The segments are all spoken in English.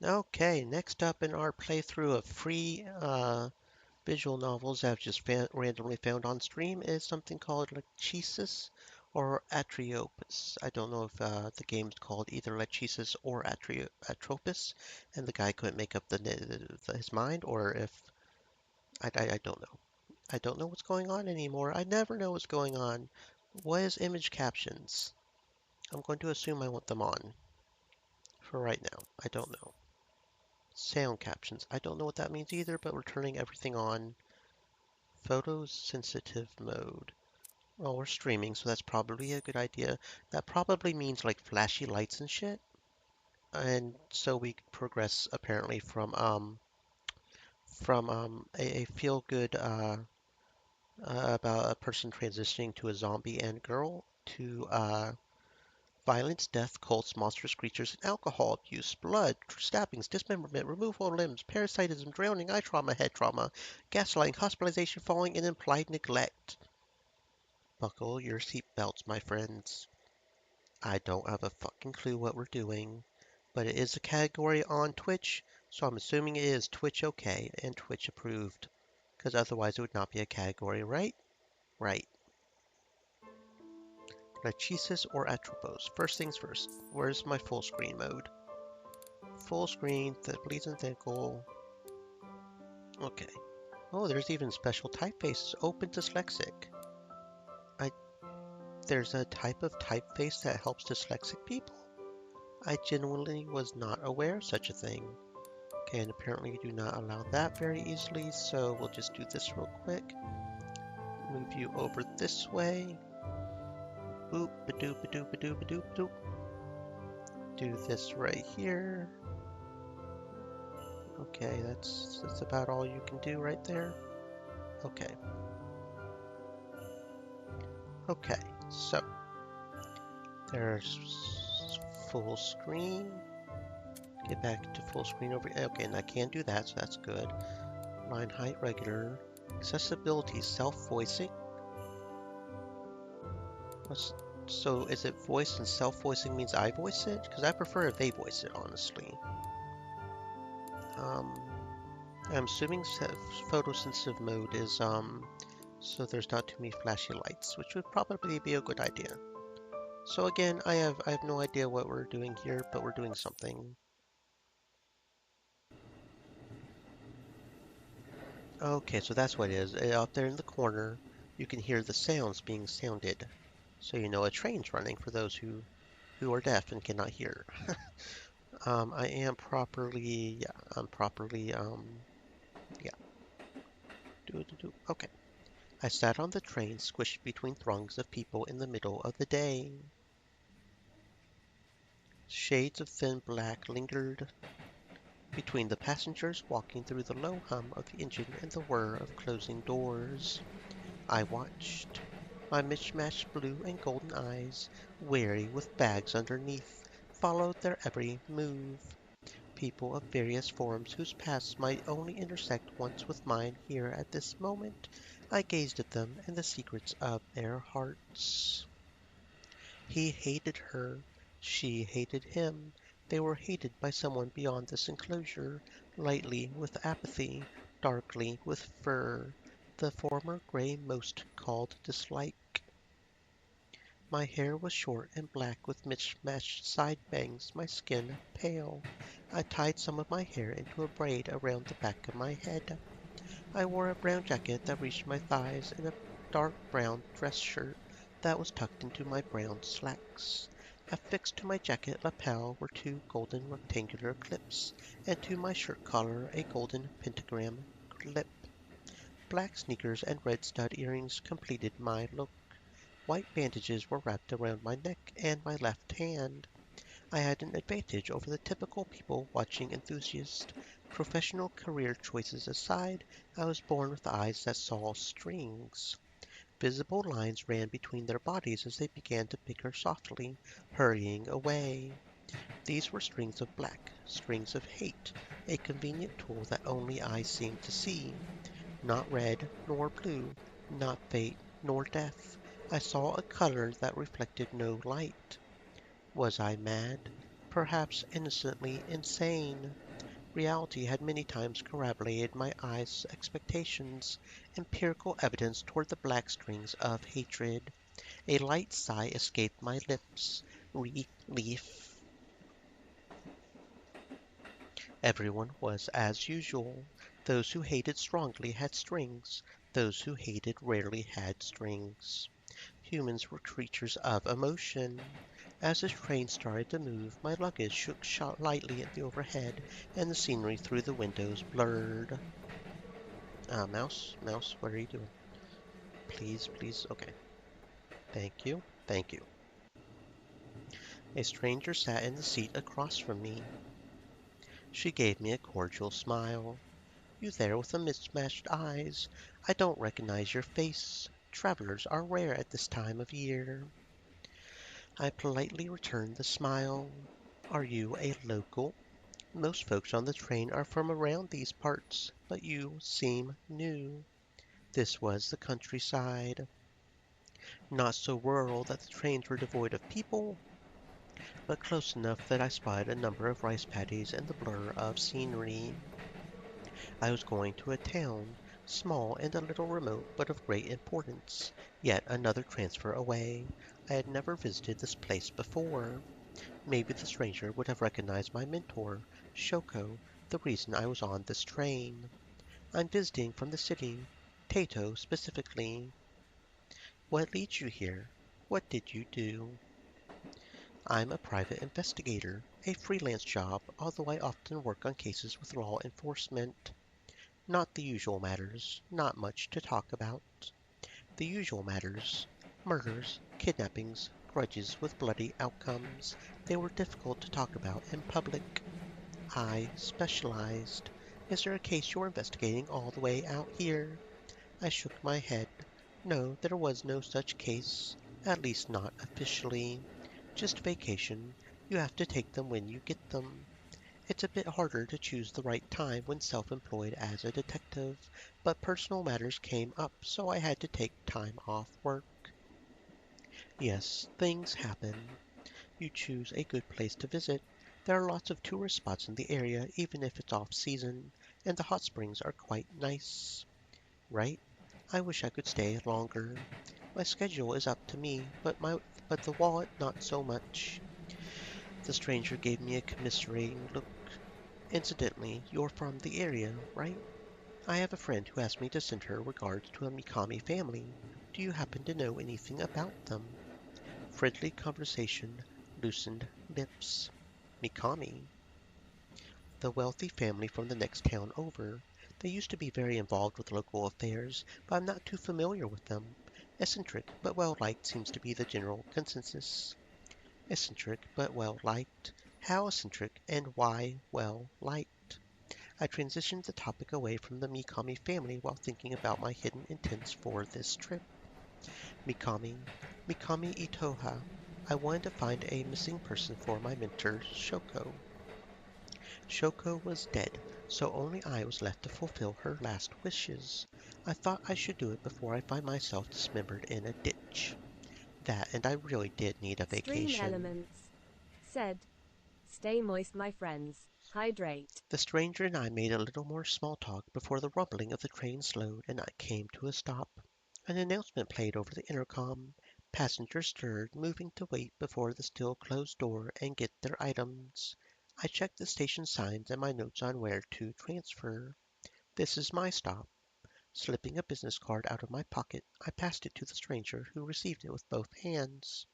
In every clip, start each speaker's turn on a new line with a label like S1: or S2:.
S1: Okay, next up in our playthrough of free visual novels I've just randomly found on stream is something called Lachesis or Atropos. I don't know if the game's called either Lachesis or Atropos, and the guy couldn't make up his mind, or if I don't know. I don't know what's going on anymore. I never know what's going on. What is image captions? I'm going to assume I want them on for right now. I don't know. Sound captions. I don't know what that means either, but we're turning everything on. Photos sensitive mode. Well, we're streaming, so that's probably a good idea. That probably means like flashy lights and shit. And so we progress apparently from a feel good about a person transitioning to a zombie and girl to violence, death, cults, monstrous creatures, and alcohol abuse, blood, stabbings, dismemberment, removal of limbs, parasitism, drowning, eye trauma, head trauma, gaslighting, hospitalization, falling, and implied neglect. Buckle your seatbelts, my friends. I don't have a fucking clue what we're doing, but it is a category on Twitch, so I'm assuming it is Twitch okay and Twitch approved, because otherwise it would not be a category, right? Right. Lachesis or Atropos? First things first, where's my full screen mode? Full screen, that bleeds and thickle. Okay. Oh, there's even special typefaces. Open dyslexic. I There's a type of typeface that helps dyslexic people. I genuinely was not aware of such a thing. Okay, and apparently you do not allow that very easily, so we'll just do this real quick. Move you over this way. Boop, ba-doop, ba-doop, ba-doop, ba-doop, ba-doop. Do this right here. Okay, that's about all you can do right there. Okay. Okay, so there's full screen. Get back to full screen over. Okay, and I can't do that, so that's good. Line height regular. Accessibility self-voicing. What's So is it voice and self-voicing means I voice it? Because I prefer if they voice it, honestly. Um, I'm assuming photosensitive mode is so there's not too many flashy lights, which would probably be a good idea. So again, I have no idea what we're doing here, but we're doing something. Okay, so that's what it is. Up there in the corner, you can hear the sounds being sounded. So you know a train's running for those who are deaf and cannot hear. I am properly, yeah, I'm properly, yeah. Okay. I sat on the train, squished between throngs of people in the middle of the day. Shades of thin black lingered between the passengers, walking through the low hum of the engine and the whir of closing doors. I watched. My mismatched blue and golden eyes, wary with bags underneath, followed their every move. People of various forms whose paths might only intersect once with mine here at this moment. I gazed at them and the secrets of their hearts. He hated her. She hated him. They were hated by someone beyond this enclosure, lightly with apathy, darkly with fur. The former gray most called dislike. My hair was short and black with mismatched side bangs, my skin pale. I tied some of my hair into a braid around the back of my head. I wore a brown jacket that reached my thighs and a dark brown dress shirt that was tucked into my brown slacks. Affixed to my jacket lapel were two golden rectangular clips, and to my shirt collar a golden pentagram clip. Black sneakers and red stud earrings completed my look. White bandages were wrapped around my neck and my left hand. I had an advantage over the typical people watching enthusiast. Professional career choices aside, I was born with eyes that saw strings. Visible lines ran between their bodies as they began to bicker softly, hurrying away. These were strings of black, strings of hate, a convenient tool that only I seemed to see. Not red, nor blue, not fate, nor death. I saw a color that reflected no light. Was I mad? Perhaps innocently insane. Reality had many times corroborated my eyes' expectations, empirical evidence toward the black strings of hatred. A light sigh escaped my lips. Relief. Everyone was as usual. Those who hated strongly had strings. Those who hated rarely had strings. Humans were creatures of emotion. As the train started to move, my luggage shook lightly at the overhead, and the scenery through the windows blurred. Mouse, what are you doing? Please, please. Okay. Thank you. Thank you. A stranger sat in the seat across from me. She gave me a cordial smile. You there with the mismatched eyes? I don't recognize your face. Travelers are rare at this time of year. I politely returned the smile. Are you a local? Most folks on the train are from around these parts, but you seem new. This was the countryside. Not so rural that the trains were devoid of people, but close enough that I spied a number of rice paddies and the blur of scenery. I was going to a town, small and a little remote, but of great importance, yet another transfer away. I had never visited this place before. Maybe the stranger would have recognized my mentor, Shoko, the reason I was on this train. I'm visiting from the city, Tato specifically. What leads you here? What did you do? I'm a private investigator, a freelance job, although I often work on cases with law enforcement. Not the usual matters, not much to talk about. The usual matters, murders, kidnappings, grudges with bloody outcomes, they were difficult to talk about in public. I specialized. Is there a case you're investigating all the way out here? I shook my head. No, there was no such case, at least not officially. Just vacation. You have to take them when you get them. It's a bit harder to choose the right time when self-employed as a detective, but personal matters came up, so I had to take time off work. Yes, things happen. You choose a good place to visit. There are lots of tourist spots in the area, even if it's off-season, and the hot springs are quite nice. Right? I wish I could stay longer. My schedule is up to me, but the wallet not so much. The stranger gave me a commiserating look. Incidentally, you're from the area, right? I have a friend who asked me to send her regards to a Mikami family. Do you happen to know anything about them? Friendly conversation loosened lips. Mikami, the wealthy family from the next town over. They used to be very involved with local affairs, but I'm not too familiar with them. Eccentric but well liked seems to be the general consensus. Eccentric but well liked. How eccentric and why well liked? I transitioned the topic away from the Mikami family while thinking about my hidden intents for this trip. Mikami, Mikami Itoha. I wanted to find a missing person for my mentor, Shoko. Shoko was dead, so only I was left to fulfill her last wishes. I thought I should do it before I find myself dismembered in a ditch. That, and I really did need a
S2: Stream
S1: vacation.
S2: Elements said, "Stay moist, my friends. Hydrate."
S1: The stranger and I made a little more small talk before the rumbling of the train slowed and I came to a stop. An announcement played over the intercom. Passengers stirred, moving to wait before the still closed door and get their items. I checked the station signs and my notes on where to transfer. This is my stop. Slipping a business card out of my pocket, I passed it to the stranger, who received it with both hands.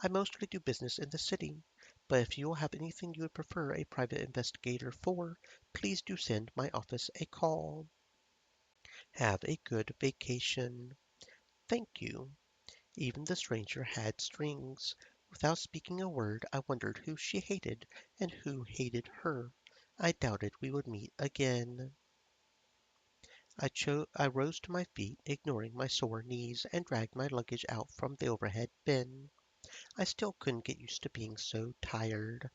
S1: I mostly do business in the city, but if you will have anything you would prefer a private investigator for, please do send my office a call. Have a good vacation. Thank you. Even the stranger had strings. Without speaking a word, I wondered who she hated and who hated her. I doubted we would meet again. I rose to my feet, ignoring my sore knees, and dragged my luggage out from the overhead bin. I still couldn't get used to being so tired.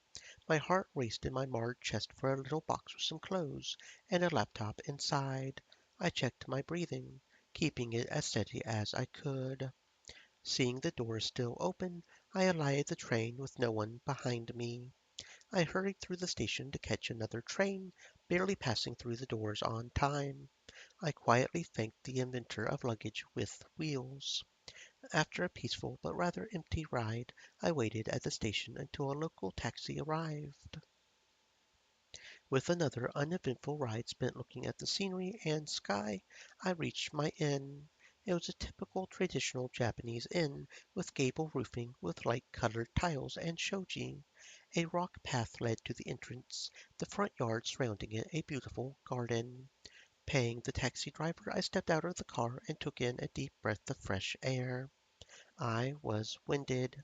S1: My heart raced in my marred chest for a little box with some clothes and a laptop inside. I checked my breathing, keeping it as steady as I could. Seeing the door still open, I alighted the train with no one behind me. I hurried through the station to catch another train, barely passing through the doors on time. I quietly thanked the inventor of luggage with wheels. After a peaceful but rather empty ride, I waited at the station until a local taxi arrived. With another uneventful ride spent looking at the scenery and sky, I reached my inn. It was a typical traditional Japanese inn with gable roofing with light-colored tiles and shoji. A rock path led to the entrance, the front yard surrounding it a beautiful garden. Paying the taxi driver, I stepped out of the car and took in a deep breath of fresh air. I was winded.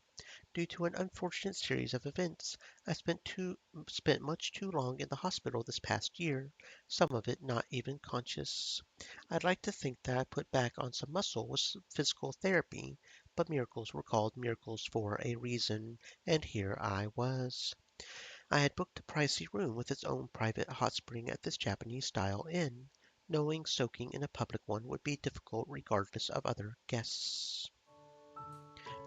S1: Due to an unfortunate series of events, I spent much too long in the hospital this past year, some of it not even conscious. I'd like to think that I put back on some muscle with physical therapy, but miracles were called miracles for a reason, and here I was. I had booked a pricey room with its own private hot spring at this Japanese-style inn, knowing soaking in a public one would be difficult regardless of other guests.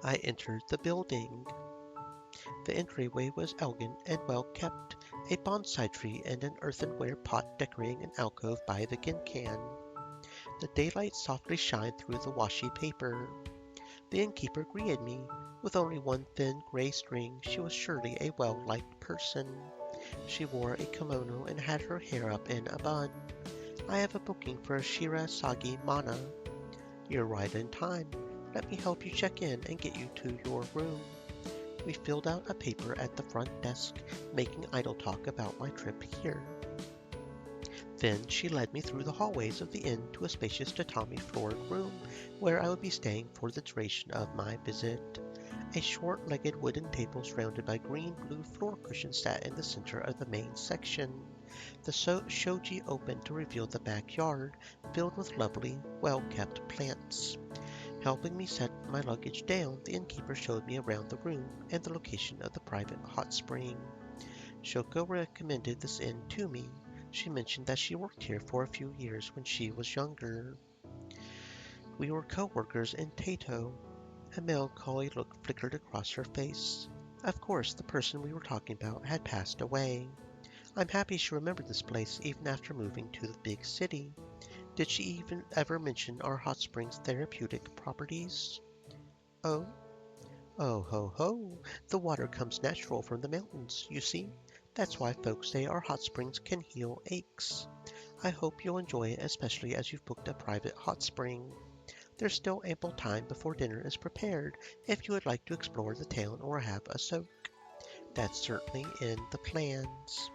S1: I entered the building. The entryway was elegant and well kept, a bonsai tree and an earthenware pot decorating an alcove by the ginkan. The daylight softly shined through the washi paper. The innkeeper greeted me. With only one thin gray string, she was surely a well-liked person. She wore a kimono and had her hair up in a bun. I have a booking for Shirasagi Mana. You're right in time. Let me help you check in and get you to your room. We filled out a paper at the front desk, making idle talk about my trip here. Then she led me through the hallways of the inn to a spacious tatami-floored room where I would be staying for the duration of my visit. A short-legged wooden table surrounded by green-blue floor cushions sat in the center of the main section. The shoji opened to reveal the backyard, filled with lovely, well-kept plants. Helping me set my luggage down, the innkeeper showed me around the room and the location of the private hot spring. Shoko recommended this inn to me. She mentioned that she worked here for a few years when she was younger. We were co-workers in Tato. A melancholy look flickered across her face. Of course, the person we were talking about had passed away. I'm happy she remembered this place even after moving to the big city. Did she even ever mention our hot springs' therapeutic properties? Oh, oh ho ho, the water comes natural from the mountains, you see. That's why folks say our hot springs can heal aches. I hope you'll enjoy it, especially as you've booked a private hot spring. There's still ample time before dinner is prepared if you would like to explore the town or have a soak. That's certainly in the plans.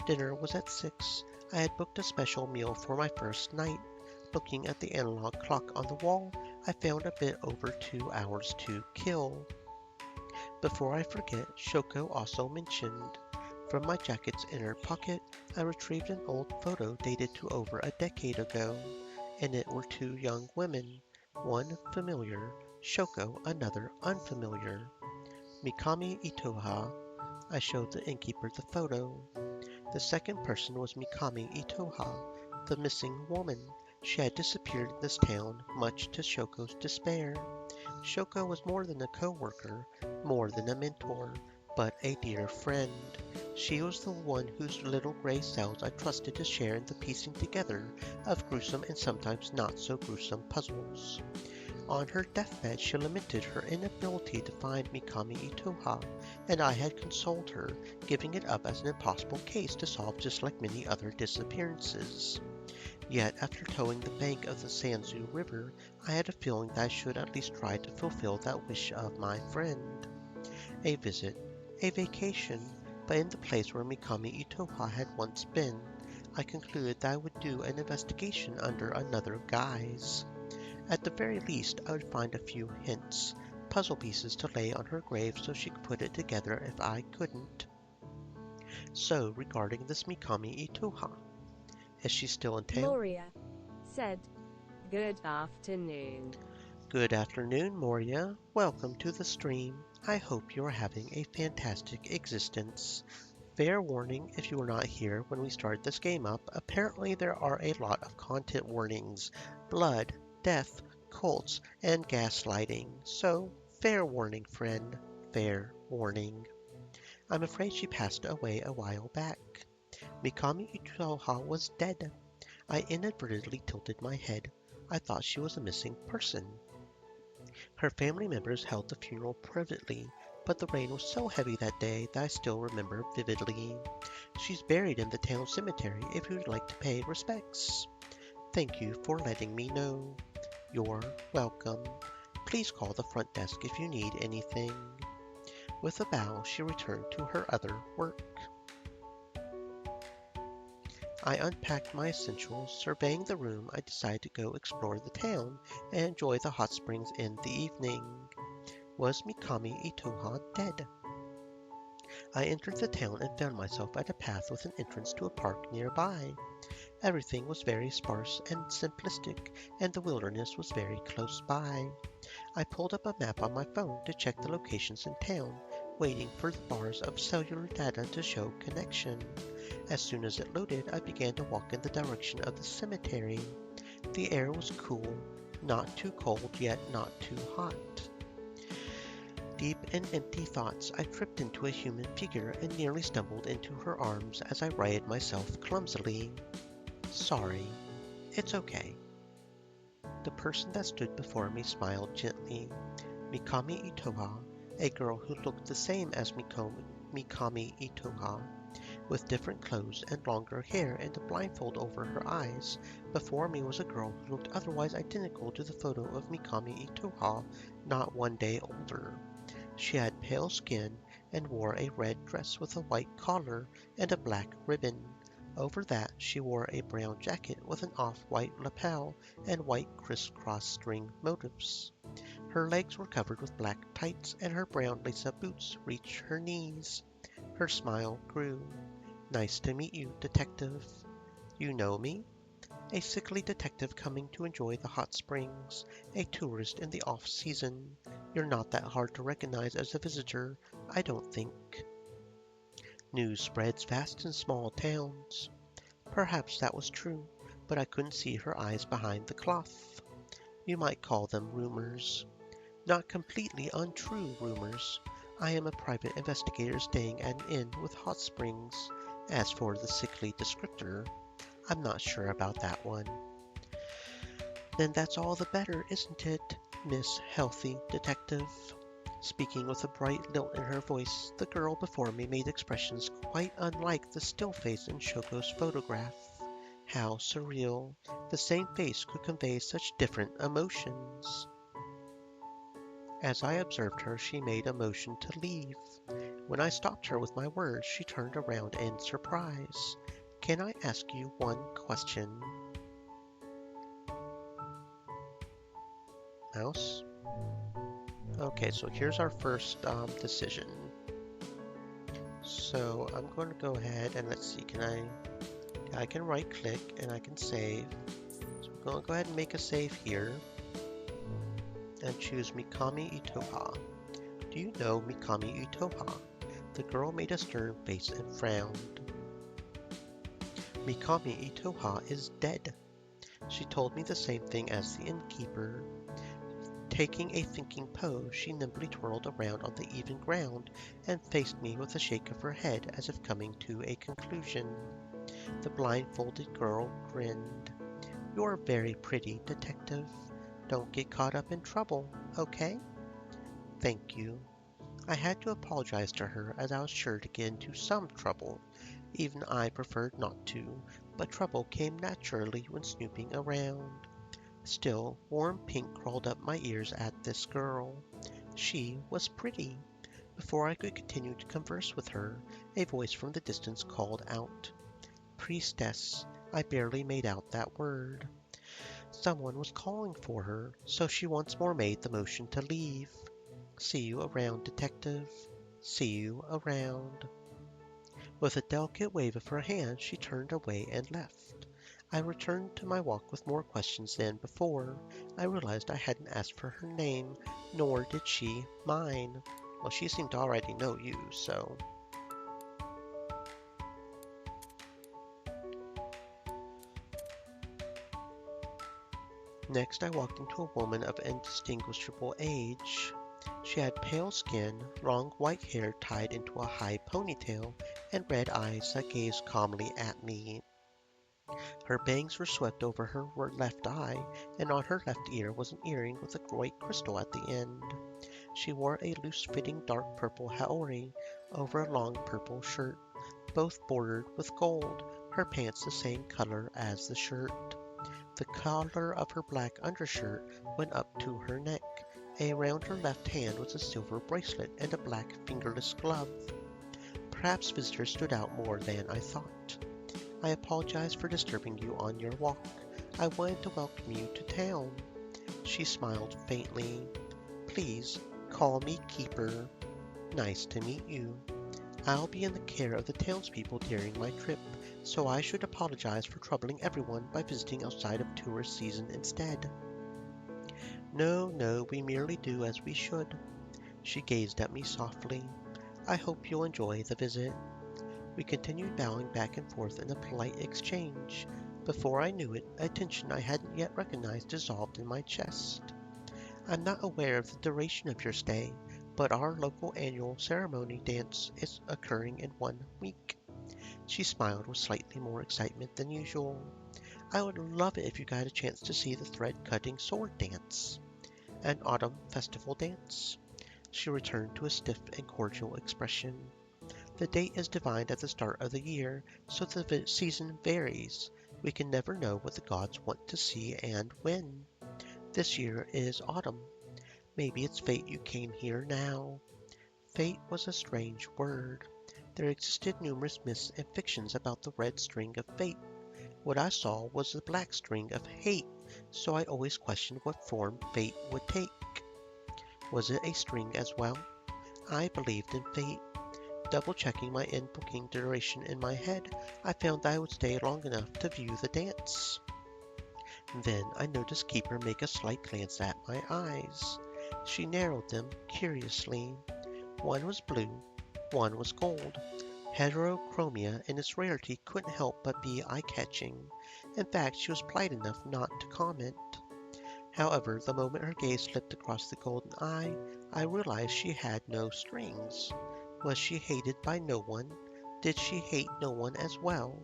S1: Dinner was at 6. I had booked a special meal for my first night. Looking at the analog clock on the wall, I found a bit over 2 hours to kill. Before I forget, Shoko also mentioned. From my jacket's inner pocket, I retrieved an old photo dated to over a decade ago. In it were two young women, one familiar, Shoko another unfamiliar. Mikami Itoha. I showed the innkeeper the photo. The second person was Mikami Itoha, the missing woman. She had disappeared in this town, much to Shoko's despair. Shoko was more than a co-worker, more than a mentor, but a dear friend. She was the one whose little gray cells I trusted to share in the piecing together of gruesome and sometimes not so gruesome puzzles. On her deathbed, she lamented her inability to find Mikami Itoha, and I had consoled her, giving it up as an impossible case to solve just like many other disappearances. Yet, after towing the bank of the Sanzu River, I had a feeling that I should at least try to fulfill that wish of my friend. A visit, a vacation, but in the place where Mikami Itoha had once been. I concluded that I would do an investigation under another guise. At the very least, I would find a few hints, puzzle pieces to lay on her grave so she could put it together if I couldn't. So, regarding this Mikami Itoha, is she still in town?
S2: Moria said, "Good afternoon."
S1: Good afternoon, Moria. Welcome to the stream. I hope you are having a fantastic existence. Fair warning if you were not here when we started this game up, apparently there are a lot of content warnings. Blood, death, cults, and gaslighting. So, fair warning, friend. Fair warning. I'm afraid she passed away a while back. Mikami Itoha was dead. I inadvertently tilted my head. I thought she was a missing person. Her family members held the funeral privately, but the rain was so heavy that day that I still remember vividly. She's buried in the town cemetery if you'd like to pay respects. Thank you for letting me know. You're welcome. Please call the front desk if you need anything. With a bow, she returned to her other work. I unpacked my essentials. Surveying the room, I decided to go explore the town and enjoy the hot springs in the evening. Was Mikami Itoha dead? I entered the town and found myself at a path with an entrance to a park nearby. Everything was very sparse and simplistic, and the wilderness was very close by. I pulled up a map on my phone to check the locations in town, waiting for the bars of cellular data to show connection. As soon as it loaded, I began to walk in the direction of the cemetery. The air was cool, not too cold yet not too hot. Deep in empty thoughts, I tripped into a human figure and nearly stumbled into her arms as I righted myself clumsily. Sorry. It's okay. The person that stood before me smiled gently. Mikami Itoha, a girl who looked the same as Mikami Itoha, with different clothes and longer hair and a blindfold over her eyes. Before me was a girl who looked otherwise identical to the photo of Mikami Itoha, not one day older. She had pale skin and wore a red dress with a white collar and a black ribbon. Over that, she wore a brown jacket with an off-white lapel and white crisscross string motifs. Her legs were covered with black tights, and her brown lace-up boots reached her knees. Her smile grew. Nice to meet you, detective. You know me? A sickly detective coming to enjoy the hot springs, a tourist in the off-season. You're not that hard to recognize as a visitor, I don't think. News spreads fast in small towns. Perhaps that was true, but I couldn't see her eyes behind the cloth. You might call them rumors. Not completely untrue rumors. I am a private investigator staying at an inn with hot springs. As for the sickly descriptor, I'm not sure about that one. Then that's all the better, isn't it, Miss Healthy Detective? Speaking with a bright lilt in her voice, the girl before me made expressions quite unlike the still face in Shoko's photograph. How surreal. The same face could convey such different emotions. As I observed her, she made a motion to leave. When I stopped her with my words, she turned around in surprise. Can I ask you one question? Mouse? Okay, so here's our first decision. So I'm going to go ahead and let's see, I can right click and I can save. So I'm going to go ahead and make a save here and choose Mikami Itoha. Do you know Mikami Itoha? The girl made a stern face and frowned. Mikami Itoha is dead. She told me the same thing as the innkeeper. Taking a thinking pose, she nimbly twirled around on the even ground and faced me with a shake of her head as if coming to a conclusion. The blindfolded girl grinned. You're very pretty, detective. Don't get caught up in trouble, okay? Thank you. I had to apologize to her as I was sure to get into some trouble. Even I preferred not to, but trouble came naturally when snooping around. Still, warm pink crawled up my ears at this girl. She was pretty. Before I could continue to converse with her, a voice from the distance called out. Priestess. I barely made out that word. Someone was calling for her, so she once more made the motion to leave. See you around, detective. See you around. With a delicate wave of her hand, she turned away and left. I returned to my walk with more questions than before. I realized I hadn't asked for her name, nor did she mine. Well, she seemed to already know you, so... Next, I walked into a woman of indistinguishable age. She had pale skin, long white hair tied into a high ponytail, and red eyes that gazed calmly at me. Her bangs were swept over her left eye, and on her left ear was an earring with a white crystal at the end. She wore a loose-fitting dark purple haori over a long purple shirt, both bordered with gold, her pants the same color as the shirt. The collar of her black undershirt went up to her neck. Around her left hand was a silver bracelet and a black fingerless glove. Perhaps visitors stood out more than I thought. I apologize for disturbing you on your walk. I wanted to welcome you to town. She smiled faintly. Please, call me Keeper. Nice to meet you. I'll be in the care of the townspeople during my trip, so I should apologize for troubling everyone by visiting outside of tourist season instead. No, no, we merely do as we should. She gazed at me softly. I hope you'll enjoy the visit. We continued bowing back and forth in a polite exchange. Before I knew it, a tension I hadn't yet recognized dissolved in my chest. I'm not aware of the duration of your stay, but our local annual ceremony dance is occurring in 1 week. She smiled with slightly more excitement than usual. I would love it if you got a chance to see the thread-cutting sword dance. An autumn festival dance? She returned to a stiff and cordial expression. The date is divined at the start of the year, so the season varies. We can never know what the gods want to see and when. This year is autumn. Maybe it's fate you came here now. Fate was a strange word. There existed numerous myths and fictions about the red string of fate. What I saw was the black string of hate, so I always questioned what form fate would take. Was it a string as well? I believed in fate. Double-checking my in-booking duration in my head, I found that I would stay long enough to view the dance. Then I noticed Keeper make a slight glance at my eyes. She narrowed them curiously. One was blue, one was gold. Heterochromia in its rarity couldn't help but be eye-catching. In fact, she was polite enough not to comment. However, the moment her gaze slipped across the golden eye, I realized she had no strings. Was she hated by no one? Did she hate no one as well?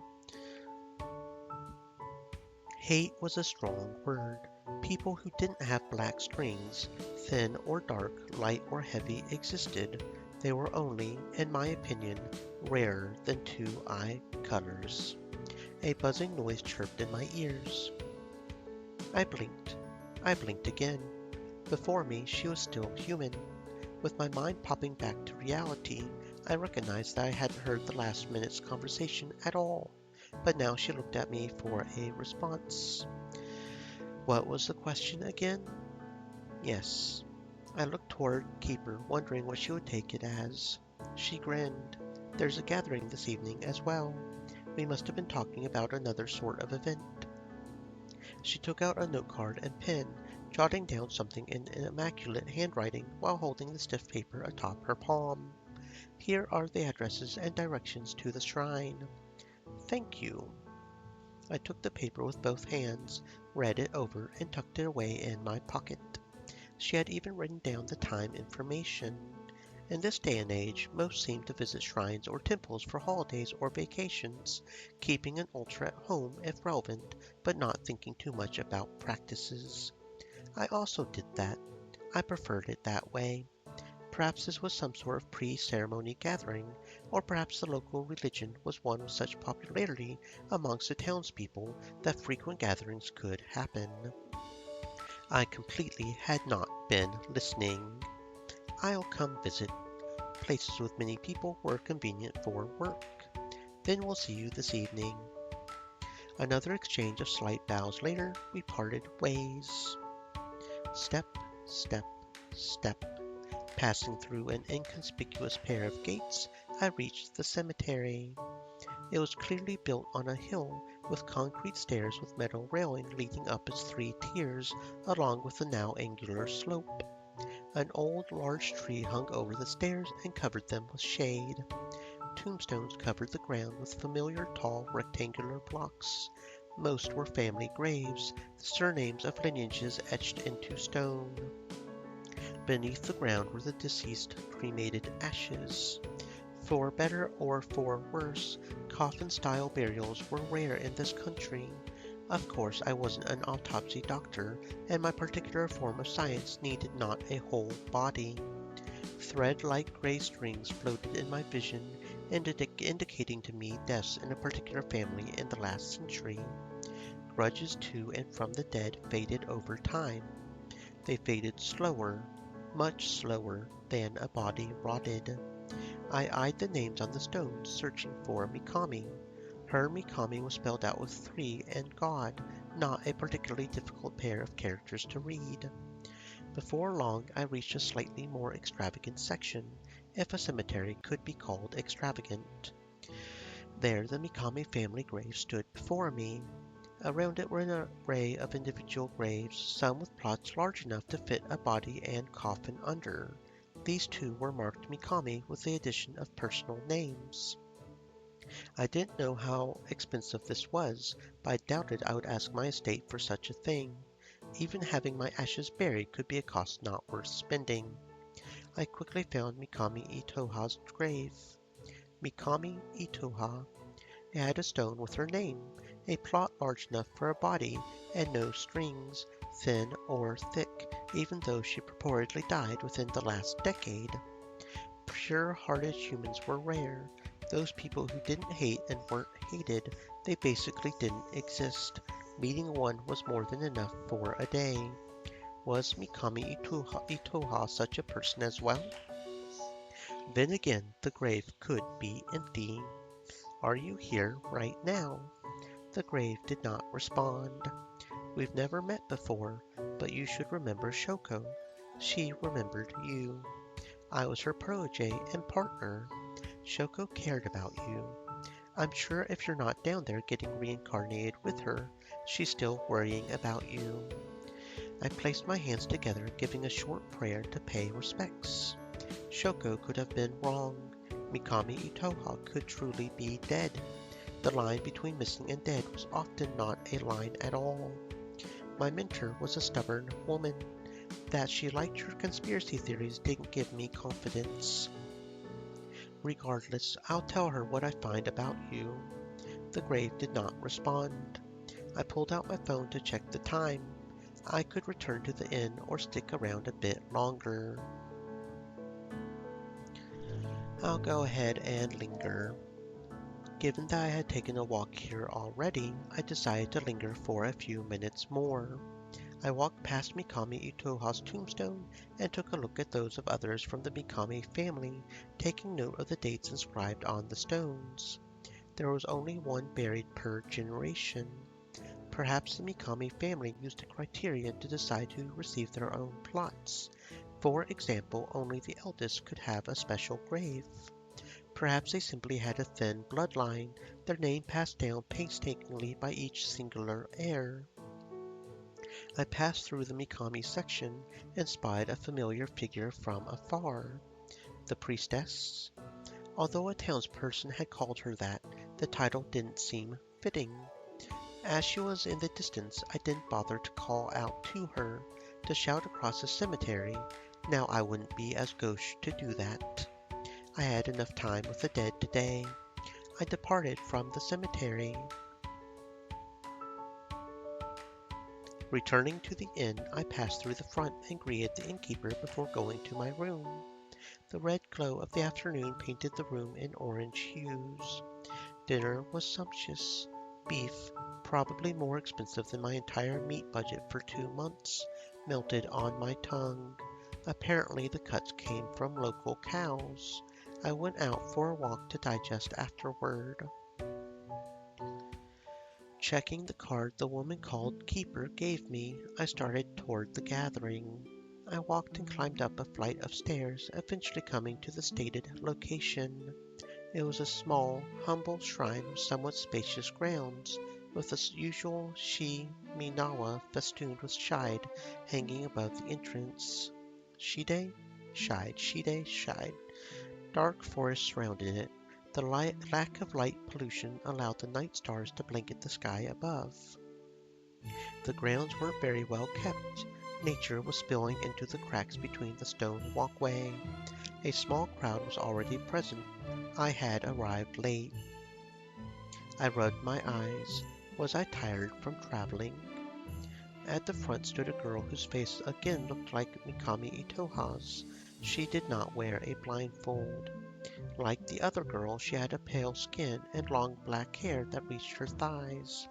S1: Hate was a strong word. People who didn't have black strings, thin or dark, light or heavy, existed. They were only, in my opinion, rarer than two eye colors. A buzzing noise chirped in my ears. I blinked. I blinked again. Before me, she was still human. With my mind popping back to reality, I recognized that I hadn't heard the last minute's conversation at all. But now she looked at me for a response. What was the question again? Yes. I looked toward Keeper, wondering what she would take it as. She grinned. There's a gathering this evening as well. We must have been talking about another sort of event. She took out a note card and pen, jotting down something in immaculate handwriting while holding the stiff paper atop her palm. Here are the addresses and directions to the shrine. Thank you. I took the paper with both hands, read it over, and tucked it away in my pocket. She had even written down the time information. In this day and age, most seem to visit shrines or temples for holidays or vacations, keeping an altar at home if relevant, but not thinking too much about practices. I also did that. I preferred it that way. Perhaps this was some sort of pre-ceremony gathering, or perhaps the local religion was one with such popularity amongst the townspeople that frequent gatherings could happen. I completely had not been listening. I'll come visit. Places with many people were convenient for work. Then we'll see you this evening. Another exchange of slight bows later, we parted ways. Step, step, step. Passing through an inconspicuous pair of gates, I reached the cemetery. It was clearly built on a hill, with concrete stairs with metal railing leading up its 3 tiers, along with the now angular slope. An old, large tree hung over the stairs and covered them with shade. Tombstones covered the ground with familiar tall rectangular blocks. Most were family graves, the surnames of lineages etched into stone. Beneath the ground were the deceased cremated ashes. For better or for worse, coffin-style burials were rare in this country. Of course, I wasn't an autopsy doctor, and my particular form of science needed not a whole body. Thread-like gray strings floated in my vision, indicating to me deaths in a particular family in the last century. Grudges to and from the dead faded over time. They faded slower, much slower than a body rotted. I eyed the names on the stones, searching for Mikami. Her Mikami was spelled out with 3 and God, not a particularly difficult pair of characters to read. Before long I reached a slightly more extravagant section, if a cemetery could be called extravagant. There the Mikami family grave stood before me. Around it were an array of individual graves, some with plots large enough to fit a body and coffin under. These too were marked Mikami with the addition of personal names. I didn't know how expensive this was, but I doubted I would ask my estate for such a thing. Even having my ashes buried could be a cost not worth spending. I quickly found Mikami Itoha's grave. Mikami Itoha. It had a stone with her name, a plot large enough for a body, and no strings, thin or thick, even though she purportedly died within the last decade. Pure-hearted humans were rare. Those people who didn't hate and weren't hated, they basically didn't exist. Meeting one was more than enough for a day. Was Mikami Itoha such a person as well? Then again, the grave could be empty. Are you here right now? The grave did not respond. We've never met before, but you should remember Shoko. She remembered you. I was her protege and partner. Shoko cared about you. I'm sure if you're not down there getting reincarnated with her, she's still worrying about you. I placed my hands together, giving a short prayer to pay respects. Shoko could have been wrong. Mikami Itoha could truly be dead. The line between missing and dead was often not a line at all. My mentor was a stubborn woman. That she liked your conspiracy theories didn't give me confidence. Regardless, I'll tell her what I find about you. The grave did not respond. I pulled out my phone to check the time. I could return to the inn or stick around a bit longer. I'll go ahead and linger. Given that I had taken a walk here already, I decided to linger for a few minutes more. I walked past Mikami Itoha's tombstone and took a look at those of others from the Mikami family, taking note of the dates inscribed on the stones. There was only one buried per generation. Perhaps the Mikami family used a criterion to decide who received their own plots. For example, only the eldest could have a special grave. Perhaps they simply had a thin bloodline, their name passed down painstakingly by each singular heir. I passed through the Mikami section and spied a familiar figure from afar. The priestess? Although a townsperson had called her that, the title didn't seem fitting. As she was in the distance, I didn't bother to call out to her, to shout across the cemetery. Now I wouldn't be as gauche to do that. I had enough time with the dead today. I departed from the cemetery. Returning to the inn, I passed through the front and greeted the innkeeper before going to my room. The red glow of the afternoon painted the room in orange hues. Dinner was sumptuous. Beef, probably more expensive than my entire meat budget for 2 months, melted on my tongue. Apparently the cuts came from local cows. I went out for a walk to digest afterward. Checking the card the woman called Keeper gave me, I started toward the gathering. I walked and climbed up a flight of stairs, eventually coming to the stated location. It was a small, humble shrine with somewhat spacious grounds, with the usual Minawa festooned with shide hanging above the entrance. Shide? Shide. Dark forest surrounded it. The lack of light pollution allowed the night stars to blanket the sky above. The grounds were very well kept. Nature was spilling into the cracks between the stone walkway. A small crowd was already present. I had arrived late. I rubbed my eyes. Was I tired from traveling? At the front stood a girl whose face again looked like Mikami Itoha's. She did not wear a blindfold. Like the other girl, she had a pale skin and long black hair that reached her thighs.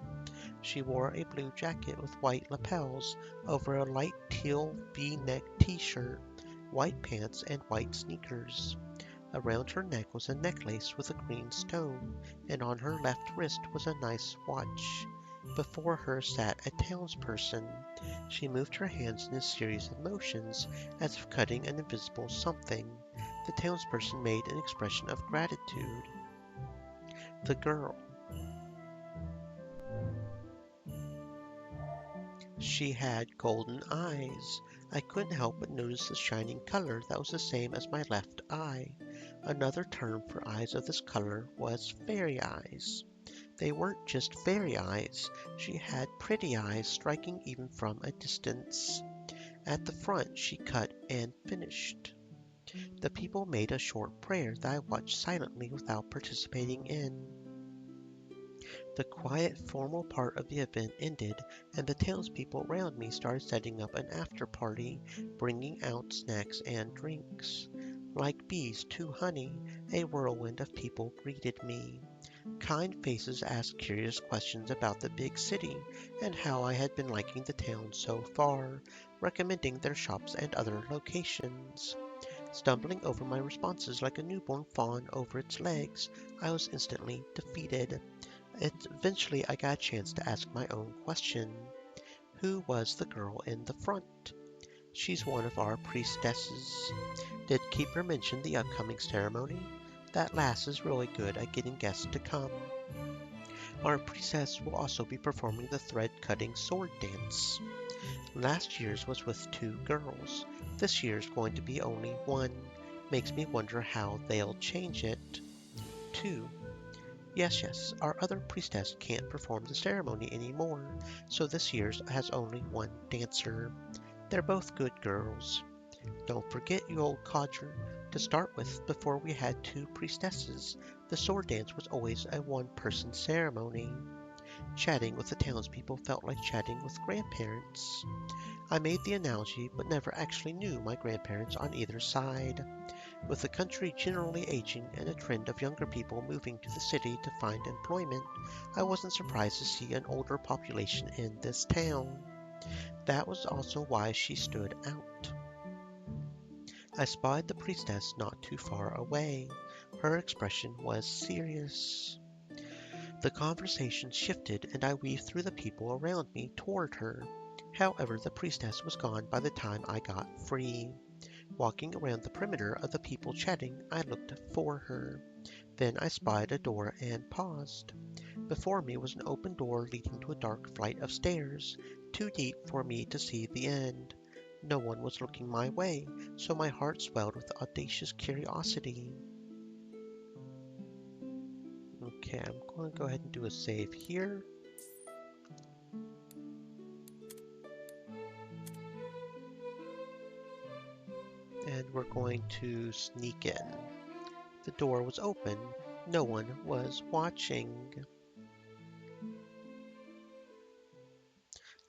S1: She wore a blue jacket with white lapels over a light teal V-neck t-shirt, white pants, and white sneakers. Around her neck was a necklace with a green stone, and on her left wrist was a nice watch. Before her sat a townsperson. She moved her hands in a series of motions, as if cutting an invisible something. The townsperson made an expression of gratitude. The girl. She had golden eyes. I couldn't help but notice the shining color that was the same as my left eye. Another term for eyes of this color was fairy eyes. They weren't just fairy eyes. She had pretty eyes striking even from a distance. At the front, she cut and finished. The people made a short prayer that I watched silently without participating in. The quiet, formal part of the event ended, and the townspeople around me started setting up an after-party, bringing out snacks and drinks. Like bees to honey, a whirlwind of people greeted me. Kind faces asked curious questions about the big city and how I had been liking the town so far, recommending their shops and other locations. Stumbling over my responses like a newborn fawn over its legs, I was instantly defeated. Eventually, I got a chance to ask my own question. Who was the girl in the front? She's one of our priestesses. Did Keeper mention the upcoming ceremony? That lass is really good at getting guests to come. Our priestess will also be performing the thread-cutting sword dance. Last year's was with 2 girls. This year's going to be only 1. Makes me wonder how they'll change it. 2. Yes, our other priestess can't perform the ceremony anymore, so this year's has only 1 dancer. They're both good girls. Don't forget, you old codger. To start with, before we had 2 priestesses, the sword dance was always a 1-person ceremony. Chatting with the townspeople felt like chatting with grandparents. I made the analogy, but never actually knew my grandparents on either side. With the country generally aging and a trend of younger people moving to the city to find employment, I wasn't surprised to see an older population in this town. That was also why she stood out. I spied the priestess not too far away. Her expression was serious. The conversation shifted, and I weaved through the people around me toward her. However, the priestess was gone by the time I got free. Walking around the perimeter of the people chatting, I looked for her. Then I spied a door and paused. Before me was an open door leading to a dark flight of stairs, too deep for me to see the end. No one was looking my way, so my heart swelled with audacious curiosity. Okay, I'm going to go ahead and do a save here. And we're going to sneak in. The door was open. No one was watching.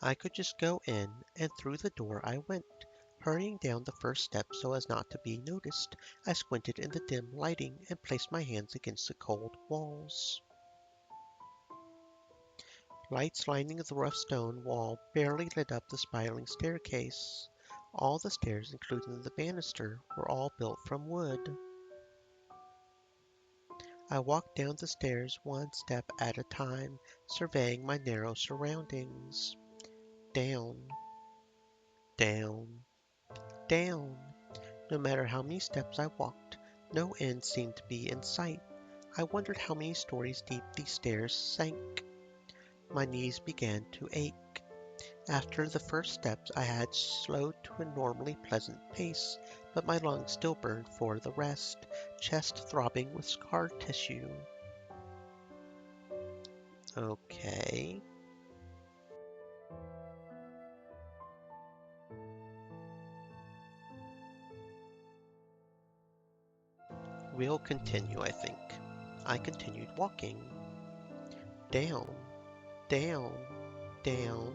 S1: I could just go in, and through the door I went. Hurrying down the first step so as not to be noticed, I squinted in the dim lighting and placed my hands against the cold walls. Lights lining the rough stone wall barely lit up the spiraling staircase. All the stairs, including the banister, were all built from wood. I walked down the stairs 1 step at a time, surveying my narrow surroundings. Down, down, down. No matter how many steps I walked, no end seemed to be in sight. I wondered how many stories deep these stairs sank. My knees began to ache. After the first steps, I had slowed to a normally pleasant pace, but my lungs still burned for the rest, chest throbbing with scar tissue. Okay. We'll continue, I think. I continued walking. Down, down, down.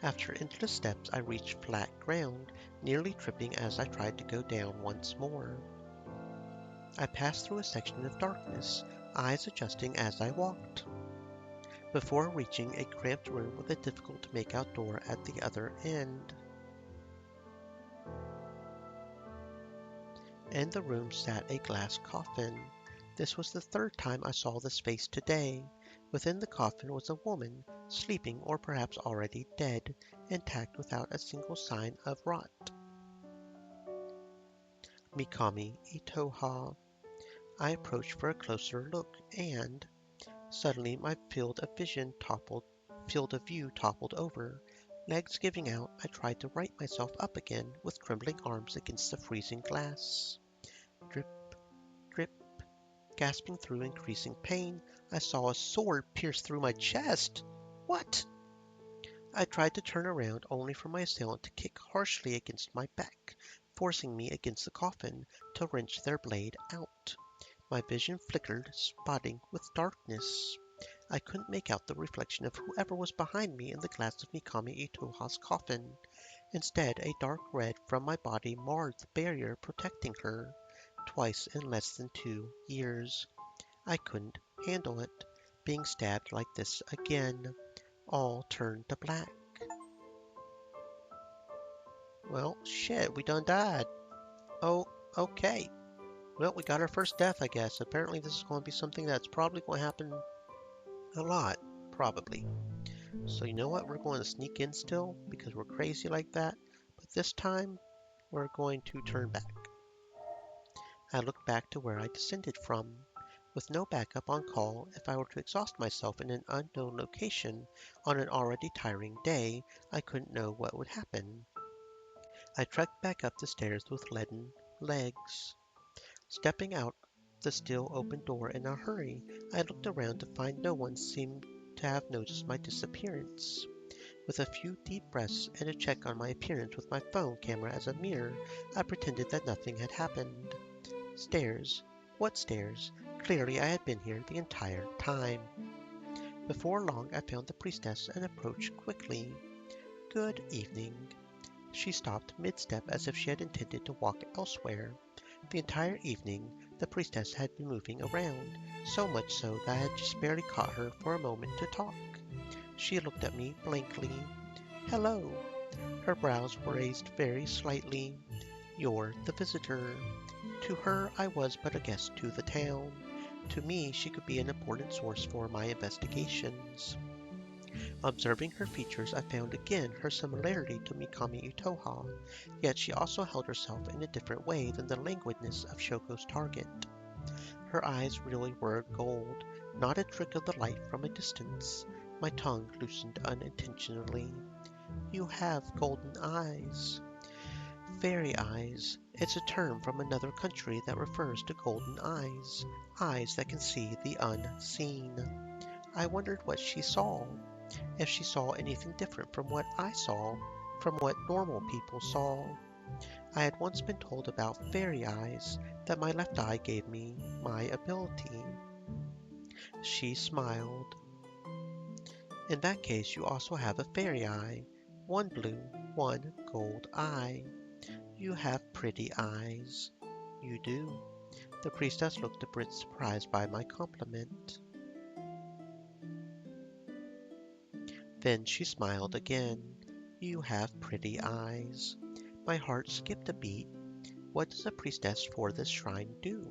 S1: After endless steps, I reached flat ground, nearly tripping as I tried to go down once more. I passed through a section of darkness, eyes adjusting as I walked, before reaching a cramped room with a difficult-to-make-out door at the other end. In the room sat a glass coffin. This was the third time I saw this face today. Within the coffin was a woman, sleeping or perhaps already dead, intact without a single sign of rot. Mikami Itoha. I approached for a closer look, and suddenly my field of view toppled over. Legs giving out, I tried to right myself up again with trembling arms against the freezing glass. Drip, drip. Gasping through increasing pain, I saw a sword pierce through my chest. What? I tried to turn around, only for my assailant to kick harshly against my back, forcing me against the coffin to wrench their blade out. My vision flickered, spotting with darkness. I couldn't make out the reflection of whoever was behind me in the glass of Mikami Itoha's coffin. Instead, a dark red from my body marred the barrier protecting her. Twice in less than 2 years. I couldn't handle it. Being stabbed like this again. All turned to black. Well, shit, we done died. Oh, okay. Well, we got our first death, I guess. Apparently this is going to be something that's probably going to happen a lot. Probably. So you know what? We're going to sneak in still because we're crazy like that. But this time, we're going to turn back. I looked back to where I descended from. With no backup on call, if I were to exhaust myself in an unknown location on an already tiring day, I couldn't know what would happen. I trekked back up the stairs with leaden legs. Stepping out the still open door in a hurry, I looked around to find no one seemed to have noticed my disappearance. With a few deep breaths and a check on my appearance with my phone camera as a mirror, I pretended that nothing had happened. Stairs? What stairs? Clearly I had been here the entire time. Before long I found the priestess and approached quickly. Good evening. She stopped mid-step as if she had intended to walk elsewhere. The entire evening the priestess had been moving around, so much so that I had just barely caught her for a moment to talk. She looked at me blankly. Hello. Her brows were raised very slightly. You're the visitor. To her I was but a guest to the town. To me she could be an important source for my investigations. Observing her features, I found again her similarity to Mikami Utoha, yet she also held herself in a different way than the languidness of Shoko's target. Her eyes really were gold, not a trick of the light from a distance. My tongue loosened unintentionally. You have golden eyes. Fairy eyes. It's a term from another country that refers to golden eyes, eyes that can see the unseen. I wondered what she saw, if she saw anything different from what I saw, from what normal people saw. I had once been told about fairy eyes, that my left eye gave me my ability. She smiled. In that case, you also have a fairy eye, one blue, one gold eye. You have pretty eyes. You do. The priestess looked a bit surprised by my compliment. Then she smiled again. You have pretty eyes. My heart skipped a beat. What does a priestess for this shrine do?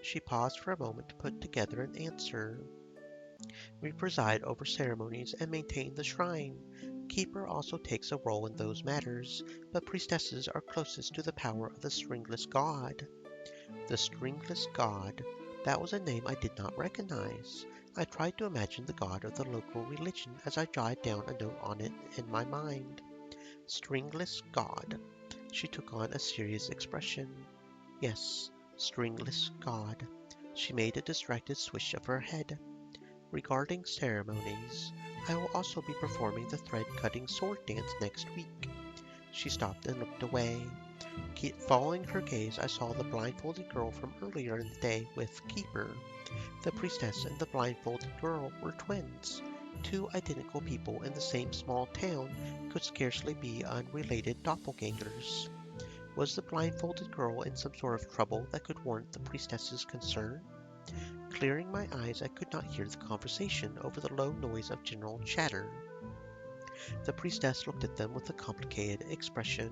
S1: She paused for a moment to put together an answer. We preside over ceremonies and maintain the shrine. Keeper also takes a role in those matters, but priestesses are closest to the power of the stringless god. The stringless god. That was a name I did not recognize. I tried to imagine the god of the local religion as I jotted down a note on it in my mind. Stringless god. She took on a serious expression. Yes, stringless god. She made a distracted swish of her head. Regarding ceremonies, I will also be performing the thread-cutting sword dance next week. She stopped and looked away. Following her gaze, I saw the blindfolded girl from earlier in the day with Keeper. The priestess and the blindfolded girl were twins. Two identical people in the same small town could scarcely be unrelated doppelgangers. Was the blindfolded girl in some sort of trouble that could warrant the priestess's concern? Clearing my eyes, I could not hear the conversation over the low noise of general chatter. The priestess looked at them with a complicated expression.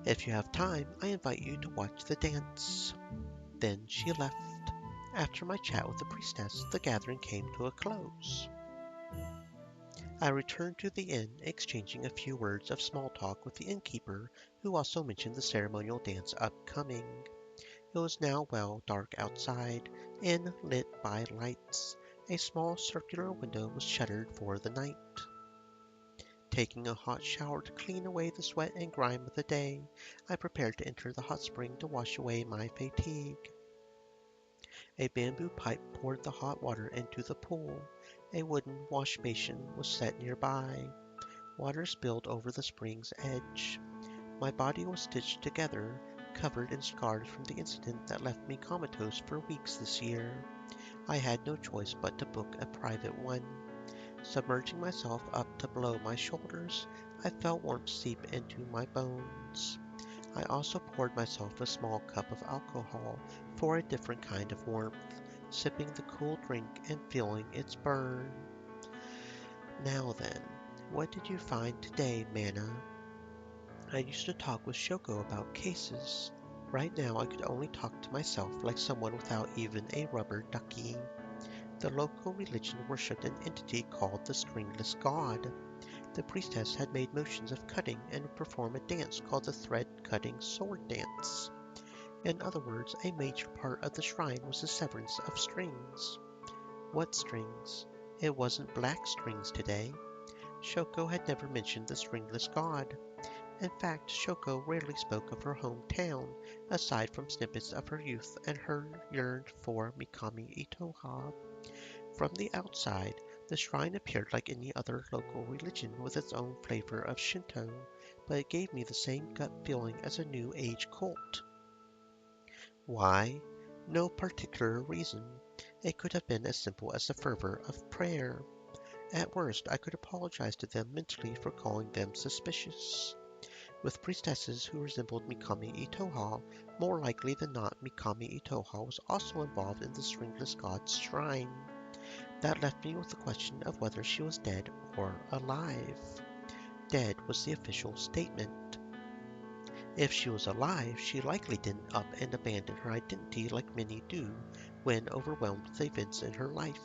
S1: If you have time, I invite you to watch the dance. Then she left. After my chat with the priestess, the gathering came to a close. I returned to the inn, exchanging a few words of small talk with the innkeeper, who also mentioned the ceremonial dance upcoming. It was now well dark outside, and lit by lights. A small circular window was shuttered for the night. Taking a hot shower to clean away the sweat and grime of the day, I prepared to enter the hot spring to wash away my fatigue. A bamboo pipe poured the hot water into the pool. A wooden wash basin was set nearby. Water spilled over the spring's edge. My body was stitched together, covered in scars from the incident that left me comatose for weeks this year. I had no choice but to book a private one. Submerging myself up to below my shoulders, I felt warmth seep into my bones. I also poured myself a small cup of alcohol for a different kind of warmth, sipping the cool drink and feeling its burn. Now then, what did you find today, Mana? I used to talk with Shoko about cases. Right now I could only talk to myself like someone without even a rubber ducky. The local religion worshipped an entity called the Stringless God. The priestess had made motions of cutting and would perform a dance called the thread-cutting sword dance. In other words, a major part of the shrine was the severance of strings. What strings? It wasn't black strings today. Shoko had never mentioned the Stringless God. In fact, Shoko rarely spoke of her hometown, aside from snippets of her youth and her yearn for Mikami Itoha. From the outside, the shrine appeared like any other local religion with its own flavor of Shinto, but it gave me the same gut feeling as a New Age cult. Why? No particular reason. It could have been as simple as the fervor of prayer. At worst, I could apologize to them mentally for calling them suspicious. With priestesses who resembled Mikami Itoha, more likely than not Mikami Itoha was also involved in the Stringless God's shrine. That left me with the question of whether she was dead or alive. Dead was the official statement. If she was alive, she likely didn't up and abandon her identity like many do when overwhelmed with events in her life.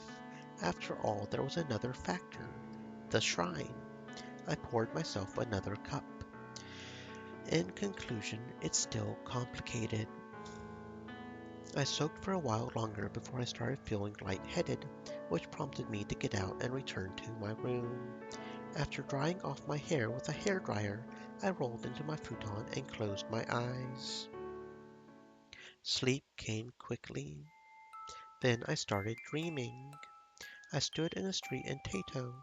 S1: After all, there was another factor, the shrine. I poured myself another cup. In conclusion, it's still complicated. I soaked for a while longer before I started feeling lightheaded, which prompted me to get out and return to my room. After drying off my hair with a hairdryer, I rolled into my futon and closed my eyes. Sleep came quickly. Then I started dreaming. I stood in a street in Tato,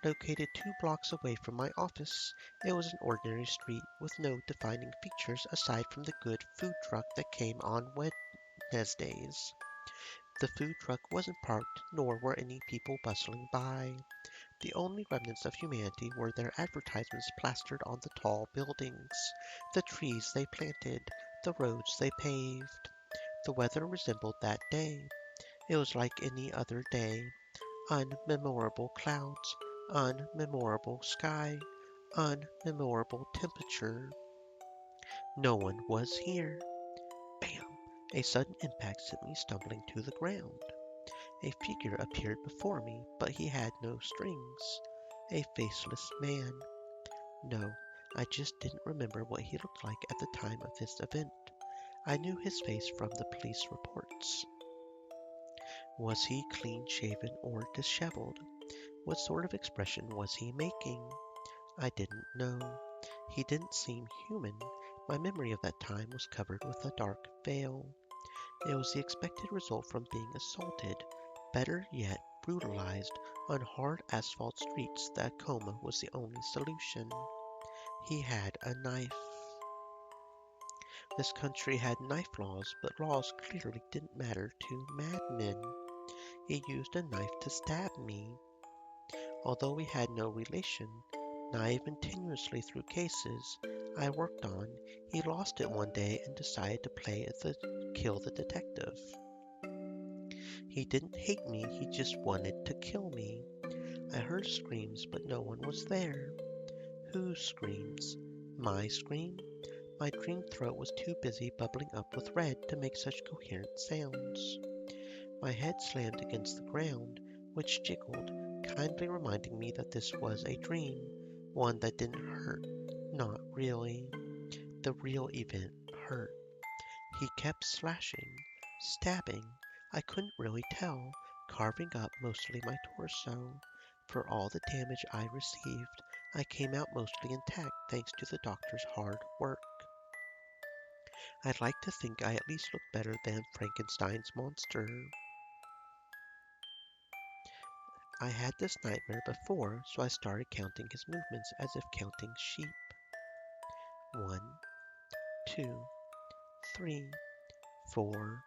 S1: located 2 blocks away from my office. It was an ordinary street with no defining features aside from the good food truck that came on Wednesdays. The food truck wasn't parked, nor were any people bustling by. The only remnants of humanity were their advertisements plastered on the tall buildings, the trees they planted, the roads they paved. The weather resembled that day. It was like any other day. Unmemorable clouds, unmemorable sky, unmemorable temperature. No one was here. Bam! A sudden impact sent me stumbling to the ground. A figure appeared before me, but he had no strings. A faceless man. No, I just didn't remember what he looked like at the time of this event. I knew his face from the police reports. Was he clean-shaven or disheveled? What sort of expression was he making? I didn't know. He didn't seem human. My memory of that time was covered with a dark veil. It was the expected result from being assaulted, better yet brutalized, on hard asphalt streets that a coma was the only solution. He had a knife. This country had knife laws, but laws clearly didn't matter to madmen. He used a knife to stab me. Although we had no relation, not even tenuously through cases I worked on, he lost it one day and decided to kill the detective. He didn't hate me, he just wanted to kill me. I heard screams, but no one was there. Whose screams? My scream? My dream throat was too busy bubbling up with red to make such coherent sounds. My head slammed against the ground, which jiggled, kindly reminding me that this was a dream, one that didn't hurt. Not really. The real event hurt. He kept slashing, stabbing, I couldn't really tell, carving up mostly my torso. For all the damage I received, I came out mostly intact thanks to the doctor's hard work. I'd like to think I at least looked better than Frankenstein's monster. I had this nightmare before, so I started counting his movements as if counting sheep. 1, 2, 3, 4.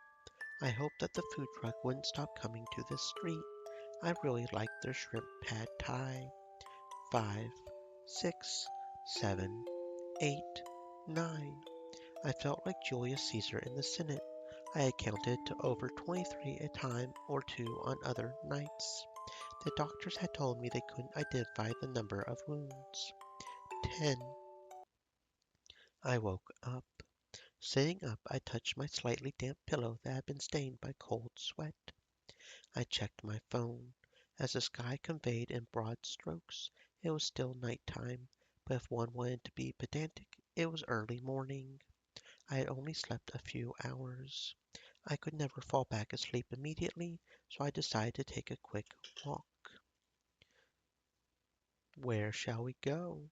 S1: I hoped that the food truck wouldn't stop coming to this street. I really liked their shrimp pad thai. 5, 6, 7, 8, 9. I felt like Julius Caesar in the Senate. I had counted to over 23 a time or two on other nights. The doctors had told me they couldn't identify the number of wounds. 10. I woke up. Sitting up, I touched my slightly damp pillow that had been stained by cold sweat. I checked my phone. As the sky conveyed in broad strokes, it was still nighttime, but if one wanted to be pedantic, it was early morning. I had only slept a few hours. I could never fall back asleep immediately, so I decided to take a quick walk. Where shall we go?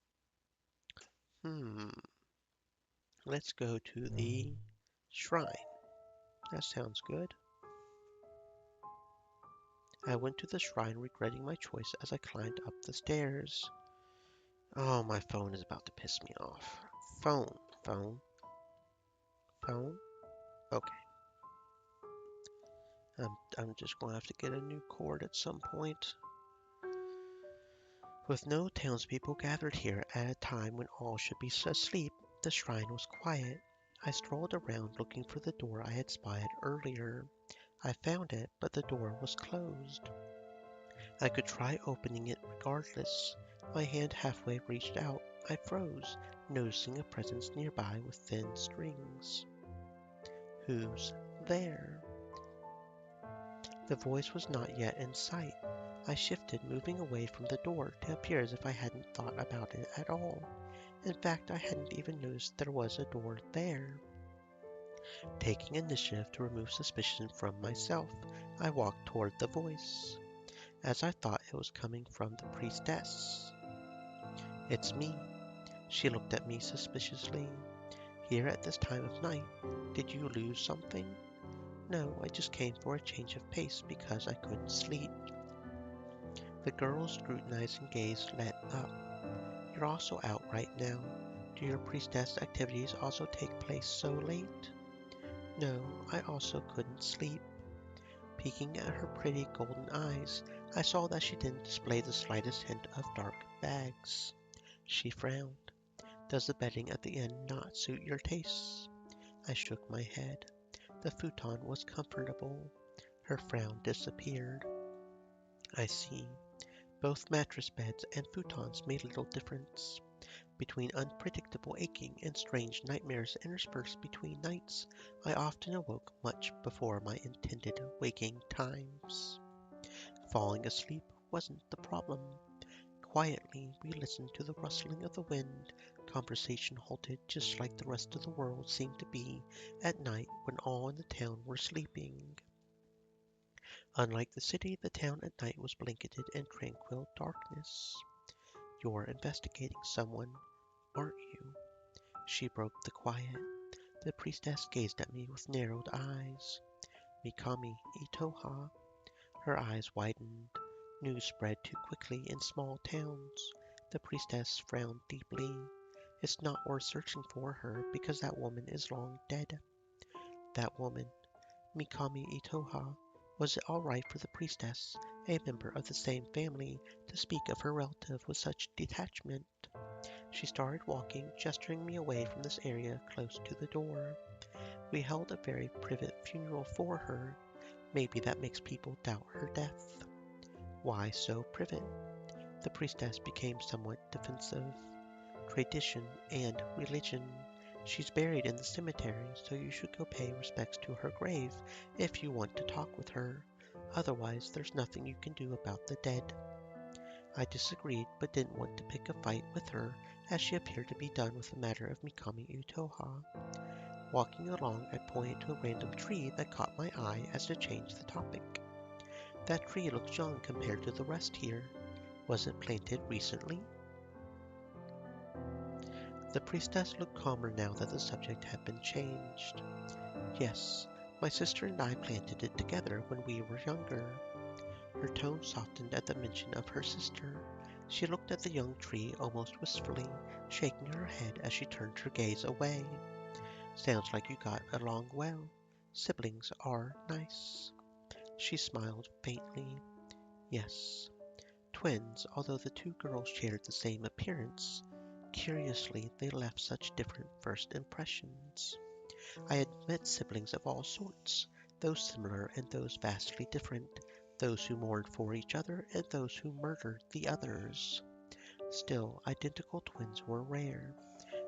S1: Let's go to the shrine. That sounds good. I went to the shrine regretting my choice as I climbed up the stairs. Oh, my phone is about to piss me off. Phone, phone, phone. Okay. I'm just going to have to get a new cord at some point. With no townspeople gathered here at a time when all should be asleep, the shrine was quiet. I strolled around looking for the door I had spotted earlier. I found it, but the door was closed. I could try opening it regardless. My hand halfway reached out. I froze, noticing a presence nearby with thin strings. Who's there? The voice was not yet in sight. I shifted, moving away from the door to appear as if I hadn't thought about it at all. In fact, I hadn't even noticed there was a door there. Taking initiative to remove suspicion from myself, I walked toward the voice, as I thought it was coming from the priestess. It's me. She looked at me suspiciously. Here at this time of night, did you lose something? No, I just came for a change of pace because I couldn't sleep. The girl's scrutinizing gaze let up. You're also out right now. Do your priestess activities also take place so late? No, I also couldn't sleep. Peeking at her pretty golden eyes, I saw that she didn't display the slightest hint of dark bags. She frowned. Does the bedding at the end not suit your tastes? I shook my head. The futon was comfortable. Her frown disappeared. I see. Both mattress beds and futons made little difference. Between unpredictable aching and strange nightmares interspersed between nights, I often awoke much before my intended waking times. Falling asleep wasn't the problem. Quietly, we listened to the rustling of the wind. Conversation halted just like the rest of the world seemed to be at night when all in the town were sleeping. Unlike the city, the town at night was blanketed in tranquil darkness. You're investigating someone, aren't you? She broke the quiet. The priestess gazed at me with narrowed eyes. Mikami Itoha. Her eyes widened. News spread too quickly in small towns. The priestess frowned deeply. It's not worth searching for her because that woman is long dead. That woman, Mikami Itoha, was it all right for the priestess, a member of the same family, to speak of her relative with such detachment? She started walking, gesturing me away from this area close to the door. We held a very private funeral for her. Maybe that makes people doubt her death. Why so private? The priestess became somewhat defensive. Tradition and religion. She's buried in the cemetery, so you should go pay respects to her grave if you want to talk with her. Otherwise, there's nothing you can do about the dead. I disagreed, but didn't want to pick a fight with her, as she appeared to be done with the matter of Mikami Utoha. Walking along, I pointed to a random tree that caught my eye as to change the topic. That tree looks young compared to the rest here. Was it planted recently? The priestess looked calmer now that the subject had been changed. Yes, my sister and I planted it together when we were younger. Her tone softened at the mention of her sister. She looked at the young tree almost wistfully, shaking her head as she turned her gaze away. Sounds like you got along well. Siblings are nice. She smiled faintly. Yes. Twins, although the two girls shared the same appearance. Curiously, they left such different first impressions. I had met siblings of all sorts, those similar and those vastly different, those who mourned for each other and those who murdered the others. Still, identical twins were rare.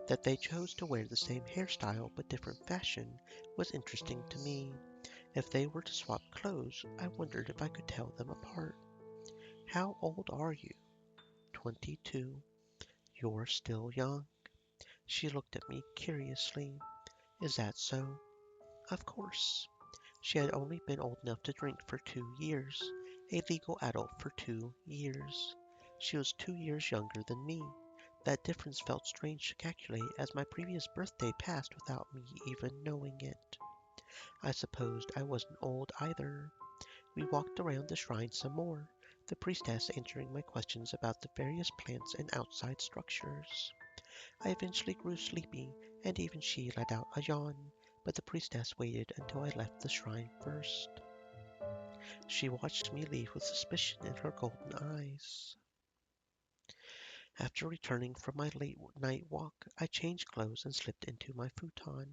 S1: That they chose to wear the same hairstyle but different fashion was interesting to me. If they were to swap clothes, I wondered if I could tell them apart. How old are you? 22. You're still young. She looked at me curiously. Is that so? Of course. She had only been old enough to drink for 2 years, a legal adult for 2 years. She was 2 years younger than me. That difference felt strange to calculate as my previous birthday passed without me even knowing it. I supposed I wasn't old either. We walked around the shrine some more, the priestess answering my questions about the various plants and outside structures. I eventually grew sleepy, and even she let out a yawn, but the priestess waited until I left the shrine first. She watched me leave with suspicion in her golden eyes. After returning from my late night walk, I changed clothes and slipped into my futon.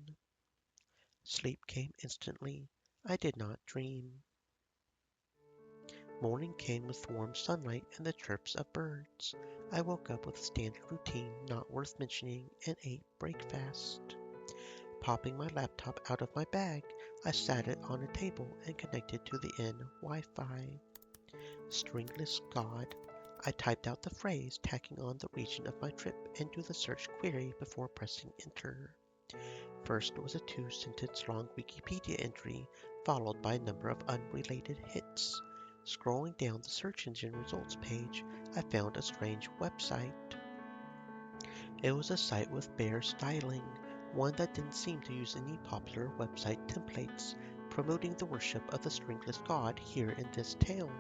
S1: Sleep came instantly. I did not dream. Morning came with warm sunlight and the chirps of birds. I woke up with a standard routine not worth mentioning and ate breakfast. Popping my laptop out of my bag, I sat it on a table and connected to the inn Wi-Fi. Stringless God. I typed out the phrase, tacking on the region of my trip into the search query before pressing enter. First was a 2-sentence long Wikipedia entry, followed by a number of unrelated hits. Scrolling down the search engine results page, I found a strange website. It was a site with bare styling, one that didn't seem to use any popular website templates, promoting the worship of the stringless god here in this town.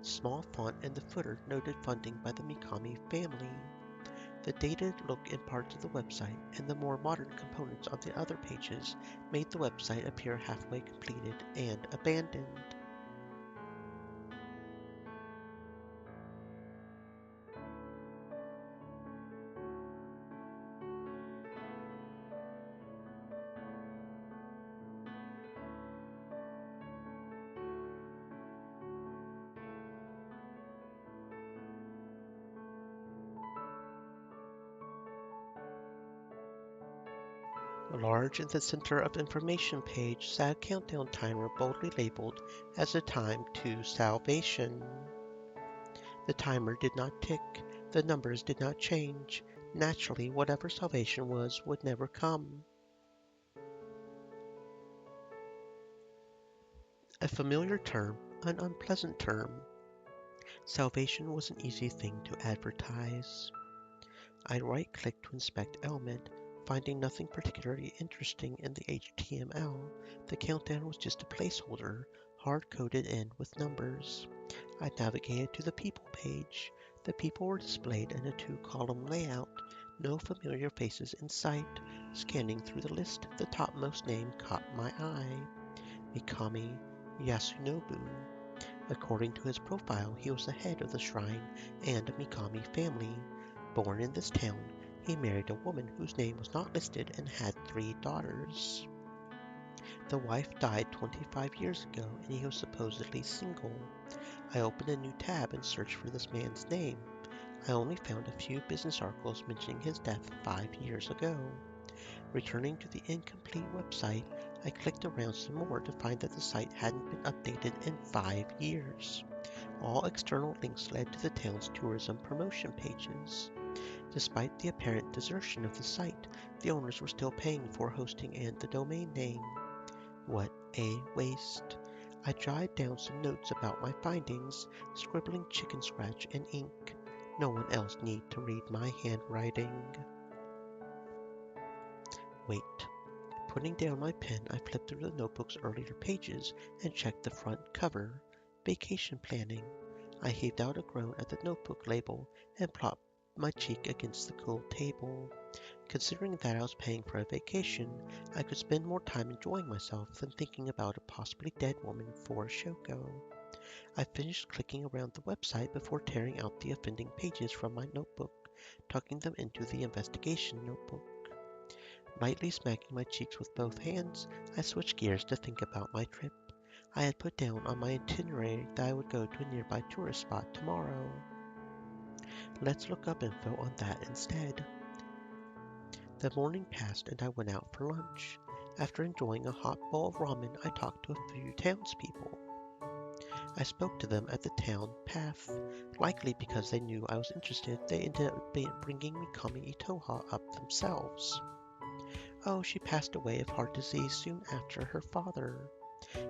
S1: Small font in the footer noted funding by the Mikami family. The dated look in parts of the website and the more modern components on the other pages made the website appear halfway completed and abandoned. Large in the center of information page sat a countdown timer boldly labeled as the time to salvation. The timer did not tick, the numbers did not change. Naturally, whatever salvation was would never come. A familiar term, an unpleasant term. Salvation was an easy thing to advertise. I right-clicked to inspect element, finding nothing particularly interesting in the HTML. The countdown was just a placeholder, hard-coded in with numbers. I navigated to the people page. The people were displayed in a 2-column layout. No familiar faces in sight. Scanning through the list, the topmost name caught my eye. Mikami Yasunobu. According to his profile, he was the head of the shrine and a Mikami family. Born in this town, he married a woman whose name was not listed and had 3 daughters. The wife died 25 years ago and he was supposedly single. I opened a new tab and searched for this man's name. I only found a few business articles mentioning his death 5 years ago. Returning to the incomplete website, I clicked around some more to find that the site hadn't been updated in 5 years. All external links led to the town's tourism promotion pages. Despite the apparent desertion of the site, the owners were still paying for hosting and the domain name. What a waste! I jotted down some notes about my findings, scribbling chicken scratch in ink. No one else need to read my handwriting. Wait. Putting down my pen, I flipped through the notebook's earlier pages and checked the front cover. Vacation planning. I heaved out a groan at the notebook label and plopped my cheek against the cool table. Considering that I was paying for a vacation, I could spend more time enjoying myself than thinking about a possibly dead woman for Shoko. I finished clicking around the website before tearing out the offending pages from my notebook, tucking them into the investigation notebook. Lightly smacking my cheeks with both hands, I switched gears to think about my trip. I had put down on my itinerary that I would go to a nearby tourist spot tomorrow. Let's look up info on that instead. The morning passed and I went out for lunch. After enjoying a hot bowl of ramen, I talked to a few townspeople. I spoke to them at the town path. Likely because they knew I was interested, they ended up bringing Mikami Itoha up themselves. Oh, she passed away of heart disease soon after her father.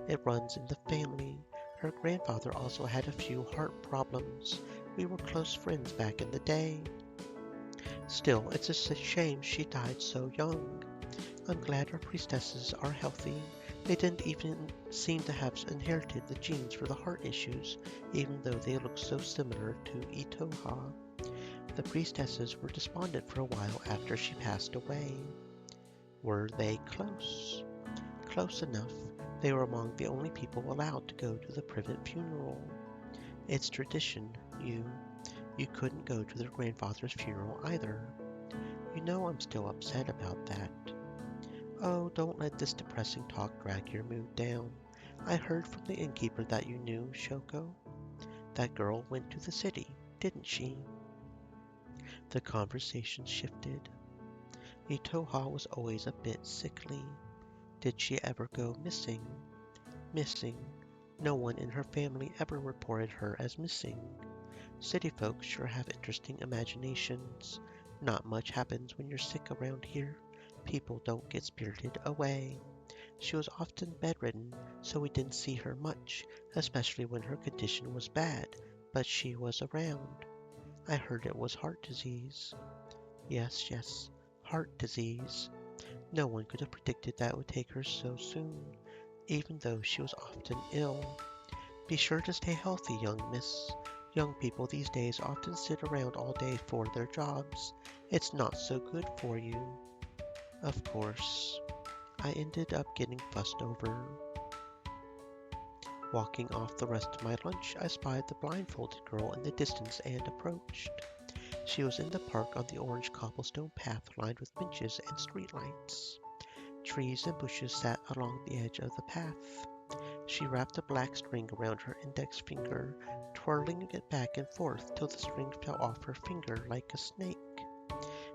S1: It runs in the family. Her grandfather also had a few heart problems. We were close friends back in the day. Still, it's a shame she died so young. I'm glad our priestesses are healthy. They didn't even seem to have inherited the genes for the heart issues, even though they look so similar to Itoha. The priestesses were despondent for a while after she passed away. Were they close? Close enough. They were among the only people allowed to go to the private funeral. It's tradition, You couldn't go to their grandfather's funeral either. You know I'm still upset about that. Oh, don't let this depressing talk drag your mood down. I heard from the innkeeper that you knew, Shoko. That girl went to the city, didn't she? The conversation shifted. Itoha was always a bit sickly. Did she ever go missing? Missing. No one in her family ever reported her as missing. City folks sure have interesting imaginations. Not much happens when you're sick around here. People don't get spirited away. She was often bedridden, so we didn't see her much, especially when her condition was bad, but she was around. I heard it was heart disease. Yes, heart disease. No one could have predicted that would take her so soon, even though she was often ill. Be sure to stay healthy, young miss. Young people these days often sit around all day for their jobs. It's not so good for you. Of course, I ended up getting fussed over. Walking off the rest of my lunch, I spied the blindfolded girl in the distance and approached. She was in the park on the orange cobblestone path lined with benches and streetlights. Trees and bushes sat along the edge of the path. She wrapped a black string around her index finger, twirling it back and forth till the string fell off her finger like a snake.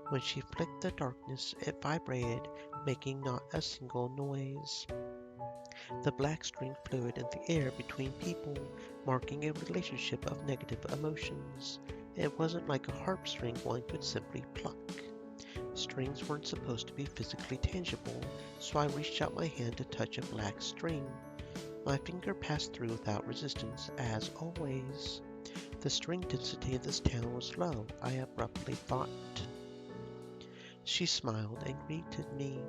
S1: When she flicked the darkness, it vibrated, making not a single noise. The black string floated in the air between people, marking a relationship of negative emotions. It wasn't like a harp string one could simply pluck. Strings weren't supposed to be physically tangible, so I reached out my hand to touch a black string. My finger passed through without resistance, as always. The string density in this town was low, I abruptly thought. She smiled and greeted me.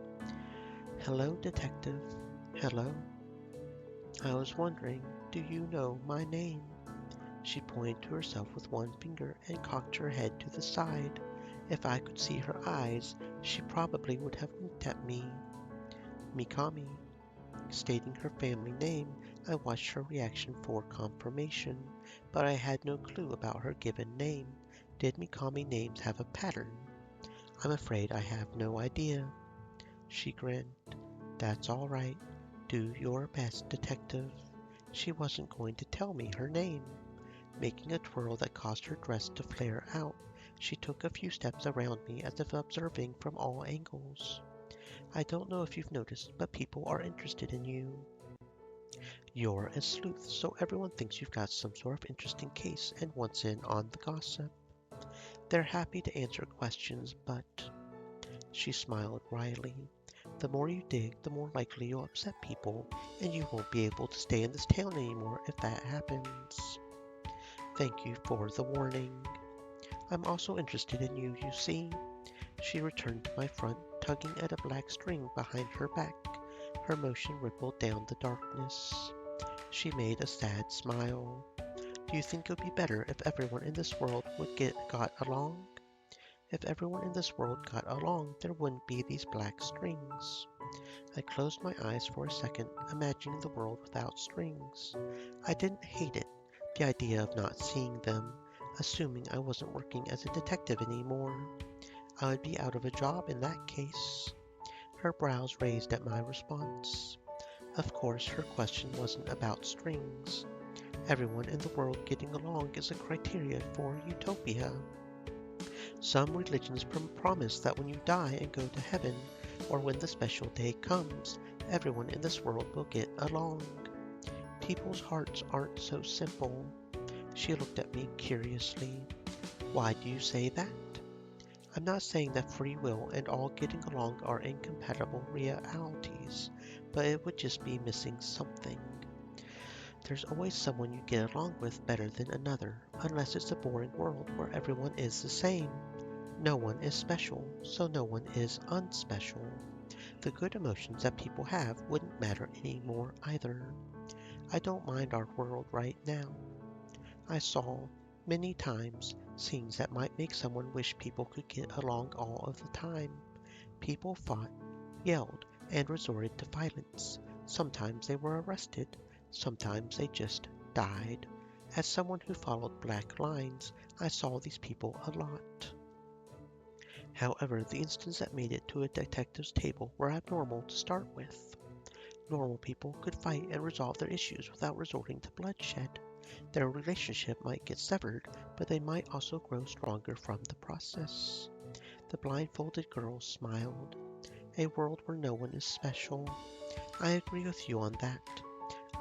S1: Hello, detective. Hello. I was wondering, do you know my name? She pointed to herself with one finger and cocked her head to the side. If I could see her eyes, she probably would have winked at me. Mikami. Stating her family name, I watched her reaction for confirmation, but I had no clue about her given name. Did Mikami names have a pattern? I'm afraid I have no idea. She grinned. That's all right. Do your best, detective. She wasn't going to tell me her name. Making a twirl that caused her dress to flare out, she took a few steps around me as if observing from all angles. I don't know if you've noticed, but people are interested in you. You're a sleuth, so everyone thinks you've got some sort of interesting case and wants in on the gossip. They're happy to answer questions, but... She smiled wryly. The more you dig, the more likely you'll upset people, and you won't be able to stay in this town anymore if that happens. Thank you for the warning. I'm also interested in you, you see. She returned to my front, tugging at a black string behind her back. Her motion rippled down the darkness. She made a sad smile. Do you think it would be better if everyone in this world got along? If everyone in this world got along, there wouldn't be these black strings. I closed my eyes for a second, imagining the world without strings. I didn't hate it, the idea of not seeing them, assuming I wasn't working as a detective anymore. I would be out of a job in that case. Her brows raised at my response. Of course, her question wasn't about strings. Everyone in the world getting along is a criteria for utopia. Some religions promise that when you die and go to heaven, or when the special day comes, everyone in this world will get along. People's hearts aren't so simple. She looked at me curiously. Why do you say that? I'm not saying that free will and all getting along are incompatible realities, but it would just be missing something. There's always someone you get along with better than another, unless it's a boring world where everyone is the same. No one is special, so no one is unspecial. The good emotions that people have wouldn't matter anymore either. I don't mind our world right now. I saw, many times, scenes that might make someone wish people could get along all of the time. People fought, yelled, and resorted to violence. Sometimes they were arrested. Sometimes they just died. As someone who followed black lines, I saw these people a lot. However, the incidents that made it to a detective's table were abnormal to start with. Normal people could fight and resolve their issues without resorting to bloodshed. Their relationship might get severed, but they might also grow stronger from the process. The blindfolded girl smiled. A world where no one is special. I agree with you on that.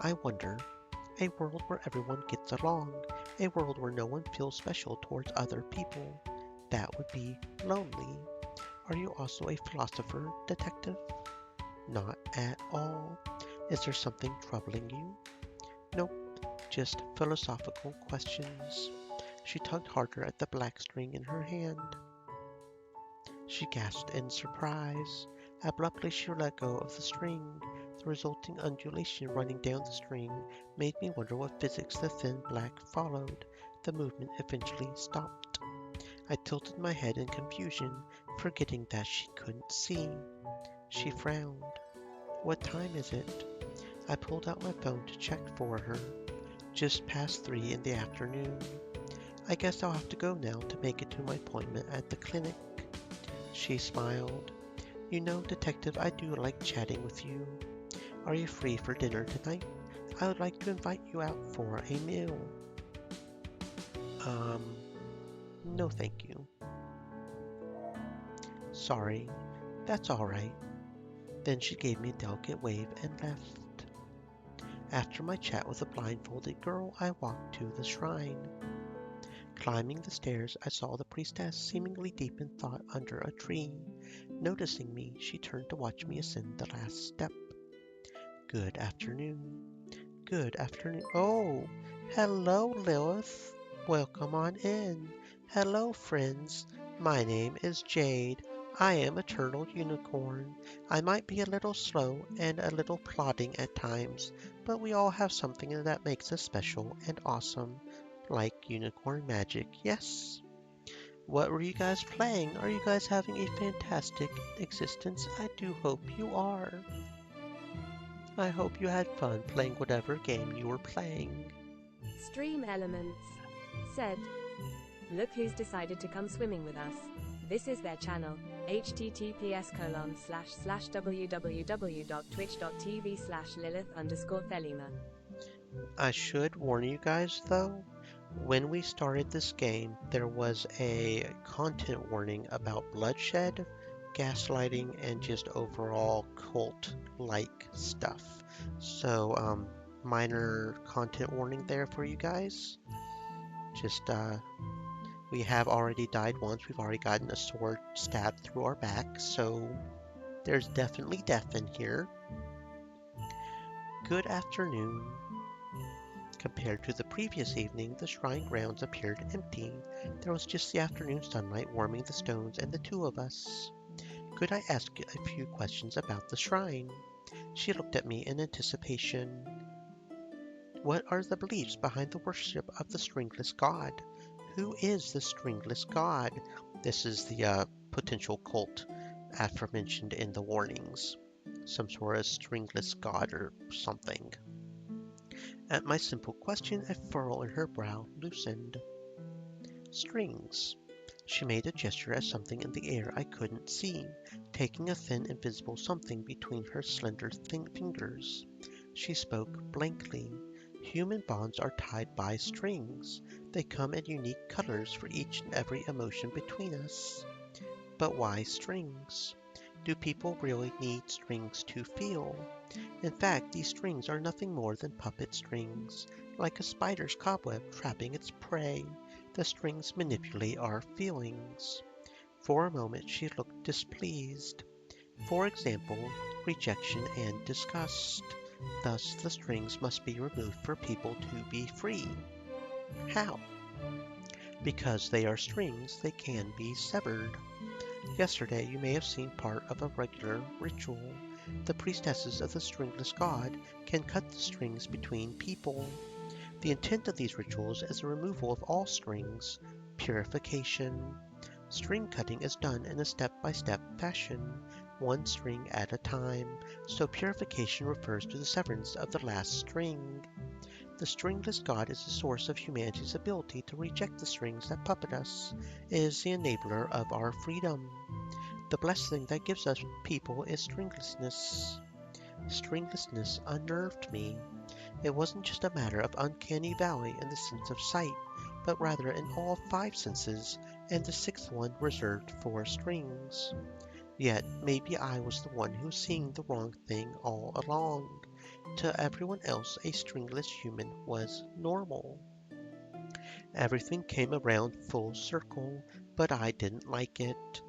S1: I wonder, a world where everyone gets along, a world where no one feels special towards other people. That would be lonely. Are you also a philosopher, detective? Not at all. Is there something troubling you? Nope, just philosophical questions. She tugged harder at the black string in her hand. She gasped in surprise. Abruptly she let go of the string. The resulting undulation running down the string made me wonder what physics the thin black followed. The movement eventually stopped. I tilted my head in confusion, forgetting that she couldn't see. She frowned. What time is it? I pulled out my phone to check for her. Just past 3 in the afternoon. I guess I'll have to go now to make it to my appointment at the clinic. She smiled. You know, detective, I do like chatting with you. Are you free for dinner tonight? I would like to invite you out for a meal. No thank you. Sorry, that's all right. Then she gave me a delicate wave and left. After my chat with the blindfolded girl, I walked to the shrine. Climbing the stairs, I saw the priestess seemingly deep in thought under a tree. Noticing me, she turned to watch me ascend the last step. Good afternoon. Good afternoon. Oh, hello, Lilith. Welcome on in. Hello, friends. My name is Jade. I am a turtle unicorn. I might be a little slow and a little plodding at times, but we all have something that makes us special and awesome, like unicorn magic, yes? What were you guys playing? Are you guys having a fantastic existence? I do hope you are. I hope you had fun playing whatever game you were playing.
S2: Stream Elements said, "Look who's decided to come swimming with us. This is their channel, https://www.twitch.tv/Lilith_Thelema."
S1: I should warn you guys though, when we started this game, there was a content warning about bloodshed, gaslighting, and just overall cult-like stuff. So, minor content warning there for you guys. Just, we have already died once. We've already gotten a sword stabbed through our back, so there's definitely death in here. Good afternoon. Compared to the previous evening, the shrine grounds appeared empty. There was just the afternoon sunlight warming the stones and the two of us. Could I ask a few questions about the shrine? She looked at me in anticipation. What are the beliefs behind the worship of the stringless god? Who is the stringless god? This is the potential cult aforementioned in the warnings. Some sort of stringless god or something. At my simple question, a furrow in her brow loosened. Strings. She made a gesture at something in the air I couldn't see, taking a thin invisible something between her slender fingers. She spoke blankly. Human bonds are tied by strings. They come in unique colors for each and every emotion between us. But why strings? Do people really need strings to feel? In fact, these strings are nothing more than puppet strings. Like a spider's cobweb trapping its prey, the strings manipulate our feelings. For a moment she looked displeased. For example, rejection and disgust. Thus, the strings must be removed for people to be free. How? Because they are strings, they can be severed. Yesterday you may have seen part of a regular ritual. The priestesses of the stringless god can cut the strings between people. The intent of these rituals is the removal of all strings, purification. String cutting is done in a step-by-step fashion, one string at a time, so purification refers to the severance of the last string. The stringless god is the source of humanity's ability to reject the strings that puppet us. It is the enabler of our freedom. The blessing that gives us people is stringlessness. Stringlessness unnerved me. It wasn't just a matter of uncanny valley in the sense of sight, but rather in all five senses, and the sixth one reserved for strings. Yet maybe I was the one who was seeing the wrong thing all along. To everyone else, a stringless human was normal. Everything came around full circle, but I didn't like it.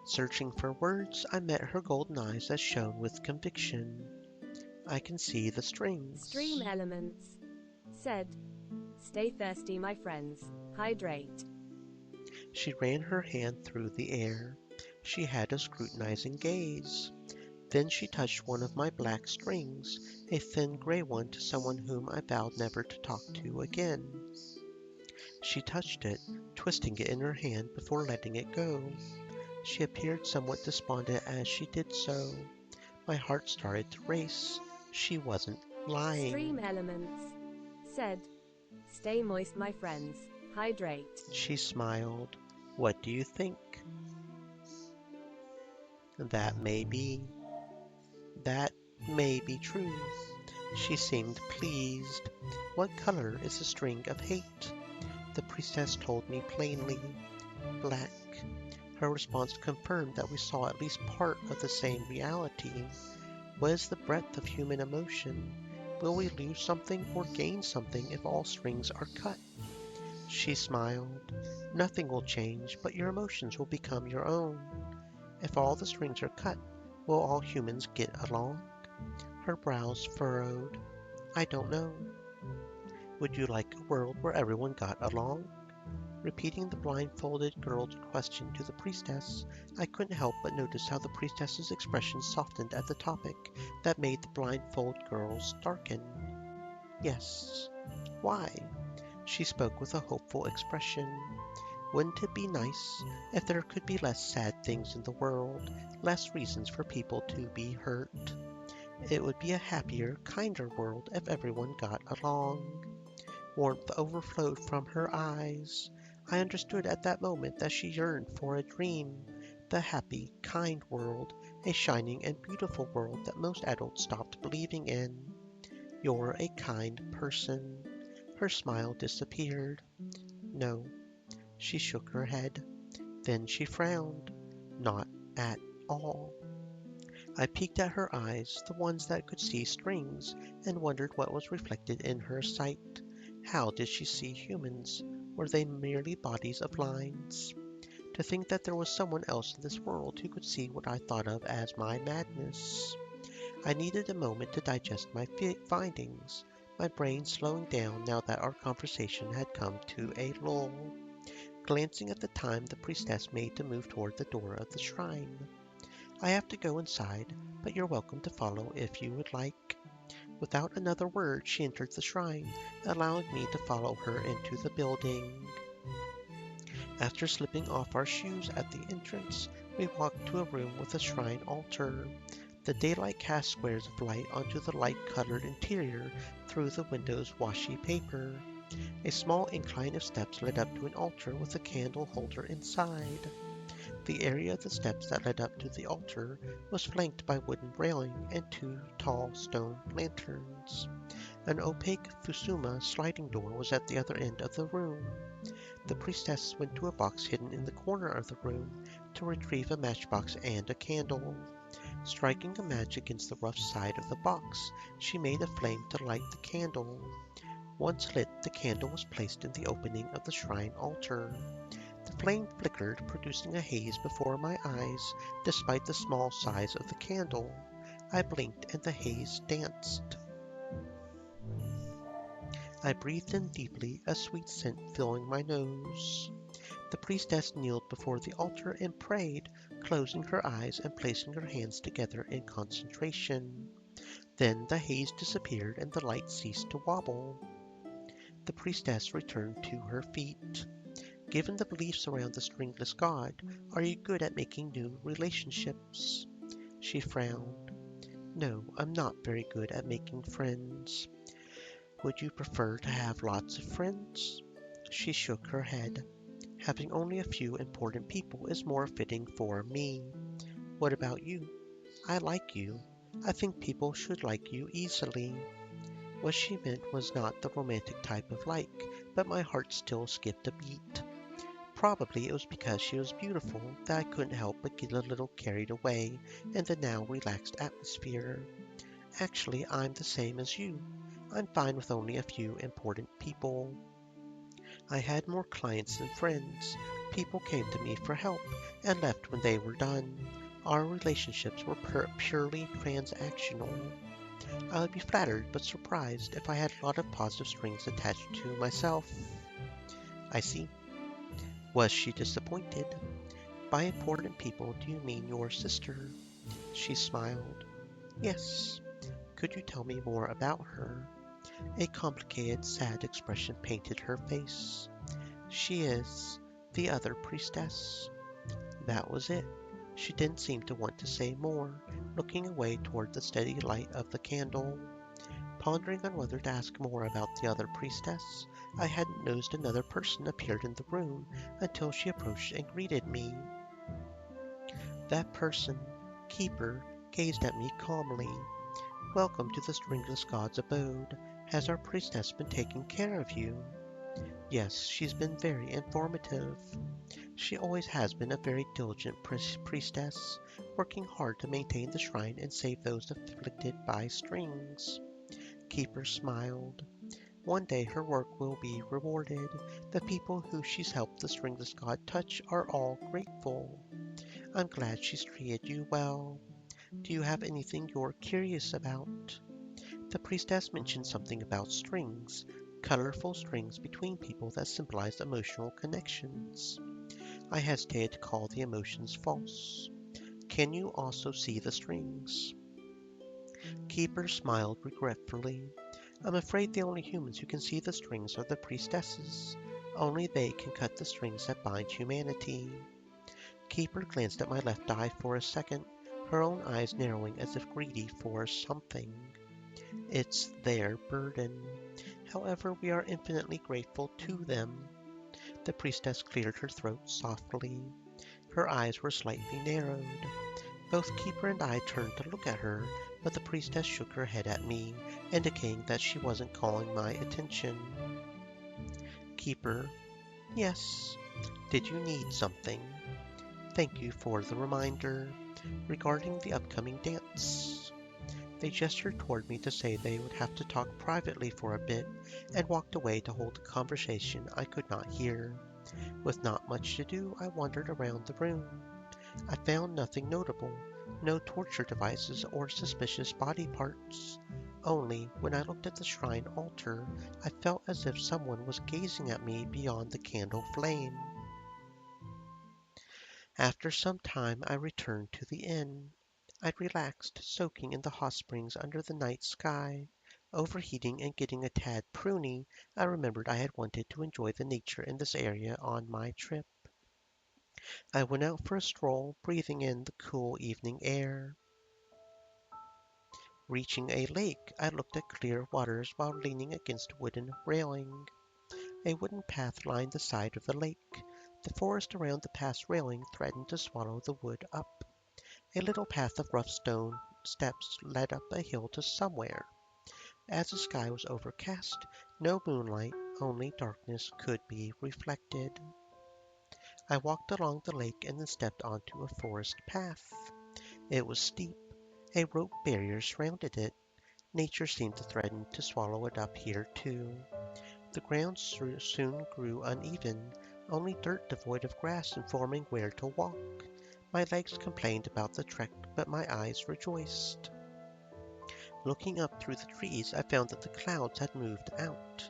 S1: Searching for words, I met her golden eyes that shone with conviction. I can see the
S2: Stream
S1: strings.
S2: Elements said, "Stay thirsty, my friends. Hydrate."
S1: She ran her hand through the air. She had a scrutinizing gaze. Then she touched one of my black strings, a thin gray one to someone whom I vowed never to talk to again. She touched it, twisting it in her hand before letting it go. She appeared somewhat despondent as she did so. My heart started to race. She wasn't lying.
S2: Stream Elements said, "Stay moist, my friends. Hydrate."
S1: She smiled. What do you think? That may be. That may be true. She seemed pleased. What color is the string of hate? The priestess told me plainly. Black. Her response confirmed that we saw at least part of the same reality. What is the breadth of human emotion? Will we lose something or gain something if all strings are cut? She smiled. Nothing will change, but your emotions will become your own. If all the strings are cut, will all humans get along? Her brows furrowed. I don't know. Would you like a world where everyone got along? Repeating the blindfolded girl's question to the priestess, I couldn't help but notice how the priestess's expression softened at the topic that made the blindfold girls darken. Yes. Why? She spoke with a hopeful expression. Wouldn't it be nice if there could be less sad things in the world, less reasons for people to be hurt? It would be a happier, kinder world if everyone got along. Warmth overflowed from her eyes. I understood at that moment that she yearned for a dream, the happy, kind world, a shining and beautiful world that most adults stopped believing in. You're a kind person. Her smile disappeared. No, she shook her head. Then she frowned. Not at all. I peeked at her eyes, the ones that could see strings, and wondered what was reflected in her sight. How did she see humans? Were they merely bodies of lines? To think that there was someone else in this world who could see what I thought of as my madness. I needed a moment to digest my findings, my brain slowing down now that our conversation had come to a lull. Glancing at the time the priestess made to move toward the door of the shrine. I have to go inside, but you're welcome to follow if you would like. Without another word, she entered the shrine, allowing me to follow her into the building. After slipping off our shoes at the entrance, we walked to a room with a shrine altar. The daylight cast squares of light onto the light-colored interior through the window's washy paper. A small incline of steps led up to an altar with a candle holder inside. The area of the steps that led up to the altar was flanked by wooden railing and two tall stone lanterns. An opaque fusuma sliding door was at the other end of the room. The priestess went to a box hidden in the corner of the room to retrieve a matchbox and a candle. Striking a match against the rough side of the box, she made a flame to light the candle. Once lit, the candle was placed in the opening of the shrine altar. The flame flickered, producing a haze before my eyes, despite the small size of the candle. I blinked and the haze danced. I breathed in deeply, a sweet scent filling my nose. The priestess kneeled before the altar and prayed, closing her eyes and placing her hands together in concentration. Then the haze disappeared and the light ceased to wobble. The priestess returned to her feet. Given the beliefs around the stringless god, are you good at making new relationships? She frowned. No, I'm not very good at making friends. Would you prefer to have lots of friends? She shook her head. Having only a few important people is more fitting for me. What about you? I like you. I think people should like you easily. What she meant was not the romantic type of like, but my heart still skipped a beat. Probably it was because she was beautiful that I couldn't help but get a little carried away in the now relaxed atmosphere. Actually, I'm the same as you. I'm fine with only a few important people. I had more clients than friends. People came to me for help and left when they were done. Our relationships were purely transactional. I would be flattered but surprised if I had a lot of positive strings attached to myself. I see. Was she disappointed? By important people, do you mean your sister? She smiled. Yes. Could you tell me more about her? A complicated, sad expression painted her face. She is the other priestess. That was it. She didn't seem to want to say more, looking away toward the steady light of the candle. Pondering on whether to ask more about the other priestess, I hadn't noticed another person appeared in the room until she approached and greeted me. That person, Keeper, gazed at me calmly. Welcome to the Stringless God's abode. Has our priestess been taking care of you? Yes, she's been very informative. She always has been a very diligent priestess, working hard to maintain the shrine and save those afflicted by strings. Keeper smiled. One day her work will be rewarded. The people who she's helped the stringless god touch are all grateful. I'm glad she's treated you well. Do you have anything you're curious about? The priestess mentioned something about strings, colorful strings between people that symbolized emotional connections. I hesitated to call the emotions false. Can you also see the strings? Keeper smiled regretfully. I'm afraid the only humans who can see the strings are the priestesses. Only they can cut the strings that bind humanity. Keeper glanced at my left eye for a second, her own eyes narrowing as if greedy for something. It's their burden. However, we are infinitely grateful to them. The priestess cleared her throat softly. Her eyes were slightly narrowed. Both Keeper and I turned to look at her, but the priestess shook her head at me, indicating that she wasn't calling my attention. Keeper, yes. Did you need something? Thank you for the reminder. Regarding the upcoming dance. They gestured toward me to say they would have to talk privately for a bit, and walked away to hold a conversation I could not hear. With not much to do, I wandered around the room. I found nothing notable, no torture devices or suspicious body parts. Only, when I looked at the shrine altar, I felt as if someone was gazing at me beyond the candle flame. After some time, I returned to the inn. I relaxed, soaking in the hot springs under the night sky. Overheating and getting a tad pruny, I remembered I had wanted to enjoy the nature in this area on my trip. I went out for a stroll, breathing in the cool evening air. Reaching a lake, I looked at clear waters while leaning against a wooden railing. A wooden path lined the side of the lake. The forest around the path's railing threatened to swallow the wood up. A little path of rough stone steps led up a hill to somewhere. As the sky was overcast, no moonlight, only darkness could be reflected. I walked along the lake and then stepped onto a forest path. It was steep. A rope barrier surrounded it. Nature seemed to threaten to swallow it up here too. The ground soon grew uneven, only dirt devoid of grass informing where to walk. My legs complained about the trek, but my eyes rejoiced. Looking up through the trees, I found that the clouds had moved out.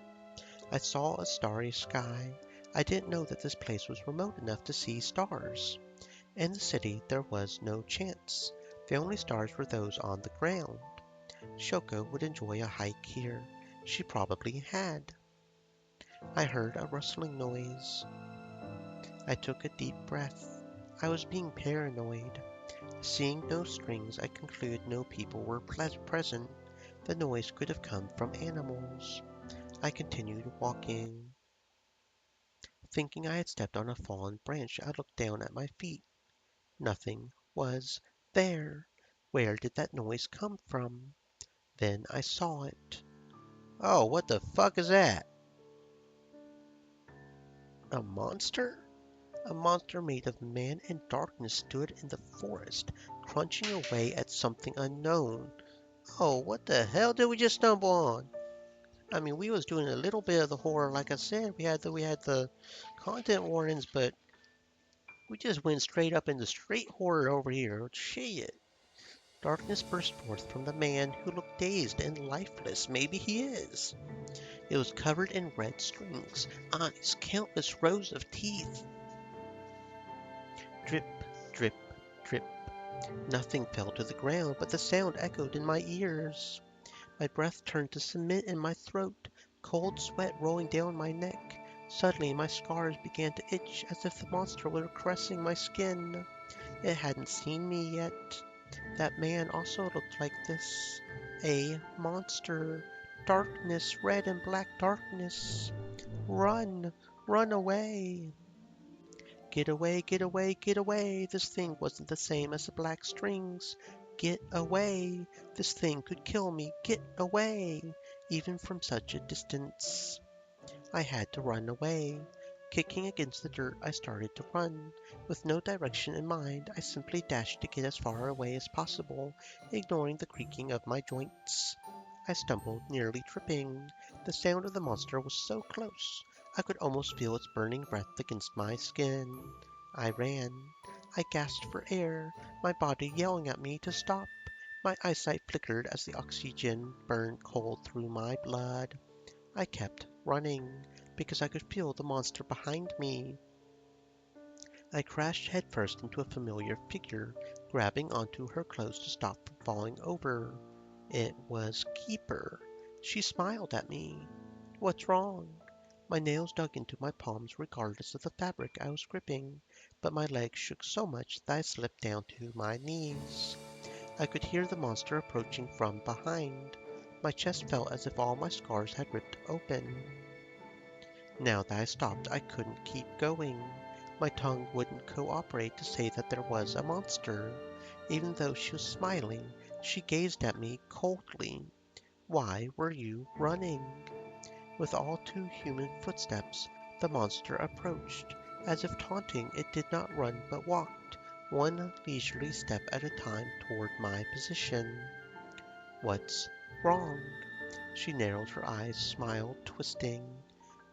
S1: I saw a starry sky. I didn't know that this place was remote enough to see stars. In the city, there was no chance. The only stars were those on the ground. Shoko would enjoy a hike here. She probably had. I heard a rustling noise. I took a deep breath. I was being paranoid. Seeing no strings, I concluded no people were present. The noise could have come from animals. I continued walking. Thinking I had stepped on a fallen branch, I looked down at my feet. Nothing was there. Where did that noise come from? Then I saw it. Oh, what the fuck is that? A monster? A monster made of man and darkness stood in the forest, crunching away at something unknown. Oh, what the hell did we just stumble on? I mean, we was doing a little bit of the horror, like I said. We had the content warnings, but we just went straight up into straight horror over here. Shit. Darkness burst forth from the man who looked dazed and lifeless. Maybe he is. It was covered in red strings, eyes, countless rows of teeth. Drip, drip, drip. Nothing fell to the ground, but the sound echoed in my ears. My breath turned to cement in my throat, cold sweat rolling down my neck. Suddenly, my scars began to itch as if the monster were caressing my skin. It hadn't seen me yet. That man also looked like this. A monster. Darkness, red and black darkness. Run! Run away! Get away, get away, get away! This thing wasn't the same as the black strings. Get away! This thing could kill me. Get away! Even from such a distance. I had to run away. Kicking against the dirt, I started to run. With no direction in mind, I simply dashed to get as far away as possible, ignoring the creaking of my joints. I stumbled, nearly tripping. The sound of the monster was so close. I could almost feel its burning breath against my skin. I ran. I gasped for air, my body yelling at me to stop. My eyesight flickered as the oxygen burned cold through my blood. I kept running because I could feel the monster behind me. I crashed headfirst into a familiar figure, grabbing onto her clothes to stop from falling over. It was Keeper. She smiled at me. What's wrong? My nails dug into my palms regardless of the fabric I was gripping, but my legs shook so much that I slipped down to my knees. I could hear the monster approaching from behind. My chest felt as if all my scars had ripped open. Now that I stopped, I couldn't keep going. My tongue wouldn't cooperate to say that there was a monster. Even though she was smiling, she gazed at me coldly. Why were you running? With all too human footsteps, the monster approached. As if taunting, it did not run but walked, one leisurely step at a time toward my position. What's wrong? She narrowed her eyes, smiled, twisting.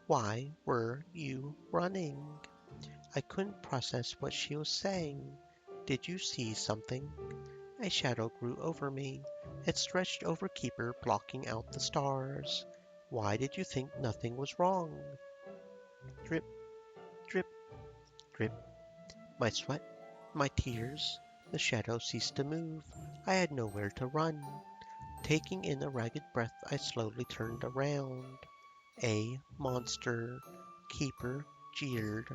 S1: Why were you running? I couldn't process what she was saying. Did you see something? A shadow grew over me. It stretched over Keeper, blocking out the stars. Why did you think nothing was wrong? Drip, drip, drip. My sweat, my tears. The shadow ceased to move. I had nowhere to run. Taking in a ragged breath, I slowly turned around. A monster. Keeper jeered.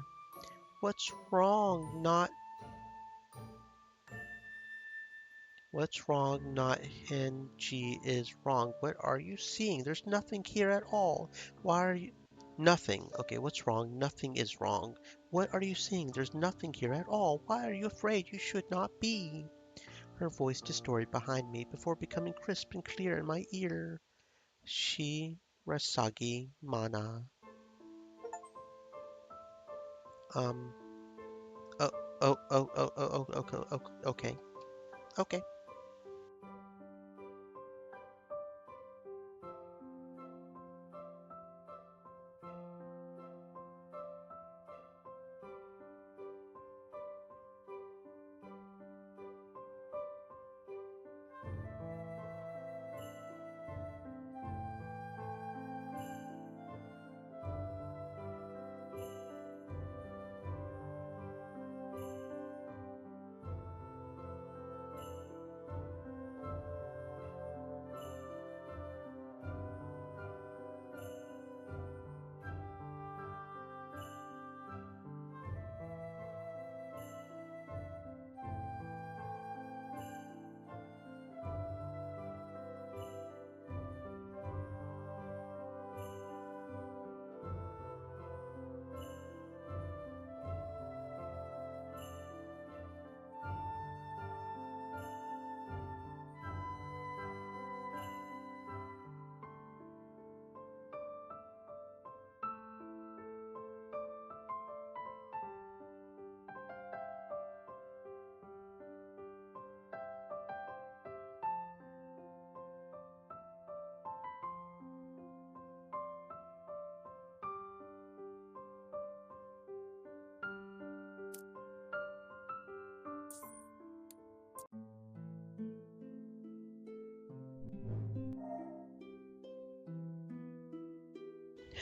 S1: What's wrong? What's wrong? Not NG is wrong. What are you seeing? There's nothing here at all. Why are you... Nothing. Okay, what's wrong? Nothing is wrong. What are you seeing? There's nothing here at all. Why are you afraid? You should not be. Her voice distorted behind me before becoming crisp and clear in my ear. Shi Rasagi Mana. Um, oh, okay, okay.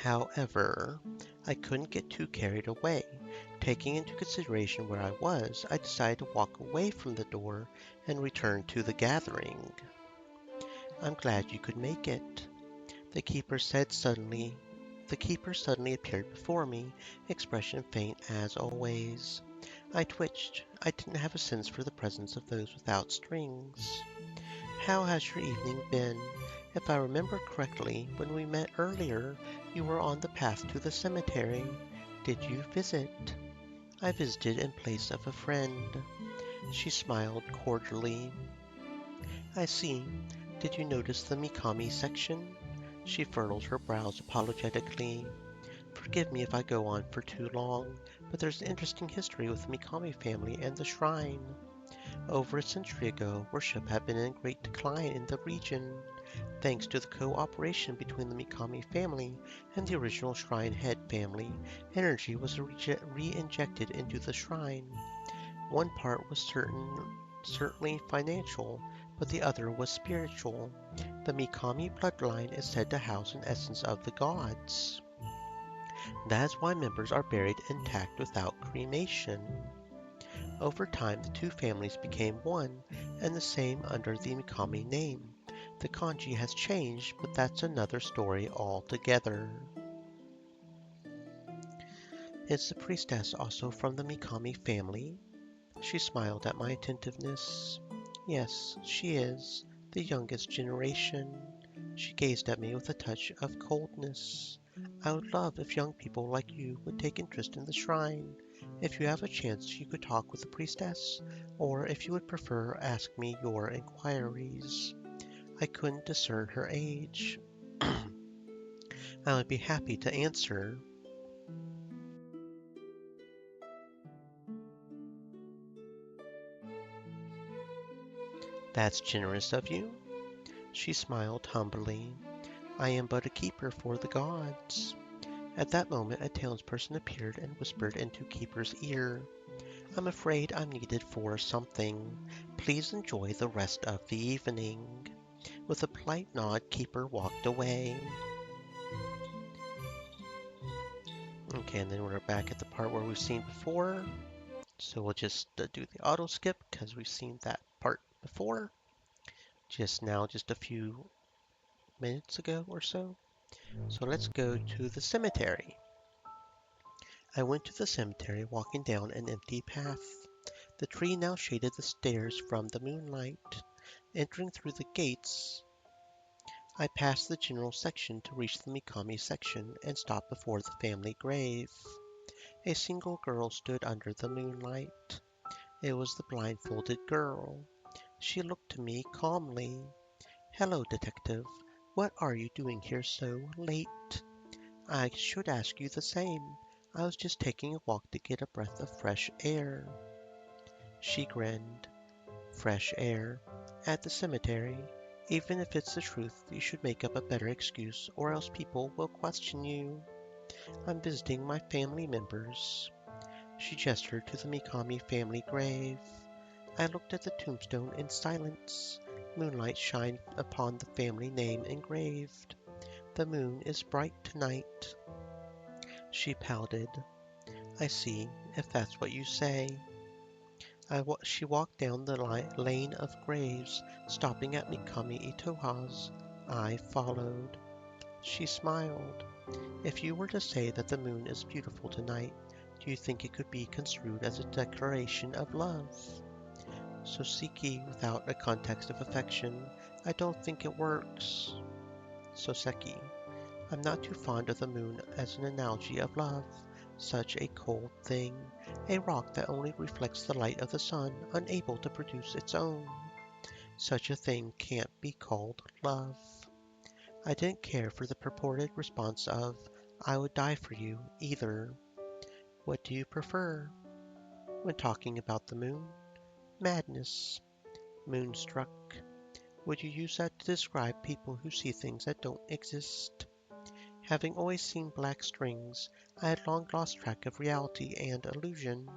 S1: However, I couldn't get too carried away. Taking into consideration where I was, I decided to walk away from the door and return to the gathering. I'm glad you could make it, the keeper said suddenly. The keeper suddenly appeared before me, expression faint as always. I twitched. I didn't have a sense for the presence of those without strings. How has your evening been? If I remember correctly, when we met earlier, you were on the path to the cemetery. Did you visit? I visited in place of a friend. She smiled cordially. I see. Did you notice the Mikami section? She furrowed her brows apologetically. Forgive me if I go on for too long, but there's an interesting history with the Mikami family and the shrine. Over a century ago, worship had been in great decline in the region. Thanks to the cooperation between the Mikami family and the original Shrine Head family, energy was re-injected into the shrine. One part was certainly financial, but the other was spiritual. The Mikami bloodline is said to house an essence of the gods. That is why members are buried intact without cremation. Over time, the two families became one and the same under the Mikami name. The kanji has changed, but that's another story altogether. Is the priestess also from the Mikami family? She smiled at my attentiveness. Yes, she is, the youngest generation. She gazed at me with a touch of coldness. I would love if young people like you would take interest in the shrine. If you have a chance, you could talk with the priestess, or if you would prefer, ask me your inquiries. I couldn't discern her age. I would be happy to answer. That's generous of you. She smiled humbly. I am but a keeper for the gods. At that moment, a townsperson appeared and whispered into Keeper's ear. I'm afraid I'm needed for something. Please enjoy the rest of the evening. With a polite nod, Keeper walked away. Okay, and then we're back at the part where we've seen before. So we'll just do the auto skip because we've seen that part before. Just now, just a few minutes ago or so. So let's go to the cemetery. I went to the cemetery, walking down an empty path. The tree now shaded the stairs from the moonlight. Entering through the gates, I passed the general section to reach the Mikami section and stopped before the family grave. A single girl stood under the moonlight. It was the blindfolded girl. She looked to me calmly. Hello, detective. What are you doing here so late? I should ask you the same. I was just taking a walk to get a breath of fresh air. She grinned. Fresh air. At the cemetery. Even if it's the truth, you should make up a better excuse, or else people will question you. I'm visiting my family members. She gestured to the Mikami family grave. I looked at the tombstone in silence. Moonlight shined upon the family name engraved. The moon is bright tonight. She pouted. I see, if that's what you say. She walked down the lane of graves, stopping at Mikami Itoha's. I followed. She smiled. If you were to say that the moon is beautiful tonight, do you think it could be construed as a declaration of love? Soseki without a context of affection, I don't think it works. Soseki, I'm not too fond of the moon as an analogy of love. Such a cold thing, a rock that only reflects the light of the sun, unable to produce its own. Such a thing can't be called love. I didn't care for the purported response of, I would die for you, either. What do you prefer? When talking about the moon? Madness. Moonstruck. Would you use that to describe people who see things that don't exist? Having always seen black strings, I had long lost track of reality and illusion.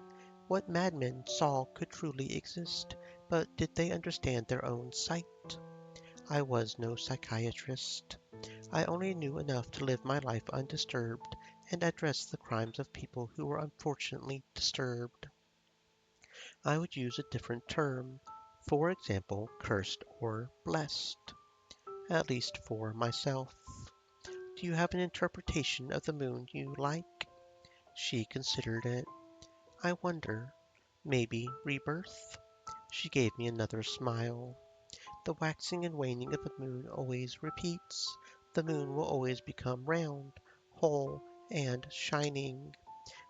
S1: What madmen saw could truly exist, but did they understand their own sight? I was no psychiatrist. I only knew enough to live my life undisturbed and address the crimes of people who were unfortunately disturbed. I would use a different term, for example, cursed or blessed, at least for myself. Do you have an interpretation of the moon you like? She considered it. I wonder, maybe rebirth? She gave me another smile. The waxing and waning of the moon always repeats. The moon will always become round, whole, and shining.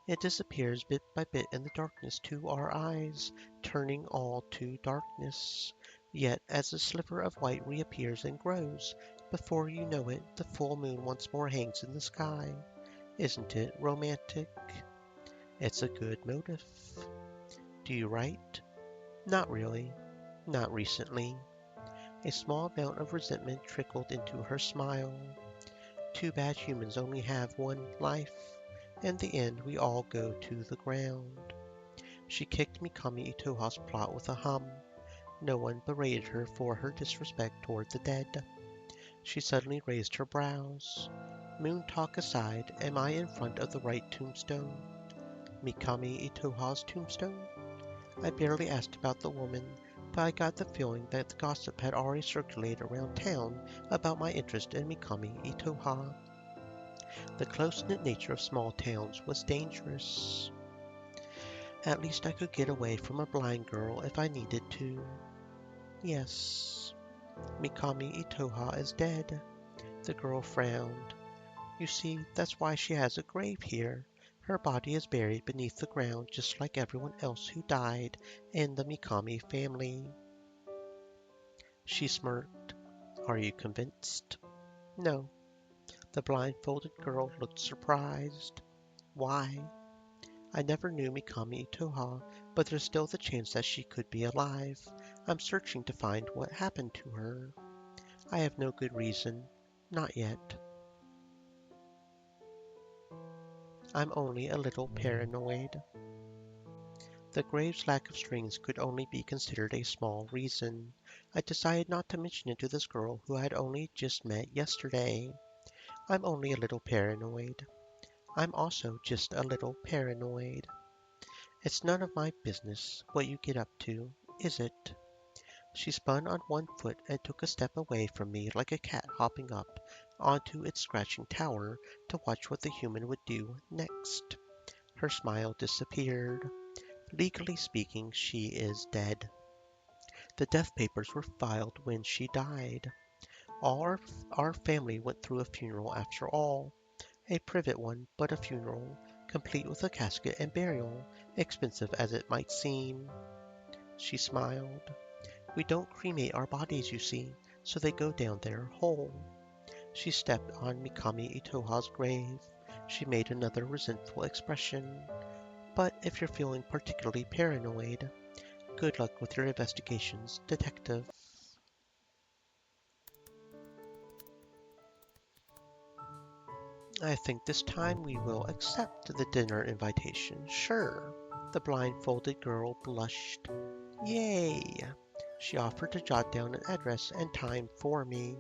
S1: It disappears bit by bit in the darkness to our eyes, turning all to darkness. Yet as the sliver of white reappears and grows, before you know it, the full moon once more hangs in the sky. Isn't it romantic? It's a good motive. Do you write? Not really. Not recently. A small amount of resentment trickled into her smile. Too bad humans only have one life. In the end, we all go to the ground. She kicked Mikami Itoha's plot with a hum. No one berated her for her disrespect toward the dead. She suddenly raised her brows. Moon talk aside, am I in front of the right tombstone? Mikami Itoha's tombstone? I barely asked about the woman. but I got the feeling that the gossip had already circulated around town about my interest in Mikami Itoha. The close-knit nature of small towns was dangerous. At least I could get away from a blind girl if I needed to. Yes, Mikami Itoha is dead. The girl frowned. You see, that's why she has a grave here. Her body is buried beneath the ground just like everyone else who died in the Mikami family. She smirked. Are you convinced? No. The blindfolded girl looked surprised. Why? I never knew Mikami Itoha, but there's still the chance that she could be alive. I'm searching to find what happened to her. I have no good reason. Not yet. I'm only a little paranoid. The grave's lack of strings could only be considered a small reason. I decided not to mention it to this girl who I had only just met yesterday. I'm only a little paranoid. I'm also just a little paranoid. It's none of my business what you get up to, is it? She spun on one foot and took a step away from me like a cat hopping up onto its scratching tower to watch what the human would do next. Her smile disappeared. Legally speaking, she is dead. The death papers were filed when she died. Our family went through a funeral after all. A private one, but a funeral, complete with a casket and burial, expensive as it might seem. She smiled. We don't cremate our bodies, you see, so they go down there whole. She stepped on Mikami Itoha's grave. She made another resentful expression. But if you're feeling particularly paranoid, good luck with your investigations, detective. I think this time we will accept the dinner invitation, sure. The blindfolded girl blushed. Yay! She offered to jot down an address and time for me.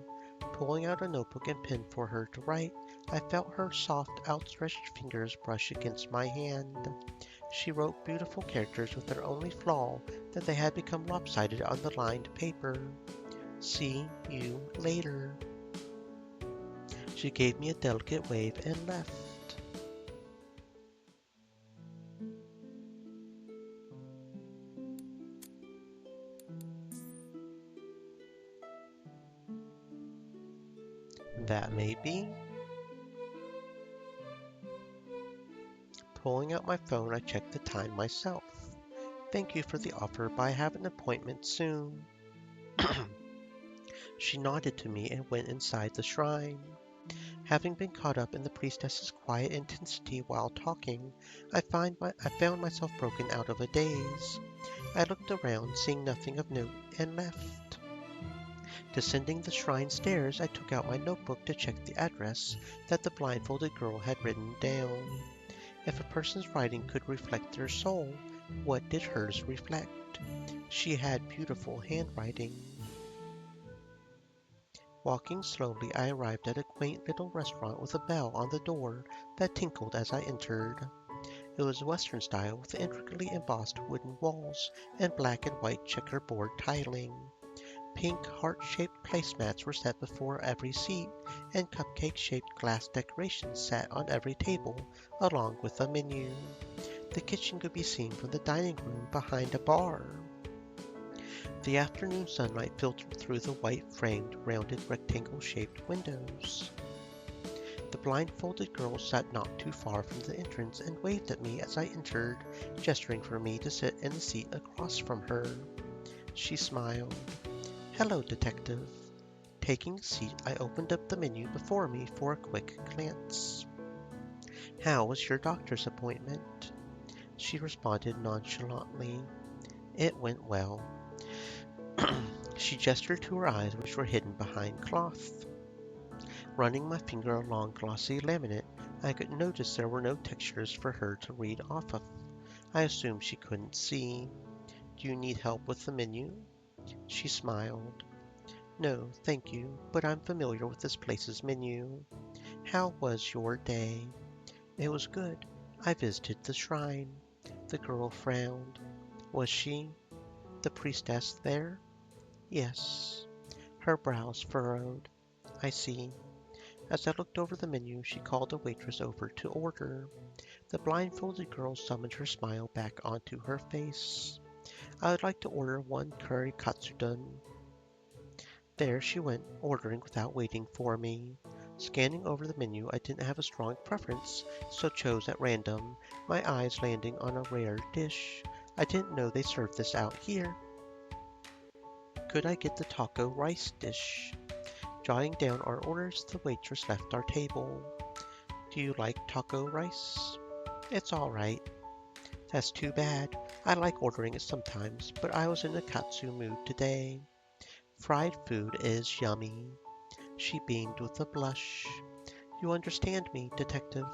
S1: Pulling out a notebook and pen for her to write, I felt her soft, outstretched fingers brush against my hand. She wrote beautiful characters with their only flaw that they had become lopsided on the lined paper. See you later. She gave me a delicate wave and left. That may be. Pulling out my phone, I checked the time myself. Thank you for the offer, but I have an appointment soon. She nodded to me and went inside the shrine. Having been caught up in the priestess's quiet intensity while talking, I found myself broken out of a daze. I looked around, seeing nothing of note, and left. Descending the shrine stairs, I took out my notebook to check the address that the blindfolded girl had written down. If a person's writing could reflect their soul, what did hers reflect? She had beautiful handwriting. Walking slowly, I arrived at a quaint little restaurant with a bell on the door that tinkled as I entered. It was Western style with intricately embossed wooden walls and black and white checkerboard tiling. Pink heart-shaped placemats were set before every seat, and cupcake-shaped glass decorations sat on every table, along with a menu. The kitchen could be seen from the dining room behind a bar. The afternoon sunlight filtered through the white-framed, rounded rectangle-shaped windows. The blindfolded girl sat not too far from the entrance and waved at me as I entered, gesturing for me to sit in the seat across from her. She smiled. Hello, detective. Taking a seat, I opened up the menu before me for a quick glance. How was your doctor's appointment? She responded nonchalantly. It went well. She gestured to her eyes, which were hidden behind cloth. Running my finger along glossy laminate, I could notice there were no textures for her to read off of. I assumed she couldn't see. Do you need help with the menu? She smiled. No, thank you, but I'm familiar with this place's menu. How was your day? It was good. I visited the shrine. The girl frowned. Was she? The priestess there? Yes. Her brows furrowed. I see. As I looked over the menu, she called a waitress over to order. The blindfolded girl summoned her smile back onto her face. I would like to order one curry katsudon. There she went, ordering without waiting for me. Scanning over the menu, I didn't have a strong preference, so chose at random, my eyes landing on a rare dish. I didn't know they served this out here. Could I get the taco rice dish? Jotting down our orders, the waitress left our table. Do you like taco rice? It's all right. That's too bad. I like ordering it sometimes, but I was in a katsu mood today. Fried food is yummy. She beamed with a blush. You understand me, detective.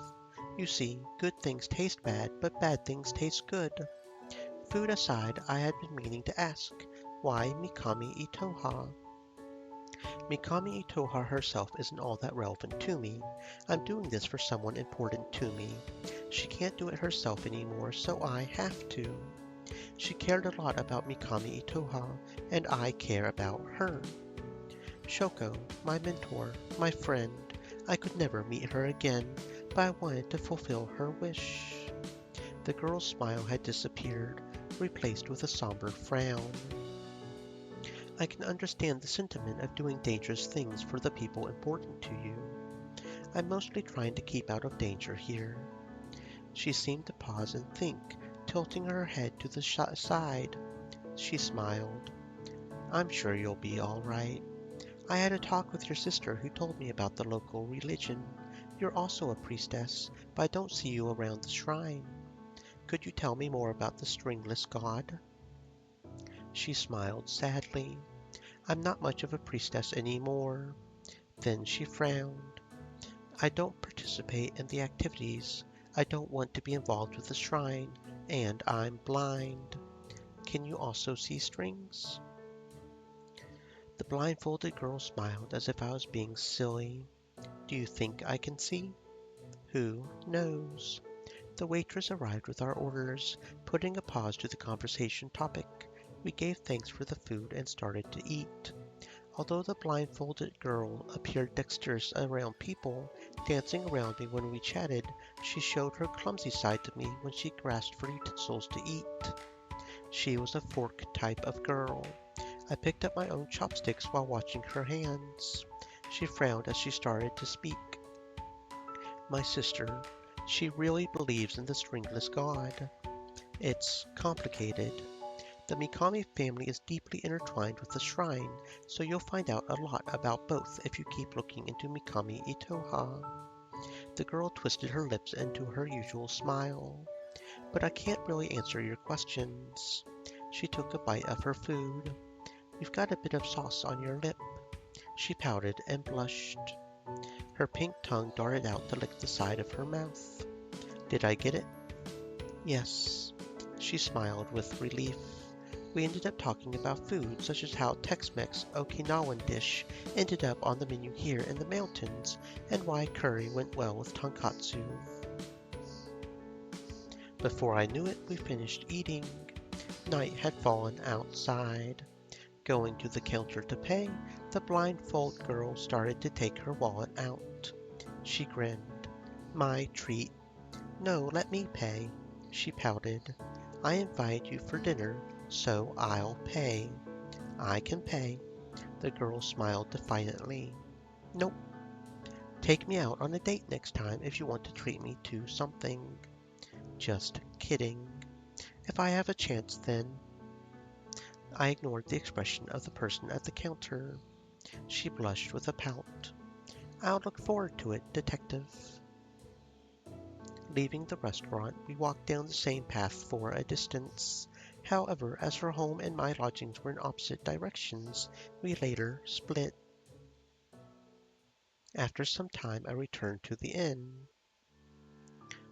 S1: You see, good things taste bad, but bad things taste good. Food aside, I had been meaning to ask, why Mikami Itoha? Mikami Itoha herself isn't all that relevant to me. I'm doing this for someone important to me. She can't do it herself anymore, so I have to. She cared a lot about Mikami Itoha, and I care about her. Shoko, my mentor, my friend. I could never meet her again, but I wanted to fulfill her wish. The girl's smile had disappeared, replaced with a somber frown. I can understand the sentiment of doing dangerous things for the people important to you. I'm mostly trying to keep out of danger here. She seemed to pause and think, tilting her head to the side. She smiled. I'm sure you'll be all right. I had a talk with your sister who told me about the local religion. You're also a priestess, but I don't see you around the shrine. Could you tell me more about the stringless god? She smiled sadly. I'm not much of a priestess anymore. Then she frowned. I don't participate in the activities. I don't want to be involved with the shrine, and I'm blind. Can you also see strings? The blindfolded girl smiled as if I was being silly. Do you think I can see? Who knows? The waitress arrived with our orders, putting a pause to the conversation topic. We gave thanks for the food and started to eat. Although the blindfolded girl appeared dexterous around people, dancing around me when we chatted, she showed her clumsy side to me when she grasped for utensils to eat. She was a fork type of girl. I picked up my own chopsticks while watching her hands. She frowned as she started to speak. My sister, she really believes in the stringless god. It's complicated. The Mikami family is deeply intertwined with the shrine, so you'll find out a lot about both if you keep looking into Mikami Itoha. The girl twisted her lips into her usual smile. But I can't really answer your questions. She took a bite of her food. You've got a bit of sauce on your lip. She pouted and blushed. Her pink tongue darted out to lick the side of her mouth. Did I get it? Yes. She smiled with relief. We ended up talking about food, such as how Tex-Mex Okinawan dish ended up on the menu here in the mountains, and why curry went well with tonkatsu. Before I knew it, we finished eating. Night had fallen outside. Going to the counter to pay, the blindfold girl started to take her wallet out. She grinned. My treat. No, let me pay. She pouted. I invited you for dinner, so I'll pay. I can pay. The girl smiled defiantly. Nope. Take me out on a date next time if you want to treat me to something. Just kidding. If I have a chance, then. I ignored the expression of the person at the counter. She blushed with a pout. I'll look forward to it, detective. Leaving the restaurant, we walked down the same path for a distance. However, as her home and my lodgings were in opposite directions, we later split. After some time, I returned to the inn.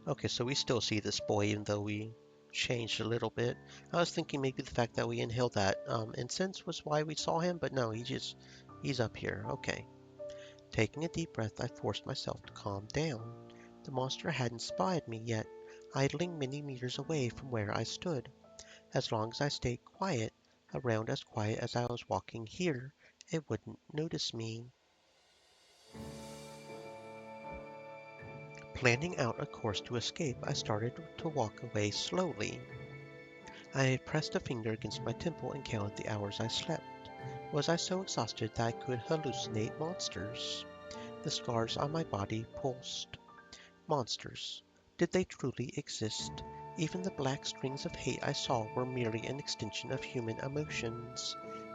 S1: Okay, so we still see this boy, even though we changed a little bit. I was thinking maybe the fact that we inhaled that incense was why we saw him, but no, he's up here. Okay. Taking a deep breath, I forced myself to calm down. The monster hadn't spotted me yet, idling many meters away from where I stood. As long as I stayed quiet, around as quiet as I was walking here, it wouldn't notice me. Planning out a course to escape, I started to walk away slowly. I pressed a finger against my temple and counted the hours I slept. Was I so exhausted that I could hallucinate monsters? The scars on my body pulsed. Monsters. Did they truly exist? Even the black strings of hate I saw were merely an extension of human emotions.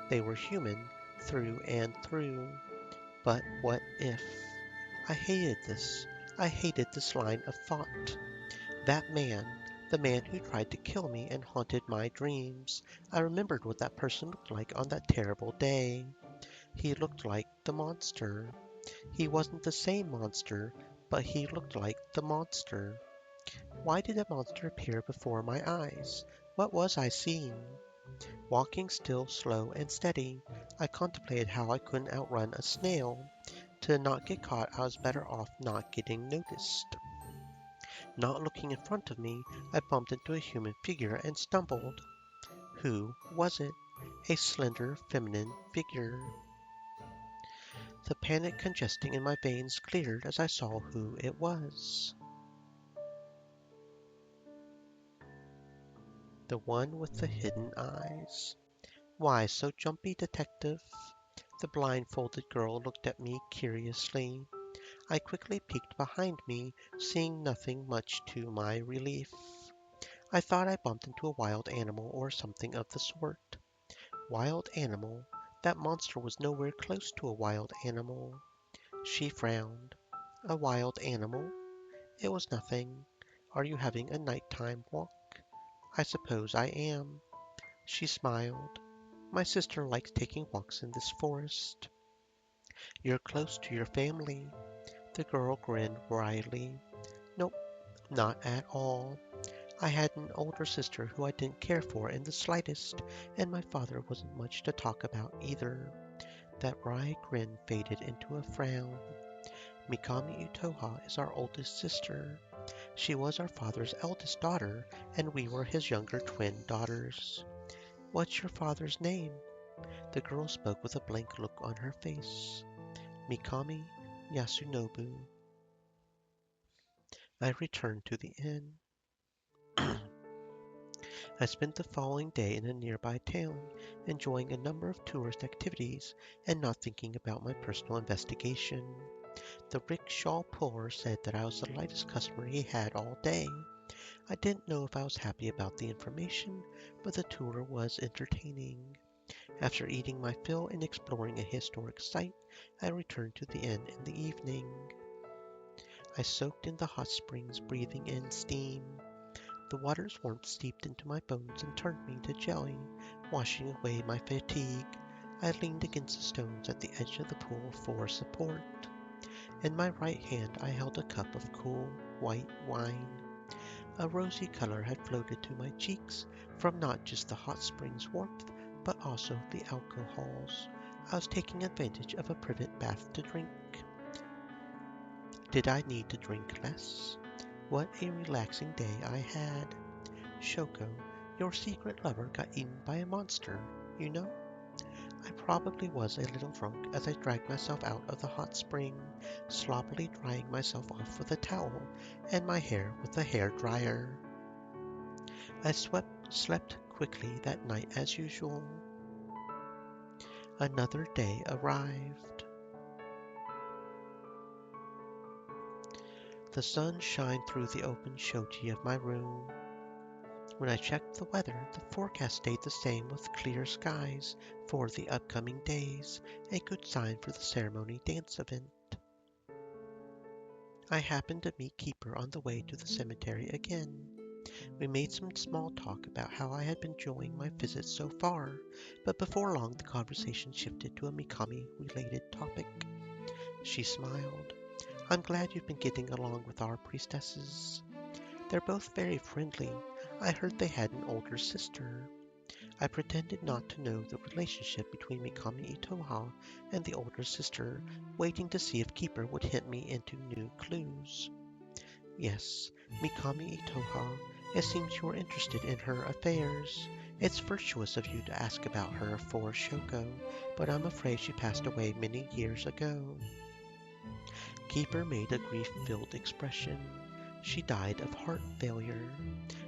S1: They were human, through and through. But what if? I hated this. I hated this line of thought. That man, the man who tried to kill me and haunted my dreams. I remembered what that person looked like on that terrible day. He looked like the monster. He wasn't the same monster, but he looked like the monster. Why did a monster appear before my eyes? What was I seeing? Walking still, slow, and steady, I contemplated how I couldn't outrun a snail. To not get caught, I was better off not getting noticed. Not looking in front of me, I bumped into a human figure and stumbled. Who was it? A slender, feminine figure. The panic congesting in my veins cleared as I saw who it was. The one with the hidden eyes. Why so jumpy, detective? The blindfolded girl looked at me curiously. I quickly peeked behind me, seeing nothing much to my relief. I thought I bumped into a wild animal or something of the sort. Wild animal? That monster was nowhere close to a wild animal. She frowned. A wild animal? It was nothing. Are you having a nighttime walk? I suppose I am. She smiled. My sister likes taking walks in this forest. You're close to your family. The girl grinned wryly. Nope, not at all. I had an older sister who I didn't care for in the slightest, and my father wasn't much to talk about either. That wry grin faded into a frown. Mikami Utoha is our oldest sister. She was our father's eldest daughter, and we were his younger twin daughters. What's your father's name? The girl spoke with a blank look on her face. Mikami Yasunobu. I returned to the inn. I spent the following day in a nearby town, enjoying a number of tourist activities and not thinking about my personal investigation. The rickshaw puller said that I was the lightest customer he had all day. I didn't know if I was happy about the information, but the tour was entertaining. After eating my fill and exploring a historic site, I returned to the inn in the evening. I soaked in the hot springs, breathing in steam. The water's warmth seeped into my bones and turned me to jelly, washing away my fatigue. I leaned against the stones at the edge of the pool for support. In my right hand I held a cup of cool, white wine. A rosy color had floated to my cheeks from not just the hot springs' warmth, but also the alcohols. I was taking advantage of a private bath to drink. Did I need to drink less? What a relaxing day I had. Shoko, your secret lover got eaten by a monster, you know? I probably was a little drunk as I dragged myself out of the hot spring, sloppily drying myself off with a towel and my hair with a hair dryer. I slept quickly that night as usual. Another day arrived. The sun shined through the open shoji of my room. When I checked the weather, the forecast stayed the same with clear skies for the upcoming days, a good sign for the ceremony dance event. I happened to meet Keeper on the way to the cemetery again. We made some small talk about how I had been enjoying my visit so far, but before long the conversation shifted to a Mikami-related topic. She smiled. I'm glad you've been getting along with our priestesses. They're both very friendly. I heard they had an older sister. I pretended not to know the relationship between Mikami Itoha and the older sister, waiting to see if Keeper would hint me into new clues. Yes, Mikami Itoha. It seems you are interested in her affairs. It's virtuous of you to ask about her for Shoko, but I'm afraid she passed away many years ago. Keeper made a grief-filled expression. She died of heart failure.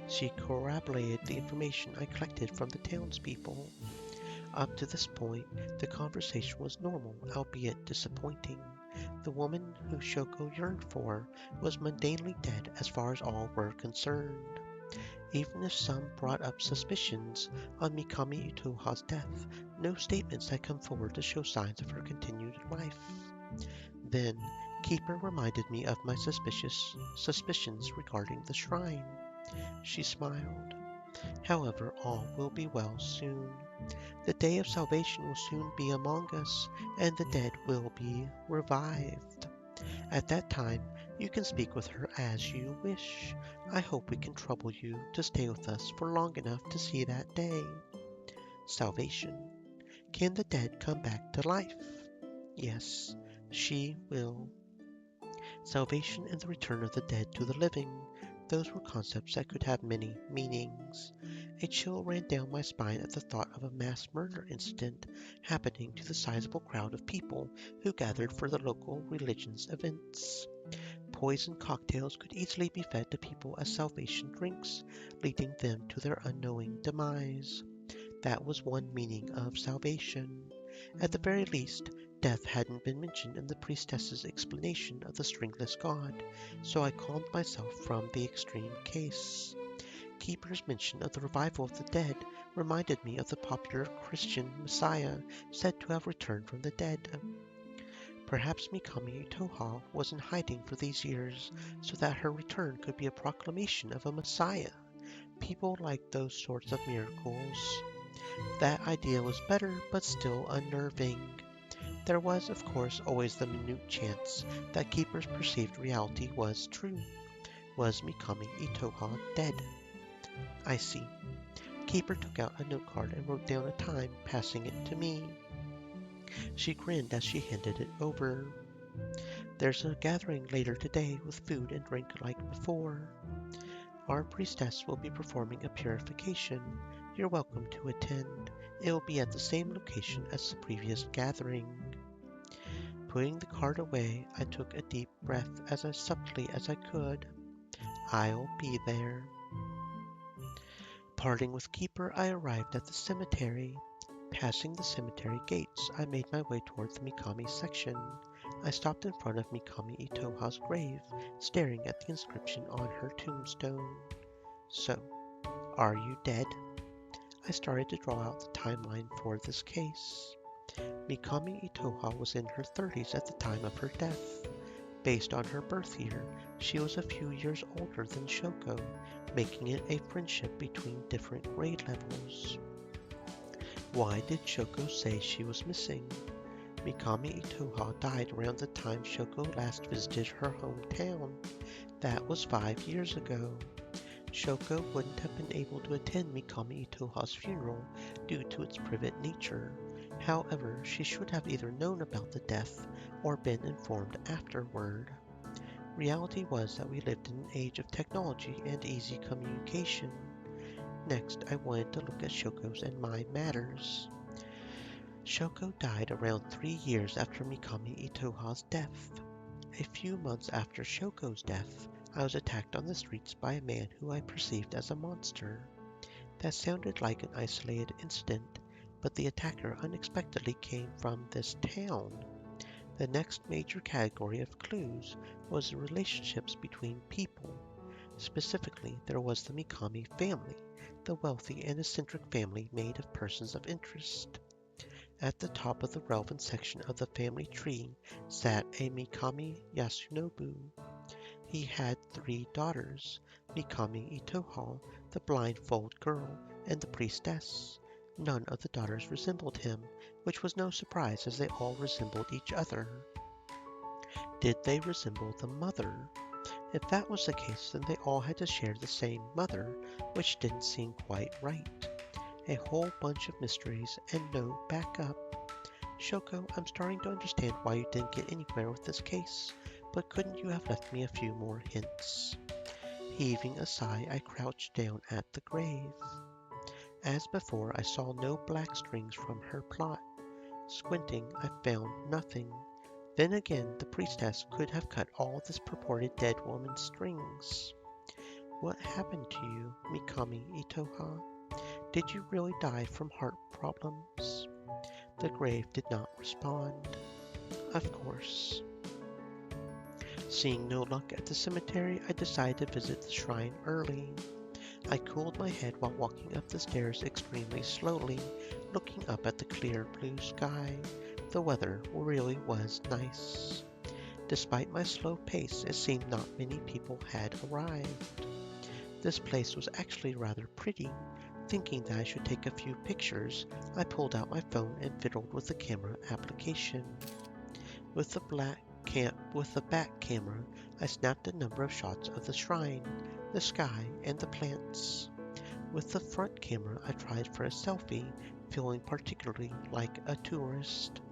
S1: She corroborated the information I collected from the townspeople. Up to this point, the conversation was normal, albeit disappointing. The woman who Shoko yearned for was mundanely dead as far as all were concerned. Even if some brought up suspicions on Mikami Itoha's death, no statements had come forward to show signs of her continued life. Then, Keeper reminded me of my suspicions regarding the shrine. She smiled. However, all will be well soon. The day of salvation will soon be among us, and the dead will be revived. At that time, you can speak with her as you wish. I hope we can trouble you to stay with us for long enough to see that day. Salvation. Can the dead come back to life? Yes, she will. Salvation and the return of the dead to the living. Those were concepts that could have many meanings. A chill ran down my spine at the thought of a mass murder incident happening to the sizable crowd of people who gathered for the local religion's events. Poison cocktails could easily be fed to people as salvation drinks, leading them to their unknowing demise. That was one meaning of salvation. At the very least, death hadn't been mentioned in the priestess's explanation of the stringless god, so I calmed myself from the extreme case. Keeper's mention of the revival of the dead reminded me of the popular Christian Messiah said to have returned from the dead. Perhaps Mikami Toha was in hiding for these years so that her return could be a proclamation of a Messiah. People liked those sorts of miracles. That idea was better, but still unnerving. There was, of course, always the minute chance that Keeper's perceived reality was true. Was Mikami Itoha dead? I see. Keeper took out a note card and wrote down a time, passing it to me. She grinned as she handed it over. There's a gathering later today with food and drink like before. Our priestess will be performing a purification. You're welcome to attend. It will be at the same location as the previous gathering. Putting the card away, I took a deep breath as subtly as I could. I'll be there. Parting with Keeper, I arrived at the cemetery. Passing the cemetery gates, I made my way toward the Mikami section. I stopped in front of Mikami Itoha's grave, staring at the inscription on her tombstone. So, are you dead? I started to draw out the timeline for this case. Mikami Itoha was in her 30s at the time of her death. Based on her birth year, she was a few years older than Shoko, making it a friendship between different grade levels. Why did Shoko say she was missing? Mikami Itoha died around the time Shoko last visited her hometown. That was 5 years ago. Shoko wouldn't have been able to attend Mikami Itoha's funeral due to its private nature. However, she should have either known about the death or been informed afterward. Reality was that we lived in an age of technology and easy communication. Next, I wanted to look at Shoko's and my matters. Shoko died around 3 years after Mikami Itoha's death. A few months after Shoko's death, I was attacked on the streets by a man who I perceived as a monster. That sounded like an isolated incident, but the attacker unexpectedly came from this town. The next major category of clues was the relationships between people. Specifically, there was the Mikami family, the wealthy and eccentric family made of persons of interest. At the top of the relevant section of the family tree sat a Mikami Yasunobu. He had 3 daughters, Mikami Itoha, the blindfold girl, and the priestess. None of the daughters resembled him, which was no surprise as they all resembled each other. Did they resemble the mother? If that was the case, then they all had to share the same mother, which didn't seem quite right. A whole bunch of mysteries and no backup. Shoko, I'm starting to understand why you didn't get anywhere with this case, but couldn't you have left me a few more hints? Heaving a sigh, I crouched down at the grave. As before, I saw no black strings from her plot. Squinting, I found nothing. Then again, the priestess could have cut all this purported dead woman's strings. What happened to you, Mikami Itoha? Did you really die from heart problems? The grave did not respond. Of course. Seeing no luck at the cemetery, I decided to visit the shrine early. I cooled my head while walking up the stairs extremely slowly, looking up at the clear blue sky. The weather really was nice. Despite my slow pace, it seemed not many people had arrived. This place was actually rather pretty. Thinking that I should take a few pictures, I pulled out my phone and fiddled with the camera application. With the back camera, I snapped a number of shots of the shrine, the sky, and the plants. With the front camera, I tried for a selfie, feeling particularly like a tourist.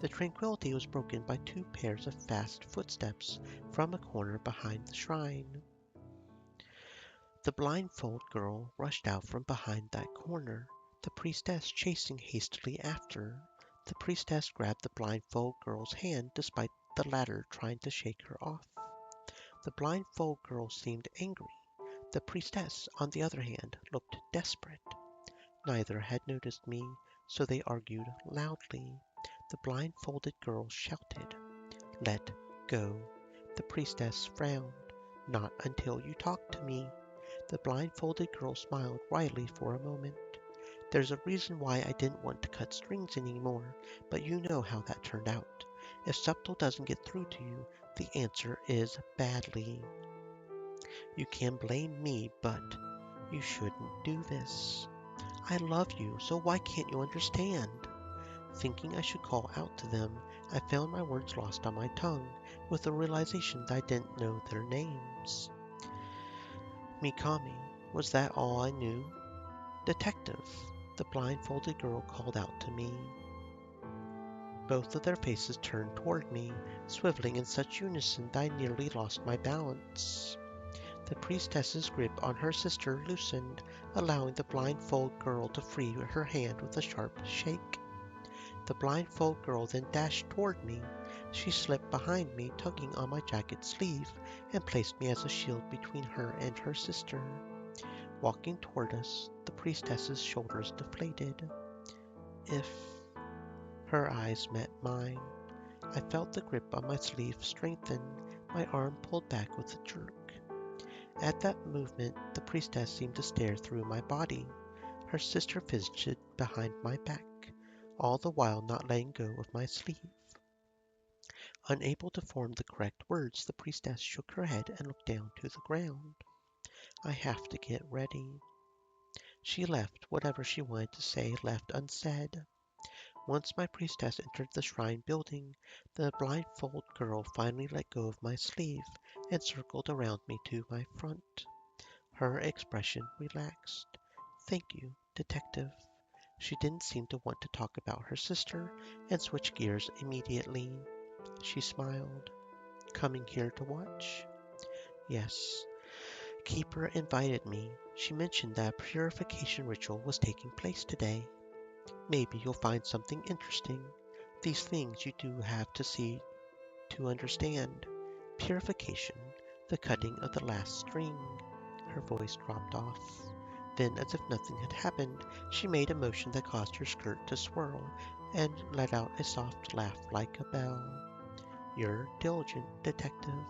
S1: The tranquility was broken by two pairs of fast footsteps from a corner behind the shrine. The blindfold girl rushed out from behind that corner, the priestess chasing hastily after. The priestess grabbed the blindfold girl's hand despite the latter trying to shake her off. The blindfold girl seemed angry. The priestess, on the other hand, looked desperate. Neither had noticed me, so they argued loudly. The blindfolded girl shouted, "Let go." The priestess frowned. "Not until you talk to me." The blindfolded girl smiled wryly for a moment. "There's a reason why I didn't want to cut strings anymore, but you know how that turned out. If subtle doesn't get through to you, the answer is badly. You can blame me, but you shouldn't do this. I love you, so why can't you understand?" Thinking I should call out to them, I found my words lost on my tongue, with the realization that I didn't know their names. "Mikami, was that all I knew?" "Detective," the blindfolded girl called out to me. Both of their faces turned toward me, swiveling in such unison that I nearly lost my balance. The priestess's grip on her sister loosened, allowing the blindfold girl to free her hand with a sharp shake. The blindfold girl then dashed toward me. She slipped behind me, tugging on my jacket sleeve, and placed me as a shield between her and her sister. Walking toward us, the priestess's shoulders deflated. If her eyes met mine, I felt the grip on my sleeve strengthen, my arm pulled back with a jerk. At that movement, the priestess seemed to stare through my body. Her sister fidgeted behind my back, all the while not letting go of my sleeve. Unable to form the correct words, the priestess shook her head and looked down to the ground. "I have to get ready." She left whatever she wanted to say left unsaid. Once my priestess entered the shrine building, the blindfold girl finally let go of my sleeve and circled around me to my front. Her expression relaxed. "Thank you, detective." She didn't seem to want to talk about her sister and switched gears immediately. She smiled. "Coming here to watch?" "Yes." "Keeper invited me. She mentioned that a purification ritual was taking place today. Maybe you'll find something interesting. These things you do have to see to understand. Purification, the cutting of the last string." Her voice dropped off. Then, as if nothing had happened, she made a motion that caused her skirt to swirl and let out a soft laugh like a bell. "You're diligent, detective."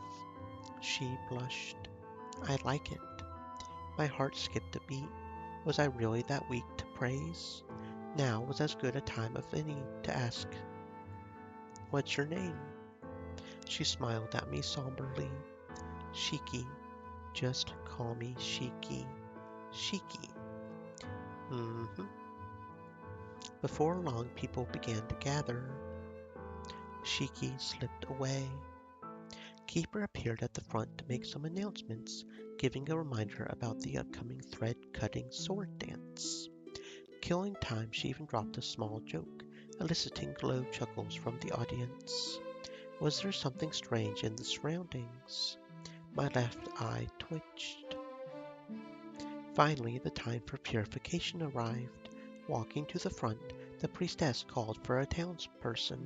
S1: She blushed. "I like it." My heart skipped a beat. Was I really that weak to praise? Now was as good a time of any to ask, "What's your name?" She smiled at me somberly. "Shiki. Just call me Shiki." "Shiki." Mm-hmm. Before long, people began to gather. Shiki slipped away. Keeper appeared at the front to make some announcements, giving a reminder about the upcoming thread-cutting sword dance. Killing time, she even dropped a small joke, eliciting low chuckles from the audience. Was there something strange in the surroundings? My left eye twitched. Finally, the time for purification arrived. Walking to the front, the priestess called for a townsperson.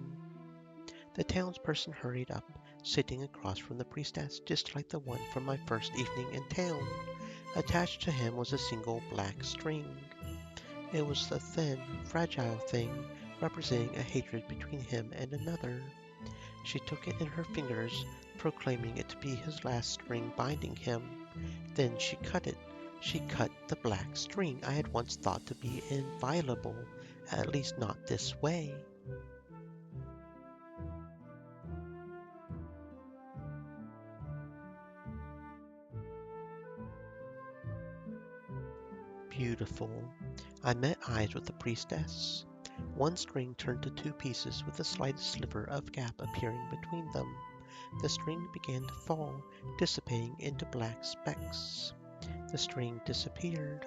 S1: The townsperson hurried up, sitting across from the priestess, just like the one from my first evening in town. Attached to him was a single black string. It was a thin, fragile thing, representing a hatred between him and another. She took it in her fingers, proclaiming it to be his last string binding him. Then she cut it. She cut the black string I had once thought to be inviolable, at least not this way. Beautiful. I met eyes with the priestess. One string turned to two pieces with the slightest sliver of gap appearing between them. The string began to fall, dissipating into black specks. The string disappeared.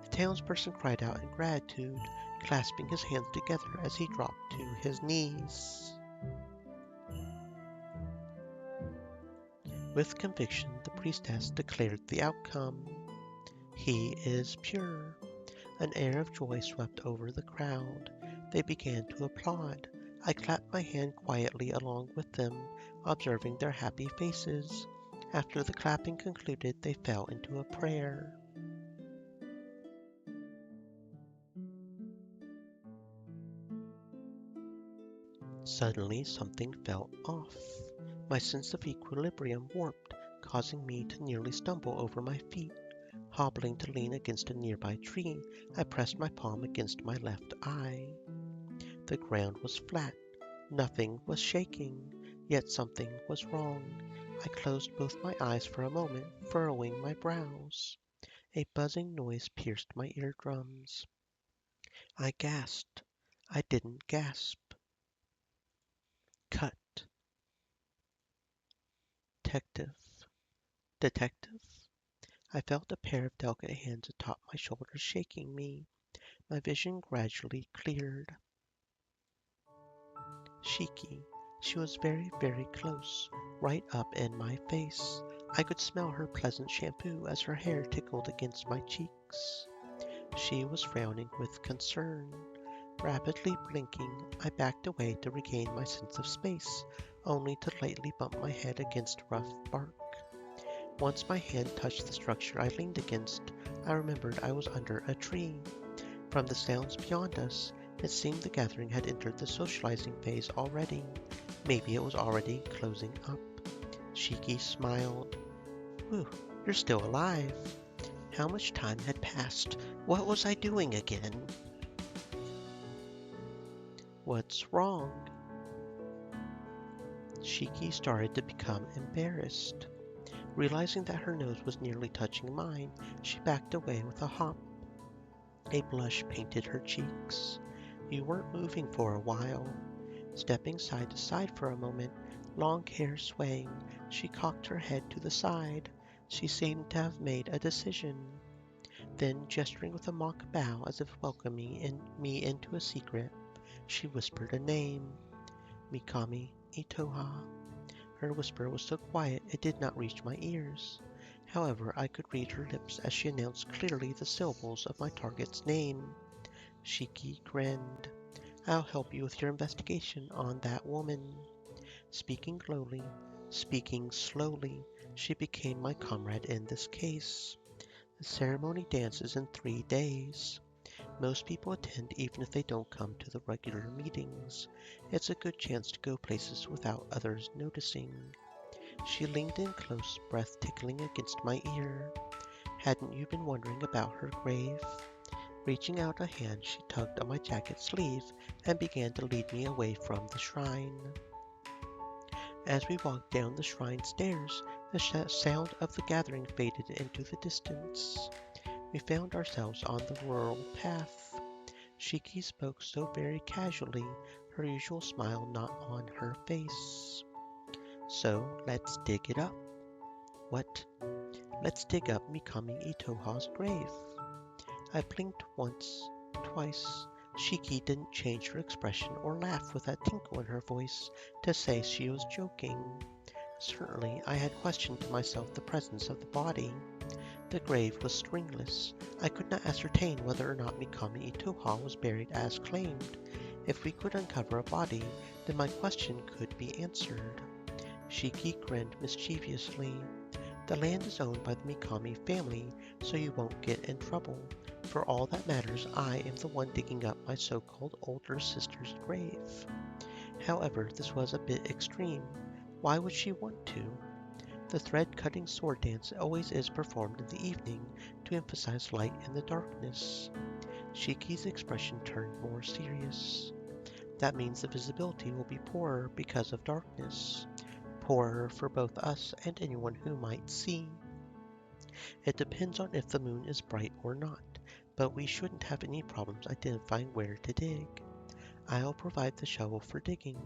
S1: The townsperson cried out in gratitude, clasping his hands together as he dropped to his knees. With conviction, the priestess declared the outcome. He is pure. An air of joy swept over the crowd. They began to applaud. I clapped my hand quietly along with them, observing their happy faces. After the clapping concluded, they fell into a prayer. Suddenly, something felt off. My sense of equilibrium warped, causing me to nearly stumble over my feet. Hobbling to lean against a nearby tree, I pressed my palm against my left eye. The ground was flat. Nothing was shaking, yet something was wrong. I closed both my eyes for a moment, furrowing my brows. A buzzing noise pierced my eardrums. I gasped. I didn't gasp. Cut. Detective. Detective? I felt a pair of delicate hands atop my shoulders shaking me. My vision gradually cleared. Shiki. She was very, very close, right up in my face. I could smell her pleasant shampoo as her hair tickled against my cheeks. She was frowning with concern. Rapidly blinking, I backed away to regain my sense of space, only to lightly bump my head against rough bark. Once my hand touched the structure I leaned against, I remembered I was under a tree. From the sounds beyond us, it seemed the gathering had entered the socializing phase already. Maybe it was already closing up. Shiki smiled. Whew, you're still alive. How much time had passed? What was I doing again? What's wrong? Shiki started to become embarrassed. Realizing that her nose was nearly touching mine, she backed away with a hop. A blush painted her cheeks. You weren't moving for a while. Stepping side to side for a moment, long hair swaying, she cocked her head to the side. She seemed to have made a decision. Then, gesturing with a mock bow as if welcoming me into a secret, she whispered a name. Mikami Itoha. Her whisper was so quiet it did not reach my ears. However, I could read her lips as she announced clearly the syllables of my target's name. Shiki grinned. I'll help you with your investigation on that woman. Speaking slowly, she became my comrade in this case. The ceremony dances in 3 days. Most people attend even if they don't come to the regular meetings. It's a good chance to go places without others noticing. She leaned in close, breath tickling against my ear. Hadn't you been wondering about her grave? Reaching out a hand, she tugged on my jacket sleeve and began to lead me away from the shrine. As we walked down the shrine stairs, the sound of the gathering faded into the distance. We found ourselves on the rural path. Shiki spoke so very casually, her usual smile not on her face. So, let's dig it up. What? Let's dig up Mikami Itoha's grave. I blinked once, twice. Shiki didn't change her expression or laugh with that tinkle in her voice to say she was joking. Certainly, I had questioned to myself the presence of the body. The grave was stringless. I could not ascertain whether or not Mikami Itoha was buried as claimed. If we could uncover a body, then my question could be answered. Shiki grinned mischievously. The land is owned by the Mikami family, so you won't get in trouble. For all that matters, I am the one digging up my so-called older sister's grave. However, this was a bit extreme. Why would she want to? The thread-cutting sword dance always is performed in the evening to emphasize light in the darkness. Shiki's expression turned more serious. That means the visibility will be poorer because of darkness. Poorer for both us and anyone who might see. It depends on if the moon is bright or not, but we shouldn't have any problems identifying where to dig. I'll provide the shovel for digging.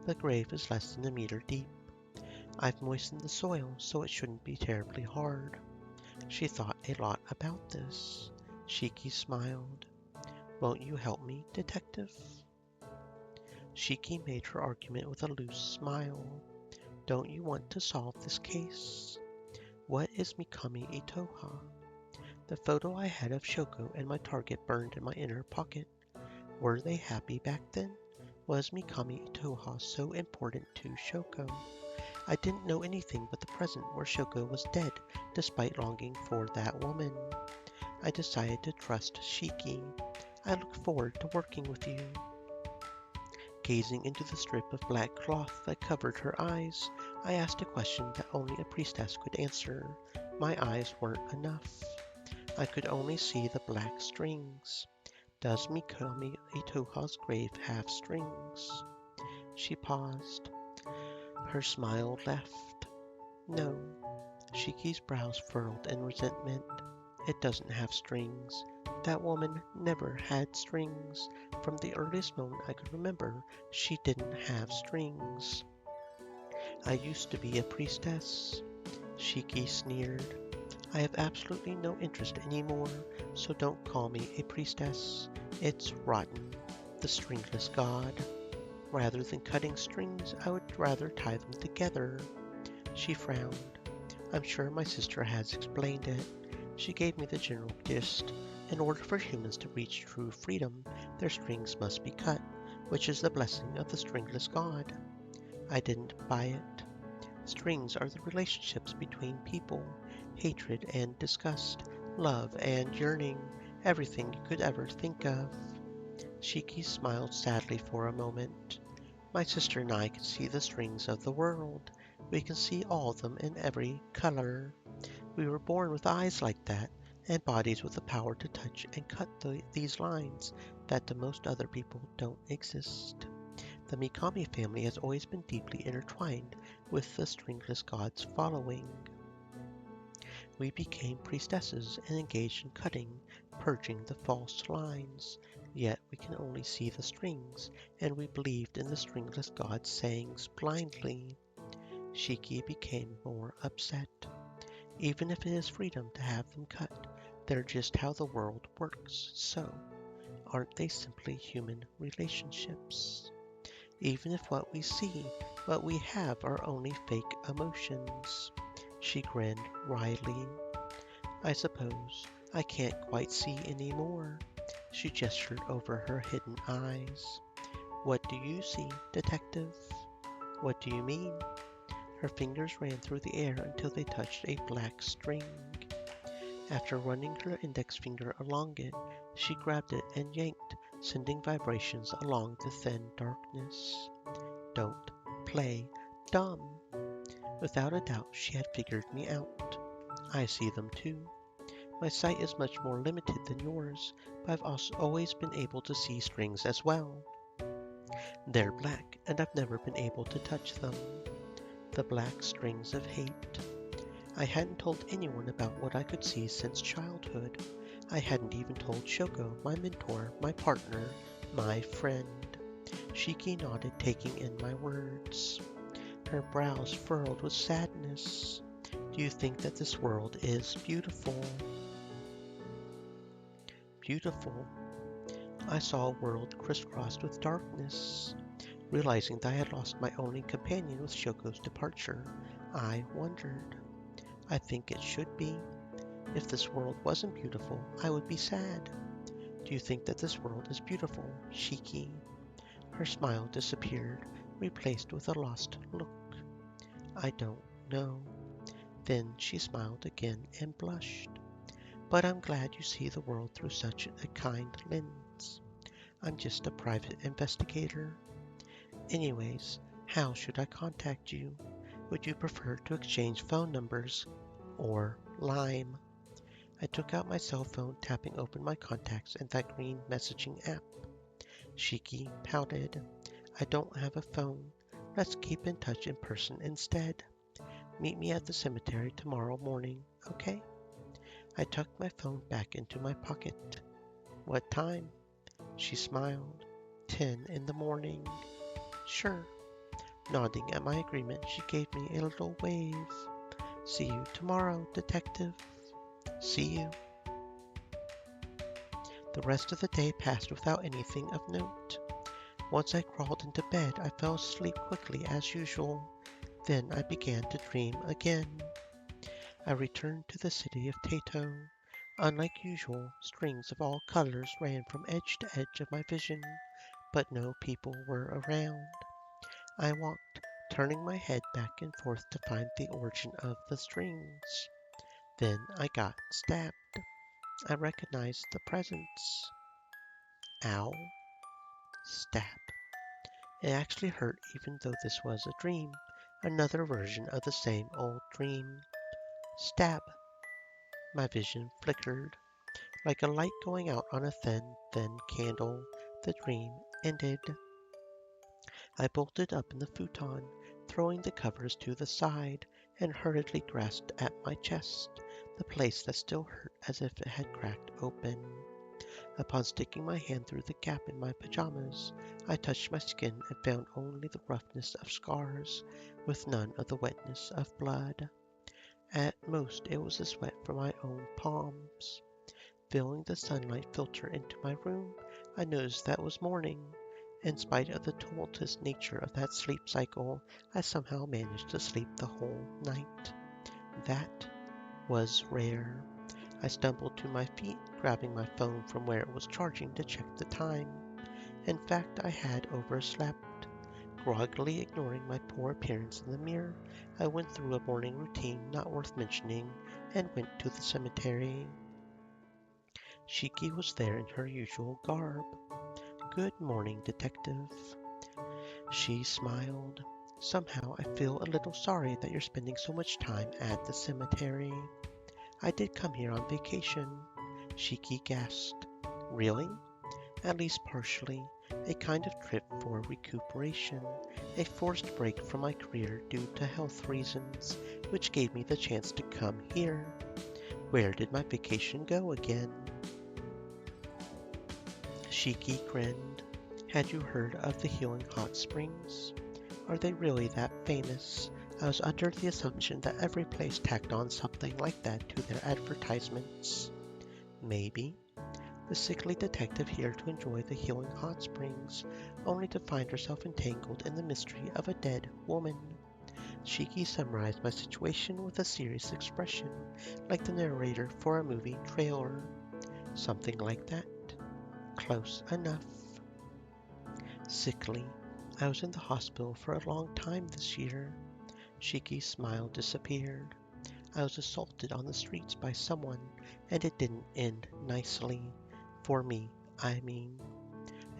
S1: The grave is less than a meter deep. I've moistened the soil, so it shouldn't be terribly hard. She thought a lot about this. Shiki smiled. Won't you help me, detective? Shiki made her argument with a loose smile. Don't you want to solve this case? What is Mikami Itoha? The photo I had of Shoko and my target burned in my inner pocket. Were they happy back then? Was Mikami Itoha so important to Shoko? I didn't know anything but the present where Shoko was dead, despite longing for that woman. I decided to trust Shiki. I look forward to working with you. Gazing into the strip of black cloth that covered her eyes, I asked a question that only a priestess could answer. My eyes weren't enough. I could only see the black strings. Does Mikami Itoha's grave have strings? She paused. Her smile left. No. Shiki's brows furrowed in resentment. It doesn't have strings. That woman never had strings. From the earliest moment I could remember, she didn't have strings. I used to be a priestess. Shiki sneered. I have absolutely no interest anymore, so don't call me a priestess. It's rotten. The stringless god. Rather than cutting strings, I would rather tie them together. She frowned. I'm sure my sister has explained it. She gave me the general gist. In order for humans to reach true freedom, their strings must be cut, which is the blessing of the stringless god. I didn't buy it. Strings are the relationships between people, hatred and disgust, love and yearning, everything you could ever think of. Shiki smiled sadly for a moment. My sister and I can see the strings of the world. We can see all of them in every color. We were born with eyes like that, and bodies with the power to touch and cut these lines that to most other people don't exist. The Mikami family has always been deeply intertwined with the stringless god's following. We became priestesses and engaged in cutting, purging the false lines. Yet we can only see the strings, and we believed in the stringless god's sayings blindly. Shiki became more upset. Even if it is freedom to have them cut, they're just how the world works, so aren't they simply human relationships? Even if what we see, what we have are only fake emotions. She grinned wryly. I suppose I can't quite see anymore. She gestured over her hidden eyes. What do you see, detective? What do you mean? Her fingers ran through the air until they touched a black string. After running her index finger along it, she grabbed it and yanked, sending vibrations along the thin darkness. Don't play dumb. Without a doubt, she had figured me out. I see them too. My sight is much more limited than yours, but I've also always been able to see strings as well. They're black, and I've never been able to touch them. The black strings of hate. I hadn't told anyone about what I could see since childhood. I hadn't even told Shoko, my mentor, my partner, my friend. Shiki nodded, taking in my words. Her brows furrowed with sadness. Do you think that this world is beautiful? Beautiful. I saw a world crisscrossed with darkness. Realizing that I had lost my only companion with Shoko's departure, I wondered. I think it should be. If this world wasn't beautiful, I would be sad. Do you think that this world is beautiful, Shiki? Her smile disappeared, replaced with a lost look. I don't know. Then she smiled again and blushed. But I'm glad you see the world through such a kind lens. I'm just a private investigator. Anyways, how should I contact you? Would you prefer to exchange phone numbers or Lime? I took out my cell phone, tapping open my contacts and that green messaging app. Shiki pouted. I don't have a phone. Let's keep in touch in person instead. Meet me at the cemetery tomorrow morning, okay? I tucked my phone back into my pocket. What time? She smiled. 10 in the morning. Sure. Nodding at my agreement, she gave me a little wave. See you tomorrow, detective. See you. The rest of the day passed without anything of note. Once I crawled into bed, I fell asleep quickly as usual. Then I began to dream again. I returned to the city of Tato. Unlike usual, strings of all colors ran from edge to edge of my vision, but no people were around. I walked, turning my head back and forth to find the origin of the strings. Then I got stabbed. I recognized the presence. Ow. Stab. It actually hurt even though this was a dream, another version of the same old dream. Stab. My vision flickered. Like a light going out on a thin, thin candle, the dream ended. I bolted up in the futon, throwing the covers to the side, and hurriedly grasped at my chest, the place that still hurt as if it had cracked open. Upon sticking my hand through the gap in my pajamas, I touched my skin and found only the roughness of scars, with none of the wetness of blood. At most it was the sweat from my own palms. Feeling the sunlight filter into my room, I noticed that it was morning. In spite of the tumultuous nature of that sleep cycle, I somehow managed to sleep the whole night. That was rare. I stumbled to my feet, grabbing my phone from where it was charging to check the time. In fact, I had overslept. Groggily ignoring my poor appearance in the mirror, I went through a morning routine not worth mentioning and went to the cemetery. Shiki was there in her usual garb. Good morning, detective. She smiled. Somehow I feel a little sorry that you're spending so much time at the cemetery. I did come here on vacation. Shiki gasped. Really? At least partially. A kind of trip for recuperation. A forced break from my career due to health reasons, which gave me the chance to come here. Where did my vacation go again? Shiki grinned. Had you heard of the healing hot springs? Are they really that famous? I was under the assumption that every place tacked on something like that to their advertisements. Maybe. The sickly detective here to enjoy the healing hot springs, only to find herself entangled in the mystery of a dead woman. Shiki summarized my situation with a serious expression, like the narrator for a movie trailer. Something like that. Close enough. Sickly. I was in the hospital for a long time this year. Shiki's smile disappeared. I was assaulted on the streets by someone, and it didn't end nicely. For me, I mean.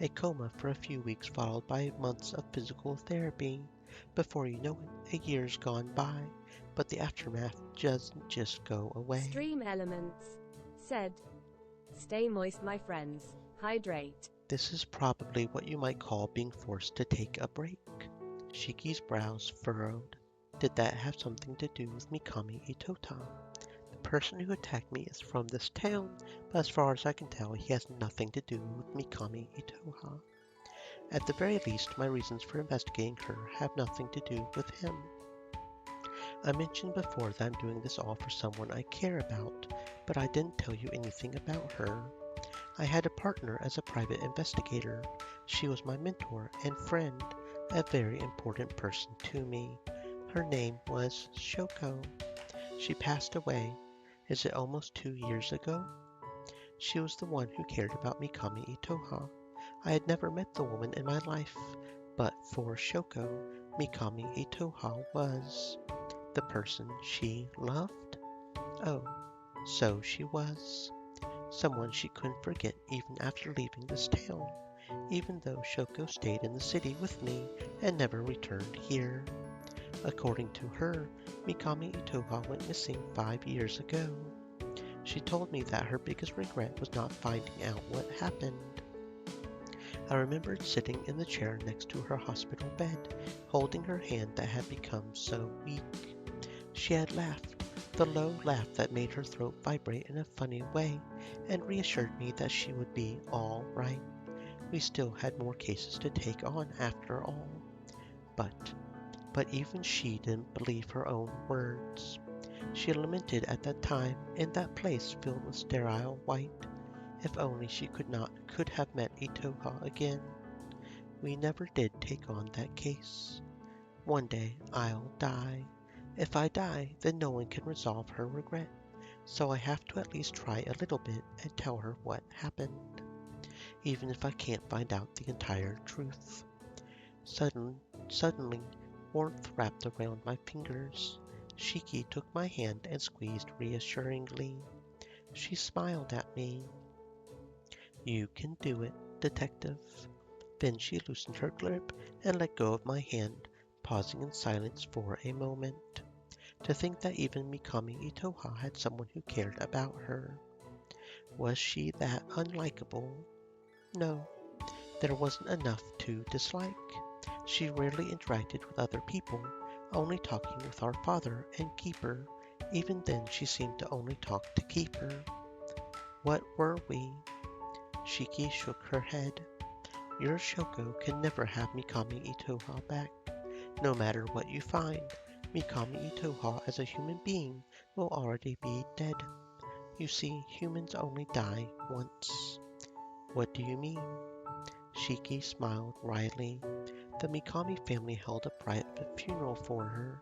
S1: A coma for a few weeks followed by months of physical therapy. Before you know it, a year's gone by, but the aftermath doesn't just go away.
S2: Stream Elements said, "Stay moist, my friends. Hydrate."
S1: This is probably what you might call being forced to take a break. Shiki's brows furrowed. Did that have something to do with Mikami Itota? The person who attacked me is from this town, but as far as I can tell, he has nothing to do with Mikami Itoha. At the very least, my reasons for investigating her have nothing to do with him. I mentioned before that I'm doing this all for someone I care about, but I didn't tell you anything about her. I had a partner as a private investigator. She was my mentor and friend, a very important person to me. Her name was Shoko. She passed away. Is it almost 2 years ago? She was the one who cared about Mikami Itoha. I had never met the woman in my life, but for Shoko, Mikami Itoha was the person she loved. Oh, so she was. Someone she couldn't forget even after leaving this town, even though Shoko stayed in the city with me and never returned here. According to her, Mikami Itoha went missing 5 years ago. She told me that her biggest regret was not finding out what happened. I remembered sitting in the chair next to her hospital bed, holding her hand that had become so weak. She had laughed, the low laugh that made her throat vibrate in a funny way, and reassured me that she would be all right. We still had more cases to take on after all. But even she didn't believe her own words. She lamented at that time, in that place filled with sterile white. If only she could have met Itoha again. We never did take on that case. One day I'll die. If I die, then no one can resolve her regret. So I have to at least try a little bit and tell her what happened, even if I can't find out the entire truth. Suddenly, warmth wrapped around my fingers. Shiki took my hand and squeezed reassuringly. She smiled at me. You can do it, detective. Then she loosened her grip and let go of my hand, pausing in silence for a moment. To think that even Mikami Itoha had someone who cared about her. Was she that unlikable? No, there wasn't enough to dislike. She rarely interacted with other people, only talking with our father and Keeper. Even then she seemed to only talk to Keeper. What were we? Shiki shook her head. Your Shoko can never have Mikami Itoha back. No matter what you find, Mikami Itoha as a human being will already be dead. You see, humans only die once. What do you mean? Shiki smiled wryly. The Mikami family held a private funeral for her.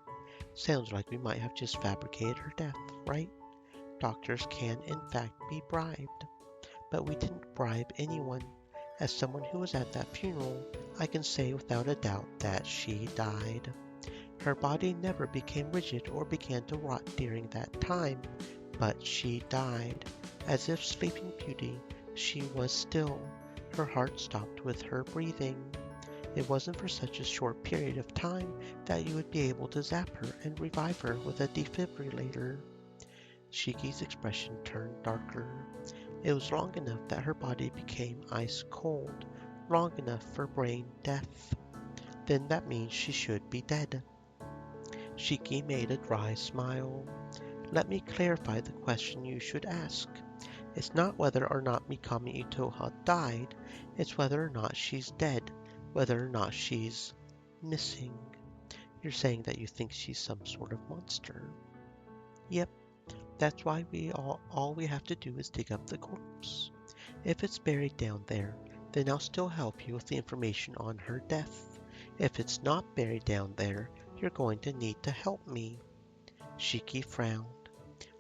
S1: Sounds like we might have just fabricated her death, right? Doctors can, in fact, be bribed. But we didn't bribe anyone. As someone who was at that funeral, I can say without a doubt that she died. Her body never became rigid or began to rot during that time, but she died. As if Sleeping Beauty, she was still. Her heart stopped with her breathing. It wasn't for such a short period of time that you would be able to zap her and revive her with a defibrillator. Shiki's expression turned darker. It was long enough that her body became ice cold, long enough for brain death. Then that means she should be dead. Shiki made a dry smile. Let me clarify the question you should ask. It's not whether or not Mikami Itoha died, it's whether or not she's dead, whether or not she's missing. You're saying that you think she's some sort of monster. Yep, that's why all we have to do is dig up the corpse. If it's buried down there, then I'll still help you with the information on her death. If it's not buried down there, you're going to need to help me. Shiki frowned.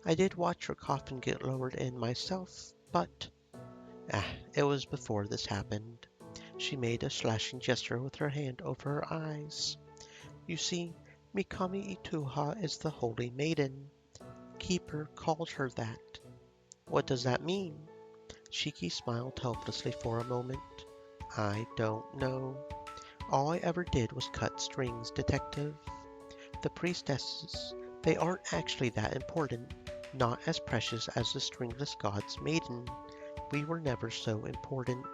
S1: I did watch her coffin get lowered in myself, but... it was before this happened. She made a slashing gesture with her hand over her eyes. You see, Mikami Itoha is the Holy Maiden. Keeper called her that. What does that mean? Shiki smiled helplessly for a moment. I don't know. All I ever did was cut strings, detective. The priestesses, they aren't actually that important, not as precious as the stringless god's maiden. We were never so important.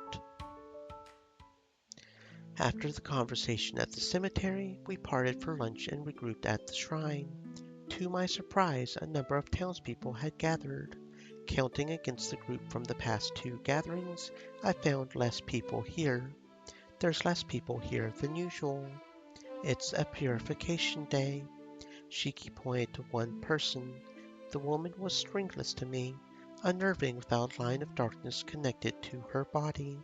S1: After the conversation at the cemetery, we parted for lunch and regrouped at the shrine. To my surprise, a number of townspeople had gathered. Counting against the group from the past two gatherings, I found less people here. There's less people here than usual. It's a purification day. Shiki pointed to one person. The woman was stringless to me, unnerving without a line of darkness connected to her body.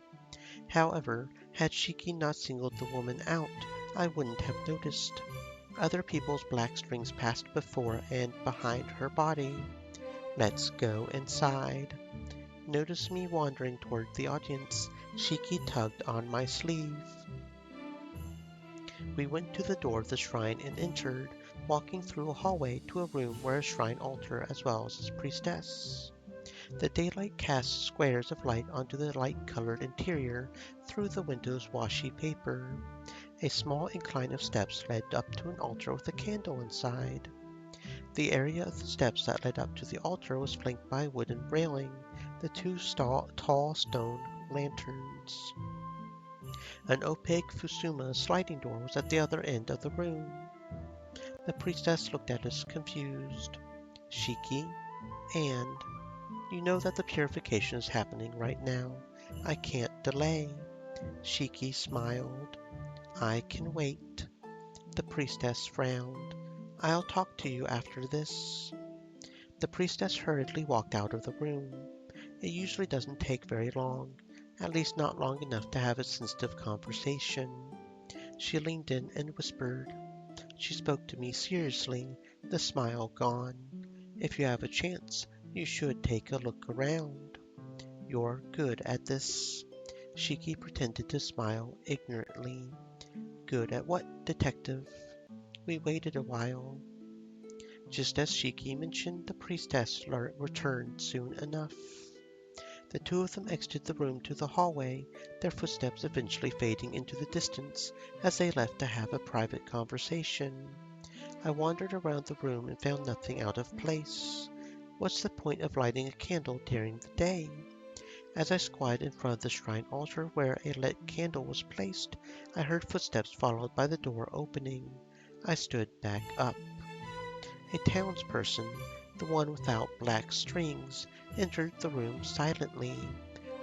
S1: However, had Shiki not singled the woman out, I wouldn't have noticed. Other people's black strings passed before and behind her body. Let's go inside. Notice me wandering toward the audience. Shiki tugged on my sleeve. We went to the door of the shrine and entered, walking through a hallway to a room where a shrine altar as well as its priestess. The daylight cast squares of light onto the light-colored interior through the window's washy paper. A small incline of steps led up to an altar with a candle inside. The area of the steps that led up to the altar was flanked by a wooden railing, the two tall stone lanterns. An opaque Fusuma sliding door was at the other end of the room. The priestess looked at us confused. Shiki, and you know that the purification is happening right now. I can't delay. Shiki smiled. I can wait. The priestess frowned. I'll talk to you after this. The priestess hurriedly walked out of the room. It usually doesn't take very long, at least not long enough to have a sensitive conversation. She leaned in and whispered. She spoke to me seriously, the smile gone. If you have a chance, you should take a look around. You're good at this. Shiki pretended to smile ignorantly. Good at what, detective? We waited a while. Just as Shiki mentioned, the priestess returned soon enough. The two of them exited the room to the hallway, their footsteps eventually fading into the distance as they left to have a private conversation. I wandered around the room and found nothing out of place. What's the point of lighting a candle during the day? As I squatted in front of the shrine altar where a lit candle was placed, I heard footsteps followed by the door opening. I stood back up. A townsperson, the one without black strings, entered the room silently.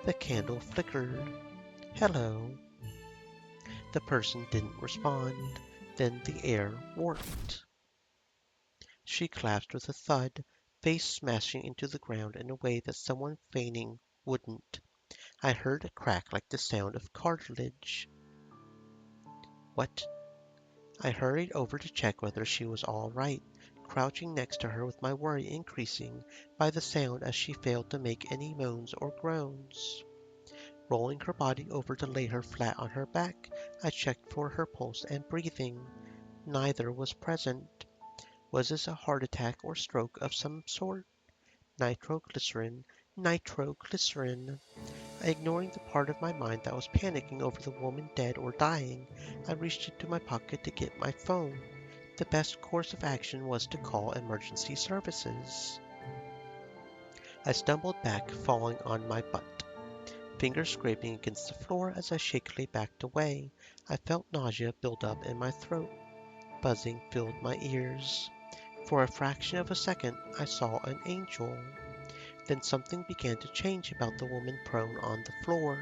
S1: The candle flickered. Hello. The person didn't respond. Then the air warped. She collapsed with a thud, face smashing into the ground in a way that someone fainting wouldn't. I heard a crack like the sound of cartilage. What? I hurried over to check whether she was all right, crouching next to her with my worry increasing by the sound as she failed to make any moans or groans. Rolling her body over to lay her flat on her back, I checked for her pulse and breathing. Neither was present. Was this a heart attack or stroke of some sort? Nitroglycerin, nitroglycerin. Ignoring the part of my mind that was panicking over the woman dead or dying, I reached into my pocket to get my phone. The best course of action was to call emergency services. I stumbled back, falling on my butt, fingers scraping against the floor as I shakily backed away. I felt nausea build up in my throat. Buzzing filled my ears. For a fraction of a second, I saw an angel. Then something began to change about the woman prone on the floor.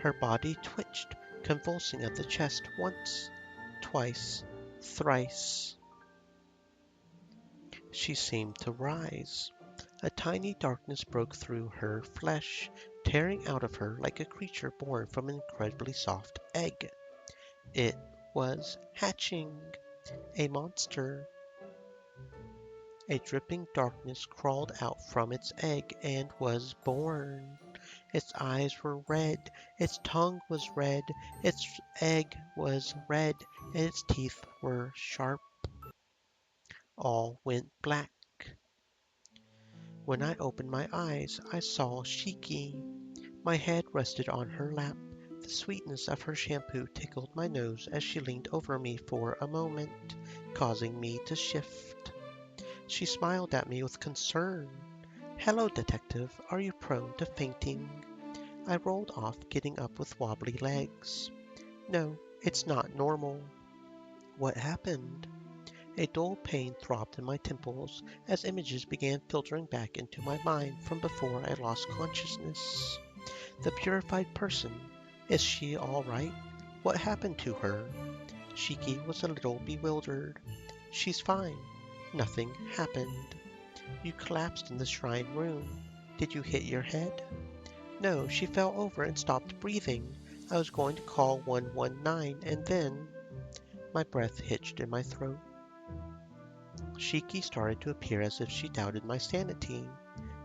S1: Her body twitched, convulsing at the chest once, twice, thrice. She seemed to rise. A tiny darkness broke through her flesh, tearing out of her like a creature born from an incredibly soft egg. It was hatching. A monster. A dripping darkness crawled out from its egg and was born. Its eyes were red, its tongue was red, its egg was red, and its teeth were sharp. All went black. When I opened my eyes, I saw Shiki. My head rested on her lap. The sweetness of her shampoo tickled my nose as she leaned over me for a moment, causing me to shift. She smiled at me with concern. Hello, detective. Are you prone to fainting? I rolled off, getting up with wobbly legs. No, it's not normal. What happened? A dull pain throbbed in my temples as images began filtering back into my mind from before I lost consciousness. The purified person. Is she all right? What happened to her? Shiki was a little bewildered. She's fine. Nothing happened. You collapsed in the shrine room. Did you hit your head? No, she fell over and stopped breathing. I was going to call 119 and then... My breath hitched in my throat. Shiki started to appear as if she doubted my sanity.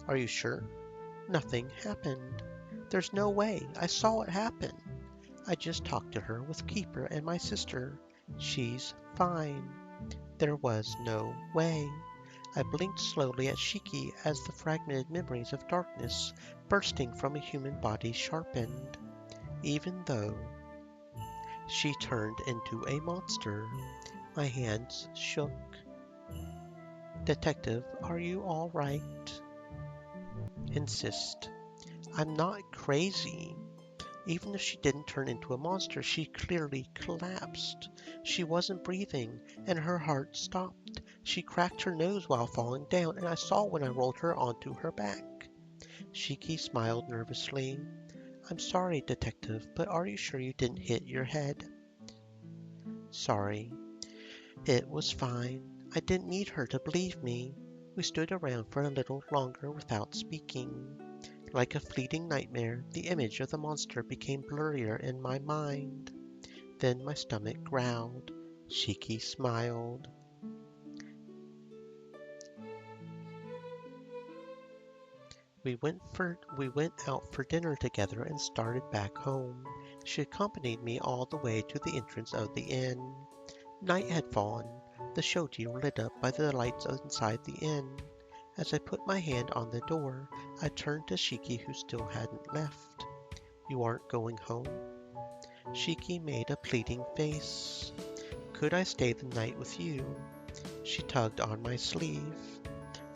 S1: Are you sure? Nothing happened. There's no way. I saw it happen. I just talked to her with Keeper and my sister. She's fine. There was no way. I blinked slowly at Shiki as the fragmented memories of darkness bursting from a human body sharpened. Even though she turned into a monster, my hands shook. Detective, are you all right? Insist. I'm not crazy. Even if she didn't turn into a monster, she clearly collapsed. She wasn't breathing, and her heart stopped. She cracked her nose while falling down, and I saw when I rolled her onto her back. Shiki smiled nervously. I'm sorry, Detective, but are you sure you didn't hit your head? Sorry. It was fine. I didn't need her to believe me. We stood around for a little longer without speaking. Like a fleeting nightmare, the image of the monster became blurrier in my mind. Then my stomach growled. Shiki smiled. We went out for dinner together and started back home. She accompanied me all the way to the entrance of the inn. Night had fallen, the shoti lit up by the lights inside the inn. As I put my hand on the door, I turned to Shiki, who still hadn't left. You aren't going home? Shiki made a pleading face. Could I stay the night with you? She tugged on my sleeve.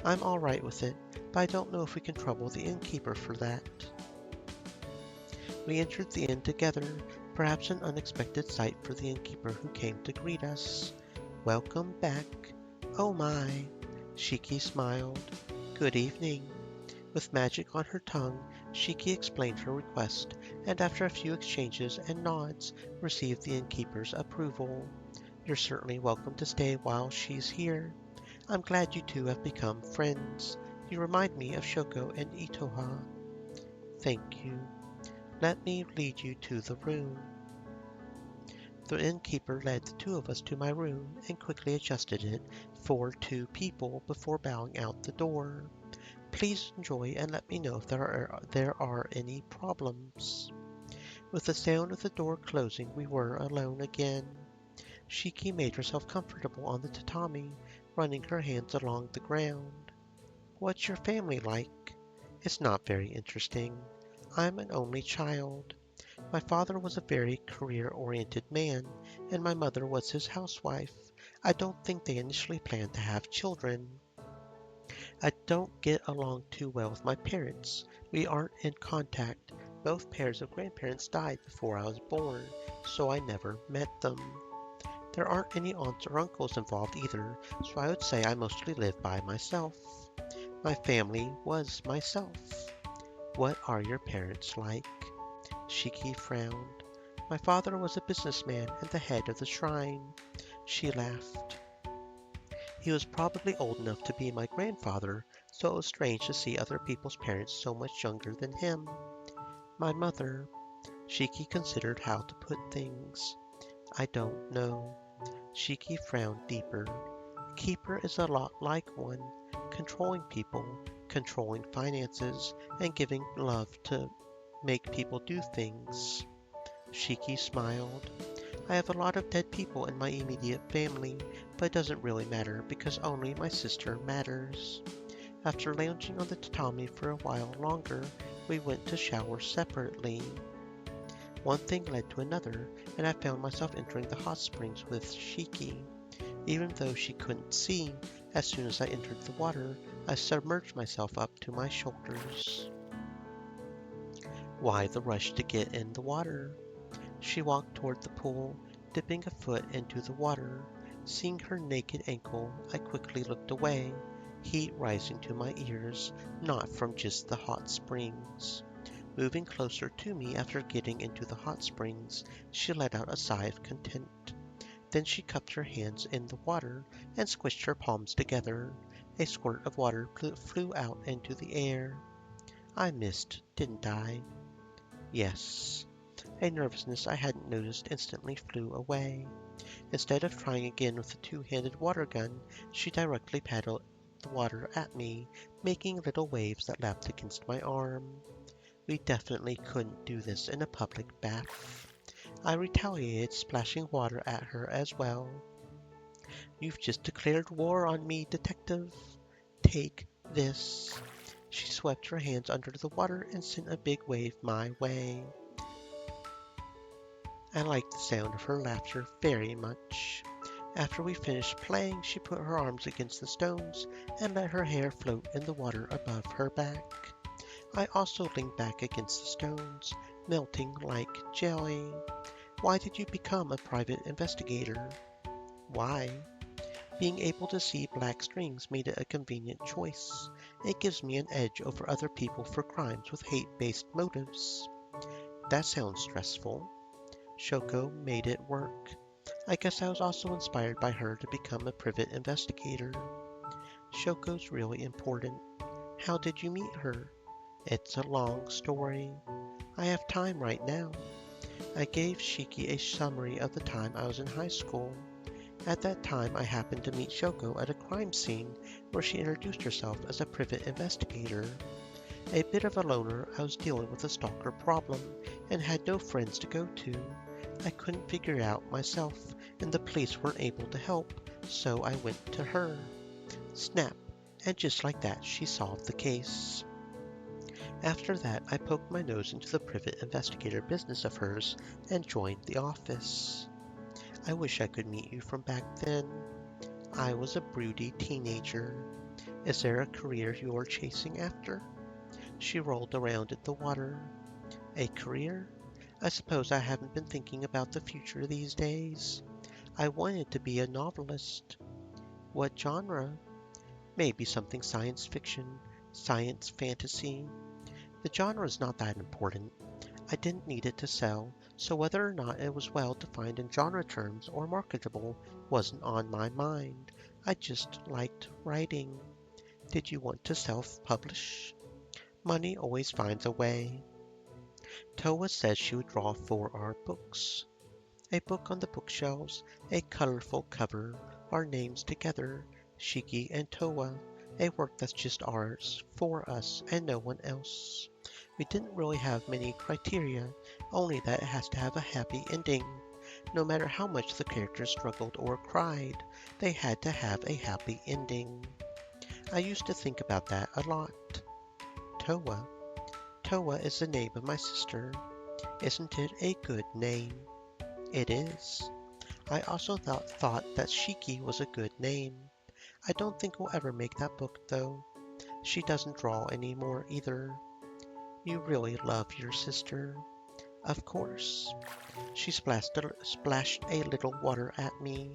S1: I'm all right with it, but I don't know if we can trouble the innkeeper for that. We entered the inn together, perhaps an unexpected sight for the innkeeper who came to greet us. Welcome back. Oh my. Shiki smiled. Good evening. With magic on her tongue, Shiki explained her request, and after a few exchanges and nods, received the innkeeper's approval. You're certainly welcome to stay while she's here. I'm glad you two have become friends. You remind me of Shoko and Itoha. Thank you. Let me lead you to the room. The innkeeper led the two of us to my room and quickly adjusted it for two people before bowing out the door. Please enjoy and let me know if there are any problems. With the sound of the door closing, we were alone again. Shiki made herself comfortable on the tatami, running her hands along the ground. What's your family like? It's not very interesting. I'm an only child. My father was a very career-oriented man, and my mother was his housewife. I don't think they initially planned to have children. I don't get along too well with my parents. We aren't in contact. Both pairs of grandparents died before I was born, so I never met them. There aren't any aunts or uncles involved either, so I would say I mostly live by myself. My family was myself. What are your parents like? Shiki frowned. My father was a businessman and the head of the shrine. She laughed. He was probably old enough to be my grandfather, so it was strange to see other people's parents so much younger than him. My mother. Shiki considered how to put things. I don't know. Shiki frowned deeper. Keeper is a lot like one, controlling people, controlling finances, and giving love to make people do things. Shiki smiled. I have a lot of dead people in my immediate family, but it doesn't really matter because only my sister matters. After lounging on the tatami for a while longer, we went to shower separately. One thing led to another, and I found myself entering the hot springs with Shiki. Even though she couldn't see, as soon as I entered the water, I submerged myself up to my shoulders. Why the rush to get in the water? She walked toward the pool, dipping a foot into the water. Seeing her naked ankle, I quickly looked away, heat rising to my ears, not from just the hot springs. Moving closer to me after getting into the hot springs, she let out a sigh of content. Then she cupped her hands in the water and squished her palms together. A squirt of water flew out into the air. I missed, didn't I? Yes. A nervousness I hadn't noticed instantly flew away. Instead of trying again with the two-handed water gun, she directly paddled the water at me, making little waves that lapped against my arm. We definitely couldn't do this in a public bath. I retaliated, splashing water at her as well. You've just declared war on me, detective. Take this. She swept her hands under the water and sent a big wave my way. I liked the sound of her laughter very much. After we finished playing, she put her arms against the stones and let her hair float in the water above her back. I also leaned back against the stones, melting like jelly. Why did you become a private investigator? Why? Being able to see black strings made it a convenient choice. It gives me an edge over other people for crimes with hate-based motives. That sounds stressful. Shoko made it work. I guess I was also inspired by her to become a private investigator. Shoko's really important. How did you meet her? It's a long story. I have time right now. I gave Shiki a summary of the time I was in high school. At that time, I happened to meet Shoko at a crime scene where she introduced herself as a private investigator. A bit of a loner, I was dealing with a stalker problem and had no friends to go to. I couldn't figure it out myself, and the police weren't able to help, so I went to her. Snap, and just like that, she solved the case. After that, I poked my nose into the private investigator business of hers and joined the office. I wish I could meet you from back then. I was a broody teenager. Is there a career you're chasing after? She rolled around in the water. A career? I suppose I haven't been thinking about the future these days. I wanted to be a novelist. What genre? Maybe something science fiction, science fantasy. The genre's not that important. I didn't need it to sell, so whether or not it was well defined in genre terms or marketable wasn't on my mind. I just liked writing. Did you want to self-publish? Money always finds a way. Toa said she would draw for our books. A book on the bookshelves, a colorful cover, our names together, Shiki and Toa, a work that's just ours, for us, and no one else. We didn't really have many criteria, only that it has to have a happy ending. No matter how much the characters struggled or cried, they had to have a happy ending. I used to think about that a lot. Toa. Toa is the name of my sister. Isn't it a good name? It is. I also thought that Shiki was a good name. I don't think we'll ever make that book, though. She doesn't draw anymore, either. You really love your sister. Of course. She splashed a little water at me.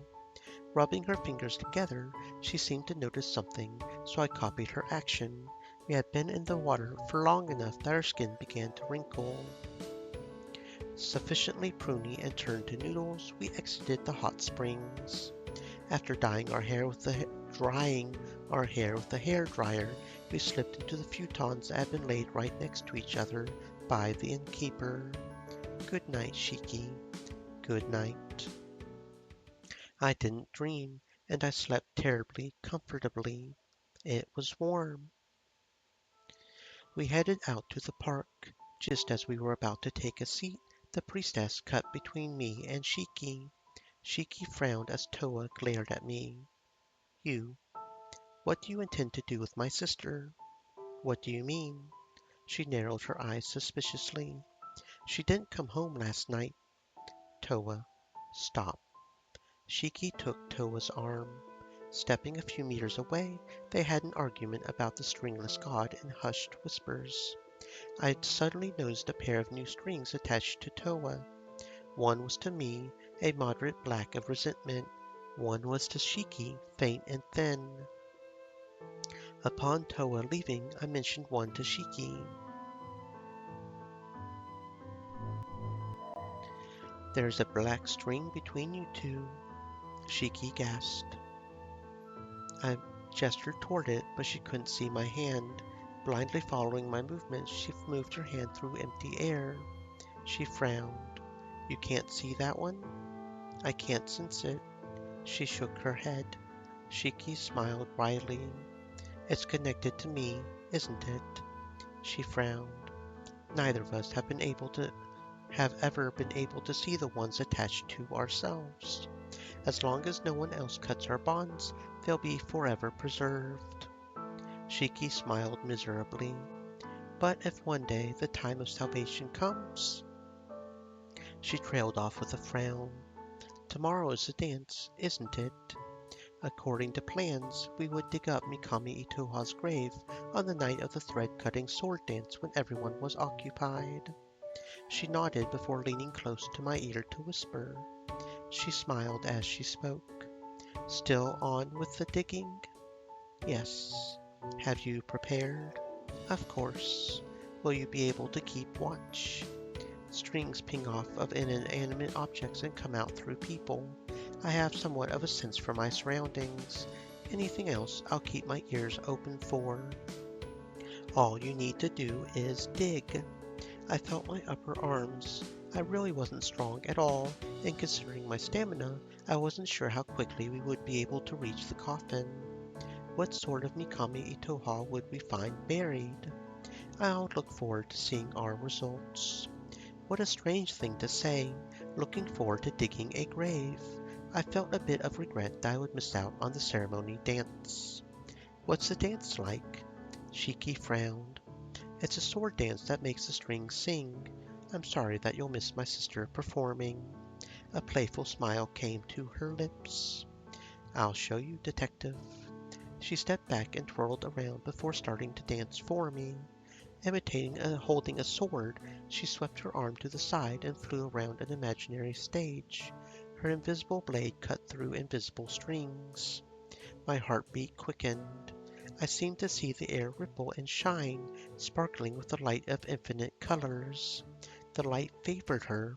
S1: Rubbing her fingers together, she seemed to notice something, so I copied her action. We had been in the water for long enough that our skin began to wrinkle. Sufficiently pruny and turned to noodles, we exited the hot springs. After drying our hair with the hair dryer, we slipped into the futons that had been laid right next to each other by the innkeeper. Good night, Shiki. Good night. I didn't dream, and I slept terribly comfortably. It was warm. We headed out to the park. Just as we were about to take a seat, the priestess cut between me and Shiki. Shiki frowned as Toa glared at me. You. What do you intend to do with my sister? What do you mean? She narrowed her eyes suspiciously. She didn't come home last night. Toa. Stop. Shiki took Toa's arm. Stepping a few meters away, they had an argument about the stringless god in hushed whispers. I had suddenly noticed a pair of new strings attached to Toa. One was to me, a moderate black of resentment. One was to Shiki, faint and thin. Upon Toa leaving, I mentioned one to Shiki. There's a black string between you two, Shiki gasped. I gestured toward it, but she couldn't see my hand. Blindly following my movements, she moved her hand through empty air. She frowned. You can't see that one? I can't sense it. She shook her head. Shiki smiled wryly. It's connected to me, isn't it? She frowned. Neither of us have ever been able to see the ones attached to ourselves. As long as no one else cuts our bonds, they'll be forever preserved. Shiki smiled miserably. But if one day the time of salvation comes, she trailed off with a frown. Tomorrow is the dance, isn't it? According to plans, we would dig up Mikami Itoha's grave on the night of the thread-cutting sword dance when everyone was occupied. She nodded before leaning close to my ear to whisper. She smiled as she spoke. Still on with the digging? Yes. Have you prepared? Of course. Will you be able to keep watch? Strings ping off of inanimate objects and come out through people. I have somewhat of a sense for my surroundings. Anything else, I'll keep my ears open for. All you need to do is dig. I felt my upper arms. I really wasn't strong at all, and considering my stamina, I wasn't sure how quickly we would be able to reach the coffin. What sort of Mikami Itoha would we find buried? I'll look forward to seeing our results. What a strange thing to say, looking forward to digging a grave. I felt a bit of regret that I would miss out on the ceremony dance. What's the dance like? Shiki frowned. It's a sword dance that makes the strings sing. I'm sorry that you'll miss my sister performing. A playful smile came to her lips. I'll show you, detective. She stepped back and twirled around before starting to dance for me. Holding a sword, she swept her arm to the side and flew around an imaginary stage. Her invisible blade cut through invisible strings. My heartbeat quickened. I seemed to see the air ripple and shine, sparkling with the light of infinite colors. The light favored her.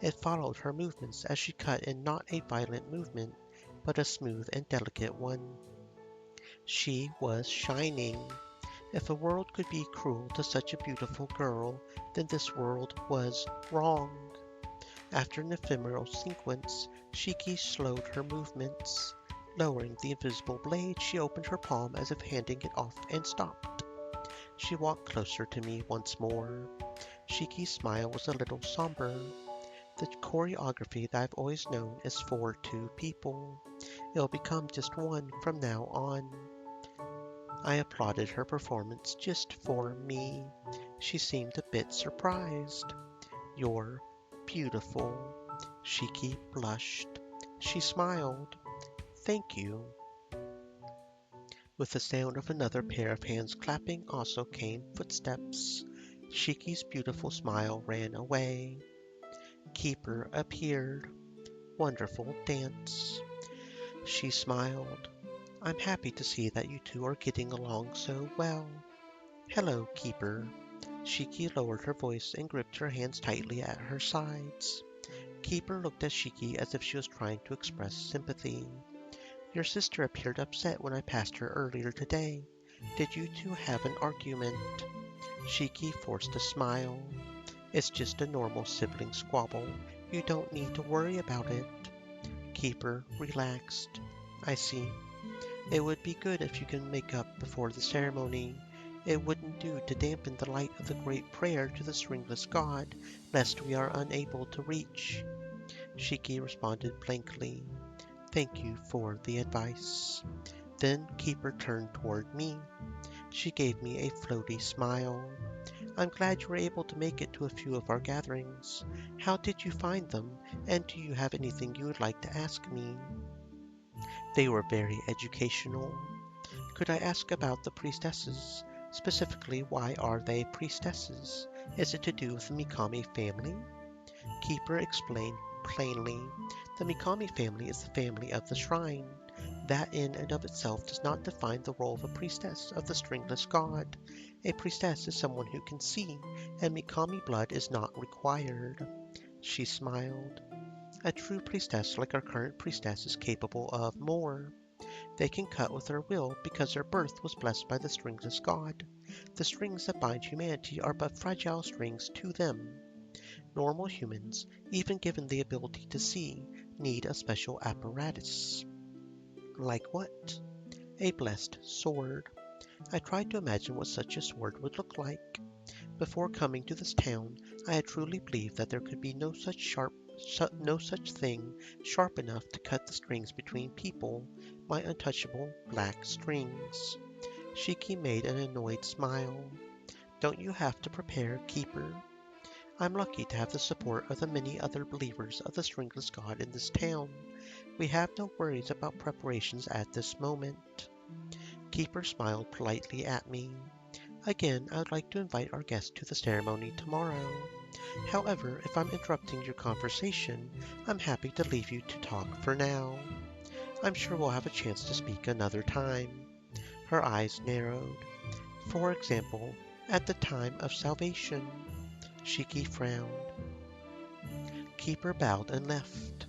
S1: It followed her movements as she cut in not a violent movement, but a smooth and delicate one. She was shining. If a world could be cruel to such a beautiful girl, then this world was wrong. After an ephemeral sequence, Shiki slowed her movements. Lowering the invisible blade, she opened her palm as if handing it off and stopped. She walked closer to me once more. Shiki's smile was a little somber. The choreography that I've always known is for two people. It'll become just one from now on. I applauded her performance just for me. She seemed a bit surprised. You're beautiful. Shiki blushed. She smiled. Thank you. With the sound of another pair of hands clapping also came footsteps. Shiki's beautiful smile ran away. Keeper appeared. Wonderful dance. She smiled. I'm happy to see that you two are getting along so well. Hello, Keeper. Shiki lowered her voice and gripped her hands tightly at her sides. Keeper looked at Shiki as if she was trying to express sympathy. Your sister appeared upset when I passed her earlier today. Did you two have an argument? Shiki forced a smile. It's just a normal sibling squabble. You don't need to worry about it. Keeper relaxed. I see. It would be good if you can make up before the ceremony. It wouldn't do to dampen the light of the great prayer to the stringless god, lest we are unable to reach. Shiki responded blankly. Thank you for the advice. Then Keeper turned toward me. She gave me a floaty smile. I'm glad you were able to make it to a few of our gatherings. How did you find them, and do you have anything you would like to ask me? They were very educational. Could I ask about the priestesses? Specifically, why are they priestesses? Is it to do with the Mikami family? Keeper explained plainly. The Mikami family is the family of the shrine. That in and of itself does not define the role of a priestess of the stringless god. A priestess is someone who can see, and Mikami blood is not required. She smiled. A true priestess like our current priestess is capable of more. They can cut with their will because their birth was blessed by the stringless god. The strings that bind humanity are but fragile strings to them. Normal humans, even given the ability to see, need a special apparatus. Like what? A blessed sword. I tried to imagine what such a sword would look like. Before coming to this town, I had truly believed that there could be no such thing sharp enough to cut the strings between people, my untouchable black strings. Shiki made an annoyed smile. Don't you have to prepare, Keeper? I'm lucky to have the support of the many other believers of the Stringless God in this town. We have no worries about preparations at this moment. Keeper smiled politely at me. Again, I would like to invite our guests to the ceremony tomorrow. However, if I'm interrupting your conversation, I'm happy to leave you to talk for now. I'm sure we'll have a chance to speak another time. Her eyes narrowed. For example, at the time of salvation. Shiki frowned. Keeper bowed and left.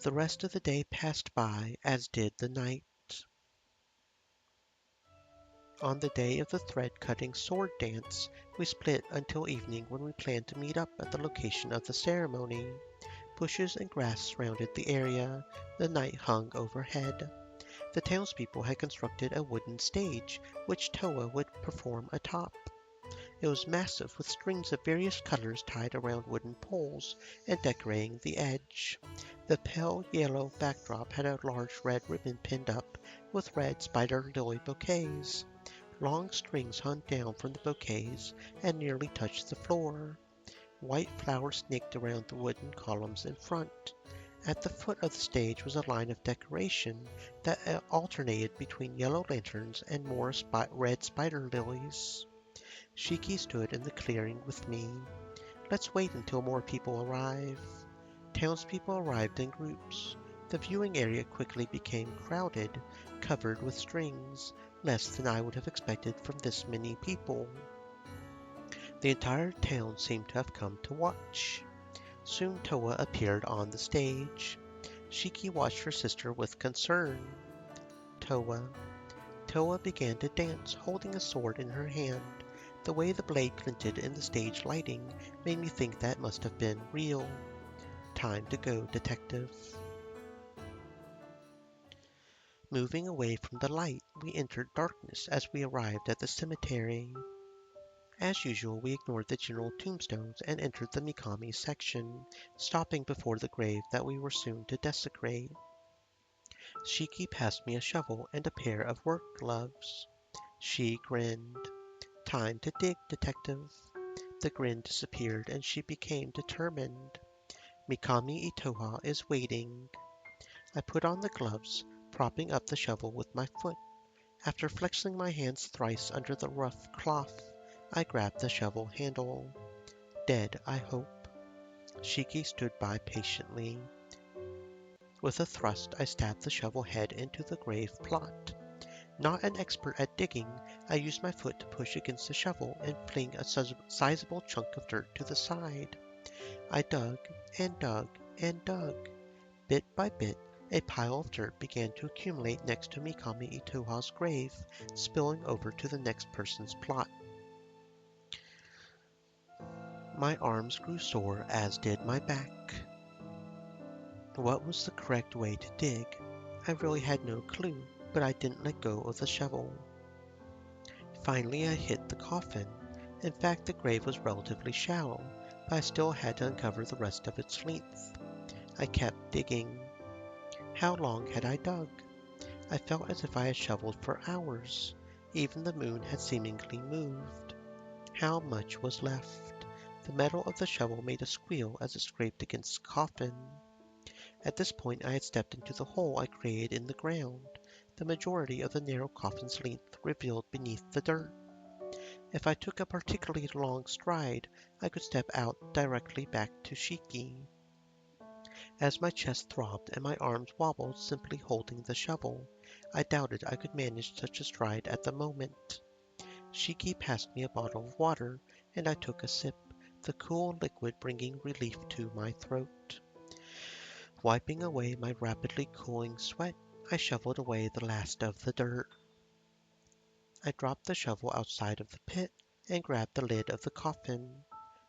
S1: The rest of the day passed by, as did the night. On the day of the thread-cutting sword dance, we split until evening when we planned to meet up at the location of the ceremony. Bushes and grass surrounded the area. The night hung overhead. The townspeople had constructed a wooden stage, which Toa would perform atop. It was massive, with strings of various colors tied around wooden poles and decorating the edge. The pale yellow backdrop had a large red ribbon pinned up with red spider lily bouquets. Long strings hung down from the bouquets and nearly touched the floor. White flowers snaked around the wooden columns in front. At the foot of the stage was a line of decoration that alternated between yellow lanterns and more red spider lilies. Shiki stood in the clearing with me. Let's wait until more people arrive. Townspeople arrived in groups. The viewing area quickly became crowded, covered with strings, less than I would have expected from this many people. The entire town seemed to have come to watch. Soon Toa appeared on the stage. Shiki watched her sister with concern. Toa. Toa began to dance, holding a sword in her hand. The way the blade glinted in the stage lighting made me think that must have been real. Time to go, detective. Moving away from the light, we entered darkness as we arrived at the cemetery. As usual, we ignored the general tombstones and entered the Mikami section, stopping before the grave that we were soon to desecrate. Shiki passed me a shovel and a pair of work gloves. She grinned. Time to dig, detective. The grin disappeared and she became determined. Mikami Itoha is waiting. I put on the gloves, propping up the shovel with my foot. After flexing my hands thrice under the rough cloth, I grabbed the shovel handle. Dead, I hope. Shiki stood by patiently. With a thrust, I stabbed the shovel head into the grave plot. Not an expert at digging, I used my foot to push against the shovel and fling a sizable chunk of dirt to the side. I dug and dug and dug. Bit by bit, a pile of dirt began to accumulate next to Mikami Itoha's grave, spilling over to the next person's plot. My arms grew sore, as did my back. What was the correct way to dig? I really had no clue, but I didn't let go of the shovel. Finally, I hit the coffin. In fact, the grave was relatively shallow, but I still had to uncover the rest of its length. I kept digging. How long had I dug? I felt as if I had shoveled for hours. Even the moon had seemingly moved. How much was left? The metal of the shovel made a squeal as it scraped against the coffin. At this point, I had stepped into the hole I created in the ground, the majority of the narrow coffin's length revealed beneath the dirt. If I took a particularly long stride, I could step out directly back to Shiki. As my chest throbbed and my arms wobbled simply holding the shovel, I doubted I could manage such a stride at the moment. Shiki passed me a bottle of water, and I took a sip, the cool liquid bringing relief to my throat. Wiping away my rapidly cooling sweat, I shoveled away the last of the dirt. I dropped the shovel outside of the pit and grabbed the lid of the coffin.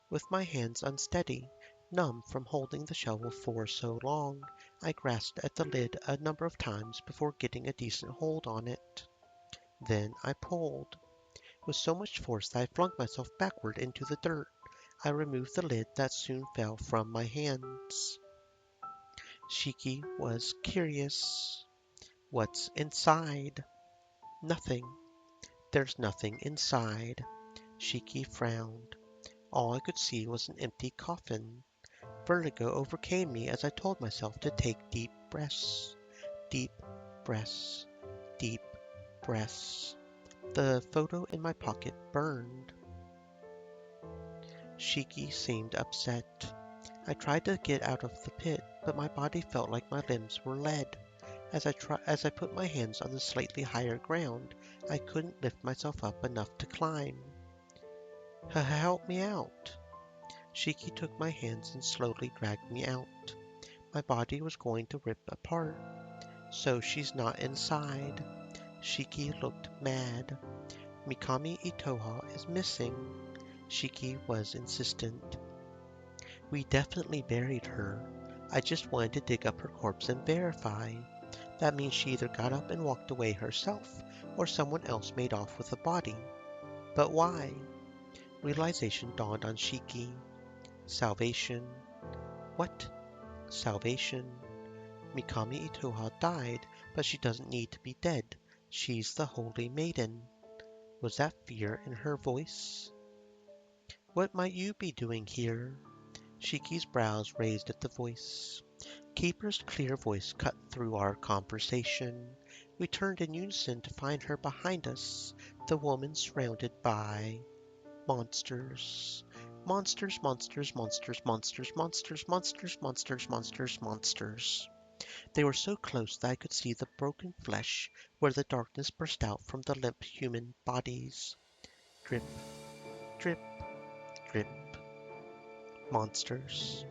S1: With my hands unsteady, numb from holding the shovel for so long, I grasped at the lid a number of times before getting a decent hold on it. Then I pulled. With so much force that I flung myself backward into the dirt. I removed the lid that soon fell from my hands. Shiki was curious. What's inside? Nothing. There's nothing inside. Shiki frowned. All I could see was an empty coffin. Vertigo overcame me as I told myself to take deep breaths. Deep breaths. Deep breaths. The photo in my pocket burned. Shiki seemed upset. I tried to get out of the pit, but my body felt like my limbs were lead. As I put my hands on the slightly higher ground, I couldn't lift myself up enough to climb. Help me out. Shiki took my hands and slowly dragged me out. My body was going to rip apart. So she's not inside. Shiki looked mad. Mikami Itoha is missing. Shiki was insistent. We definitely buried her. I just wanted to dig up her corpse and verify. That means she either got up and walked away herself, or someone else made off with the body. But why? Realization dawned on Shiki. Salvation. What? Salvation? Mikami Itoha died, but she doesn't need to be dead. She's the Holy Maiden. Was that fear in her voice? What might you be doing here? Shiki's brows raised at the voice. Keeper's clear voice cut through our conversation. We turned in unison to find her behind us, the woman surrounded by monsters. Monsters, monsters, monsters, monsters, monsters, monsters, monsters, monsters, monsters. They were so close that I could see the broken flesh where the darkness burst out from the limp human bodies. Drip, drip, drip. Monsters.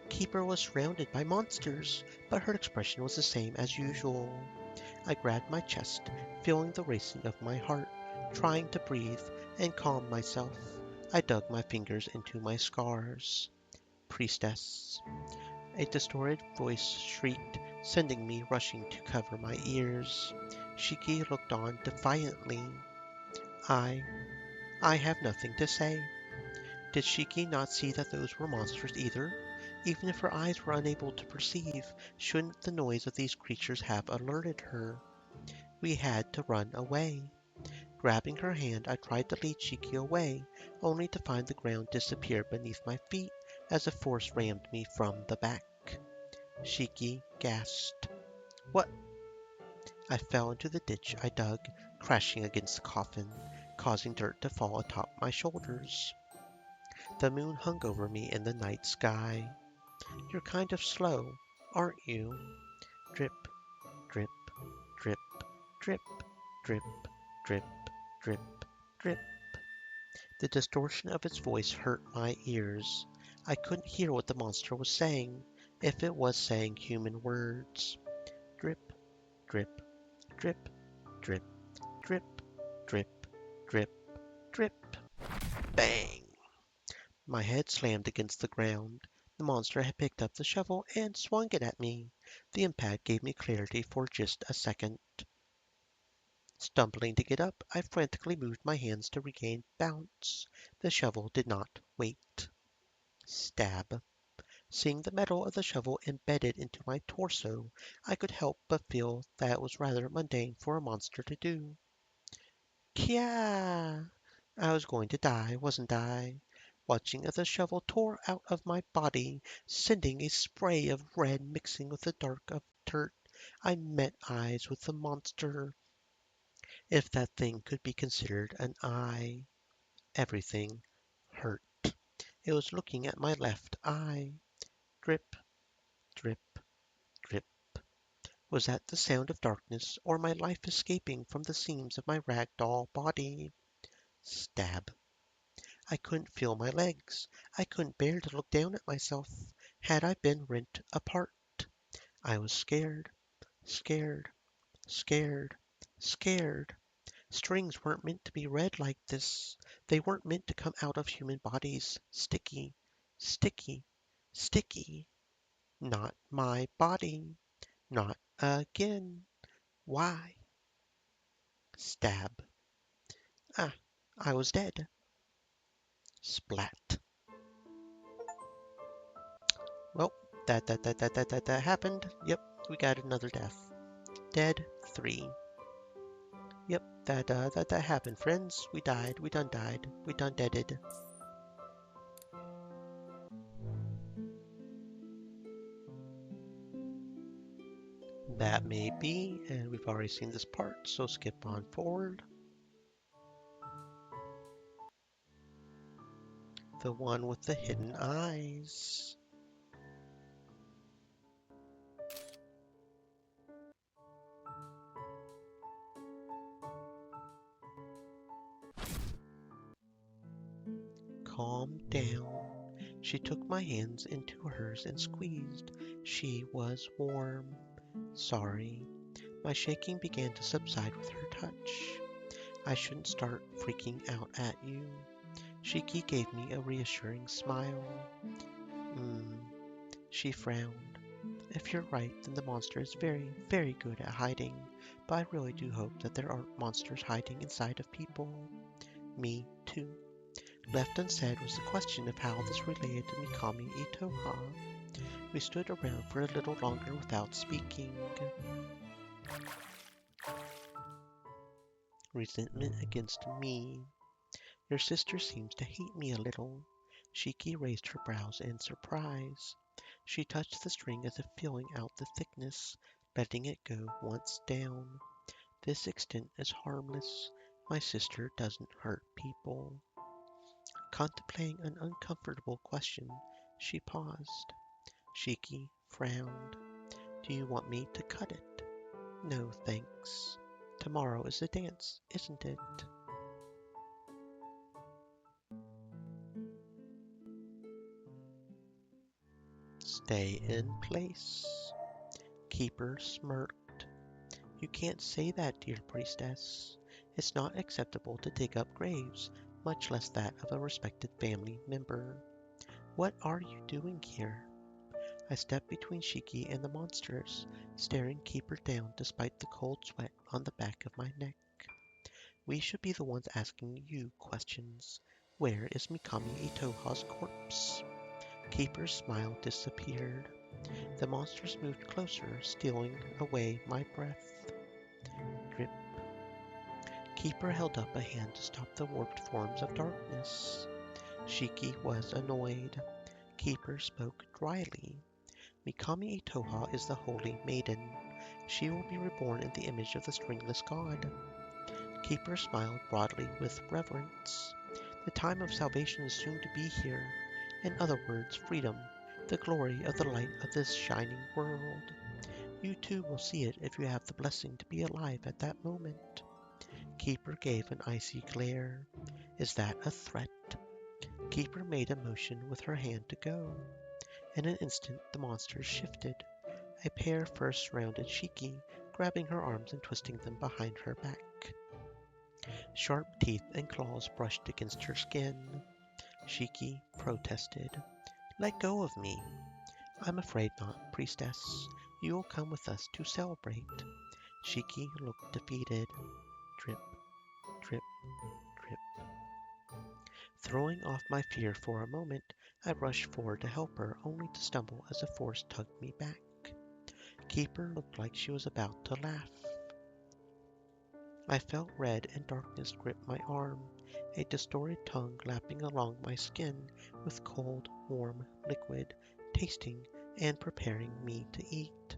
S1: Keeper was surrounded by monsters, but her expression was the same as usual. I grabbed my chest, feeling the racing of my heart, trying to breathe and calm myself. I dug my fingers into my scars. Priestess. A distorted voice shrieked, sending me rushing to cover my ears. Shiki looked on defiantly. I, I have nothing to say. Did Shiki not see that those were monsters either? Even if her eyes were unable to perceive, shouldn't the noise of these creatures have alerted her? We had to run away. Grabbing her hand, I tried to lead Shiki away, only to find the ground disappear beneath my feet as a force rammed me from the back. Shiki gasped. What? I fell into the ditch I dug, crashing against the coffin, causing dirt to fall atop my shoulders. The moon hung over me in the night sky. You're kind of slow, aren't you? Drip, drip, drip, drip, drip, drip, drip, drip. The distortion of its voice hurt my ears. I couldn't hear what the monster was saying, if it was saying human words. Drip, drip, drip, drip, drip, drip, drip, drip. Bang! My head slammed against the ground. The monster had picked up the shovel and swung it at me. The impact gave me clarity for just a second. Stumbling to get up, I frantically moved my hands to regain balance. The shovel did not wait. Stab. Seeing the metal of the shovel embedded into my torso, I could help but feel that it was rather mundane for a monster to do. Kya! I was going to die, wasn't I? Watching as the shovel tore out of my body, sending a spray of red mixing with the dark of dirt. I met eyes with the monster, if that thing could be considered an eye. Everything hurt. It was looking at my left eye. Drip, drip, drip. Was that the sound of darkness, or my life escaping from the seams of my ragdoll body? Stab. I couldn't feel my legs. I couldn't bear to look down at myself. Had I been rent apart? I was scared, scared, scared, scared. Strings weren't meant to be read like this. They weren't meant to come out of human bodies. Sticky, sticky, sticky. Not my body. Not again. Why? Stab. Ah, I was dead. Splat. Well, that happened. Yep, we got another death. Dead 3. Yep, that happened, friends. We died. We done died. We done deaded. That may be, and we've already seen this part, so skip on forward. The one with the hidden eyes. Calm down. She took my hands into hers and squeezed. She was warm. Sorry. My shaking began to subside with her touch. I shouldn't start freaking out at you. Shiki gave me a reassuring smile. She frowned. If you're right, then the monster is very, very good at hiding. But I really do hope that there aren't monsters hiding inside of people. Me too. Left unsaid was the question of how this related to Mikami Itoha. We stood around for a little longer without speaking. Resentment against me. Your sister seems to hate me a little. Shiki raised her brows in surprise. She touched the string as if feeling out the thickness, letting it go once down. This extent is harmless. My sister doesn't hurt people. Contemplating an uncomfortable question, she paused. Shiki frowned. Do you want me to cut it? No, thanks. Tomorrow is the dance, isn't it? Stay in place. Keeper smirked. You can't say that, dear priestess. It's not acceptable to dig up graves, much less that of a respected family member. What are you doing here? I stepped between Shiki and the monsters, staring Keeper down despite the cold sweat on the back of my neck. We should be the ones asking you questions. Where is Mikami Itoha's corpse? Keeper's smile disappeared. The monsters moved closer, stealing away my breath. Drip. Keeper held up a hand to stop the warped forms of darkness. Shiki was annoyed. Keeper spoke dryly. Mikami Itoha is the holy maiden. She will be reborn in the image of the stringless god. Keeper smiled broadly with reverence. The time of salvation is soon to be here. In other words, freedom, the glory of the light of this shining world. You too will see it if you have the blessing to be alive at that moment. Keeper gave an icy glare. Is that a threat? Keeper made a motion with her hand to go. In an instant, the monsters shifted. A pair first surrounded Shiki, grabbing her arms and twisting them behind her back. Sharp teeth and claws brushed against her skin. Shiki protested. Let go of me. I'm afraid not, priestess. You will come with us to celebrate. Shiki looked defeated. Drip, drip, drip. Throwing off my fear for a moment, I rushed forward to help her, only to stumble as a force tugged me back. Keeper looked like she was about to laugh. I felt red and darkness grip my arm, a distorted tongue lapping along my skin with cold, warm liquid, tasting and preparing me to eat.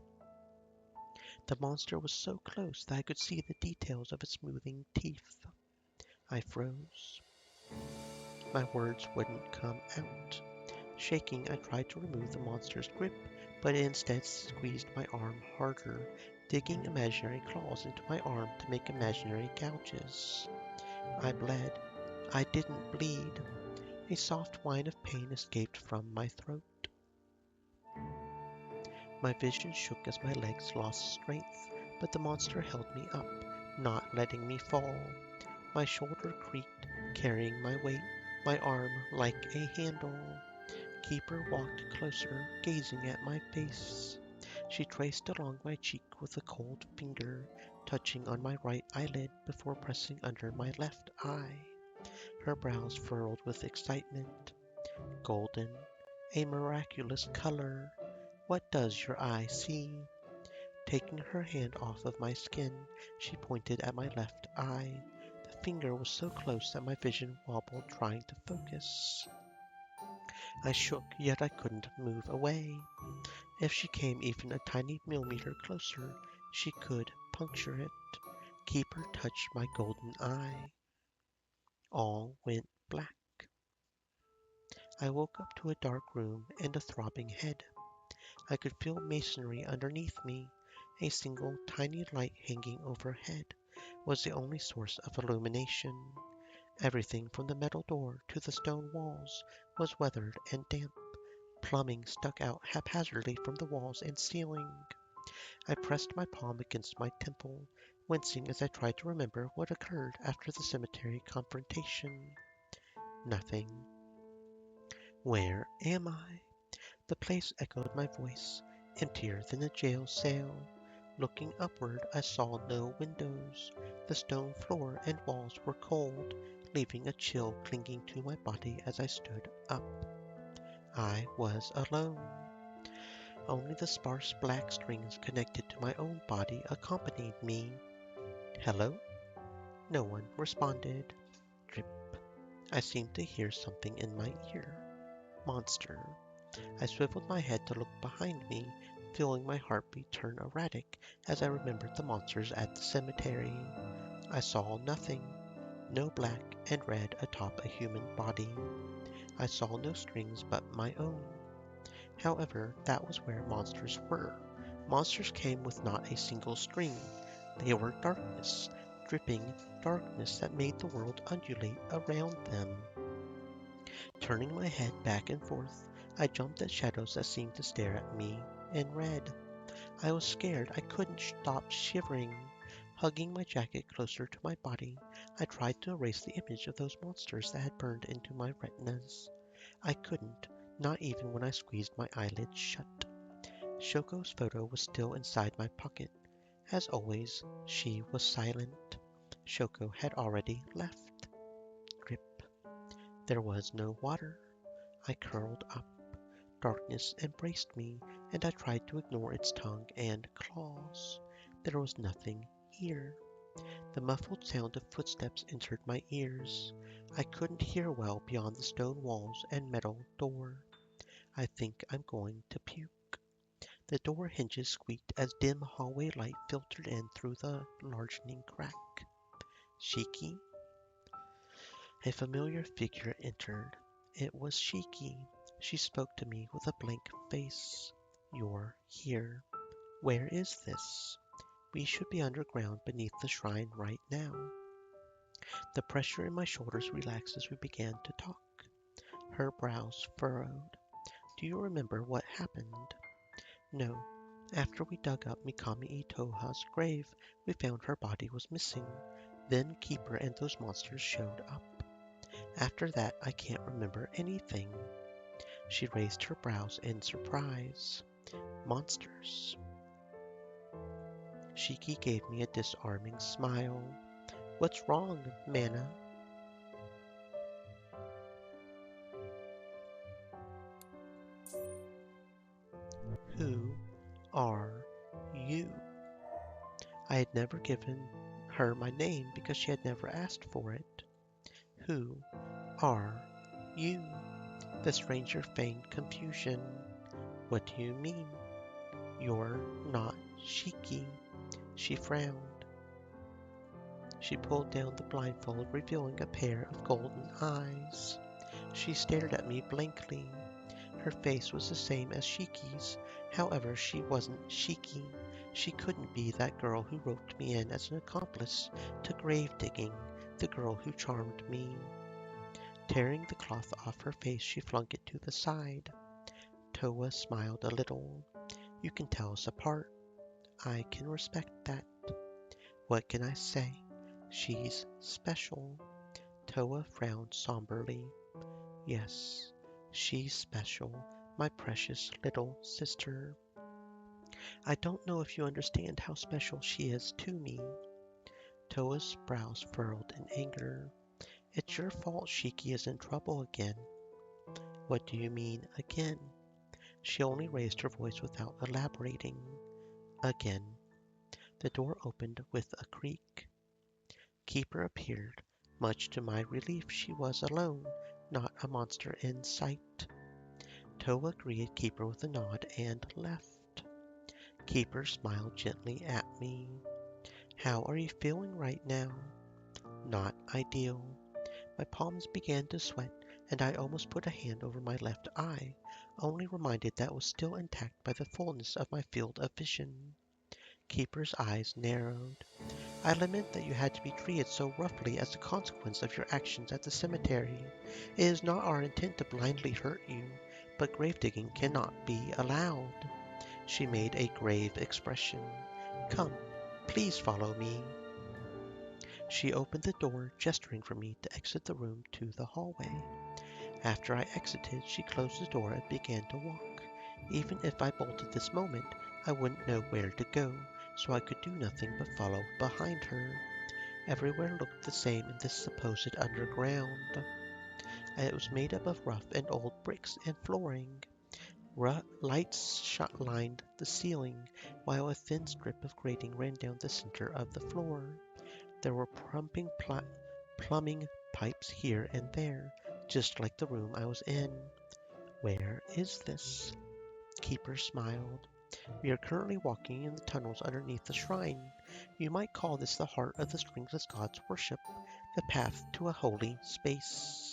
S1: The monster was so close that I could see the details of its moving teeth. I froze. My words wouldn't come out. Shaking, I tried to remove the monster's grip, but it instead squeezed my arm harder, digging imaginary claws into my arm to make imaginary gouges. I bled. I didn't bleed. A soft whine of pain escaped from my throat. My vision shook as my legs lost strength, but the monster held me up, not letting me fall. My shoulder creaked, carrying my weight, my arm like a handle. Keeper walked closer, gazing at my face. She traced along my cheek with a cold finger, touching on my right eyelid before pressing under my left eye. Her brows furrowed with excitement. Golden, a miraculous color. What does your eye see? Taking her hand off of my skin, she pointed at my left eye. The finger was so close that my vision wobbled trying to focus. I shook, yet I couldn't move away. If she came even a tiny millimeter closer, she could puncture it. Keeper touched my golden eye. All went black. I woke up to a dark room and a throbbing head. I could feel masonry underneath me. A single tiny light hanging overhead was the only source of illumination. Everything from the metal door to the stone walls was weathered and damp. Plumbing stuck out haphazardly from the walls and ceiling. I pressed my palm against my temple, wincing as I tried to remember what occurred after the cemetery confrontation. Nothing. Where am I? The place echoed my voice, emptier than a jail cell. Looking upward, I saw no windows. The stone floor and walls were cold, leaving a chill clinging to my body as I stood up. I was alone. Only the sparse black strings connected to my own body accompanied me. Hello? No one responded. Drip. I seemed to hear something in my ear. Monster. I swiveled my head to look behind me, feeling my heartbeat turn erratic as I remembered the monsters at the cemetery. I saw nothing. No black and red atop a human body. I saw no strings but my own. However, that was where monsters were. Monsters came with not a single string. They were darkness, dripping darkness that made the world undulate around them. Turning my head back and forth, I jumped at shadows that seemed to stare at me and red. I was scared. I couldn't stop shivering. Hugging my jacket closer to my body, I tried to erase the image of those monsters that had burned into my retinas. I couldn't, not even when I squeezed my eyelids shut. Shoko's photo was still inside my pocket. As always, she was silent. Shoko had already left. Drip. There was no water. I curled up. Darkness embraced me, and I tried to ignore its tongue and claws. There was nothing here. The muffled sound of footsteps entered my ears. I couldn't hear well beyond the stone walls and metal door. I think I'm going to puke. The door hinges squeaked as dim hallway light filtered in through the largening crack. Shiki? A familiar figure entered. It was Shiki. She spoke to me with a blank face. You're here. Where is this? We should be underground beneath the shrine right now. The pressure in my shoulders relaxed as we began to talk. Her brows furrowed. Do you remember what happened? No. After we dug up Mikami Itoha's grave, we found her body was missing. Then Keeper and those monsters showed up. After that, I can't remember anything. She raised her brows in surprise. Monsters. Shiki gave me a disarming smile. What's wrong, Mana? Who are you? I had never given her my name because she had never asked for it. Who are you? The stranger feigned confusion. What do you mean? You're not Shiki. She frowned. She pulled down the blindfold, revealing a pair of golden eyes. She stared at me blankly. Her face was the same as Shiki's. However, she wasn't Shiki. She couldn't be that girl who roped me in as an accomplice to grave digging, the girl who charmed me. Tearing the cloth off her face, she flung it to the side. Toa smiled a little. You can tell us apart. I can respect that. What can I say? She's special. Toa frowned somberly. Yes, she's special, my precious little sister. I don't know if you understand how special she is to me. Toa's brows furrowed in anger. It's your fault Shiki is in trouble again. What do you mean, again? She only raised her voice without elaborating. Again. The door opened with a creak. Keeper appeared. Much to my relief, she was alone, not a monster in sight. Toa greeted Keeper with a nod and left. Keeper smiled gently at me. How are you feeling right now? Not ideal. My palms began to sweat, and I almost put a hand over my left eye, only reminded that was still intact by the fullness of my field of vision. Keeper's eyes narrowed. I lament that you had to be treated so roughly as a consequence of your actions at the cemetery. It is not our intent to blindly hurt you, but grave digging cannot be allowed. She made a grave expression. Come, please follow me. She opened the door, gesturing for me to exit the room to the hallway. After I exited, she closed the door and began to walk. Even if I bolted this moment, I wouldn't know where to go, so I could do nothing but follow behind her. Everywhere looked the same in this supposed underground. It was made up of rough and old bricks and flooring. Lights lined the ceiling, while a thin strip of grating ran down the center of the floor. There were plumbing pipes here and there, just like the room I was in. Where is this? Keeper smiled. We are currently walking in the tunnels underneath the shrine. You might call this the heart of the stringless god's worship, the path to a holy space.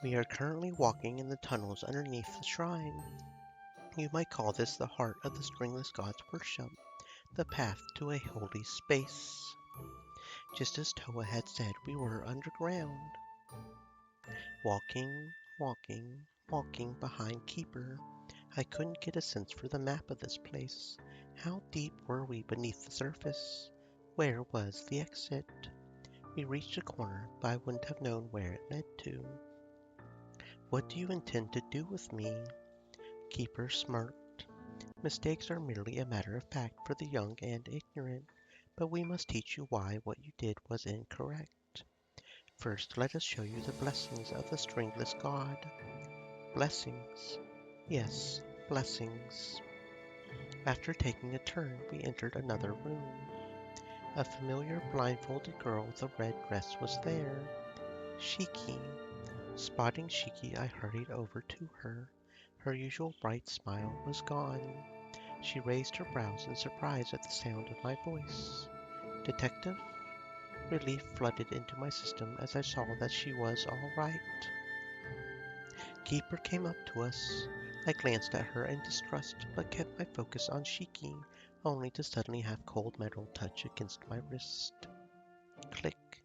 S1: We are currently walking in the tunnels underneath the shrine. You might call this the heart of the stringless god's worship, the path to a holy space. Just as Toa had said, we were underground. Walking behind Keeper. I couldn't get a sense for the map of this place. How deep were we beneath the surface? Where was the exit? We reached a corner, but I wouldn't have known where it led to. What do you intend to do with me? Keeper smirked. Mistakes are merely a matter of fact for the young and ignorant, but we must teach you why what you did was incorrect. First, let us show you the blessings of the stringless god. Blessings. Yes, blessings. After taking a turn, we entered another room. A familiar blindfolded girl with a red dress was there. Shiki. Spotting Shiki, I hurried over to her. Her usual bright smile was gone. She raised her brows in surprise at the sound of my voice. Detective? Relief flooded into my system as I saw that she was all right. Keeper came up to us. I glanced at her in distrust, but kept my focus on Shiki, only to suddenly have cold metal touch against my wrist. Click.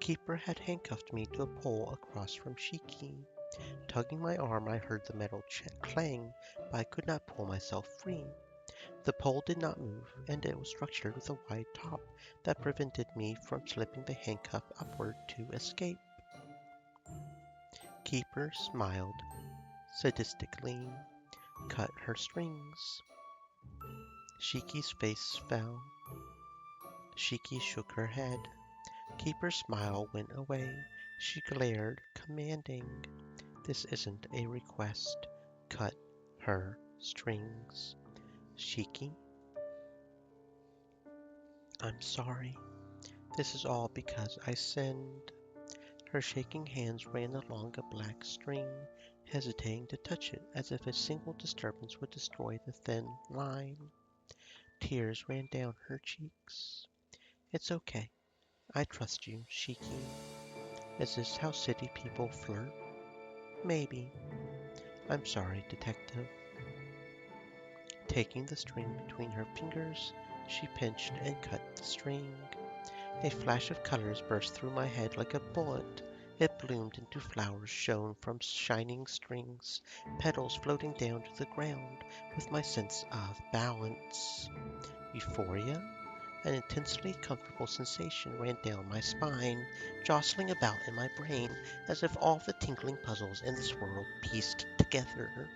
S1: Keeper had handcuffed me to a pole across from Shiki. Tugging my arm, I heard the metal clang, but I could not pull myself free. The pole did not move, and it was structured with a wide top that prevented me from slipping the handcuff upward to escape. Keeper smiled sadistically. Cut her strings. Shiki's face fell. Shiki shook her head. Keeper's smile went away. She glared, commanding. This isn't a request. Cut her strings. Shiki, I'm sorry. This is all because I sinned. Her shaking hands ran along a black string, hesitating to touch it as if a single disturbance would destroy the thin line. Tears ran down her cheeks. It's okay. I trust you, Shiki. Is this how city people flirt? Maybe. I'm sorry, detective. Taking the string between her fingers, she pinched and cut the string. A flash of colors burst through my head like a bullet. It bloomed into flowers shown from shining strings, petals floating down to the ground with my sense of balance. Euphoria? An intensely comfortable sensation ran down my spine, jostling about in my brain as if all the tinkling puzzles in this world pieced together.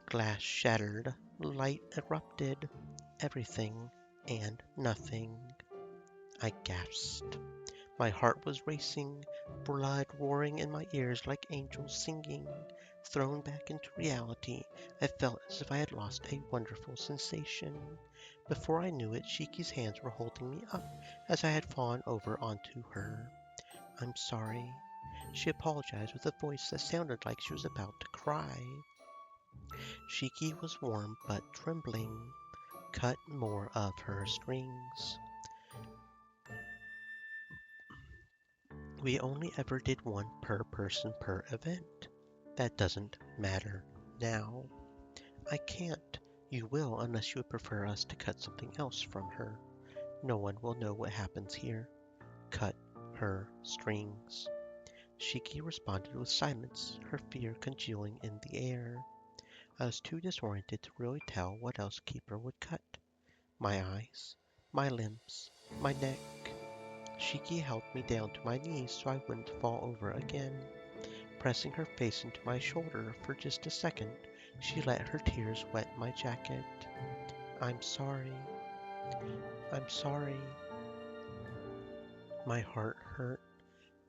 S1: Glass shattered, light erupted, everything and nothing. I gasped. My heart was racing, blood roaring in my ears like angels singing. Thrown back into reality, I felt as if I had lost a wonderful sensation. Before I knew it, Shiki's hands were holding me up as I had fallen over onto her. I'm sorry. She apologized with a voice that sounded like she was about to cry. Shiki was warm but trembling. Cut more of her strings. We only ever did one per person per event. That doesn't matter now. I can't. You will unless you would prefer us to cut something else from her. No one will know what happens here. Cut her strings. Shiki responded with silence, her fear congealing in the air. I was too disoriented to really tell what else Keeper would cut. My eyes, my limbs, my neck. Shiki held me down to my knees so I wouldn't fall over again. Pressing her face into my shoulder for just a second, she let her tears wet my jacket. I'm sorry. I'm sorry. My heart hurt.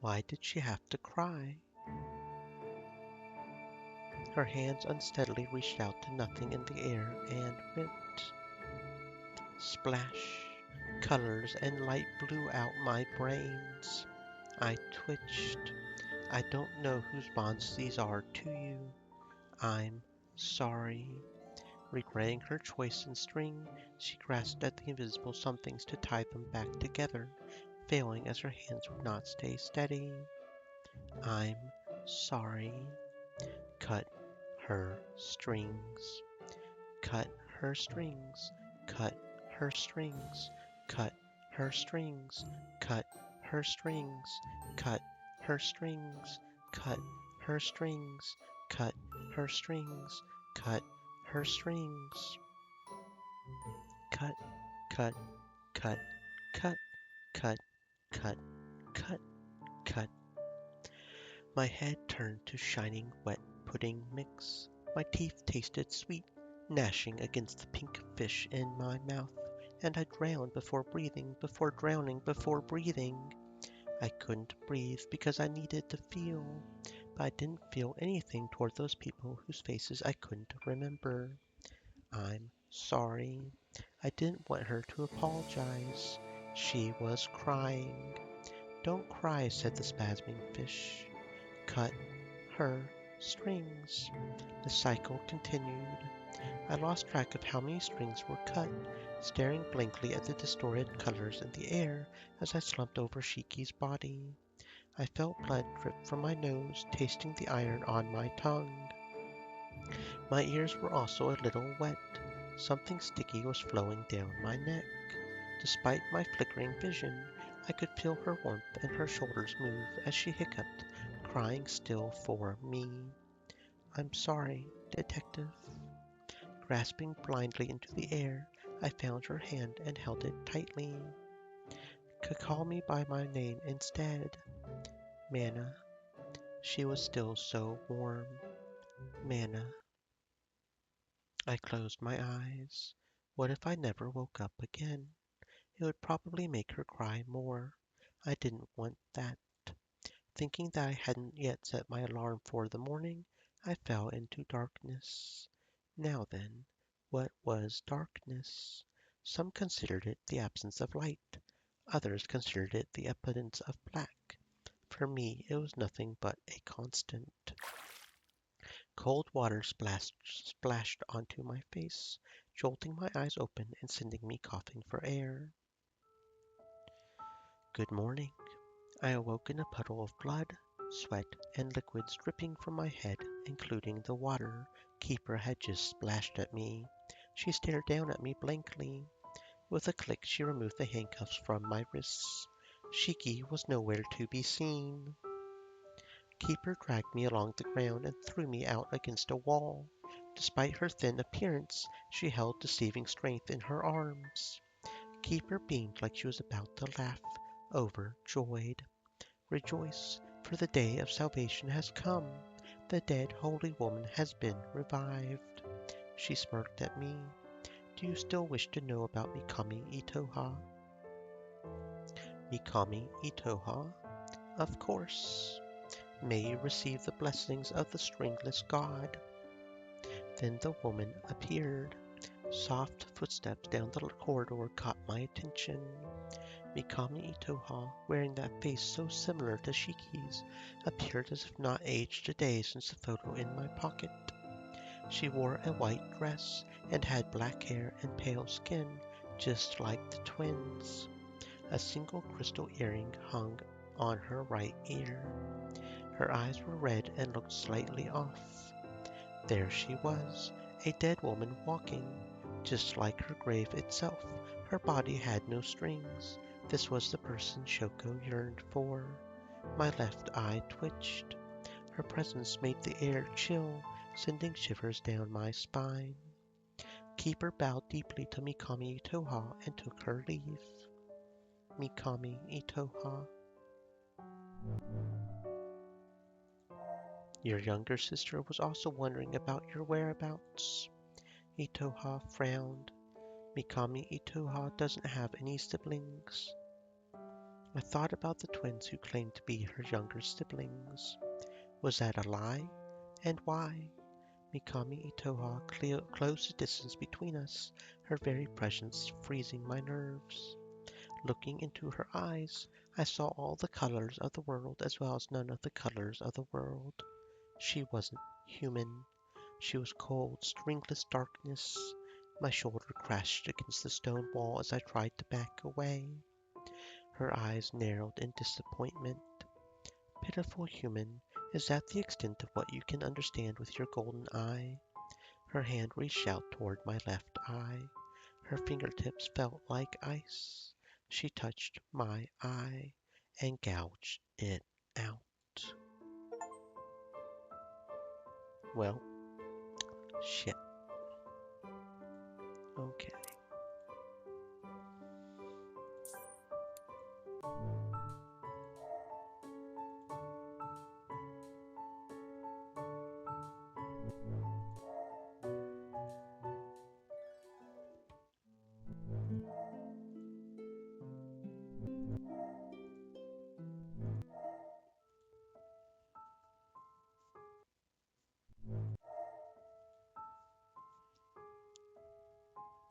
S1: Why did she have to cry? Her hands unsteadily reached out to nothing in the air and ripped. Splash. Colors and light blew out my brains. I twitched. I don't know whose bonds these are to you. I'm sorry. Regretting her choice in string, she grasped at the invisible somethings to tie them back together, failing as her hands would not stay steady. I'm sorry. Cut her strings. Cut her strings. Cut her strings. Cut her strings. Cut her strings. Cut her strings. Cut her strings. Cut her strings. Cut her strings. Cut, cut, cut, cut, cut, cut, cut, cut. My head turned to shining wet pudding mix. My teeth tasted sweet, gnashing against the pink fish in my mouth, and I drowned before breathing, before drowning, before breathing. I couldn't breathe because I needed to feel, but I didn't feel anything toward those people whose faces I couldn't remember. I'm sorry. I didn't want her to apologize. She was crying. Don't cry, said the spasming fish. Cut her strings. The cycle continued. I lost track of how many strings were cut, staring blankly at the distorted colors in the air as I slumped over Shiki's body. I felt blood drip from my nose, tasting the iron on my tongue. My ears were also a little wet. Something sticky was flowing down my neck. Despite my flickering vision, I could feel her warmth and her shoulders move as she hiccuped, crying still for me. I'm sorry, Detective. Grasping blindly into the air, I found her hand and held it tightly. Could call me by my name instead. Manna. She was still so warm. Manna. I closed my eyes. What if I never woke up again? It would probably make her cry more. I didn't want that. Thinking that I hadn't yet set my alarm for the morning, I fell into darkness. Now then, what was darkness? Some considered it the absence of light. Others considered it the abundance of black. For me, it was nothing but a constant. Cold water splashed onto my face, jolting my eyes open and sending me coughing for air. Good morning. I awoke in a puddle of blood, sweat, and liquids dripping from my head, including the water Keeper had just splashed at me. She stared down at me blankly. With a click, she removed the handcuffs from my wrists. Shiki was nowhere to be seen. Keeper dragged me along the ground and threw me out against a wall. Despite her thin appearance, she held deceiving strength in her arms. Keeper beamed like she was about to laugh, overjoyed. Rejoice, for the day of salvation has come. The dead holy woman has been revived. She smirked at me. Do you still wish to know about Mikami Itoha? Mikami Itoha? Of course. May you receive the blessings of the stringless god. Then the woman appeared. Soft footsteps down the corridor caught my attention. Mikami Itoha, wearing that face so similar to Shiki's, appeared as if not aged a day since the photo in my pocket. She wore a white dress and had black hair and pale skin, just like the twins. A single crystal earring hung on her right ear. Her eyes were red and looked slightly off. There she was, a dead woman walking. Just like her grave itself, her body had no strings. This was the person Shoko yearned for. My left eye twitched. Her presence made the air chill, sending shivers down my spine. Keeper bowed deeply to Mikami Itoha and took her leave. Mikami Itoha. Your younger sister was also wondering about your whereabouts. Itoha frowned. Mikami Itoha doesn't have any siblings. I thought about the twins who claimed to be her younger siblings. Was that a lie? And why? Mikami Itoha closed the distance between us, her very presence freezing my nerves. Looking into her eyes, I saw all the colors of the world as well as none of the colors of the world. She wasn't human. She was cold, stringless darkness. My shoulder crashed against the stone wall as I tried to back away. Her eyes narrowed in disappointment. Pitiful human, is that the extent of what you can understand with your golden eye? Her hand reached out toward my left eye. Her fingertips felt like ice. She touched my eye and gouged it out. Well, shit. Okay.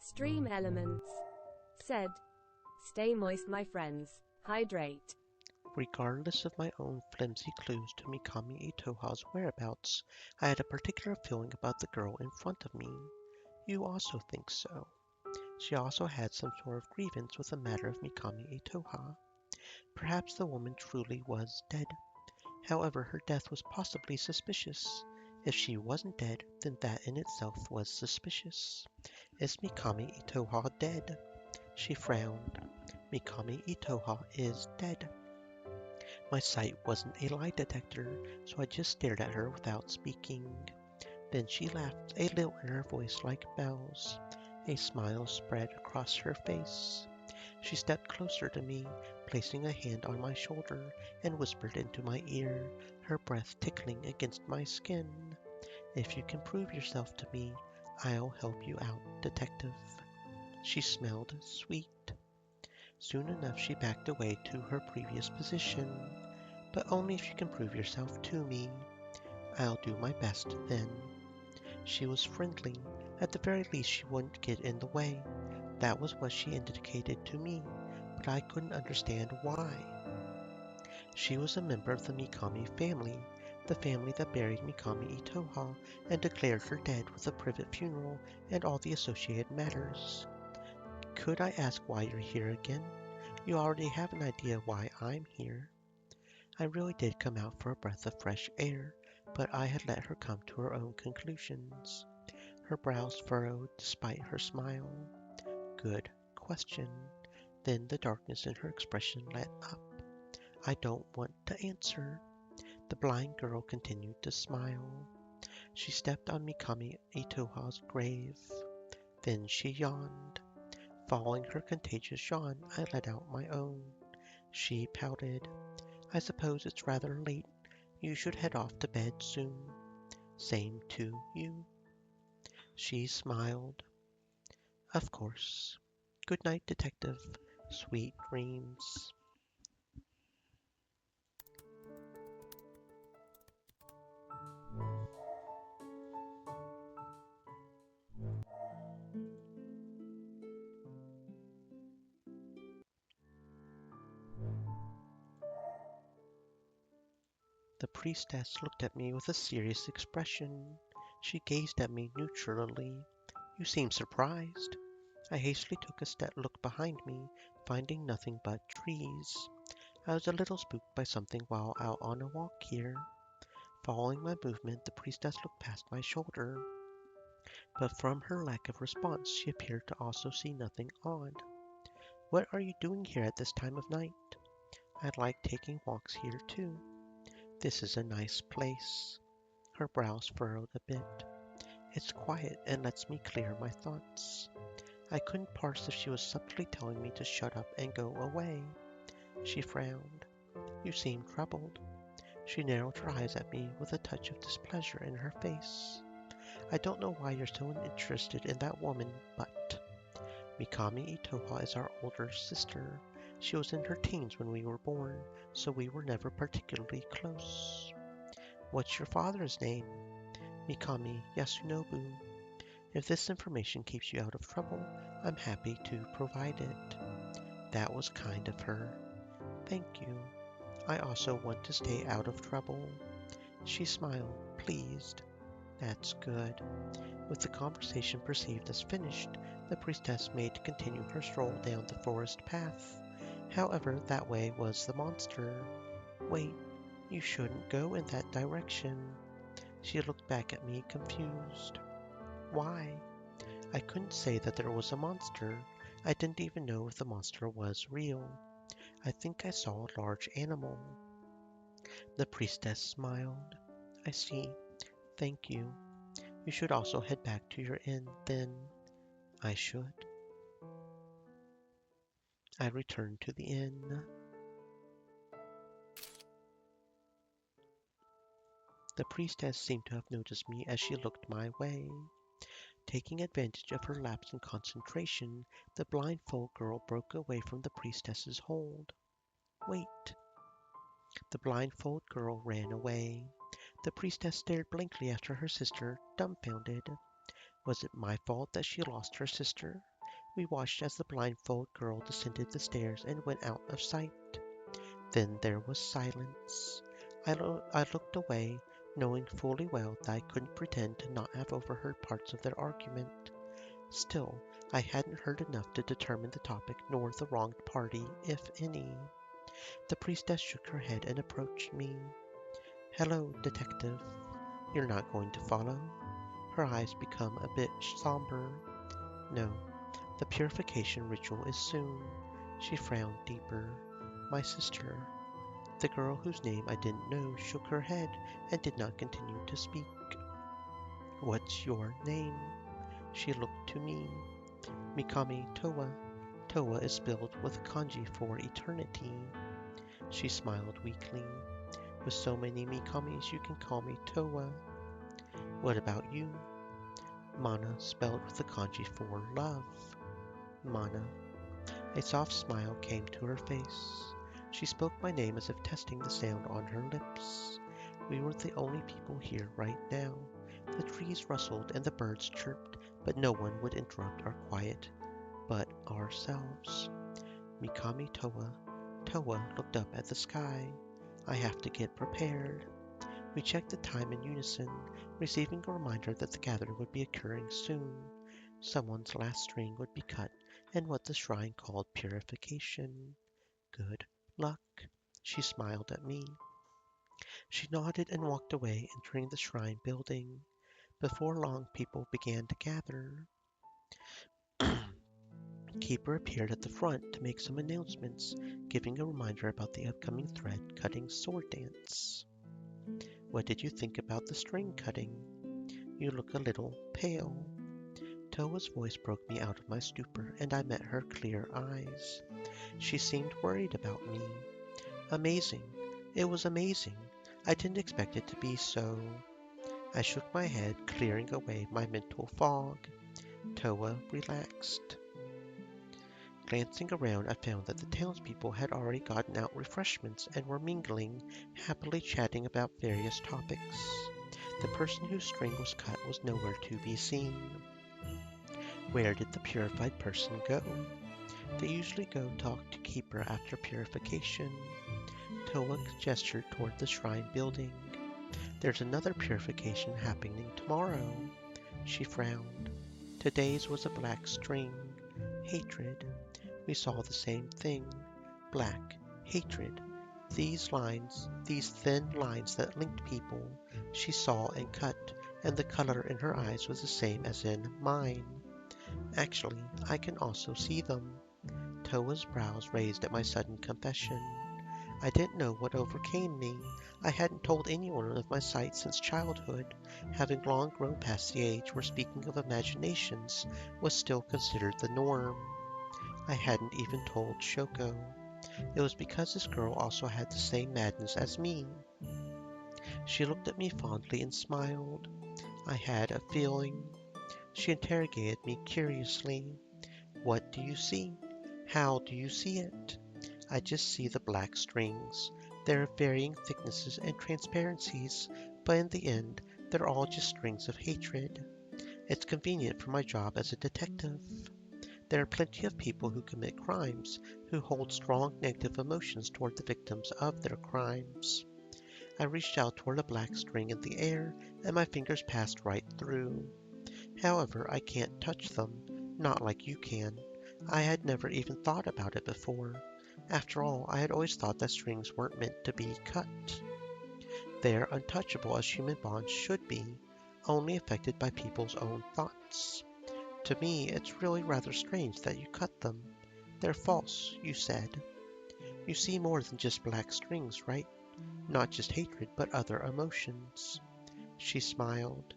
S2: Stream Elements said, stay moist, my friends. Hydrate.
S1: Regardless of my own flimsy clues to Mikami Itoha's whereabouts, I had a particular feeling about the girl in front of me. You also think so. She also had some sort of grievance with the matter of Mikami Itoha. Perhaps the woman truly was dead. However, her death was possibly suspicious. If she wasn't dead, then that in itself was suspicious. Is Mikami Itoha dead? She frowned. Mikami Itoha is dead. My sight wasn't a lie detector, so I just stared at her without speaking. Then she laughed, a lilt in her voice like bells. A smile spread across her face. She stepped closer to me, placing a hand on my shoulder, and whispered into my ear, her breath tickling against my skin. "If you can prove yourself to me, I'll help you out, detective." She smelled sweet. Soon enough she backed away to her previous position. "But only if you can prove yourself to me." "I'll do my best then." She was friendly. At the very least she wouldn't get in the way. That was what she indicated to me, but I couldn't understand why. She was a member of the Mikami family, the family that buried Mikami Itoha and declared her dead with a private funeral and all the associated matters. "Could I ask why you're here again? You already have an idea why I'm here." I really did come out for a breath of fresh air, but I had let her come to her own conclusions. Her brows furrowed despite her smile. "Good question." Then the darkness in her expression lit up. "I don't want to answer." The blind girl continued to smile. She stepped on Mikami Itoha's grave. Then she yawned. Following her contagious yawn, I let out my own. She pouted. "I suppose it's rather late. You should head off to bed soon." "Same to you." She smiled. "Of course. Good night, detective. Sweet dreams." The priestess looked at me with a serious expression. She gazed at me neutrally. "You seem surprised." I hastily took a look behind me, finding nothing but trees. I was a little spooked by something while out on a walk here. Following my movement, the priestess looked past my shoulder, but from her lack of response, she appeared to also see nothing odd. "What are you doing here at this time of night?" "I like taking walks here too." "This is a nice place." Her brows furrowed a bit. "It's quiet and lets me clear my thoughts." I couldn't parse if she was subtly telling me to shut up and go away. She frowned. "You seem troubled." She narrowed her eyes at me with a touch of displeasure in her face. "I don't know why you're so interested in that woman, but—" "Mikami Itoha is our older sister. She was in her teens when we were born, so we were never particularly close." "What's your father's name?" "Mikami Yasunobu." "If this information keeps you out of trouble, I'm happy to provide it." That was kind of her. "Thank you. I also want to stay out of trouble." She smiled, pleased. "That's good." With the conversation perceived as finished, the priestess made to continue her stroll down the forest path. However, that way was the monster. "Wait, you shouldn't go in that direction." She looked back at me, confused. "Why?" I couldn't say that there was a monster. I didn't even know if the monster was real. "I think I saw a large animal." The priestess smiled. "I see. Thank you. You should also head back to your inn, then." "I should." I returned to the inn. The priestess seemed to have noticed me as she looked my way. Taking advantage of her lapse in concentration, the blindfold girl broke away from the priestess's hold. "Wait." The blindfold girl ran away. The priestess stared blankly after her sister, dumbfounded. Was it my fault that she lost her sister? We watched as the blindfold girl descended the stairs and went out of sight. Then there was silence. I looked away, knowing fully well that I couldn't pretend to not have overheard parts of their argument. Still, I hadn't heard enough to determine the topic nor the wronged party, if any. The priestess shook her head and approached me. "Hello, detective. You're not going to follow?" Her eyes become a bit somber. "No, the purification ritual is soon. She frowned deeper. My sister. The girl whose name I didn't know shook her head and did not continue to speak. What's your name? She looked to me. Mikami Towa. Towa is spelled with kanji for eternity. She smiled weakly. With so many Mikamis, you can call me Towa. What about you? Mana, spelled with the kanji for love. Mana. A soft smile came to her face. She spoke my name as if testing the sound on her lips. We were the only people here right now. The trees rustled and the birds chirped, but no one would interrupt our quiet but ourselves. Mikami Towa. Towa looked up at the sky. I have to get prepared. We checked the time in unison, receiving a reminder that the gathering would be occurring soon. Someone's last string would be cut, and what the shrine called purification. Good luck. She smiled at me. She nodded and walked away, entering the shrine building. Before long, people began to gather. Keeper appeared at the front to make some announcements, giving a reminder about the upcoming thread-cutting sword dance. What did you think about the string cutting? You look a little pale. Towa's voice broke me out of my stupor, and I met her clear eyes. She seemed worried about me. Amazing. It was amazing. I didn't expect it to be so. I shook my head, clearing away my mental fog. Towa relaxed. Glancing around, I found that the townspeople had already gotten out refreshments and were mingling, happily chatting about various topics. The person whose string was cut was nowhere to be seen. Where did the purified person go? They usually go talk to Keeper after purification. Towa gestured toward the shrine building. There's another purification happening tomorrow. She frowned. Today's was a black string. Hatred. We saw the same thing. Black. Hatred. These lines, these thin lines that linked people, she saw and cut, and the color in her eyes was the same as in mine. Actually, I can also see them. Towa's brows raised at my sudden confession. I didn't know what overcame me. I hadn't told anyone of my sight since childhood, having long grown past the age where speaking of imaginations was still considered the norm. I hadn't even told Shoko. It was because this girl also had the same madness as me. She looked at me fondly and smiled. I had a feeling. She interrogated me curiously. What do you see? How do you see it? I just see the black strings. They're of varying thicknesses and transparencies, but in the end, they're all just strings of hatred. It's convenient for my job as a detective. There are plenty of people who commit crimes who hold strong negative emotions toward the victims of their crimes. I reached out toward a black string in the air, and my fingers passed right through. However, I can't touch them, not like you can. I had never even thought about it before. After all, I had always thought that strings weren't meant to be cut. They're untouchable as human bonds should be, only affected by people's own thoughts. To me, it's really rather strange that you cut them. They're false, you said. You see more than just black strings, right? Not just hatred, but other emotions. She smiled.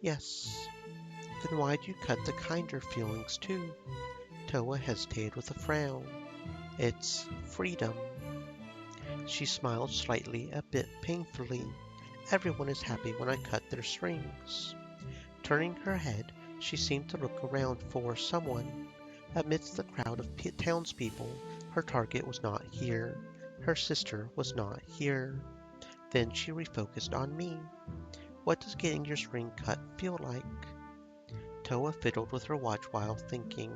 S1: Yes. Then why'd you cut the kinder feelings too? Towa hesitated with a frown. It's freedom. She smiled slightly, a bit painfully. Everyone is happy when I cut their strings. Turning her head, she seemed to look around for someone. Amidst the crowd of townspeople, her target was not here. Her sister was not here. Then she refocused on me. What does getting your string cut feel like? Towa fiddled with her watch while thinking.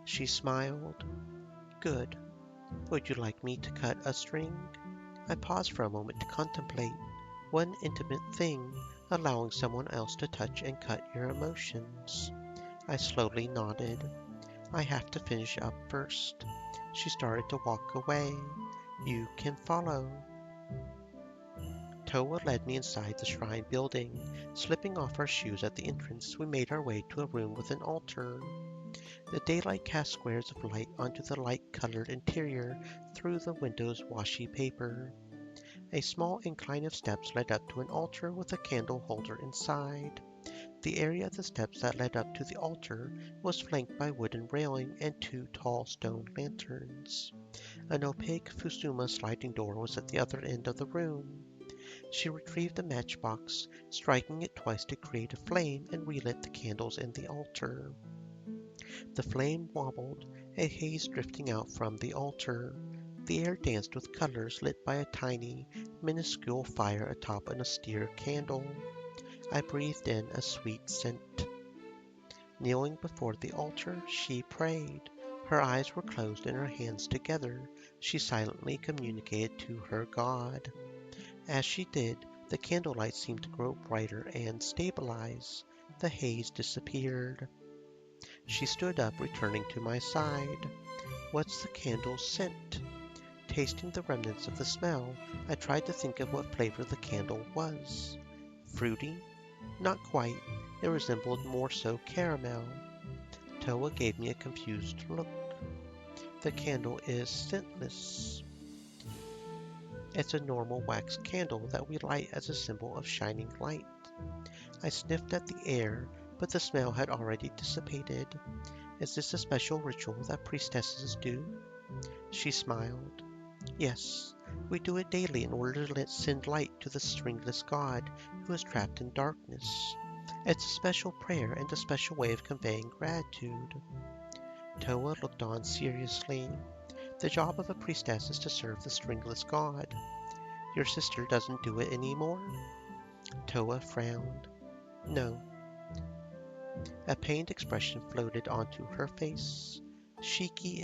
S1: She smiled. Good. Would you like me to cut a string? I paused for a moment to contemplate. One intimate thing, allowing someone else to touch and cut your emotions. I slowly nodded. I have to finish up first. She started to walk away. You can follow. Towa led me inside the shrine building. Slipping off our shoes at the entrance, we made our way to a room with an altar. The daylight cast squares of light onto the light-colored interior through the window's washy paper. A small incline of steps led up to an altar with a candle holder inside. The area of the steps that led up to the altar was flanked by wooden railing and two tall stone lanterns. An opaque Fusuma sliding door was at the other end of the room. She retrieved a matchbox, striking it twice to create a flame, and relit the candles in the altar. The flame wobbled, a haze drifting out from the altar. The air danced with colors lit by a tiny, minuscule fire atop an austere candle. I breathed in a sweet scent. Kneeling before the altar, she prayed. Her eyes were closed and her hands together. She silently communicated to her God. As she did, the candlelight seemed to grow brighter and stabilize. The haze disappeared. She stood up, returning to my side. What's the candle's scent? Tasting the remnants of the smell, I tried to think of what flavor the candle was. Fruity? Not quite. It resembled more so caramel. Toa gave me a confused look. The candle is scentless. It's a normal wax candle that we light as a symbol of shining light. I sniffed at the air, but the smell had already dissipated. Is this a special ritual that priestesses do? She smiled. Yes, we do it daily in order to send light to the stringless god who is trapped in darkness. It's a special prayer and a special way of conveying gratitude. Toa looked on seriously. The job of a priestess is to serve the stringless god. Your sister doesn't do it anymore? Toa frowned. No. A pained expression floated onto her face. Shiki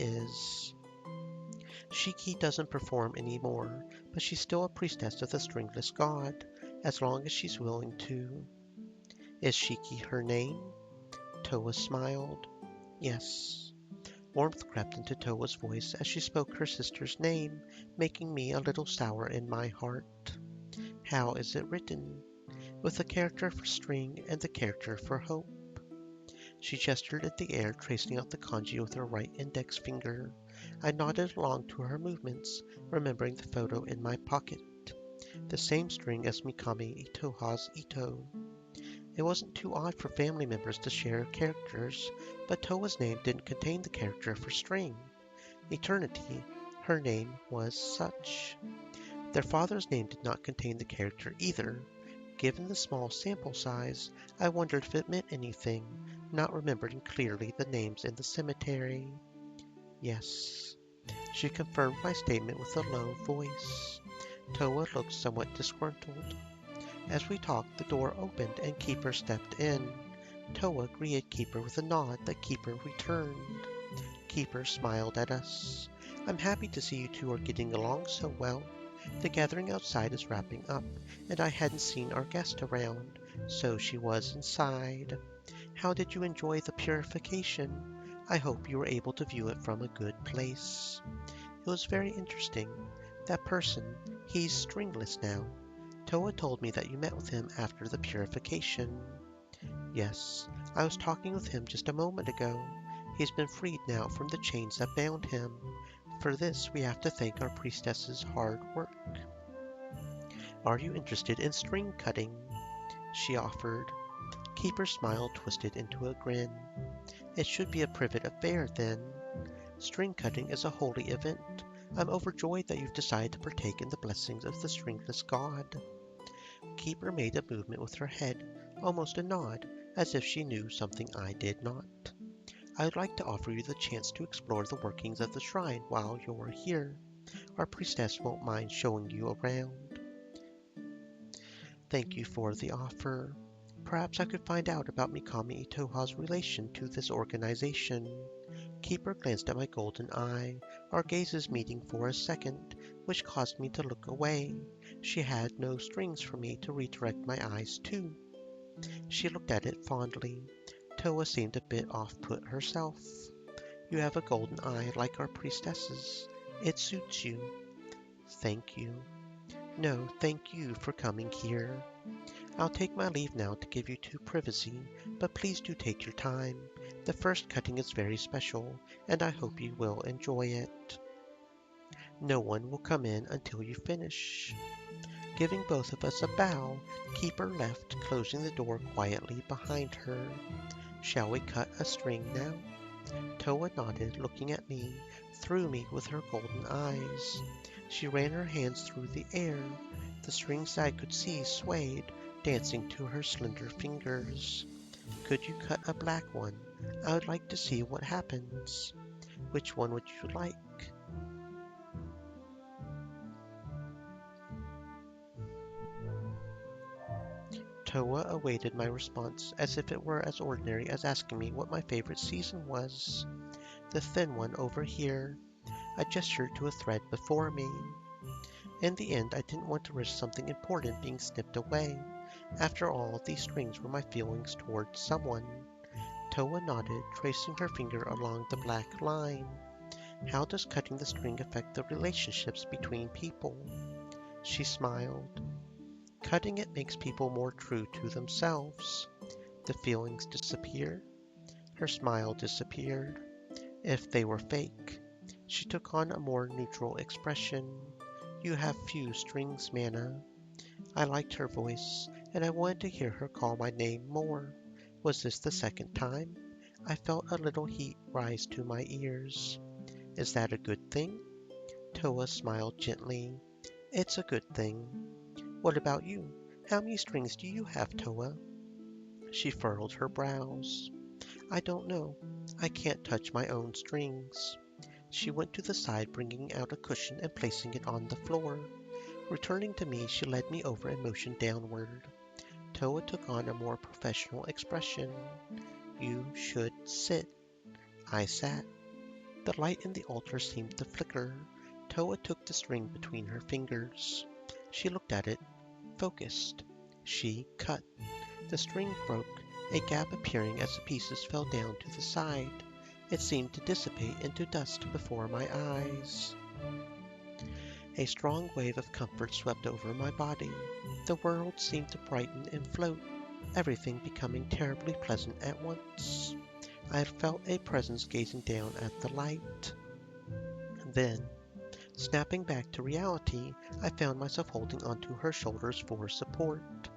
S1: doesn't perform anymore, but she's still a priestess of the stringless god, as long as she's willing to. Is Shiki her name? Toa smiled. Yes. Warmth crept into Toa's voice as she spoke her sister's name, making me a little sour in my heart. How is it written? With the character for string and the character for hope. She gestured at the air, tracing out the kanji with her right index finger. I nodded along to her movements, remembering the photo in my pocket. The same string as Mikami Itoha's Ito. It wasn't too odd for family members to share characters, but Toa's name didn't contain the character for string. Eternity, her name was such. Their father's name did not contain the character either. Given the small sample size, I wondered if it meant anything, not remembering clearly the names in the cemetery. Yes. She confirmed my statement with a low voice. Toa looked somewhat disgruntled. As we talked, the door opened and Keeper stepped in. Toa greeted Keeper with a nod that Keeper returned. Keeper smiled at us. I'm happy to see you two are getting along so well. The gathering outside is wrapping up, and I hadn't seen our guest around, so she was inside. How did you enjoy the purification? I hope you were able to view it from a good place. It was very interesting. That person, he's stringless now. Toa told me that you met with him after the purification. Yes, I was talking with him just a moment ago. He's been freed now from the chains that bound him. For this, we have to thank our priestess's hard work. Are you interested in string cutting? She offered. Keeper's smile twisted into a grin. It should be a private affair, then. String cutting is a holy event. I'm overjoyed that you've decided to partake in the blessings of the stringless god. Keeper made a movement with her head, almost a nod, as if she knew something I did not. I would like to offer you the chance to explore the workings of the shrine while you're here. Our priestess won't mind showing you around. Thank you for the offer. Perhaps I could find out about Mikami Itoha's relation to this organization. Keeper glanced at my golden eye, our gazes meeting for a second, which caused me to look away. She had no strings for me to redirect my eyes to. She looked at it fondly. Toa seemed a bit off-put herself. You have a golden eye like our priestesses. It suits you. Thank you. No, thank you for coming here. I'll take my leave now to give you two privacy, but please do take your time. The first cutting is very special, and I hope you will enjoy it. No one will come in until you finish. Giving both of us a bow, Keeper left, closing the door quietly behind her. Shall we cut a string now? Toa nodded, looking at me, through me with her golden eyes. She ran her hands through the air. The strings I could see swayed, dancing to her slender fingers. Could you cut a black one? I would like to see what happens. Which one would you like? Toa awaited my response as if it were as ordinary as asking me what my favorite season was. The thin one over here. I gestured to a thread before me. In the end, I didn't want to risk something important being snipped away. After all, these strings were my feelings towards someone. Toa nodded, tracing her finger along the black line. How does cutting the string affect the relationships between people? She smiled. Cutting it makes people more true to themselves. The feelings disappear. Her smile disappeared. If they were fake, she took on a more neutral expression. You have few strings, Mana. I liked her voice, and I wanted to hear her call my name more. Was this the second time? I felt a little heat rise to my ears. Is that a good thing? Toa smiled gently. It's a good thing. What about you? How many strings do you have, Toa? She furrowed her brows. I don't know. I can't touch my own strings. She went to the side, bringing out a cushion and placing it on the floor. Returning to me, she led me over and motioned downward. Toa took on a more professional expression. You should sit. I sat. The light in the altar seemed to flicker. Toa took the string between her fingers. She looked at it, focused. She cut. The string broke, a gap appearing as the pieces fell down to the side. It seemed to dissipate into dust before my eyes. A strong wave of comfort swept over my body. The world seemed to brighten and float, everything becoming terribly pleasant at once. I felt a presence gazing down at the light. Then, snapping back to reality, I found myself holding onto her shoulders for support.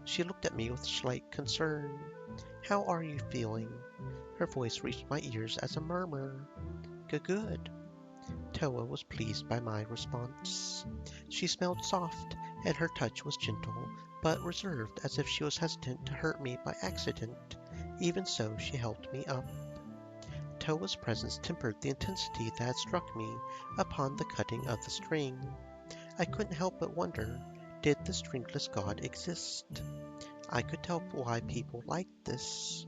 S1: She looked at me with slight concern. How are you feeling? Her voice reached my ears as a murmur. Good. Toa was pleased by my response. She smelled soft, and her touch was gentle, but reserved, as if she was hesitant to hurt me by accident. Even so, she helped me up. Toa's presence tempered the intensity that had struck me upon the cutting of the string. I couldn't help but wonder, did the stringless god exist? I could tell why people liked this.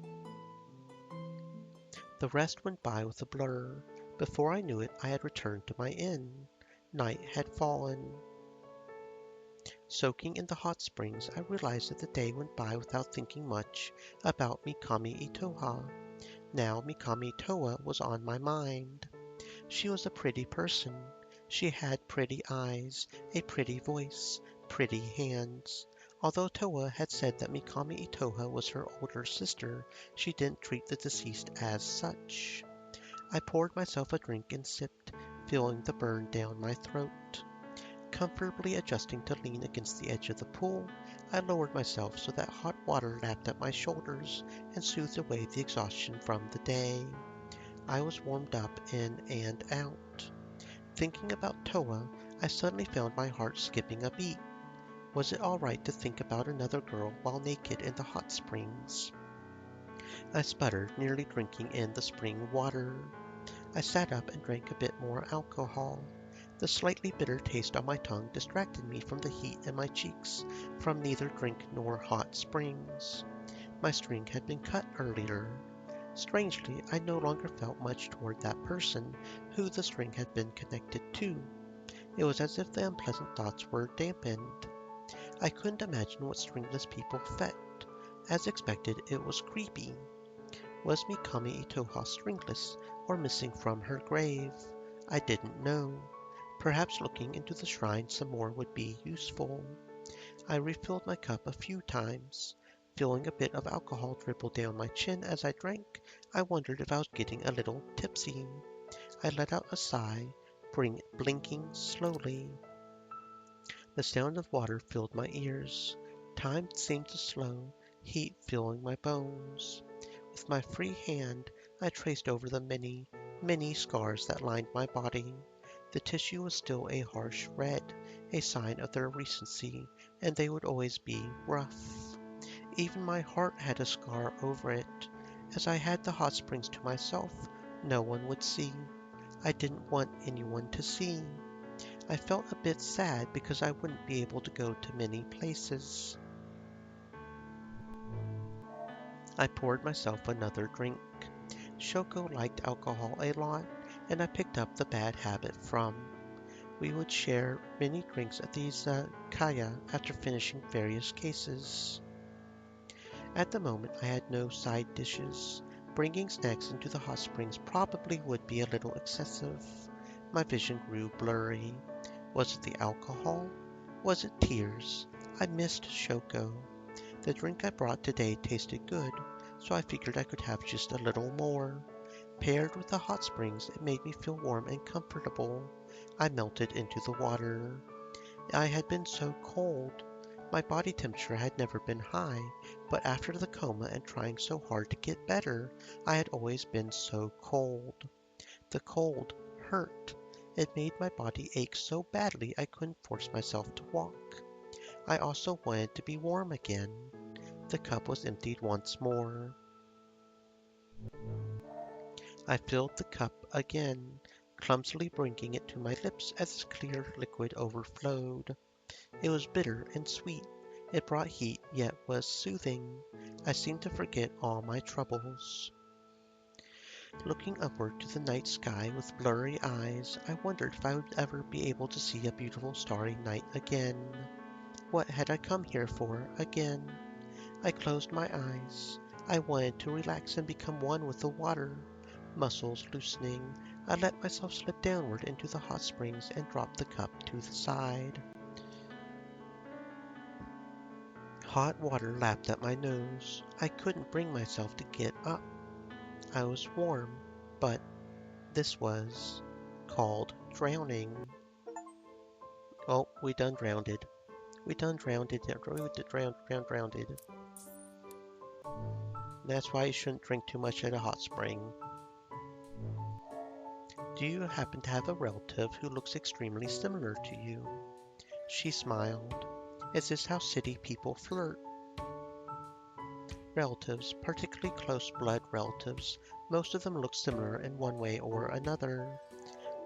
S1: The rest went by with a blur. Before I knew it, I had returned to my inn. Night had fallen. Soaking in the hot springs, I realized that the day went by without thinking much about Mikami Itoha. Now Mikami Toa was on my mind. She was a pretty person. She had pretty eyes, a pretty voice, pretty hands. Although Toa had said that Mikami Itoha was her older sister, she didn't treat the deceased as such. I poured myself a drink and sipped, feeling the burn down my throat. Comfortably adjusting to lean against the edge of the pool, I lowered myself so that hot water lapped at my shoulders and soothed away the exhaustion from the day. I was warmed up in and out. Thinking about Toa, I suddenly found my heart skipping a beat. Was it all right to think about another girl while naked in the hot springs? I sputtered, nearly drinking in the spring water. I sat up and drank a bit more alcohol. The slightly bitter taste on my tongue distracted me from the heat in my cheeks, from neither drink nor hot springs. My string had been cut earlier. Strangely, I no longer felt much toward that person who the string had been connected to. It was as if the unpleasant thoughts were dampened. I couldn't imagine what stringless people felt. As expected, it was creepy. Was Mikami Itoha stringless or missing from her grave? I didn't know. Perhaps looking into the shrine some more would be useful. I refilled my cup a few times. Feeling a bit of alcohol dribble down my chin as I drank, I wondered if I was getting a little tipsy. I let out a sigh, blinking slowly. The sound of water filled my ears. Time seemed to slow, heat filling my bones. With my free hand, I traced over the many, many scars that lined my body. The tissue was still a harsh red, a sign of their recency, and they would always be rough. Even my heart had a scar over it. As I had the hot springs to myself, no one would see. I didn't want anyone to see. I felt a bit sad because I wouldn't be able to go to many places. I poured myself another drink. Shoko liked alcohol a lot, and I picked up the bad habit from. We would share many drinks at the izakaya after finishing various cases. At the moment, I had no side dishes. Bringing snacks into the hot springs probably would be a little excessive. My vision grew blurry. Was it the alcohol? Was it tears? I missed Shoko. The drink I brought today tasted good, so I figured I could have just a little more. Paired with the hot springs, it made me feel warm and comfortable. I melted into the water. I had been so cold. My body temperature had never been high, but after the coma and trying so hard to get better, I had always been so cold. The cold hurt. It made my body ache so badly I couldn't force myself to walk. I also wanted to be warm again. The cup was emptied once more. I filled the cup again, clumsily bringing it to my lips as the clear liquid overflowed. It was bitter and sweet. It brought heat, yet was soothing. I seemed to forget all my troubles. Looking upward to the night sky with blurry eyes, I wondered if I would ever be able to see a beautiful starry night again. What had I come here for again? I closed my eyes. I wanted to relax and become one with the water. Muscles loosening, I let myself slip downward into the hot springs and dropped the cup to the side. Hot water lapped at my nose. I couldn't bring myself to get up. I was warm, but this was called drowning. Oh, we done drowned. We done drowned. Drowned. That's why you shouldn't drink too much at a hot spring. Do you happen to have a relative who looks extremely similar to you? She smiled. Is this how city people flirt? Relatives, particularly close blood relatives, most of them look similar in one way or another.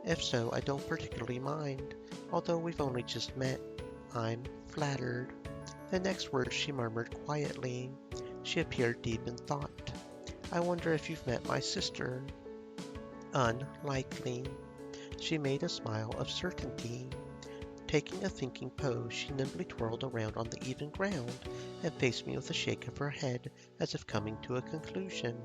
S1: If so, I don't particularly mind, although we've only just met. I'm flattered. The next word she murmured quietly. She appeared deep in thought. I wonder if you've met my sister. Unlikely. She made a smile of certainty. Taking a thinking pose, she nimbly twirled around on the even ground and faced me with a shake of her head as if coming to a conclusion.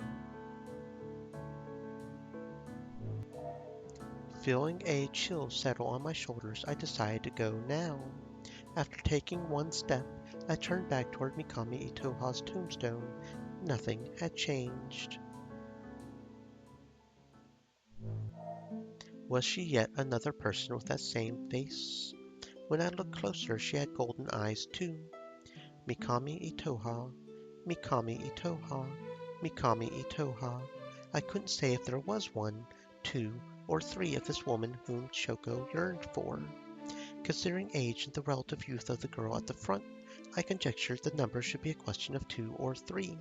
S1: Feeling a chill settle on my shoulders, I decided to go now. After taking one step, I turned back toward Mikami Itoha's tombstone. Nothing had changed. Was she yet another person with that same face? When I looked closer, she had golden eyes too. Mikami Itoha, Mikami Itoha, Mikami Itoha. I couldn't say if there was one, two, or three of this woman whom Shoko yearned for. Considering age and the relative youth of the girl at the front, I conjectured the number should be a question of two or three.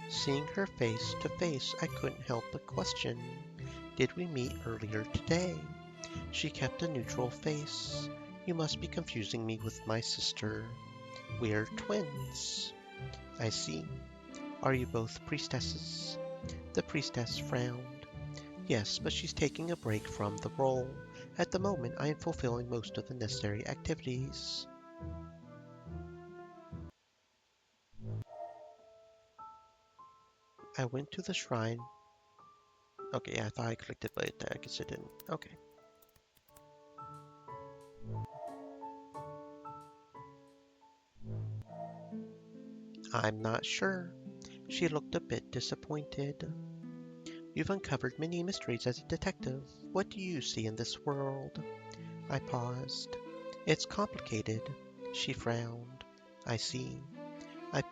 S1: Seeing her face to face, I couldn't help but question, did we meet earlier today? She kept a neutral face. You must be confusing me with my sister. We're twins. I see. Are you both priestesses? The priestess frowned. Yes, but she's taking a break from the role. At the moment, I am fulfilling most of the necessary activities. I went to the shrine. Okay, yeah, I thought I clicked it, but I guess it didn't. Okay. I'm not sure. She looked a bit disappointed. You've uncovered many mysteries as a detective. What do you see in this world? I paused. It's complicated. She frowned. I see. I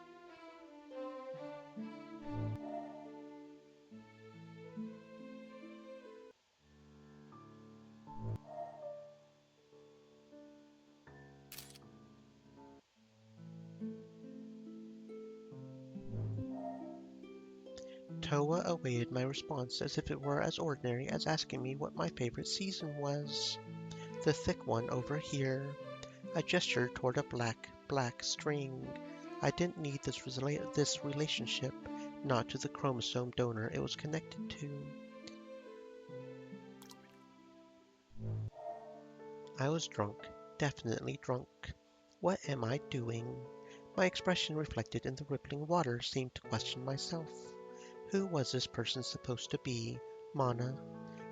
S1: Toa awaited my response as if it were as ordinary as asking me what my favorite season was. The thick one over here. I gestured toward a black string. I didn't need this relationship, not to the chromosome donor it was connected to. I was drunk, definitely drunk. What am I doing? My expression reflected in the rippling water seemed to question myself. Who was this person supposed to be? Mana?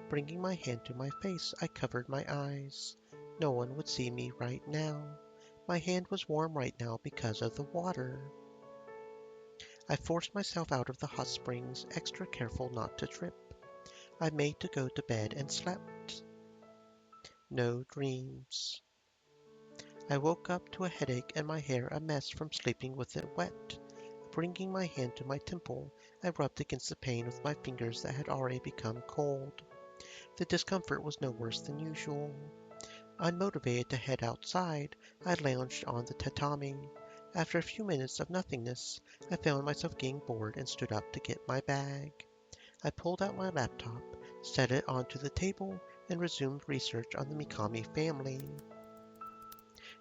S1: Bringing my hand to my face, I covered my eyes. No one would see me right now. My hand was warm right now because of the water. I forced myself out of the hot springs, extra careful not to trip. I made to go to bed and slept. No dreams. I woke up to a headache and my hair a mess from sleeping with it wet. Bringing my hand to my temple, I rubbed against the pain with my fingers that had already become cold. The discomfort was no worse than usual. Unmotivated to head outside, I lounged on the tatami. After a few minutes of nothingness, I found myself getting bored and stood up to get my bag. I pulled out my laptop, set it onto the table, and resumed research on the Mikami family.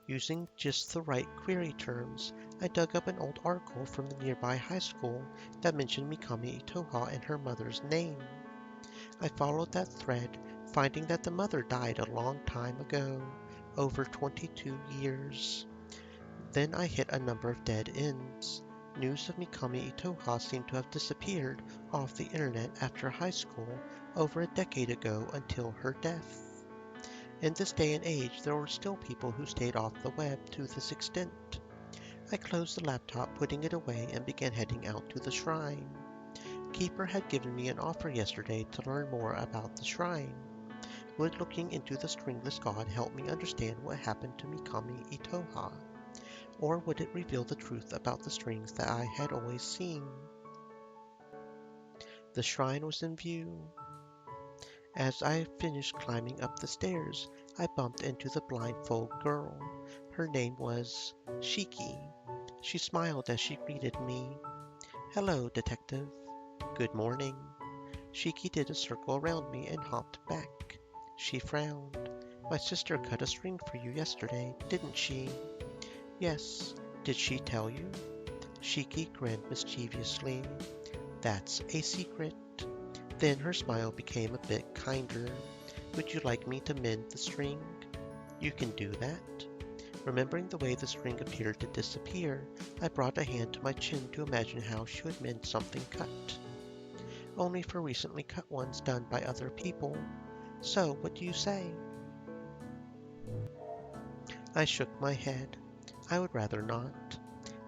S1: Using just the right query terms, I dug up an old article from the nearby high school that mentioned Mikami Itoha and her mother's name. I followed that thread, finding that the mother died a long time ago, over 22 years. Then I hit a number of dead ends. News of Mikami Itoha seemed to have disappeared off the internet after high school over a decade ago until her death. In this day and age, there were still people who stayed off the web to this extent. I closed the laptop, putting it away, and began heading out to the shrine. Keeper had given me an offer yesterday to learn more about the shrine. Would looking into the stringless god help me understand what happened to Mikami Itoha? Or would it reveal the truth about the strings that I had always seen? The shrine was in view. As I finished climbing up the stairs, I bumped into the blindfold girl. Her name was Shiki. She smiled as she greeted me. Hello, detective. Good morning. Shiki did a circle around me and hopped back. She frowned. My sister cut a string for you yesterday, didn't she? Yes. Did she tell you? Shiki grinned mischievously. That's a secret. Then her smile became a bit kinder. Would you like me to mend the string? You can do that. Remembering the way the string appeared to disappear, I brought a hand to my chin to imagine how she would mend something cut. Only for recently cut ones done by other people. So, what do you say? I shook my head. I would rather not.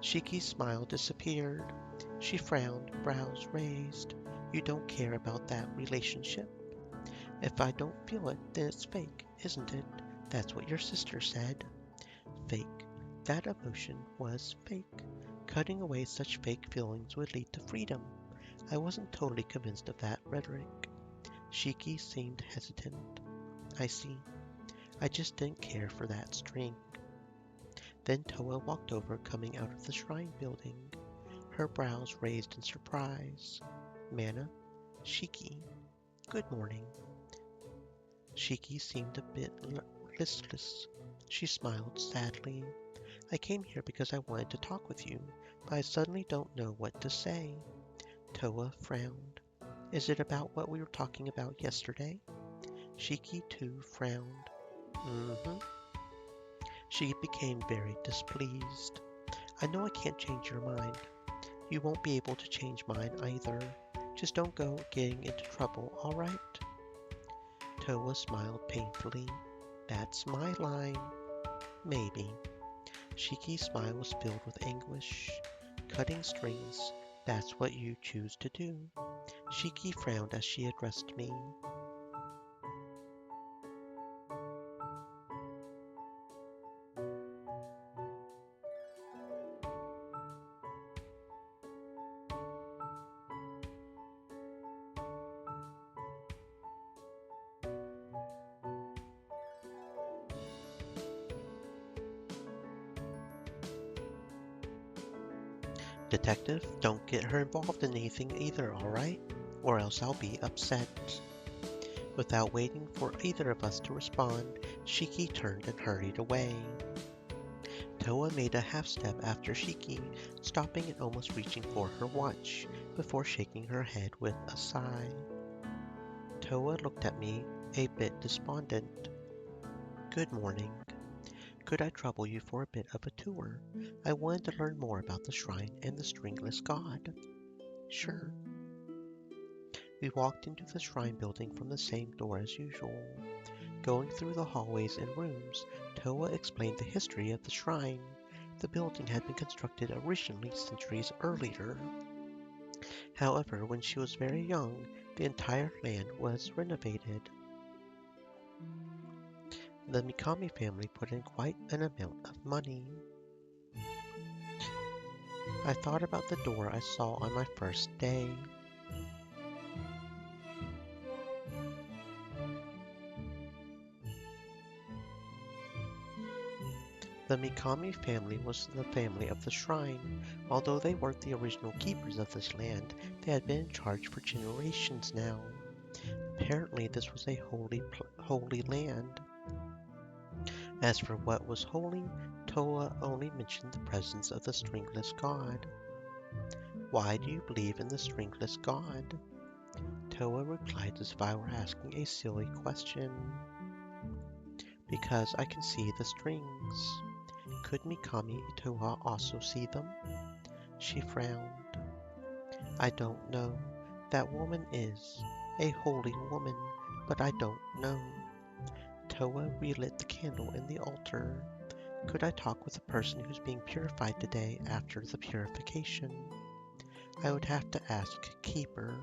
S1: Shiki's smile disappeared. She frowned, brows raised. You don't care about that relationship? If I don't feel it, then it's fake, isn't it? That's what your sister said. Fake. That emotion was fake. Cutting away such fake feelings would lead to freedom. I wasn't totally convinced of that rhetoric. Shiki seemed hesitant. I see. I just didn't care for that string. Then Toa walked over, coming out of the shrine building. Her brows raised in surprise. Mana? Shiki. Good morning. Shiki seemed a bit listless. She smiled sadly. I came here because I wanted to talk with you, but I suddenly don't know what to say. Toa frowned. Is it about what we were talking about yesterday? Shiki too frowned. Mm-hmm. She became very displeased. I know I can't change your mind. You won't be able to change mine either. Just don't go getting into trouble, all right? Toa smiled painfully. That's my line. Maybe. Shiki's smile was filled with anguish. Cutting strings, that's what you choose to do. Shiki frowned as she addressed me. Detective, don't get her involved in anything either, all right? Or else I'll be upset. Without waiting for either of us to respond, Shiki turned and hurried away. Toa made a half step after Shiki, stopping and almost reaching for her watch, before shaking her head with a sigh. Toa looked at me, a bit despondent. Good morning. Could I trouble you for a bit of a tour? I wanted to learn more about the shrine and the stringless god. Sure. We walked into the shrine building from the same door as usual. Going through the hallways and rooms, Toa explained the history of the shrine. The building had been constructed originally centuries earlier. However, when she was very young, the entire land was renovated. The Mikami family put in quite an amount of money. I thought about the door I saw on my first day. The Mikami family was the family of the shrine. Although they weren't the original keepers of this land, they had been in charge for generations now. Apparently this was a holy land. As for what was holy, Toa only mentioned the presence of the stringless god. Why do you believe in the stringless god? Toa replied as if I were asking a silly question. Because I can see the strings. Could Mikami Toa also see them? She frowned. I don't know. That woman is a holy woman, but I don't know. Toa relit the candle in the altar. Could I talk with the person who's being purified today after the purification? I would have to ask Keeper.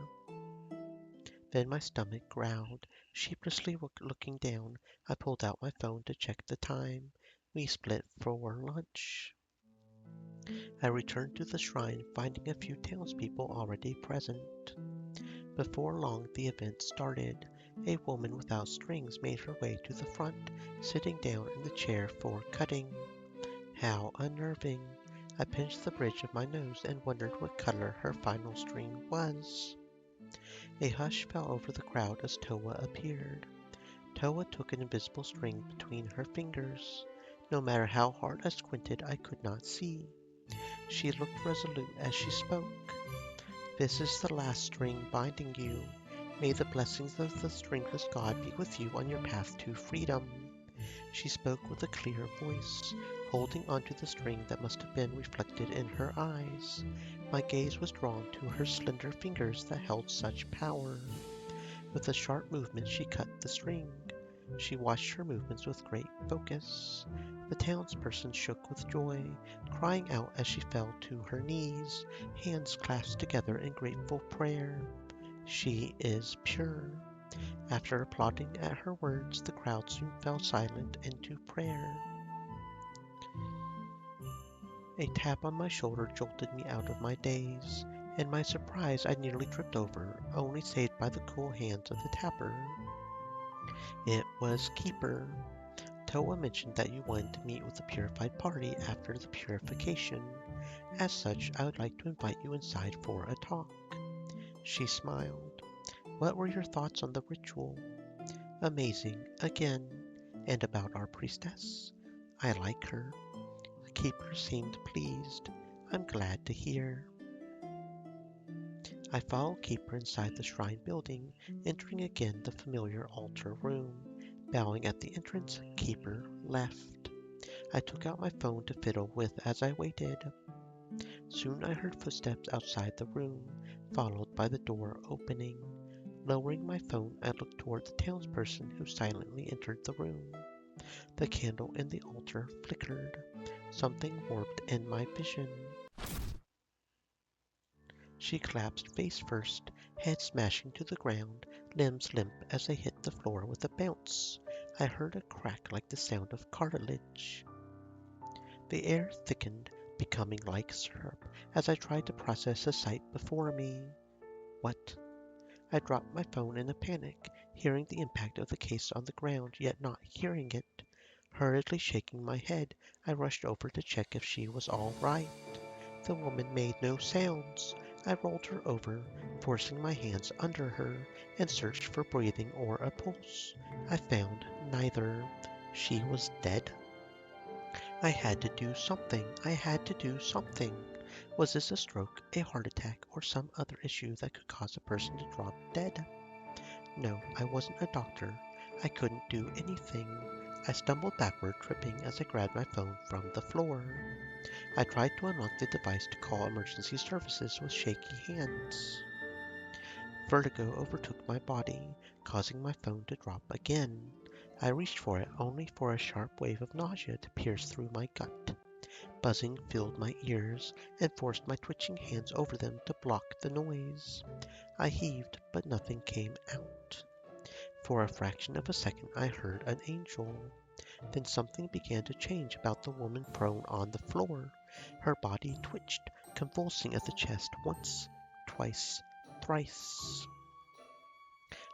S1: Then my stomach growled. Sheepishly looking down, I pulled out my phone to check the time. We split for lunch. I returned to the shrine, finding a few townspeople already present. Before long, the event started. A woman without strings made her way to the front, sitting down in the chair for cutting. How unnerving. I pinched the bridge of my nose and wondered what color her final string was. A hush fell over the crowd as Toa appeared. Toa took an invisible string between her fingers. No matter how hard I squinted, I could not see. She looked resolute as she spoke. This is the last string binding you. May the blessings of the stringless god be with you on your path to freedom. She spoke with a clear voice, holding onto the string that must have been reflected in her eyes. My gaze was drawn to her slender fingers that held such power. With a sharp movement, she cut the string. She watched her movements with great focus. The townsperson shook with joy, crying out as she fell to her knees, hands clasped together in grateful prayer. She is pure. After applauding at her words, the crowd soon fell silent into prayer. A tap on my shoulder jolted me out of my daze. In my surprise, I nearly tripped over, only saved by the cool hands of the tapper. It was Keeper. Toa mentioned that you wanted to meet with the purified party after the purification. As such, I would like to invite you inside for a talk. She smiled. What were your thoughts on the ritual? Amazing, again. And about our priestess? I like her. The keeper seemed pleased. I'm glad to hear. I followed Keeper inside the shrine building, entering again the familiar altar room. Bowing at the entrance, Keeper left. I took out my phone to fiddle with as I waited. Soon I heard footsteps outside the room. followed by the door opening. Lowering my phone, I looked toward the townsperson who silently entered the room. The candle in the altar flickered. Something warped in my vision. She collapsed face first, head smashing to the ground, limbs limp as they hit the floor with a bounce. I heard a crack like the sound of cartilage. The air thickened, becoming like syrup, as I tried to process the sight before me. What? I dropped my phone in a panic, hearing the impact of the case on the ground, yet not hearing it. Hurriedly shaking my head, I rushed over to check if she was all right. The woman made no sounds. I rolled her over, forcing my hands under her, and searched for breathing or a pulse. I found neither. She was dead. I had to do something. I had to do something. Was this a stroke, a heart attack, or some other issue that could cause a person to drop dead? No, I wasn't a doctor. I couldn't do anything. I stumbled backward, tripping as I grabbed my phone from the floor. I tried to unlock the device to call emergency services with shaky hands. Vertigo overtook my body, causing my phone to drop again. I reached for it only for a sharp wave of nausea to pierce through my gut. Buzzing filled my ears and forced my twitching hands over them to block the noise. I heaved, but nothing came out. For a fraction of a second I heard an angel. Then something began to change about the woman prone on the floor. Her body twitched, convulsing at the chest once, twice, thrice.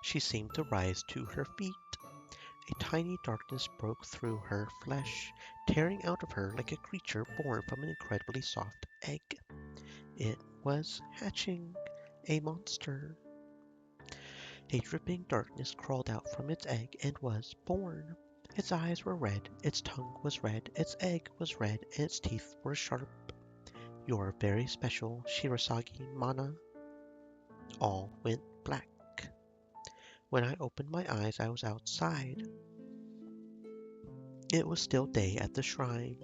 S1: She seemed to rise to her feet. A tiny darkness broke through her flesh, tearing out of her like a creature born from an incredibly soft egg. It was hatching, a monster. A dripping darkness crawled out from its egg and was born. Its eyes were red, its tongue was red, its egg was red, and its teeth were sharp. You're very special, Shirasagi Mana. All went black. When I opened my eyes, I was outside. It was still day at the shrine.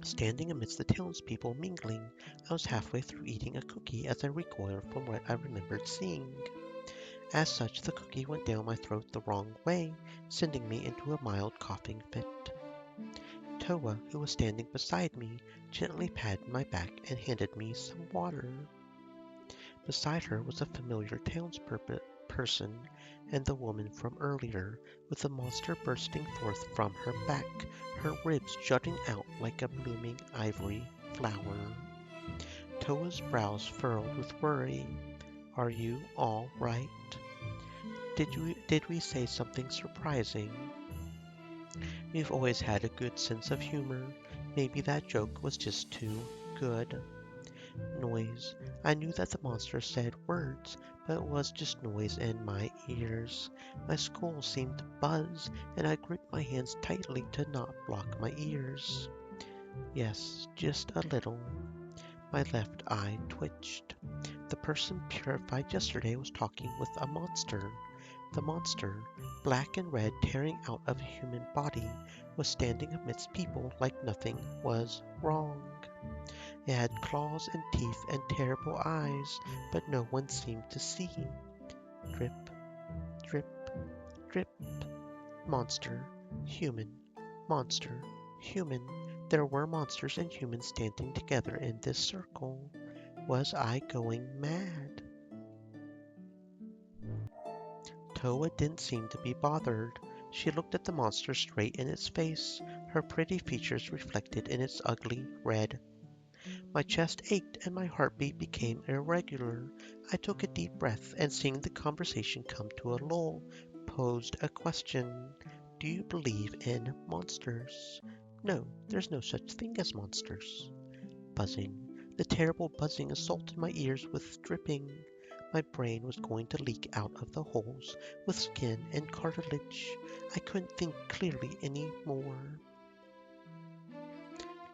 S1: Standing amidst the townspeople mingling, I was halfway through eating a cookie as I recoiled from what I remembered seeing. As such, the cookie went down my throat the wrong way, sending me into a mild coughing fit. Toa, who was standing beside me, gently patted my back and handed me some water. Beside her was a familiar townsperson and the woman from earlier, with the monster bursting forth from her back, her ribs jutting out like a blooming ivory flower. Toa's brows furrowed with worry. Are you all right? Did we say something surprising? We've always had a good sense of humor. Maybe that joke was just too good. Noise. I knew that the monster said words, but it was just noise in my ears. My skull seemed to buzz, and I gripped my hands tightly to not block my ears. Yes, just a little. My left eye twitched. The person purified yesterday was talking with a monster. The monster, black and red tearing out of a human body, was standing amidst people like nothing was wrong. It had claws and teeth and terrible eyes, but no one seemed to see. Drip, drip, drip. Monster, human, monster, human. There were monsters and humans standing together in this circle. Was I going mad? Toa didn't seem to be bothered. She looked at the monster straight in its face, her pretty features reflected in its ugly red. My chest ached and my heartbeat became irregular. I took a deep breath and, seeing the conversation come to a lull, posed a question. Do you believe in monsters? No, there's no such thing as monsters. Buzzing. The terrible buzzing assaulted my ears with dripping. My brain was going to leak out of the holes with skin and cartilage. I couldn't think clearly any more.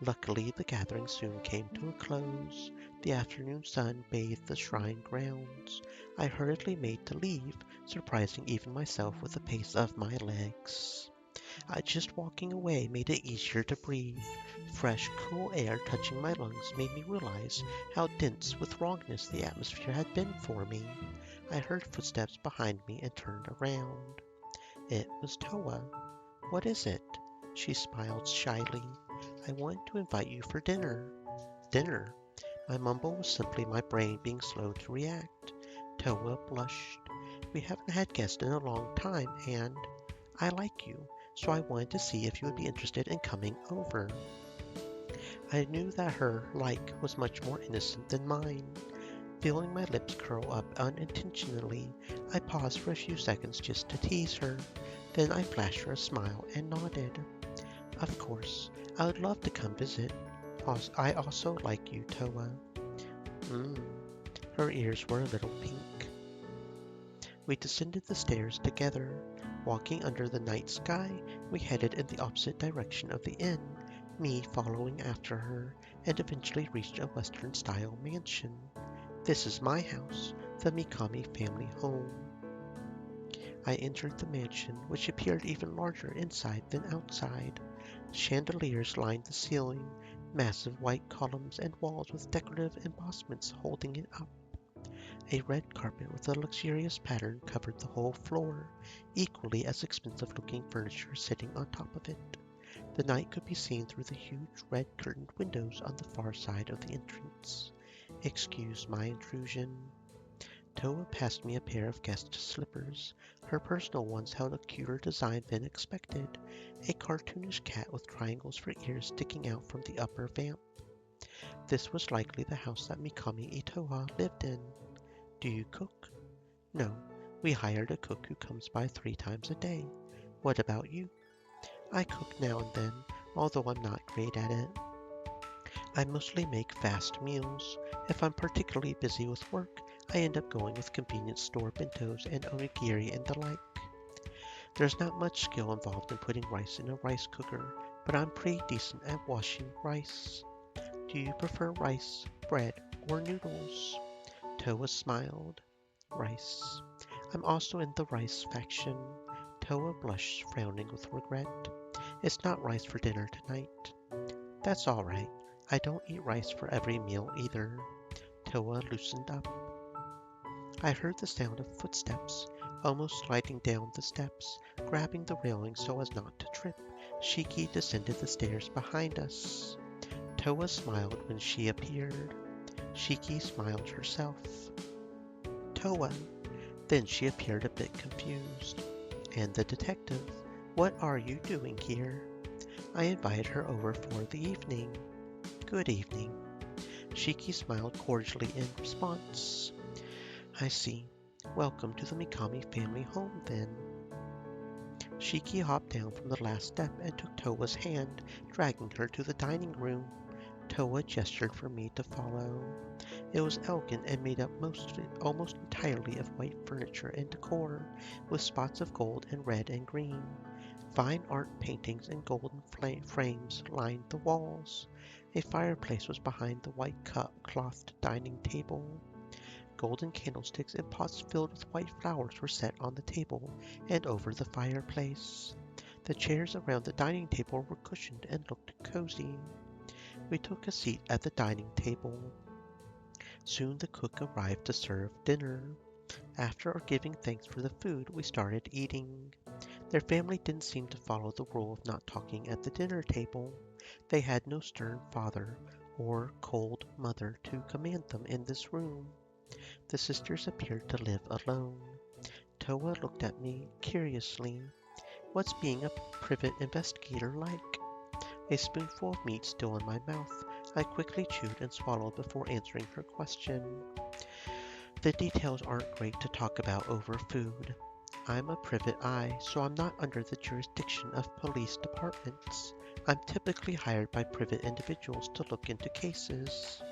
S1: Luckily, the gathering soon came to a close. The afternoon sun bathed the shrine grounds. I hurriedly made to leave, surprising even myself with the pace of my legs. Just walking away made it easier to breathe. Fresh, cool air touching my lungs made me realize how dense with wrongness the atmosphere had been for me. I heard footsteps behind me and turned around. It was Toa. What is it? She smiled shyly. I want to invite you for dinner. Dinner? My mumble was simply my brain being slow to react. Toa blushed. We haven't had guests in a long time, and I like you, so I wanted to see if you would be interested in coming over. I knew that her like was much more innocent than mine. Feeling my lips curl up unintentionally, I paused for a few seconds just to tease her. Then I flashed her a smile and nodded. Of course, I would love to come visit. I also like you, Toa. Mmm. Her ears were a little pink. We descended the stairs together. Walking under the night sky, we headed in the opposite direction of the inn, me following after her, and eventually reached a Western-style mansion. This is my house, the Mikami family home. I entered the mansion, which appeared even larger inside than outside. Chandeliers lined the ceiling, massive white columns and walls with decorative embossments holding it up. A red carpet with a luxurious pattern covered the whole floor, equally as expensive-looking furniture sitting on top of it. The night could be seen through the huge red curtained windows on the far side of the entrance. Excuse my intrusion. Toa passed me a pair of guest slippers. Her personal ones held a cuter design than expected, a cartoonish cat with triangles for ears sticking out from the upper vamp. This was likely the house that Mikami Itoha lived in. Do you cook? No, we hired a cook who comes by 3 times a day. What about you? I cook now and then, although I'm not great at it. I mostly make fast meals. If I'm particularly busy with work, I end up going with convenience store bentos and onigiri and the like. There's not much skill involved in putting rice in a rice cooker, but I'm pretty decent at washing rice. Do you prefer rice, bread, or noodles? Toa smiled. Rice. I'm also in the rice faction. Toa blushed, frowning with regret. It's not rice for dinner tonight. That's all right. I don't eat rice for every meal either. Toa loosened up. I heard the sound of footsteps, almost sliding down the steps, grabbing the railing so as not to trip. Shiki descended the stairs behind us. Toa smiled when she appeared. Shiki smiled herself. Toa. Then she appeared a bit confused. And the detective, what are you doing here? I invited her over for the evening. Good evening. Shiki smiled cordially in response. I see. Welcome to the Mikami family home, then. Shiki hopped down from the last step and took Toa's hand, dragging her to the dining room. Toa gestured for me to follow. It was elegant and made up almost entirely of white furniture and decor, with spots of gold and red and green. Fine art paintings and golden frames lined the walls. A fireplace was behind the white clothed dining table. Golden candlesticks and pots filled with white flowers were set on the table and over the fireplace. The chairs around the dining table were cushioned and looked cozy. We took a seat at the dining table. Soon the cook arrived to serve dinner. After giving thanks for the food, we started eating. Their family didn't seem to follow the rule of not talking at the dinner table. They had no stern father or cold mother to command them in this room. The sisters appeared to live alone. Toa looked at me curiously. What's being a private investigator like? A spoonful of meat still in my mouth, I quickly chewed and swallowed before answering her question. The details aren't great to talk about over food. I'm a private eye, so I'm not under the jurisdiction of police departments. I'm typically hired by private individuals to look into cases.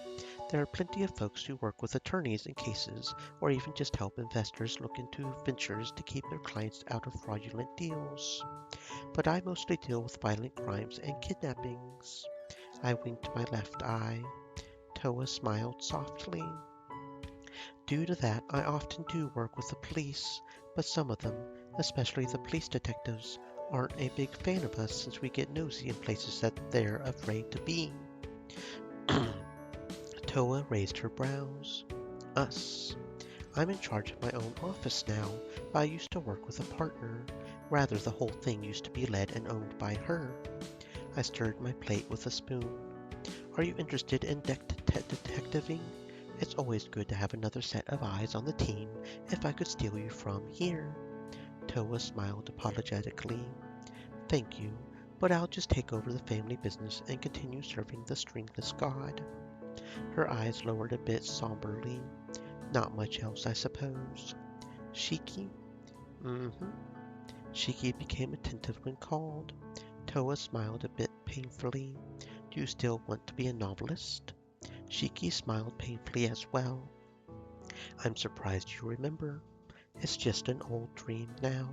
S1: There are plenty of folks who work with attorneys in cases, or even just help investors look into ventures to keep their clients out of fraudulent deals. But I mostly deal with violent crimes and kidnappings. I winked my left eye. Toa smiled softly. Due to that, I often do work with the police, but some of them, especially the police detectives, aren't a big fan of us since we get nosy in places that they're afraid to be. Toa raised her brows. Us. I'm in charge of my own office now, but I used to work with a partner. Rather, the whole thing used to be led and owned by her. I stirred my plate with a spoon. Are you interested in detectiving? It's always good to have another set of eyes on the team if I could steal you from here. Toa smiled apologetically. Thank you, but I'll just take over the family business and continue serving the stringless god. Her eyes lowered a bit somberly. Not much else, I suppose. Shiki? Mm-hmm. Shiki became attentive when called. Toa smiled a bit painfully. Do you still want to be a novelist? Shiki smiled painfully as well. I'm surprised you remember. It's just an old dream now.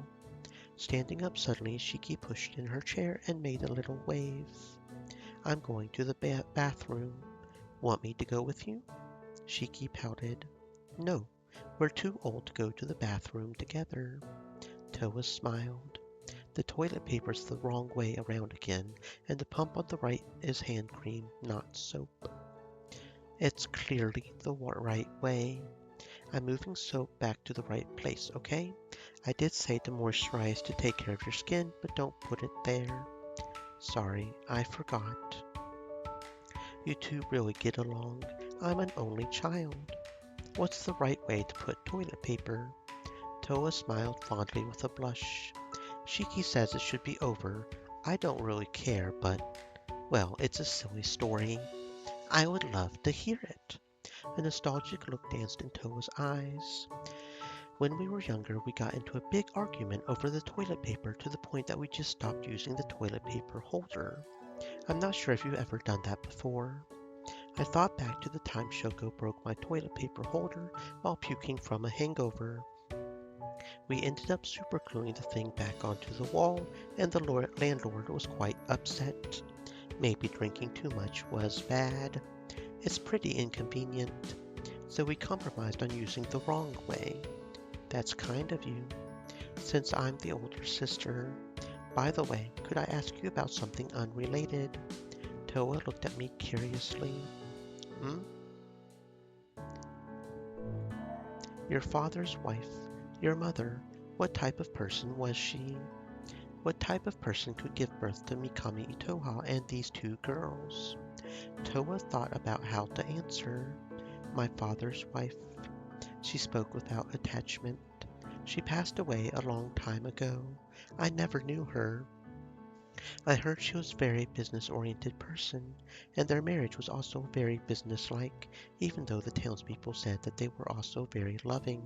S1: Standing up suddenly, Shiki pushed in her chair and made a little wave. I'm going to the bathroom. Want me to go with you? Shiki pouted. No, we're too old to go to the bathroom together. Toa smiled. The toilet paper's the wrong way around again, and the pump on the right is hand cream, not soap. It's clearly the right way. I'm moving soap back to the right place, okay? I did say to moisturize to take care of your skin, but don't put it there. Sorry, I forgot. You two really get along. I'm an only child. What's the right way to put toilet paper? Toa smiled fondly with a blush. Shiki says it should be over. I don't really care, but, well, it's a silly story. I would love to hear it. A nostalgic look danced in Toa's eyes. When we were younger, we got into a big argument over the toilet paper to the point that we just stopped using the toilet paper holder. I'm not sure if you've ever done that before. I thought back to the time Shoko broke my toilet paper holder while puking from a hangover. We ended up supergluing the thing back onto the wall, and the landlord was quite upset. Maybe drinking too much was bad. It's pretty inconvenient. So we compromised on using the wrong way. That's kind of you. Since I'm the older sister. By the way, could I ask you about something unrelated? Toa looked at me curiously. Your father's wife, your mother, what type of person was she? What type of person could give birth to Mikami Itoha and these two girls? Toa thought about how to answer. My father's wife. She spoke without attachment. She passed away a long time ago. I never knew her. I heard she was a very business-oriented person, and their marriage was also very business-like, even though the townspeople said that they were also very loving.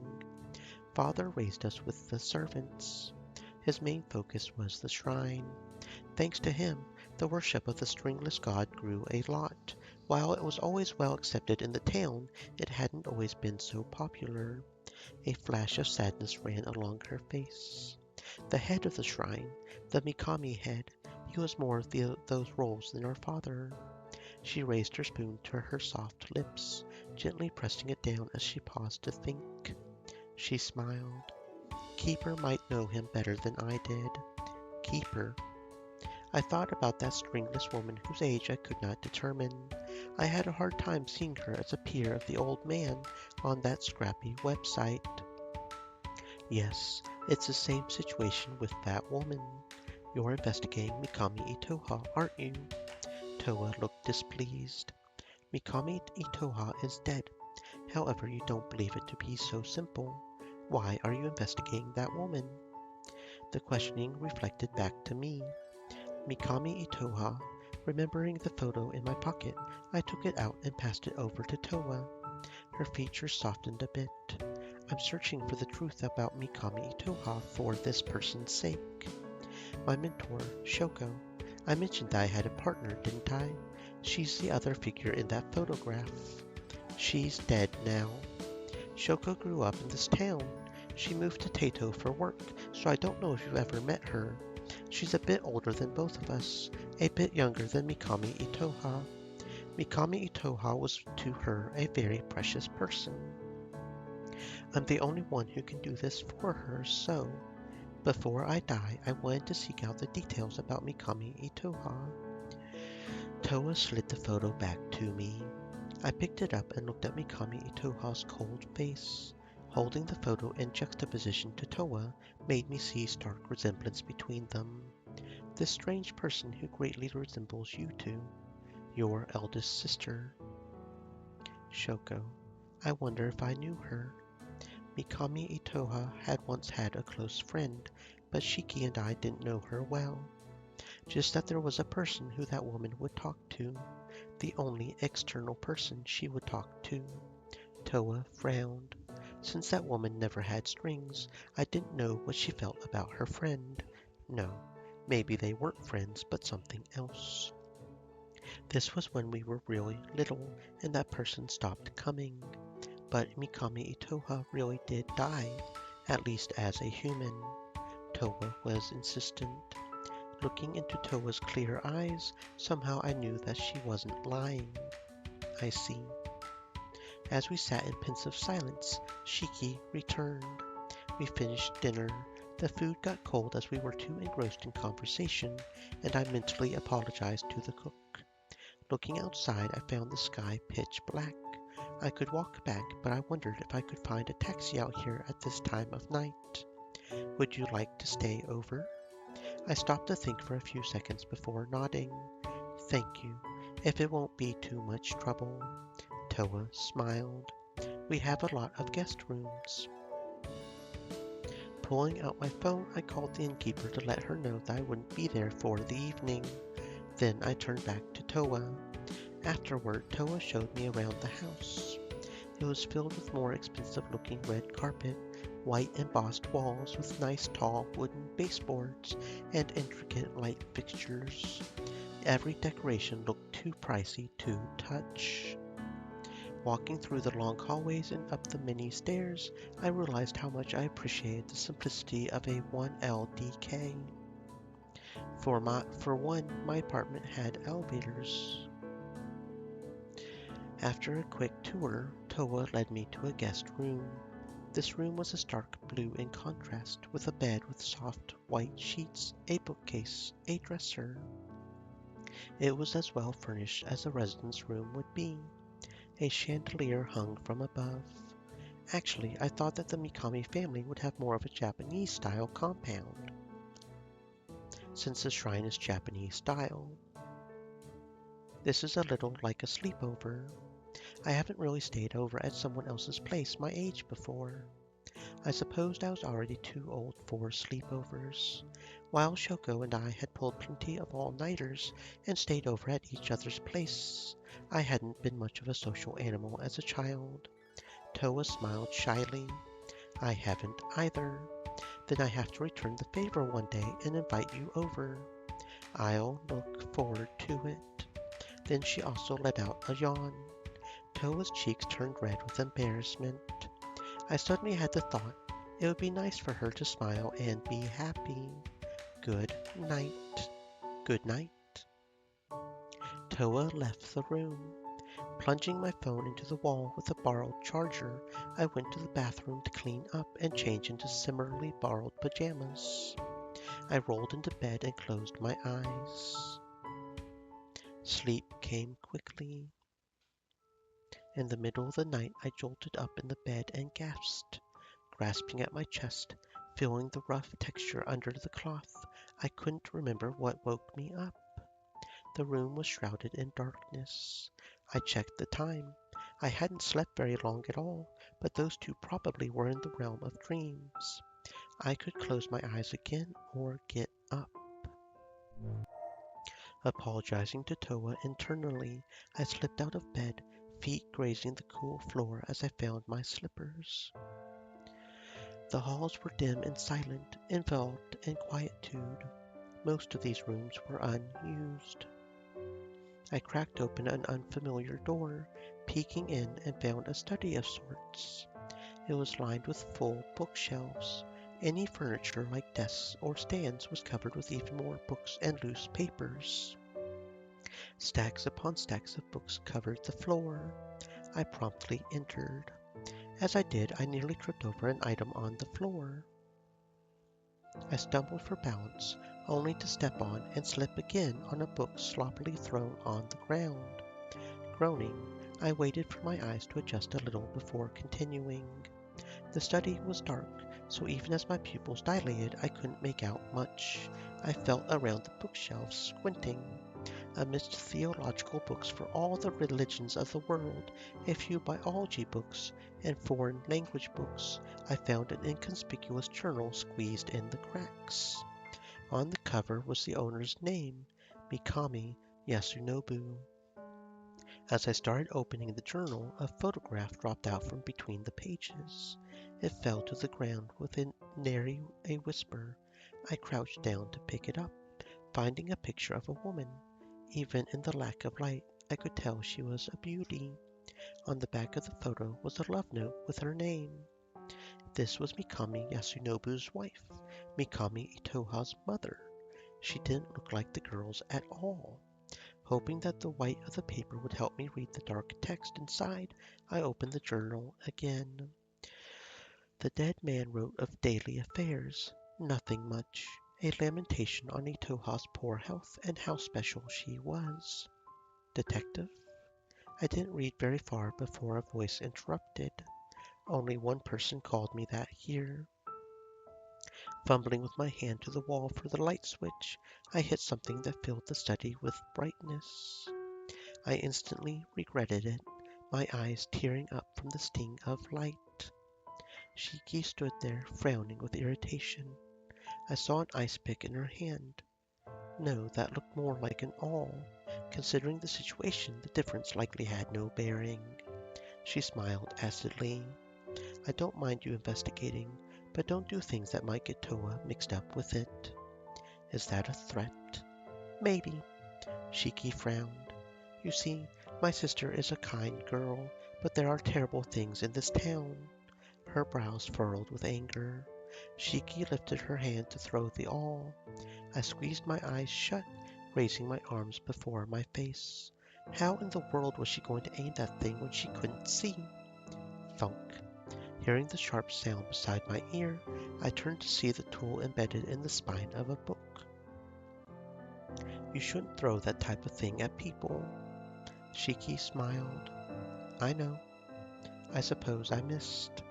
S1: Father raised us with the servants. His main focus was the shrine. Thanks to him, the worship of the stringless god grew a lot. While it was always well accepted in the town, it hadn't always been so popular. A flash of sadness ran along her face. The head of the shrine, the Mikami head, he was more of those roles than her father. She raised her spoon to her soft lips, gently pressing it down as she paused to think. She smiled. Keeper might know him better than I did. Keeper. I thought about that stringless woman whose age I could not determine. I had a hard time seeing her as a peer of the old man on that scrappy website. Yes, it's the same situation with that woman. You're investigating Mikami Itoha, aren't you? Toa looked displeased. Mikami Itoha is dead. However, you don't believe it to be so simple. Why are you investigating that woman? The questioning reflected back to me. Mikami Itoha. Remembering the photo in my pocket, I took it out and passed it over to Toa. Her features softened a bit. I'm searching for the truth about Mikami Itoha for this person's sake. My mentor, Shoko. I mentioned that I had a partner, didn't I? She's the other figure in that photograph. She's dead now. Shoko grew up in this town. She moved to Tato for work, so I don't know if you've ever met her. She's a bit older than both of us, a bit younger than Mikami Itoha. Mikami Itoha was to her a very precious person. I'm the only one who can do this for her, so Before I die, I wanted to seek out the details about Mikami Itoha. Toa slid the photo back to me. I picked it up and looked at Mikami Itoha's cold face. Holding the photo in juxtaposition to Toa made me see stark resemblance between them. This strange person who greatly resembles you two, your eldest sister. Shoko. I wonder if I knew her. Mikami Itoha had once had a close friend, but Shiki and I didn't know her well. Just that there was a person who that woman would talk to, the only external person she would talk to. Toa frowned. Since that woman never had strings, I didn't know what she felt about her friend. No, maybe they weren't friends, but something else. This was when we were really little, and that person stopped coming. But Mikami Itoha really did die, at least as a human. Toa was insistent. Looking into Toa's clear eyes, somehow I knew that she wasn't lying. I see. As we sat in pensive silence, Shiki returned. We finished dinner. The food got cold as we were too engrossed in conversation, and I mentally apologized to the cook. Looking outside, I found the sky pitch black. I could walk back, but I wondered if I could find a taxi out here at this time of night. Would you like to stay over? I stopped to think for a few seconds before nodding. Thank you, if it won't be too much trouble. Toa smiled. We have a lot of guest rooms. Pulling out my phone, I called the innkeeper to let her know that I wouldn't be there for the evening. Then I turned back to Toa. Afterward, Toa showed me around the house. It was filled with more expensive-looking red carpet, white embossed walls with nice tall wooden baseboards, and intricate light fixtures. Every decoration looked too pricey to touch. Walking through the long hallways and up the many stairs, I realized how much I appreciated the simplicity of a 1LDK. For one, my apartment had elevators. After a quick tour, Toa led me to a guest room. This room was a stark blue in contrast, with a bed with soft white sheets, a bookcase, a dresser. It was as well furnished as a residence room would be. A chandelier hung from above. Actually, I thought that the Mikami family would have more of a Japanese-style compound, since the shrine is Japanese style. This is a little like a sleepover. I haven't really stayed over at someone else's place my age before. I supposed I was already too old for sleepovers. While Shoko and I had pulled plenty of all-nighters and stayed over at each other's place, I hadn't been much of a social animal as a child. Toa smiled shyly. I haven't either. Then I have to return the favor one day and invite you over. I'll look forward to it. Then she also let out a yawn. Toa's cheeks turned red with embarrassment. I suddenly had the thought it would be nice for her to smile and be happy. Good night. Good night. Toa left the room. Plunging my phone into the wall with a borrowed charger, I went to the bathroom to clean up and change into similarly borrowed pajamas. I rolled into bed and closed my eyes. Sleep came quickly. In the middle of the night, I jolted up in the bed and gasped. Grasping at my chest, feeling the rough texture under the cloth, I couldn't remember what woke me up. The room was shrouded in darkness. I checked the time. I hadn't slept very long at all, but those two probably were in the realm of dreams. I could close my eyes again or get up. Apologizing to Toa internally, I slipped out of bed, feet grazing the cool floor as I found my slippers. The halls were dim and silent, enveloped in quietude. Most of these rooms were unused. I cracked open an unfamiliar door, peeking in and found a study of sorts. It was lined with full bookshelves. Any furniture like desks or stands was covered with even more books and loose papers. Stacks upon stacks of books covered the floor. I promptly entered. As I did, I nearly tripped over an item on the floor. I stumbled for balance, only to step on and slip again on a book sloppily thrown on the ground. Groaning, I waited for my eyes to adjust a little before continuing. The study was dark, so even as my pupils dilated, I couldn't make out much. I felt around the bookshelves, squinting. Amidst theological books for all the religions of the world, a few biology books, and foreign language books, I found an inconspicuous journal squeezed in the cracks. On the cover was the owner's name, Mikami Yasunobu. As I started opening the journal, a photograph dropped out from between the pages. It fell to the ground with nary a whisper. I crouched down to pick it up, finding a picture of a woman. Even in the lack of light, I could tell she was a beauty. On the back of the photo was a love note with her name. This was Mikami Yasunobu's wife, Mikami Itoha's mother. She didn't look like the girls at all. Hoping that the white of the paper would help me read the dark text inside, I opened the journal again. The dead man wrote of daily affairs, nothing much, a lamentation on Itoha's poor health and how special she was. Detective? I didn't read very far before a voice interrupted. Only one person called me that here. Fumbling with my hand to the wall for the light switch, I hit something that filled the study with brightness. I instantly regretted it, my eyes tearing up from the sting of light. Shiki stood there, frowning with irritation. I saw an ice pick in her hand. No, that looked more like an awl. Considering the situation, the difference likely had no bearing. She smiled acidly. I don't mind you investigating, but don't do things that might get Toa mixed up with it. Is that a threat? Maybe. Shiki frowned. You see, my sister is a kind girl, but there are terrible things in this town. Her brows furrowed with anger. Shiki lifted her hand to throw the awl. I squeezed my eyes shut, raising my arms before my face. How in the world was she going to aim that thing when she couldn't see? Thunk. Hearing the sharp sound beside my ear, I turned to see the tool embedded in the spine of a book. You shouldn't throw that type of thing at people. Shiki smiled. I know. I suppose I missed.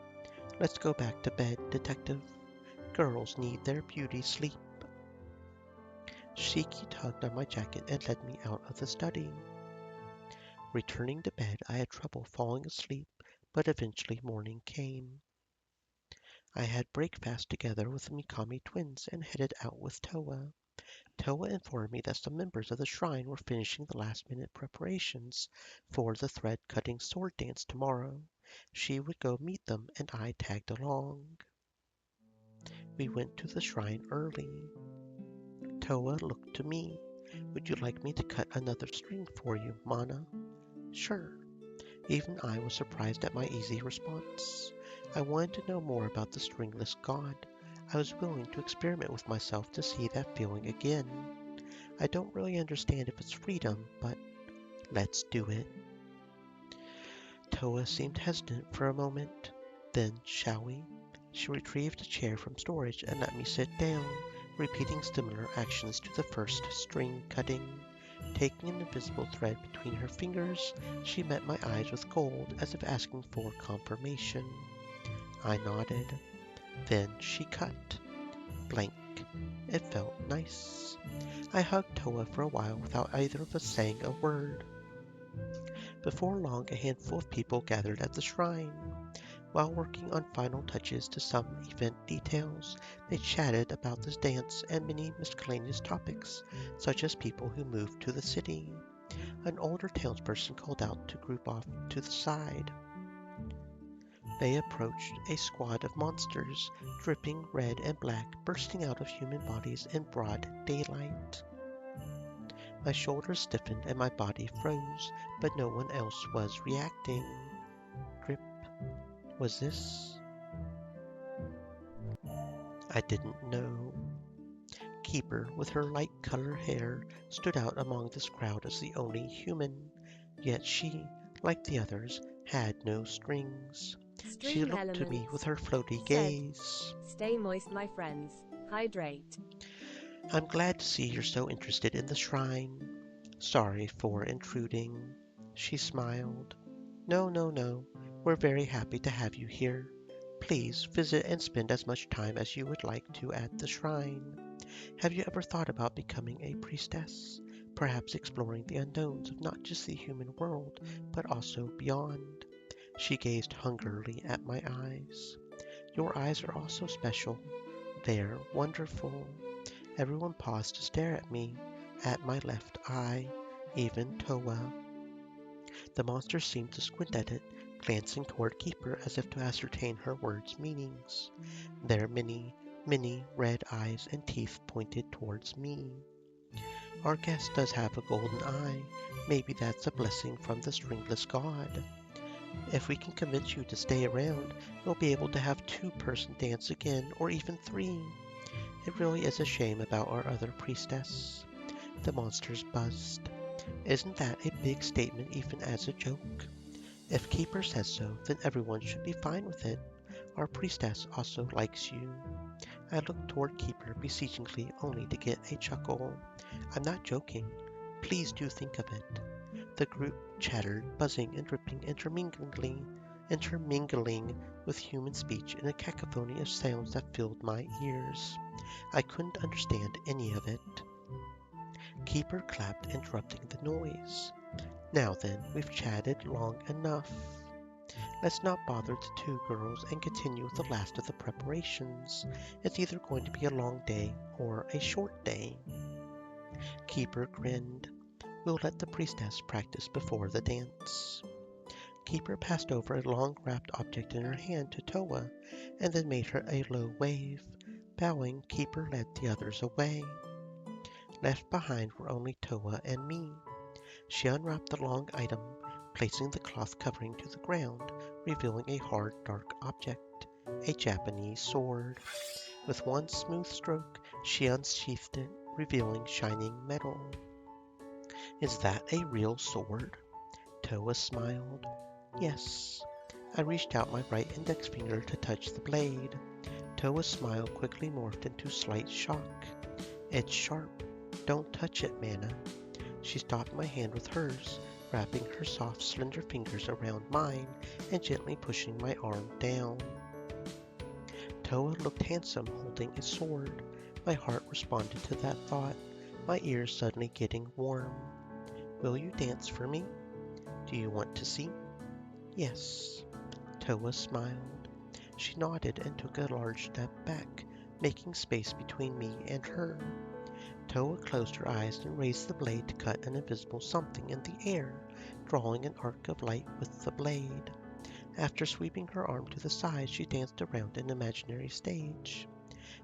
S1: Let's go back to bed, Detective. Girls need their beauty sleep. Shiki tugged on my jacket and led me out of the study. Returning to bed, I had trouble falling asleep, but eventually morning came. I had breakfast together with the Mikami twins and headed out with Toa. Toa informed me that some members of the shrine were finishing the last-minute preparations for the thread-cutting sword dance tomorrow. She would go meet them, and I tagged along. We went to the shrine early. Toa looked to me. Would you like me to cut another string for you, Mana? Sure. Even I was surprised at my easy response. I wanted to know more about the stringless god. I was willing to experiment with myself to see that feeling again. I don't really understand if it's freedom, but let's do it. Toa seemed hesitant for a moment. Then, shall we? She retrieved a chair from storage and let me sit down, repeating similar actions to the first string cutting. Taking an invisible thread between her fingers, she met my eyes with gold as if asking for confirmation. I nodded. Then she cut. Blank. It felt nice. I hugged Toa for a while without either of us saying a word. Before long, a handful of people gathered at the shrine. While working on final touches to some event details, they chatted about this dance and many miscellaneous topics, such as people who moved to the city. An older townsperson called out to group off to the side. They approached a squad of monsters, dripping red and black, bursting out of human bodies in broad daylight. My shoulders stiffened and my body froze, but no one else was reacting. Drip. Was this? I didn't know. Keeper, with her light-colored hair, stood out among this crowd as the only human. Yet she, like the others, had no strings. She
S2: Stream
S1: looked to me with
S2: Elements
S1: her floaty
S2: said,
S1: gaze.
S2: Stay moist, my friends. Hydrate.
S1: I'm glad to see you're so interested in the shrine. Sorry for intruding. She smiled. No, no, no. We're very happy to have you here. Please visit and spend as much time as you would like to at the shrine. Have you ever thought about becoming a priestess? Perhaps exploring the unknowns of not just the human world, but also beyond. She gazed hungrily at my eyes. Your eyes are also special. They're wonderful. Everyone paused to stare at me, at my left eye, even Toa. The monster seemed to squint at it, glancing toward Keeper as if to ascertain her words' meanings. Their many red eyes and teeth pointed towards me. Our guest does have a golden eye. Maybe that's a blessing from the stringless god. If we can convince you to stay around, we'll be able to have two-person dance again, or even three. It really is a shame about our other priestess. The monsters buzzed. Isn't that a big statement even as a joke? If Keeper says so, then everyone should be fine with it. Our priestess also likes you. I looked toward Keeper beseechingly only to get a chuckle. I'm not joking. Please do think of it. The group chattered, buzzing and dripping intermingling with human speech in a cacophony of sounds that filled my ears. I couldn't understand any of it. Keeper clapped, interrupting the noise. Now then, we've chatted long enough. Let's not bother the two girls and continue with the last of the preparations. It's either going to be a long day or a short day. Keeper grinned. We'll let the priestess practice before the dance. Keeper passed over a long wrapped object in her hand to Toa, and then made her a low wave. Bowing, Keeper led the others away. Left behind were only Toa and me. She unwrapped the long item, placing the cloth covering to the ground, revealing a hard, dark object, a Japanese sword. With one smooth stroke, she unsheathed it, revealing shining metal. Is that a real sword? Toa smiled. Yes. I reached out my right index finger to touch the blade. Toa's smile quickly morphed into slight shock. It's sharp. Don't touch it, Mana. She stopped my hand with hers, wrapping her soft, slender fingers around mine and gently pushing my arm down. Toa looked handsome holding a sword. My heart responded to that thought, my ears suddenly getting warm. Will you dance for me? Do you want to see? Yes. Toa smiled. She nodded and took a large step back, making space between me and her. Toa closed her eyes and raised the blade to cut an invisible something in the air, drawing an arc of light with the blade. After sweeping her arm to the side, she danced around an imaginary stage.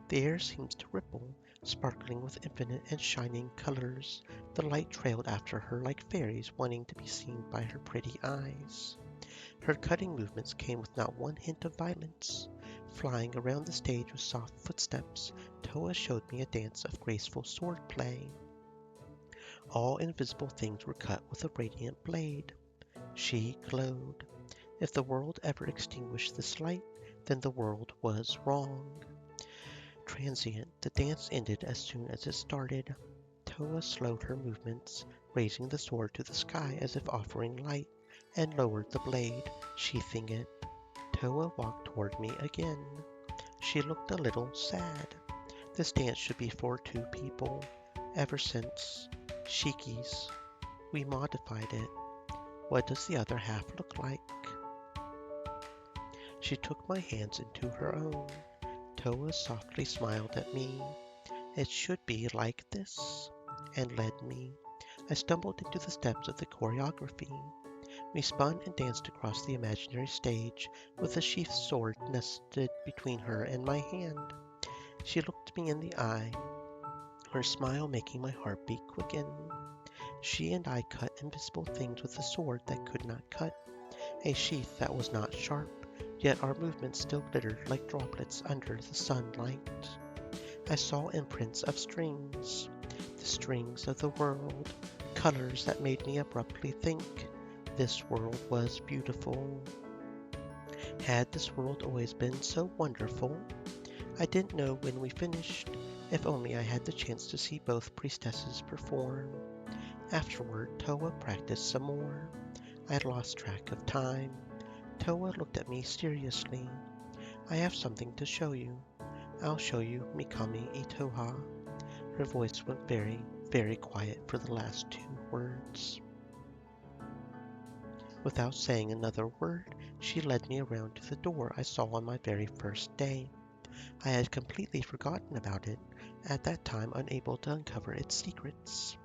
S1: The air seemed to ripple, sparkling with infinite and shining colors. The light trailed after her like fairies wanting to be seen by her pretty eyes. Her cutting movements came with not one hint of violence. Flying around the stage with soft footsteps, Toa showed me a dance of graceful swordplay. All invisible things were cut with a radiant blade. She glowed. If the world ever extinguished this light, then the world was wrong. Transient, the dance ended as soon as it started. Toa slowed her movements, raising the sword to the sky as if offering light, and lowered the blade, sheathing it. Toa walked toward me again. She looked a little sad. This dance should be for two people. Ever since Shiki's, we modified it. What does the other half look like? She took my hands into her own. Toa softly smiled at me. It should be like this, and led me. I stumbled into the steps of the choreography. We spun and danced across the imaginary stage, with the sheathed sword nested between her and my hand. She looked me in the eye, her smile making my heartbeat quicken. She and I cut invisible things with a sword that could not cut, a sheath that was not sharp, yet our movements still glittered like droplets under the sunlight. I saw imprints of strings, the strings of the world, colors that made me abruptly think, this world was beautiful. Had this world always been so wonderful? I didn't know when we finished. If only I had the chance to see both priestesses perform. Afterward, Toa practiced some more. I had lost track of time. Toa looked at me seriously. I have something to show you. I'll show you Mikami Itoha. Her voice went very, very quiet for the last two words. Without saying another word, she led me around to the door I saw on my very first day. I had completely forgotten about it, at that time unable to uncover its secrets.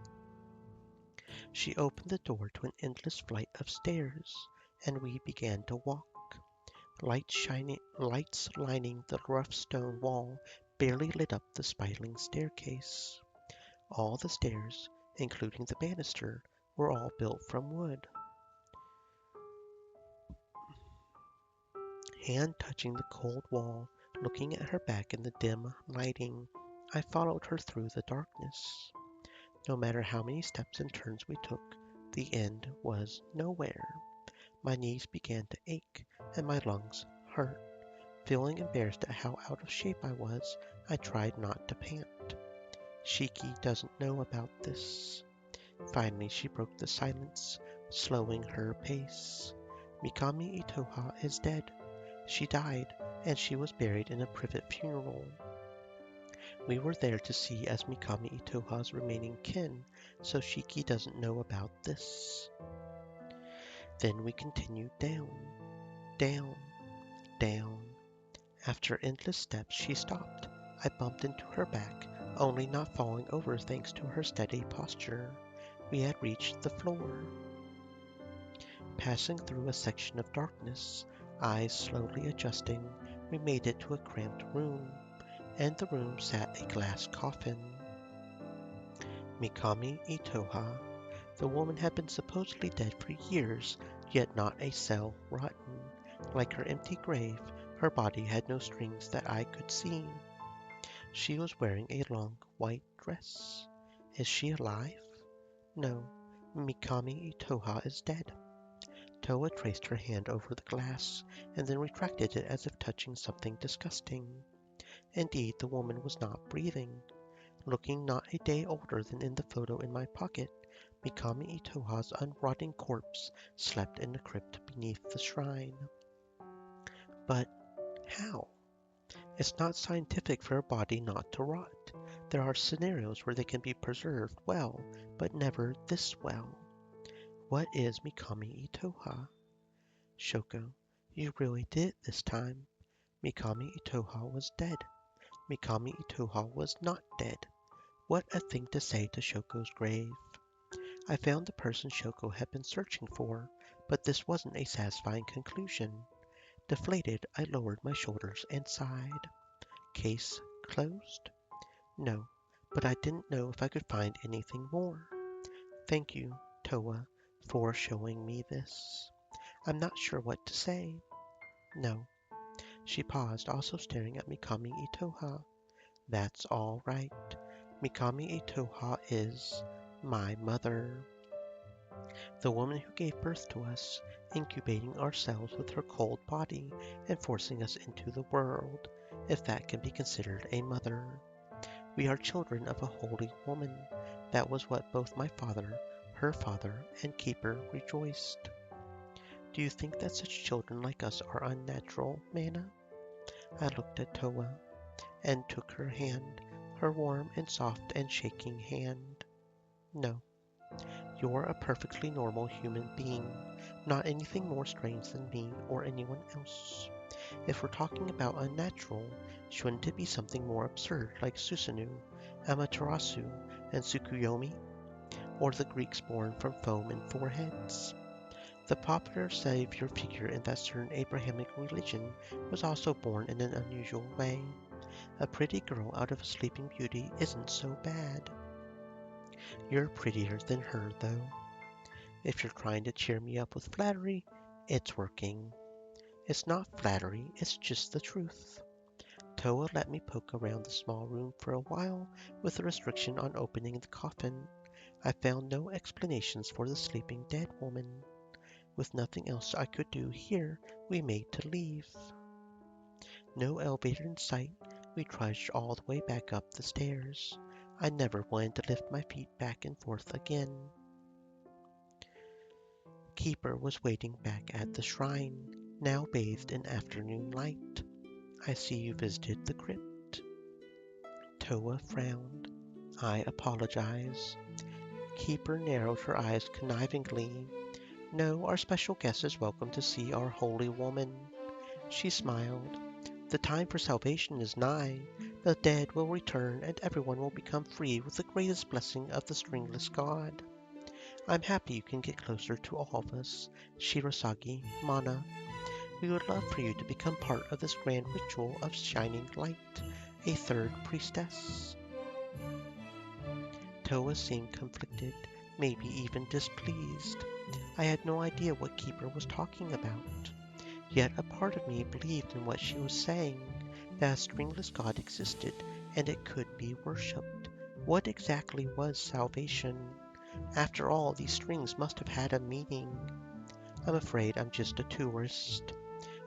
S1: She opened the door to an endless flight of stairs, and we began to walk. Lights lining the rough stone wall barely lit up the spiraling staircase. All the stairs, including the banister, were all built from wood. Hand touching the cold wall, looking at her back in the dim lighting, I followed her through the darkness. No matter how many steps and turns we took, the end was nowhere. My knees began to ache, and my lungs hurt. Feeling embarrassed at how out of shape I was, I tried not to pant. Shiki doesn't know about this. Finally, she broke the silence, slowing her pace. Mikami Itoha is dead. She died, and she was buried in a private funeral. We were there to see as Mikami Itoha's remaining kin, so Shiki doesn't know about this. Then we continued down, down, down. After endless steps, she stopped. I bumped into her back, only not falling over thanks to her steady posture. We had reached the floor. Passing through a section of darkness, eyes slowly adjusting, we made it to a cramped room. In the room sat a glass coffin. Mikami Itoha. The woman had been supposedly dead for years, yet not a cell rotten. Like her empty grave, her body had no strings that I could see. She was wearing a long white dress. Is she alive? No, Mikami Itoha is dead. Toa traced her hand over the glass, and then retracted it as if touching something disgusting. Indeed, the woman was not breathing. Looking not a day older than in the photo in my pocket, Mikami Itoha's unrotting corpse slept in the crypt beneath the shrine. But how? It's not scientific for a body not to rot. There are scenarios where they can be preserved well, but never this well. What is Mikami Itoha? Shoko, you really did it this time. Mikami Itoha was dead. Mikami Itoha was not dead. What a thing to say to Shoko's grave. I found the person Shoko had been searching for, but this wasn't a satisfying conclusion. Deflated, I lowered my shoulders and sighed. Case closed? No, but I didn't know if I could find anything more. Thank you, Toa, for showing me this. I'm not sure what to say. No. She paused, also staring at Mikami Itoha. That's all right. Mikami Itoha is my mother. The woman who gave birth to us, incubating ourselves with her cold body and forcing us into the world, if that can be considered a mother. We are children of a holy woman. That was what both my father, her father, and Keeper rejoiced. Do you think that such children like us are unnatural, Mana? I looked at Toa and took her hand, her warm and soft and shaking hand. No. You're a perfectly normal human being, not anything more strange than me or anyone else. If we're talking about unnatural, shouldn't it be something more absurd like Susanoo, Amaterasu, and Tsukuyomi? Or the Greeks born from foam and foreheads? The popular savior figure in that certain Abrahamic religion was also born in an unusual way. A pretty girl out of a sleeping beauty isn't so bad. You're prettier than her, though. If you're trying to cheer me up with flattery, it's working. It's not flattery, it's just the truth. Toa let me poke around the small room for a while with a restriction on opening the coffin. I found no explanations for the sleeping dead woman. With nothing else I could do here, we made to leave. No elevator in sight, We trudged all the way back up the stairs. I never wanted to lift my feet back and forth again. Keeper was waiting back at the shrine, now bathed in afternoon light. I see you visited the crypt. Toa frowned. I apologize. Keeper narrowed her eyes connivingly. No, our special guest is welcome to see our holy woman. She smiled. The time for salvation is nigh. The dead will return and everyone will become free with the greatest blessing of the stringless god. I'm happy you can get closer to all of us, Shirasagi, Mana. We would love for you to become part of this grand ritual of shining light, a third priestess. Toa seemed conflicted, maybe even displeased. I had no idea what Keeper was talking about. Yet a part of me believed in what she was saying, that a stringless god existed and it could be worshipped. What exactly was salvation? After all, these strings must have had a meaning. I'm afraid I'm just a tourist.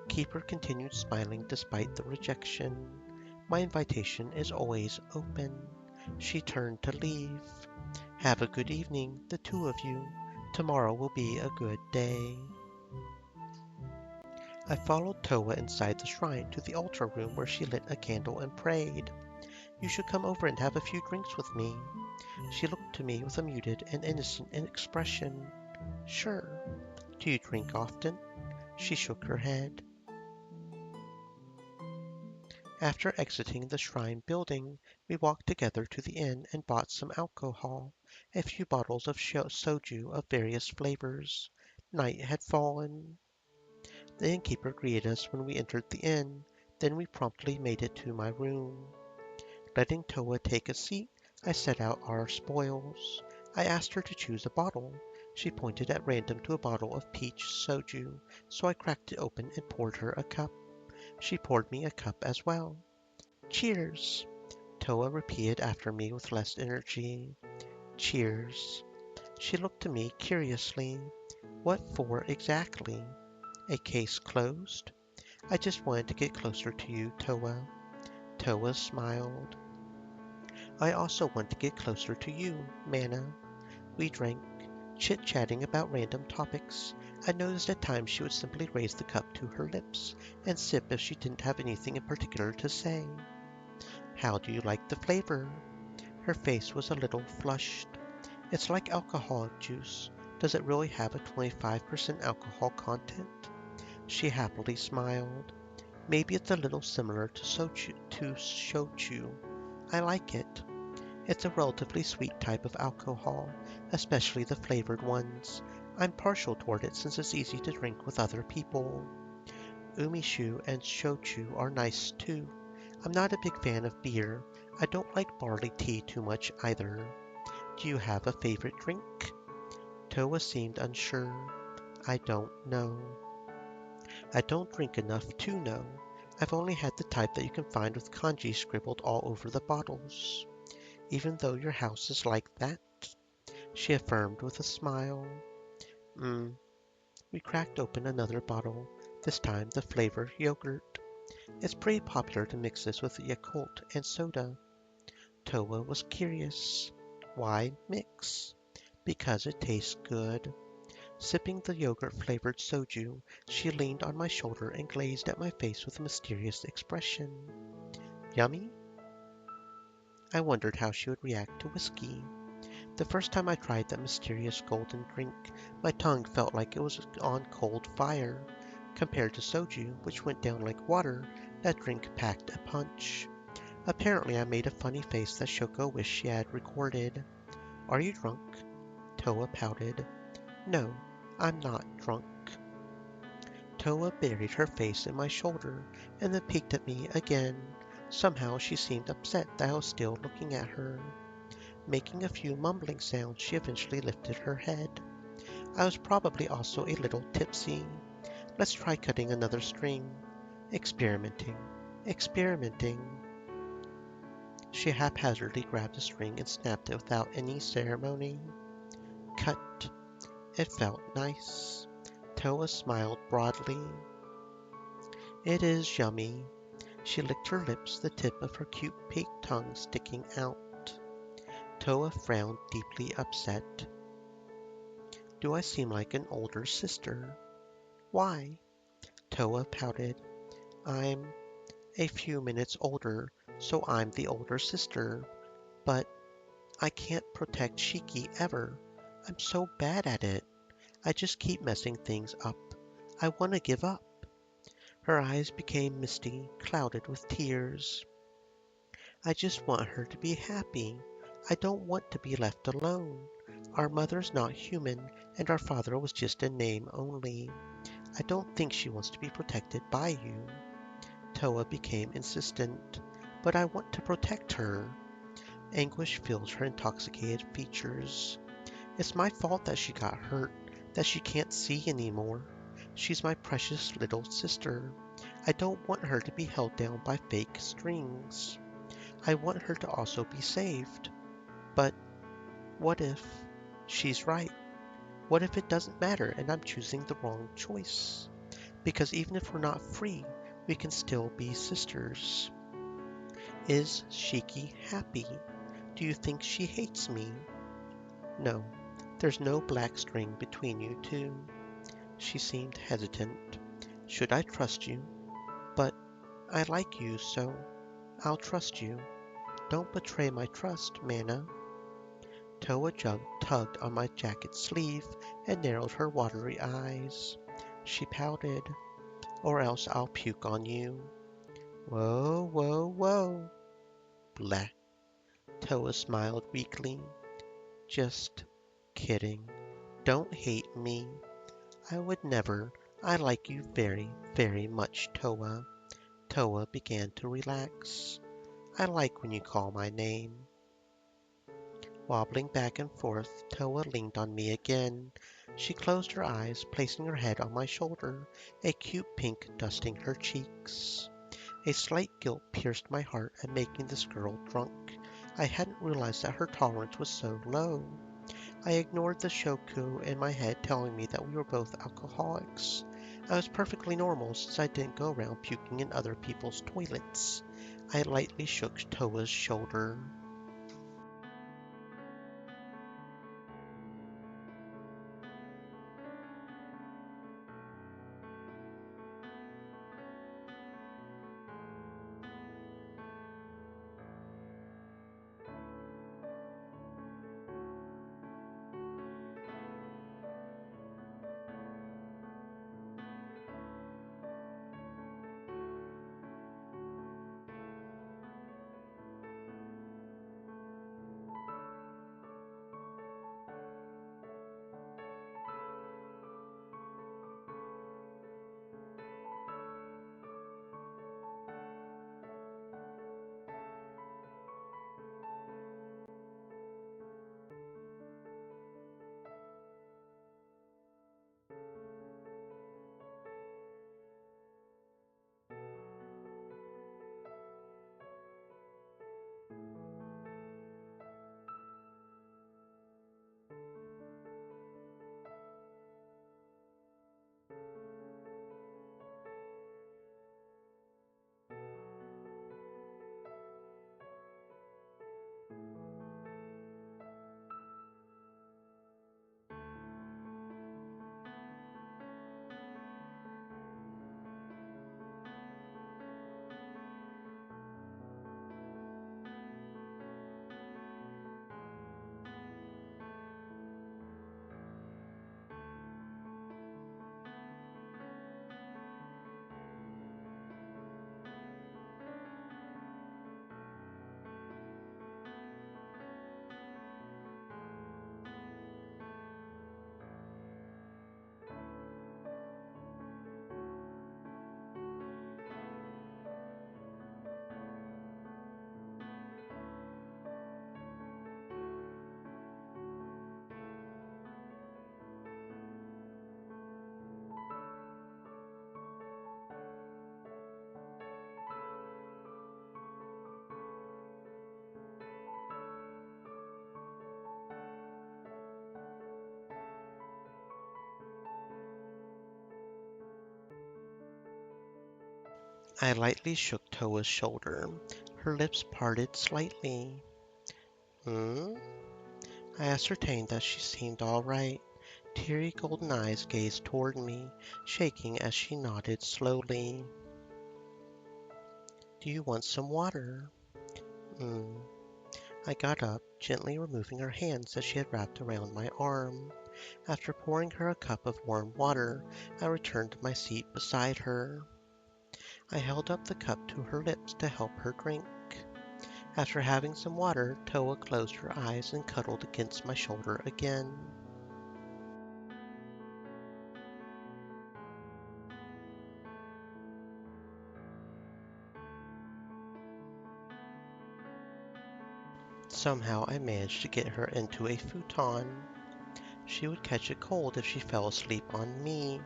S1: Keeper continued smiling despite the rejection. My invitation is always open. She turned to leave. Have a good evening, the two of you. Tomorrow will be a good day. I followed Toa inside the shrine to the altar room where she lit a candle and prayed. You should come over and have a few drinks with me. She looked to me with a muted and innocent expression. Sure. Do you drink often? She shook her head. After exiting the shrine building, we walked together to the inn and bought some alcohol, a few bottles of soju of various flavors. Night had fallen. The innkeeper greeted us when we entered the inn, then we promptly made it to my room. Letting Toa take a seat, I set out our spoils. I asked her to choose a bottle. She pointed at random to a bottle of peach soju, so I cracked it open and poured her a cup. She poured me a cup as well. Cheers! Toa repeated after me with less energy. Cheers. She looked to me curiously. What for exactly? A case closed? I just wanted to get closer to you, Toa. Toa smiled. I also want to get closer to you, Mana. We drank, chit-chatting about random topics. I noticed at times she would simply raise the cup to her lips and sip if she didn't have anything in particular to say. How do you like the flavor? Her face was a little flushed. It's like alcoholic juice. Does it really have a 25% alcohol content? She happily smiled. Maybe it's a little similar to shochu. I like it. It's a relatively sweet type of alcohol, especially the flavored ones. I'm partial toward it since it's easy to drink with other people. Umishu and shochu are nice too. I'm not a big fan of beer. I don't like barley tea too much either. Do you have a favorite drink? Toa seemed unsure. I don't know. I don't drink enough to know. I've only had the type that you can find with kanji scribbled all over the bottles. Even though your house is like that? She affirmed with a smile. We cracked open another bottle, this time the flavored yogurt. It's pretty popular to mix this with Yakult and soda. Toa was curious. Why mix? Because it tastes good. Sipping the yogurt-flavored soju, she leaned on my shoulder and gazed at my face with a mysterious expression. Yummy? I wondered how she would react to whiskey. The first time I tried that mysterious golden drink, my tongue felt like it was on cold fire. Compared to soju, which went down like water, that drink packed a punch. Apparently I made a funny face that Shoko wished she had recorded. Are you drunk? Toa pouted. No, I'm not drunk. Toa buried her face in my shoulder and then peeked at me again. Somehow she seemed upset that I was still looking at her. Making a few mumbling sounds, she eventually lifted her head. I was probably also a little tipsy. Let's try cutting another string. Experimenting. Experimenting. She haphazardly grabbed a string and snapped it without any ceremony. Cut. It felt nice. Toa smiled broadly. It is yummy. She licked her lips, the tip of her cute pink tongue sticking out. Toa frowned, deeply upset. Do I seem like an older sister? Why? Toa pouted. I'm a few minutes older, so I'm the older sister. But I can't protect Shiki ever. I'm so bad at it. I just keep messing things up. I want to give up. Her eyes became misty, clouded with tears. I just want her to be happy. I don't want to be left alone. Our mother's not human, and our father was just a name only. I don't think she wants to be protected by you. Toa became insistent. But I want to protect her. Anguish filled her intoxicated features. It's my fault that she got hurt, that she can't see anymore. She's my precious little sister. I don't want her to be held down by fake strings. I want her to also be saved. But what if she's right? What if it doesn't matter and I'm choosing the wrong choice? Because even if we're not free, we can still be sisters. Is Shiki happy? Do you think she hates me? No, there's no black string between you two. She seemed hesitant. Should I trust you? But I like you, so I'll trust you. Don't betray my trust, Mana. Toa tugged on my jacket sleeve and narrowed her watery eyes. She pouted. Or else I'll puke on you. Whoa, whoa, whoa. Bleh. Toa smiled weakly. Just kidding. Don't hate me. I would never. I like you very, very much, Toa. Toa began to relax. I like when you call my name. Wobbling back and forth, Toa leaned on me again. She closed her eyes, placing her head on my shoulder, a cute pink dusting her cheeks. A slight guilt pierced my heart at making this girl drunk. I hadn't realized that her tolerance was so low. I ignored the shoku in my head telling me that we were both alcoholics. I was perfectly normal since I didn't go around puking in other people's toilets. I lightly shook Toa's shoulder. I lightly shook Toa's shoulder. Her lips parted slightly. Hmm? I ascertained that she seemed all right. Teary golden eyes gazed toward me, shaking as she nodded slowly. Do you want some water? Hmm. I got up, gently removing her hands that she had wrapped around my arm. After pouring her a cup of warm water, I returned to my seat beside her. I held up the cup to her lips to help her drink. After having some water, Toa closed her eyes and cuddled against my shoulder again. Somehow I managed to get her into a futon. She would catch a cold if she fell asleep on me.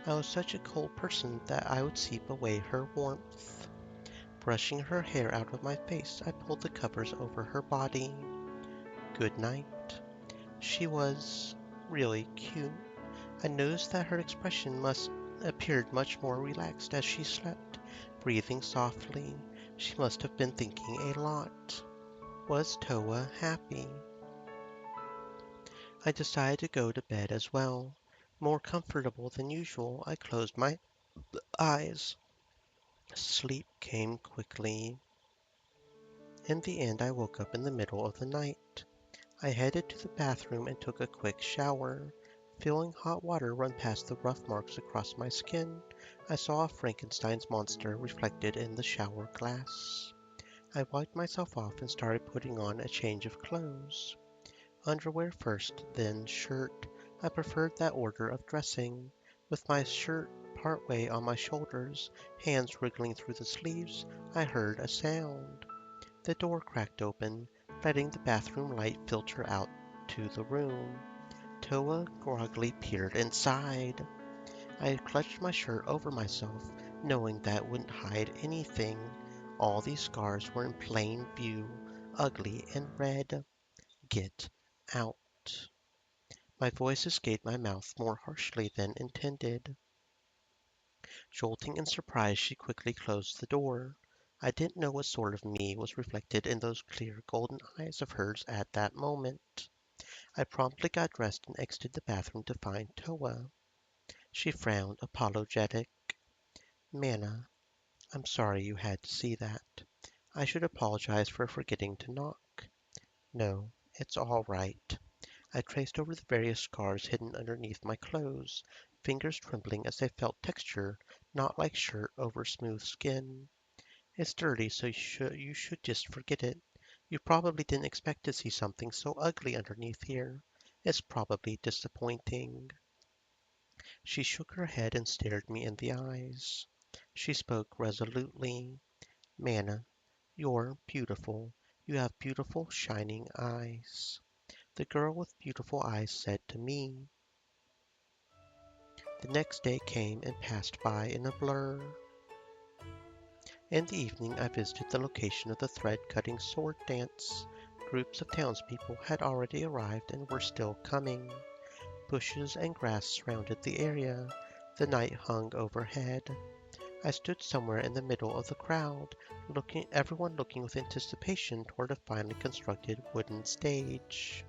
S1: I was such a cold person that I would seep away her warmth. Brushing her hair out of my face, I pulled the covers over her body. Good night. She was really cute. I noticed that her expression must appeared much more relaxed as she slept, breathing softly. She must have been thinking a lot. Was Toa happy? I decided to go to bed as well. More comfortable than usual, I closed my eyes. Sleep came quickly. In the end, I woke up in the middle of the night. I headed to the bathroom and took a quick shower. Feeling hot water run past the rough marks across my skin, I saw a Frankenstein's monster reflected in the shower glass. I wiped myself off and started putting on a change of clothes. Underwear first, then shirt. I preferred that order of dressing. With my shirt partway on my shoulders, hands wriggling through the sleeves, I heard a sound. The door cracked open, letting the bathroom light filter out to the room. Toa groggily peered inside. I clutched my shirt over myself, knowing that wouldn't hide anything. All these scars were in plain view, ugly and red. Get out. My voice escaped my mouth more harshly than intended. Jolting in surprise, she quickly closed the door. I didn't know what sort of me was reflected in those clear golden eyes of hers at that moment. I promptly got dressed and exited the bathroom to find Toa. She frowned, apologetic. Mana, I'm sorry you had to see that. I should apologize for forgetting to knock. No, it's all right. I traced over the various scars hidden underneath my clothes, fingers trembling as they felt texture not like shirt over smooth skin. It's dirty, so you should just forget it. You probably didn't expect to see something so ugly underneath here. It's probably disappointing. She shook her head and stared me in the eyes. She spoke resolutely. Mana, you're beautiful. You have beautiful, shining eyes. The girl with beautiful eyes said to me. The next day came and passed by in a blur. In the evening, I visited the location of the thread-cutting sword dance. Groups of townspeople had already arrived and were still coming. Bushes and grass surrounded the area. The night hung overhead. I stood somewhere in the middle of the crowd, everyone looking with anticipation toward a finely constructed wooden stage.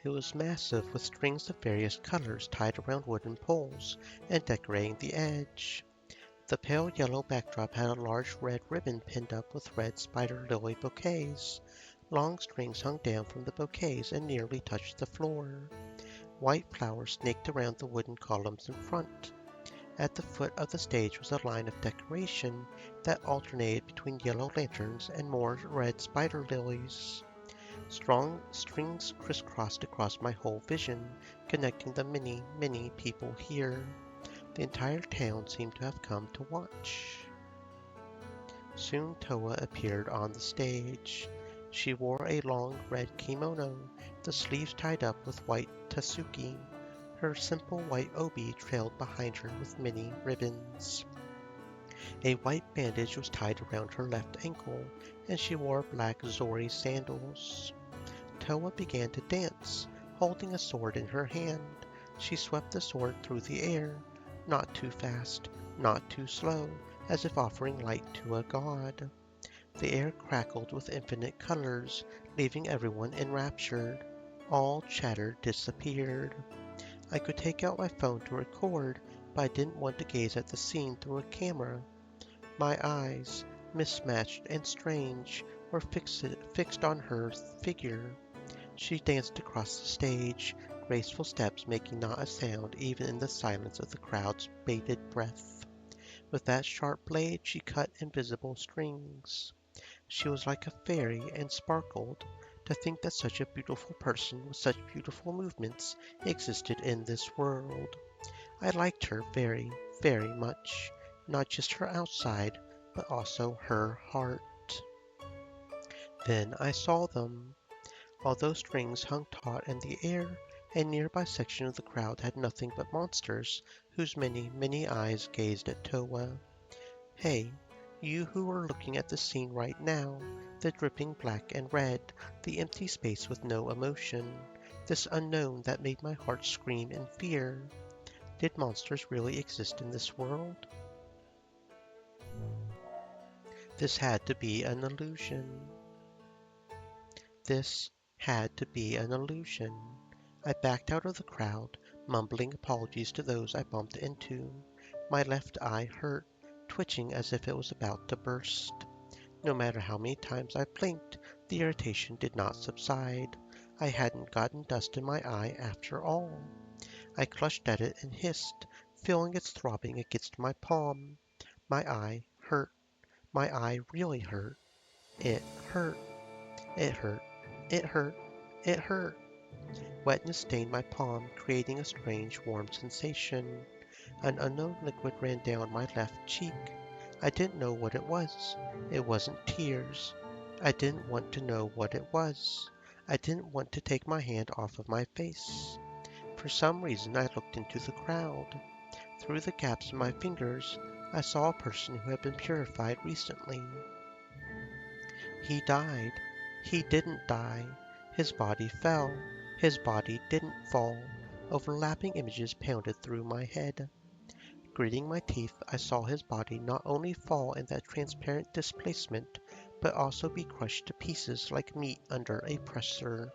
S1: It was massive, with strings of various colors tied around wooden poles and decorating the edge. The pale yellow backdrop had a large red ribbon pinned up with red spider lily bouquets. Long strings hung down from the bouquets and nearly touched the floor. White flowers snaked around the wooden columns in front. At the foot of the stage was a line of decoration that alternated between yellow lanterns and more red spider lilies. Strong strings crisscrossed across my whole vision, connecting the many, many people here. The entire town seemed to have come to watch. Soon Toa appeared on the stage. She wore a long red kimono, the sleeves tied up with white tasuki. Her simple white obi trailed behind her with many ribbons. A white bandage was tied around her left ankle, and she wore black zori sandals. Toa began to dance, holding a sword in her hand. She swept the sword through the air. not too fast, not too slow, as if offering light to a god. The air crackled with infinite colors, leaving everyone enraptured. All chatter disappeared. I could take out my phone to record, but I didn't want to gaze at the scene through a camera. My eyes, mismatched and strange, were fixed on her figure. She danced across the stage, graceful steps making not a sound even in the silence of the crowd's bated breath. With that sharp blade she cut invisible strings. She was like a fairy and sparkled. To think that such a beautiful person with such beautiful movements existed in this world. I liked her very, very much. Not just her outside, but also her heart. Then I saw them. Although strings hung taut in the air, a nearby section of the crowd had nothing but monsters, whose many, many eyes gazed at Towa. Hey, you who are looking at the scene right now, the dripping black and red, the empty space with no emotion, this unknown that made my heart scream in fear. Did monsters really exist in this world? This had to be an illusion. This had to be an illusion. I backed out of the crowd, mumbling apologies to those I bumped into. My left eye hurt, twitching as if it was about to burst. No matter how many times I blinked, the irritation did not subside. I hadn't gotten dust in my eye after all. I clutched at it and hissed, feeling its throbbing against my palm. My eye hurt. My eye really hurt. It hurt. It hurt. It hurt. It hurt. Wetness stained my palm, creating a strange warm sensation. An unknown liquid ran down my left cheek. I didn't know what it was. It wasn't tears. I didn't want to know what it was. I didn't want to take my hand off of my face. For some reason, I looked into the crowd. Through the gaps in my fingers, I saw a person who had been purified recently. He died. He didn't die. His body fell. His body didn't fall. Overlapping images pounded through my head. Gritting my teeth, I saw his body not only fall in that transparent displacement, but also be crushed to pieces like meat under a presser.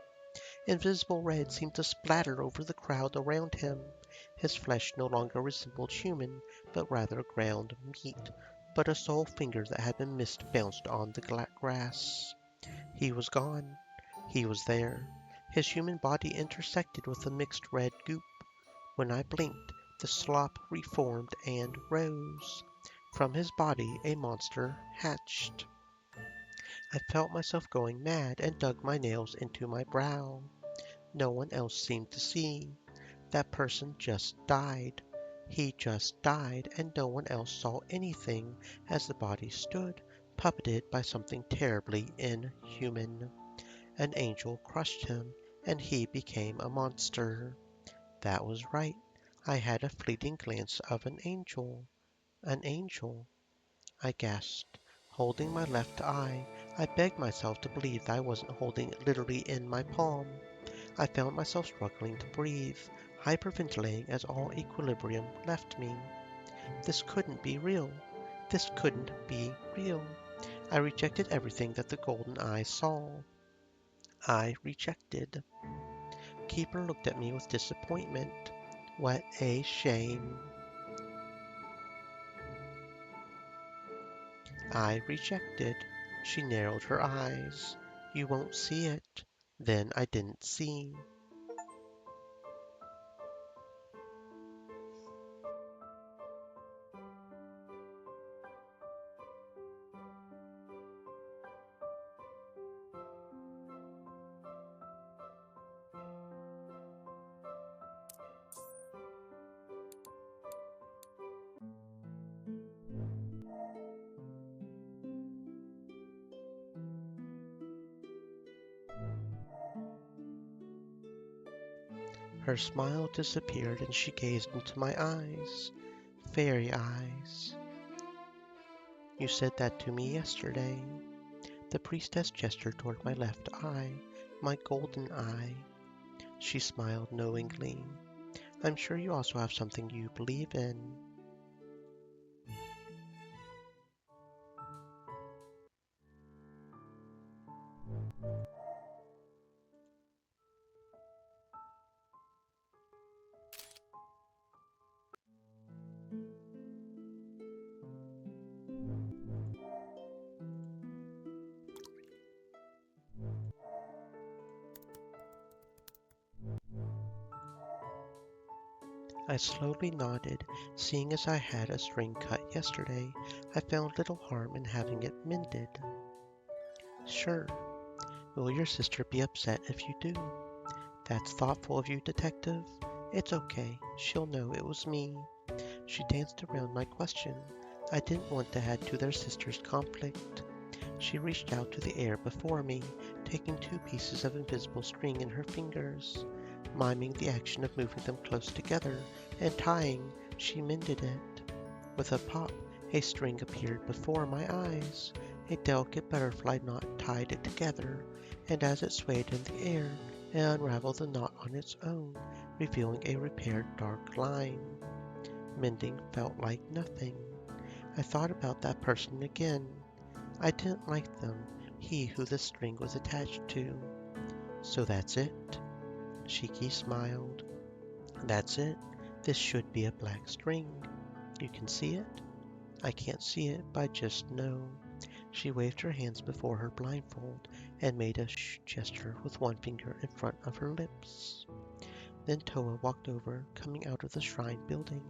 S1: Invisible red seemed to splatter over the crowd around him. His flesh no longer resembled human, but rather ground meat. But a sole finger that had been missed bounced on the grass. He was gone. He was there. His human body intersected with the mixed red goop. When I blinked, the slop reformed and rose. From his body a monster hatched. I felt myself going mad and dug my nails into my brow. No one else seemed to see. That person just died. He just died, and no one else saw anything as the body stood, puppeted by something terribly inhuman. An angel crushed him, and he became a monster. That was right. I had a fleeting glance of an angel. An angel. I gasped, holding my left eye. I begged myself to believe that I wasn't holding it literally in my palm. I found myself struggling to breathe, hyperventilating as all equilibrium left me. This couldn't be real. This couldn't be real. I rejected everything that the golden eyes saw. I rejected. Keeper looked at me with disappointment. What a shame. I rejected. She narrowed her eyes. You won't see it. Then I didn't see. Her smile disappeared and she gazed into my eyes. Fairy eyes. You said that to me yesterday. The priestess gestured toward my left eye, my golden eye. She smiled knowingly. I'm sure you also have something you believe in. I slowly nodded, seeing as I had a string cut yesterday. I found little harm in having it mended. Sure. Will your sister be upset if you do? That's thoughtful of you, Detective. It's okay. She'll know it was me. She danced around my question. I didn't want to add to their sister's conflict. She reached out to the air before me, taking 2 pieces of invisible string in her fingers. Miming the action of moving them close together and tying, she mended it. With a pop, a string appeared before my eyes. A delicate butterfly knot tied it together, and as it swayed in the air, it unraveled the knot on its own, revealing a repaired dark line. Mending felt like nothing. I thought about that person again. I didn't like them, he who the string was attached to. So that's it? Shiki smiled. That's it. This should be a black string. You can see it? I can't see it, but I just know. She waved her hands before her blindfold and made a shh gesture with one finger in front of her lips. Then Toa walked over, coming out of the shrine building.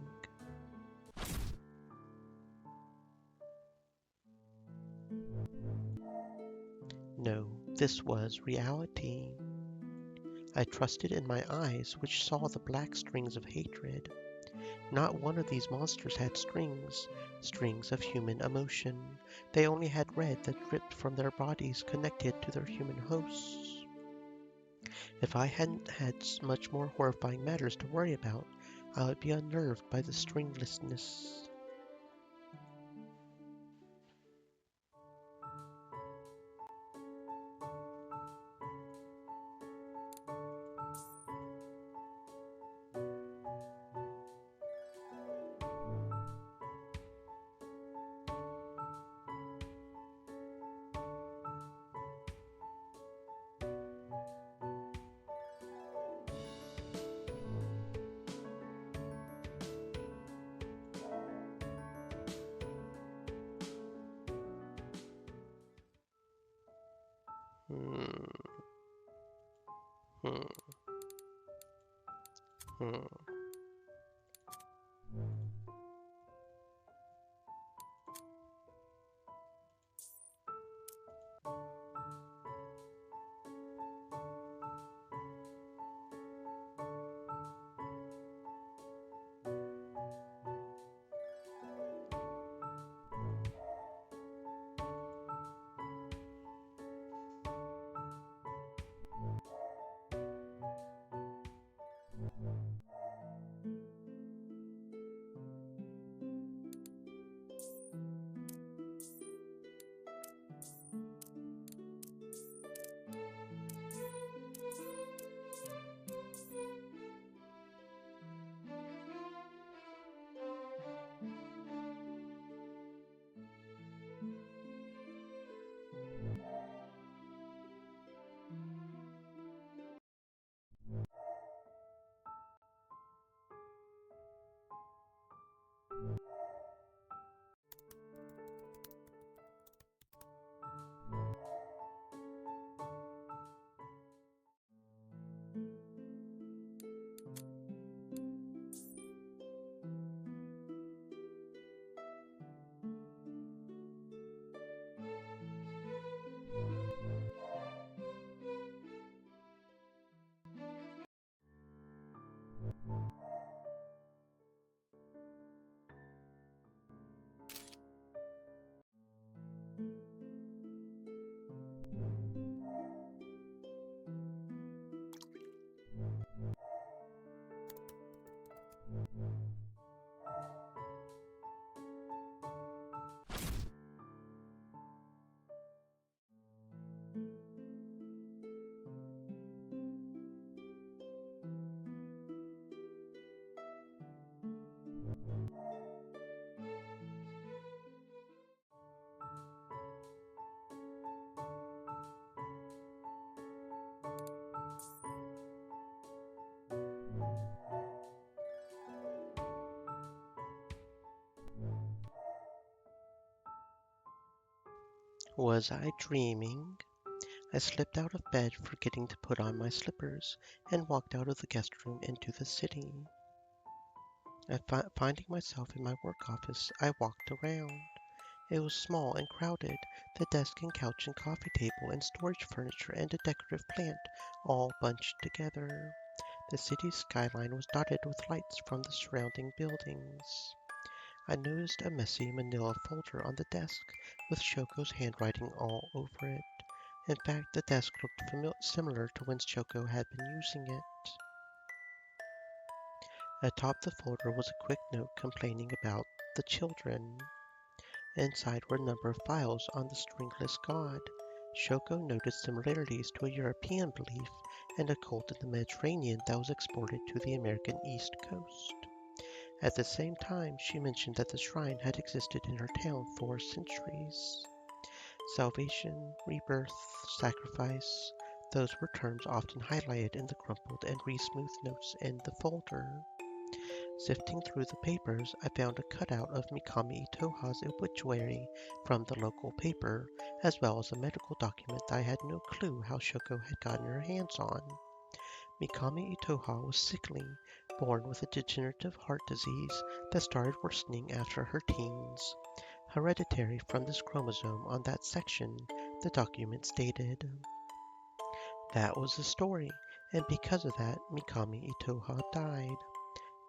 S1: No, this was reality. I trusted in my eyes, which saw the black strings of hatred. Not one of these monsters had strings, strings of human emotion. They only had red that dripped from their bodies connected to their human hosts. If I hadn't had much more horrifying matters to worry about, I would be unnerved by the stringlessness. Hmm, hmm, hmm. Was I dreaming? I slipped out of bed, forgetting to put on my slippers, and walked out of the guest room into the city. Finding myself in my work office, I walked around. It was small and crowded, the desk and couch and coffee table and storage furniture and a decorative plant all bunched together. The city's skyline was dotted with lights from the surrounding buildings. I noticed a messy manila folder on the desk with Shoko's handwriting all over it. In fact, the desk looked similar to when Shoko had been using it. Atop the folder was a quick note complaining about the children. Inside were a number of files on the stringless god. Shoko noted similarities to a European belief and a cult in the Mediterranean that was exported to the American East Coast. At the same time, she mentioned that the shrine had existed in her town for centuries. Salvation, rebirth, sacrifice, those were terms often highlighted in the crumpled and re-smoothed notes in the folder. Sifting through the papers, I found a cutout of Mikami Itoha's obituary from the local paper, as well as a medical document that I had no clue how Shoko had gotten her hands on. Mikami Itoha was sickly, born with a degenerative heart disease that started worsening after her teens. Hereditary from this chromosome on that section, the document stated. That was the story, and because of that, Mikami Itoha died.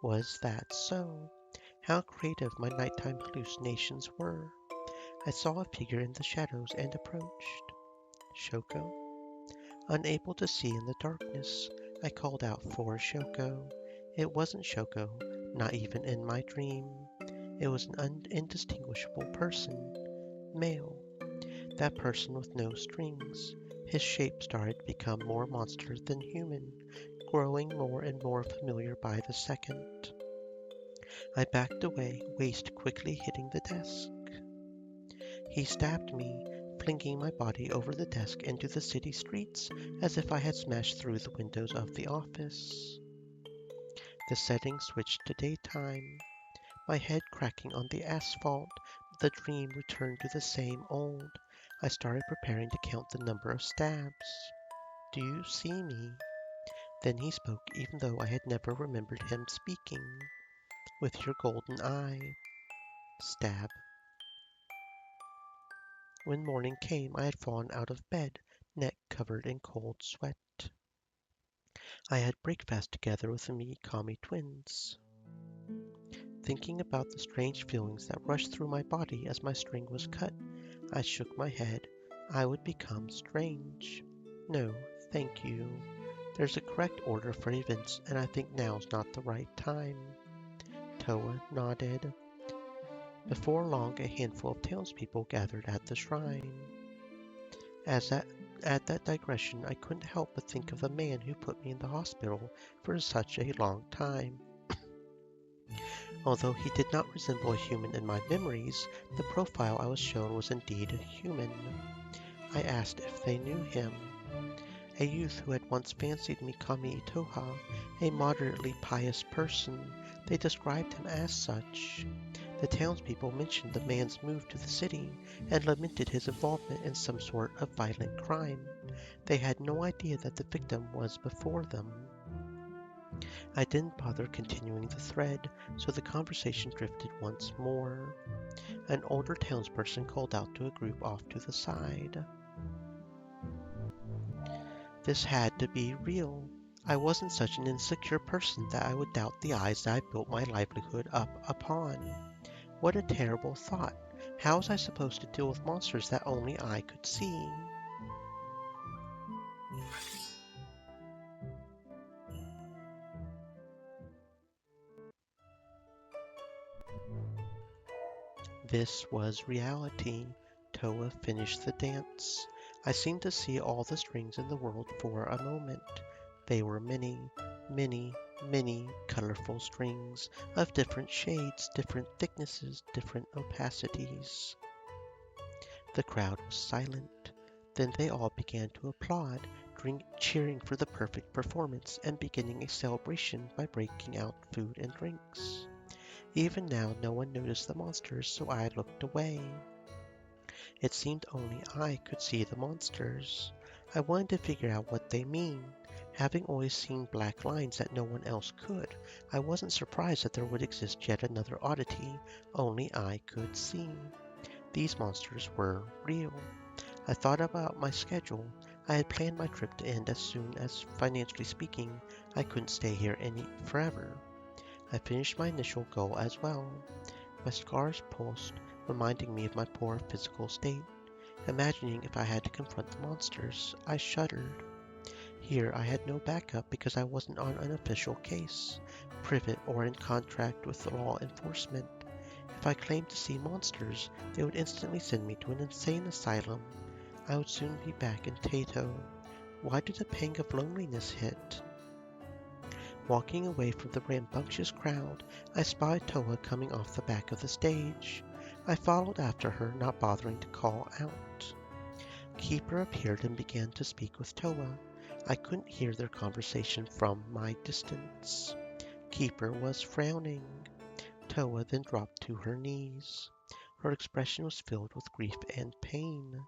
S1: Was that so? How creative my nighttime hallucinations were. I saw a figure in the shadows and approached. Shoko? Unable to see in the darkness, I called out for Shoko. It wasn't Shoko, not even in my dream. It was an indistinguishable person, male. That person with no strings. His shape started to become more monster than human, growing more and more familiar by the second. I backed away, waist quickly hitting the desk. He stabbed me, flinging my body over the desk into the city streets as if I had smashed through the windows of the office. The setting switched to daytime, my head cracking on the asphalt. The dream returned to the same old. I started preparing to count the number of stabs. Do you see me? Then he spoke, even though I had never remembered him speaking. With your golden eye. Stab. When morning came, I had fallen out of bed, neck covered in cold sweat. I had breakfast together with the Mikami twins. Thinking about the strange feelings that rushed through my body as my string was cut, I shook my head. I would become strange. No, thank you. There's a correct order for events, and I think now's not the right time. Toa nodded. Before long, a handful of townspeople gathered at the shrine. At that digression, I couldn't help but think of the man who put me in the hospital for such a long time. Although he did not resemble a human in my memories, the profile I was shown was indeed a human. I asked if they knew him. A youth who had once fancied Mikami Itoha, a moderately pious person. They described him as such. The townspeople mentioned the man's move to the city and lamented his involvement in some sort of violent crime. They had no idea that the victim was before them. I didn't bother continuing the thread, so the conversation drifted once more. An older townsperson called out to a group off to the side. This had to be real. I wasn't such an insecure person that I would doubt the eyes that I built my livelihood up upon. What a terrible thought. How was I supposed to deal with monsters that only I could see? This was reality. Toa finished the dance. I seemed to see all the strings in the world for a moment. They were many, many, many colorful strings of different shades, different thicknesses, different opacities. The crowd was silent. Then they all began to applaud, cheering for the perfect performance and beginning a celebration by breaking out food and drinks. Even now no one noticed the monsters, so I looked away. It seemed only I could see the monsters. I wanted to figure out what they mean. Having always seen black lines that no one else could, I wasn't surprised that there would exist yet another oddity only I could see. These monsters were real. I thought about my schedule. I had planned my trip to end as soon as, financially speaking, I couldn't stay here any forever. I finished my initial goal as well. My scars pulsed, reminding me of my poor physical state. Imagining if I had to confront the monsters, I shuddered. Here I had no backup because I wasn't on an official case, privet, or in contract with law enforcement. If I claimed to see monsters, they would instantly send me to an insane asylum. I would soon be back in Tato. Why did a pang of loneliness hit? Walking away from the rambunctious crowd, I spied Toa coming off the back of the stage. I followed after her, not bothering to call out. Keeper appeared and began to speak with Toa. I couldn't hear their conversation from my distance. Keeper was frowning. Toa then dropped to her knees. Her expression was filled with grief and pain.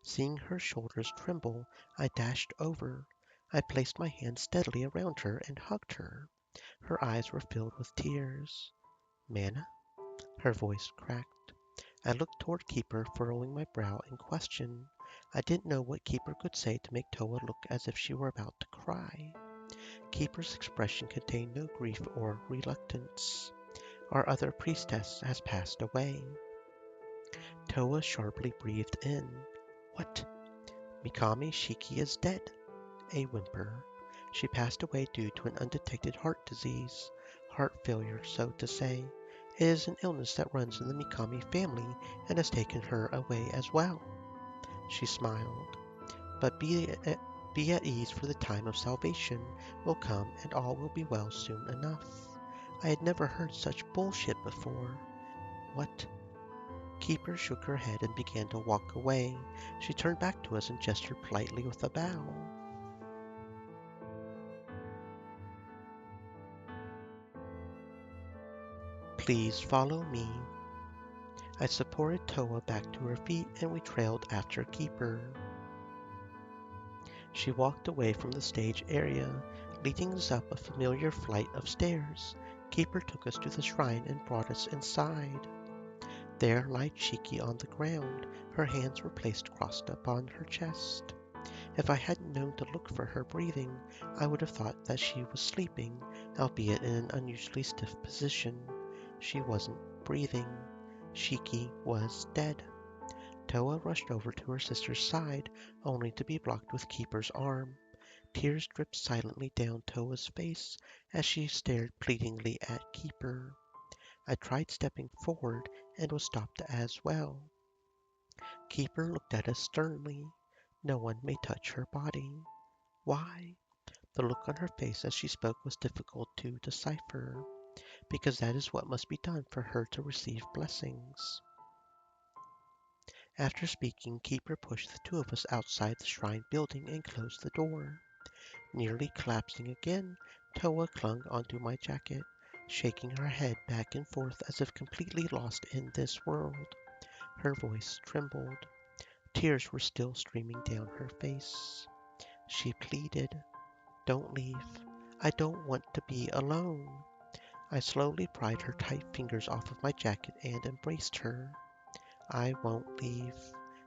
S1: Seeing her shoulders tremble, I dashed over. I placed my hand steadily around her and hugged her. Her eyes were filled with tears. Mana? Her voice cracked. I looked toward Keeper, furrowing my brow in question. I didn't know what Keeper could say to make Toa look as if she were about to cry. Keeper's expression contained no grief or reluctance. Our other priestess has passed away. Toa sharply breathed in. What? Mikami Shiki is dead. A whimper. She passed away due to an undetected heart disease. Heart failure, so to say. It is an illness that runs in the Mikami family and has taken her away as well. She smiled. But be at ease, for the time of salvation will come and all will be well soon enough. I had never heard such bullshit before. What? Keeper shook her head and began to walk away. She turned back to us and gestured politely with a bow. Please follow me. I supported Toa back to her feet and we trailed after Keeper. She walked away from the stage area, leading us up a familiar flight of stairs. Keeper took us to the shrine and brought us inside. There lay Shiki on the ground. Her hands were placed crossed upon her chest. If I hadn't known to look for her breathing, I would have thought that she was sleeping, albeit in an unusually stiff position. She wasn't breathing. Shiki was dead. Toa rushed over to her sister's side, only to be blocked with Keeper's arm. Tears dripped silently down Toa's face as she stared pleadingly at Keeper. I tried stepping forward and was stopped as well. Keeper looked at us sternly. No one may touch her body. Why? The look on her face as she spoke was difficult to decipher, because that is what must be done for her to receive blessings. After speaking, Keeper pushed the two of us outside the shrine building and closed the door. Nearly collapsing again, Toa clung onto my jacket, shaking her head back and forth as if completely lost in this world. Her voice trembled. Tears were still streaming down her face. She pleaded, "Don't leave. I don't want to be alone." I slowly pried her tight fingers off of my jacket and embraced her. "I won't leave.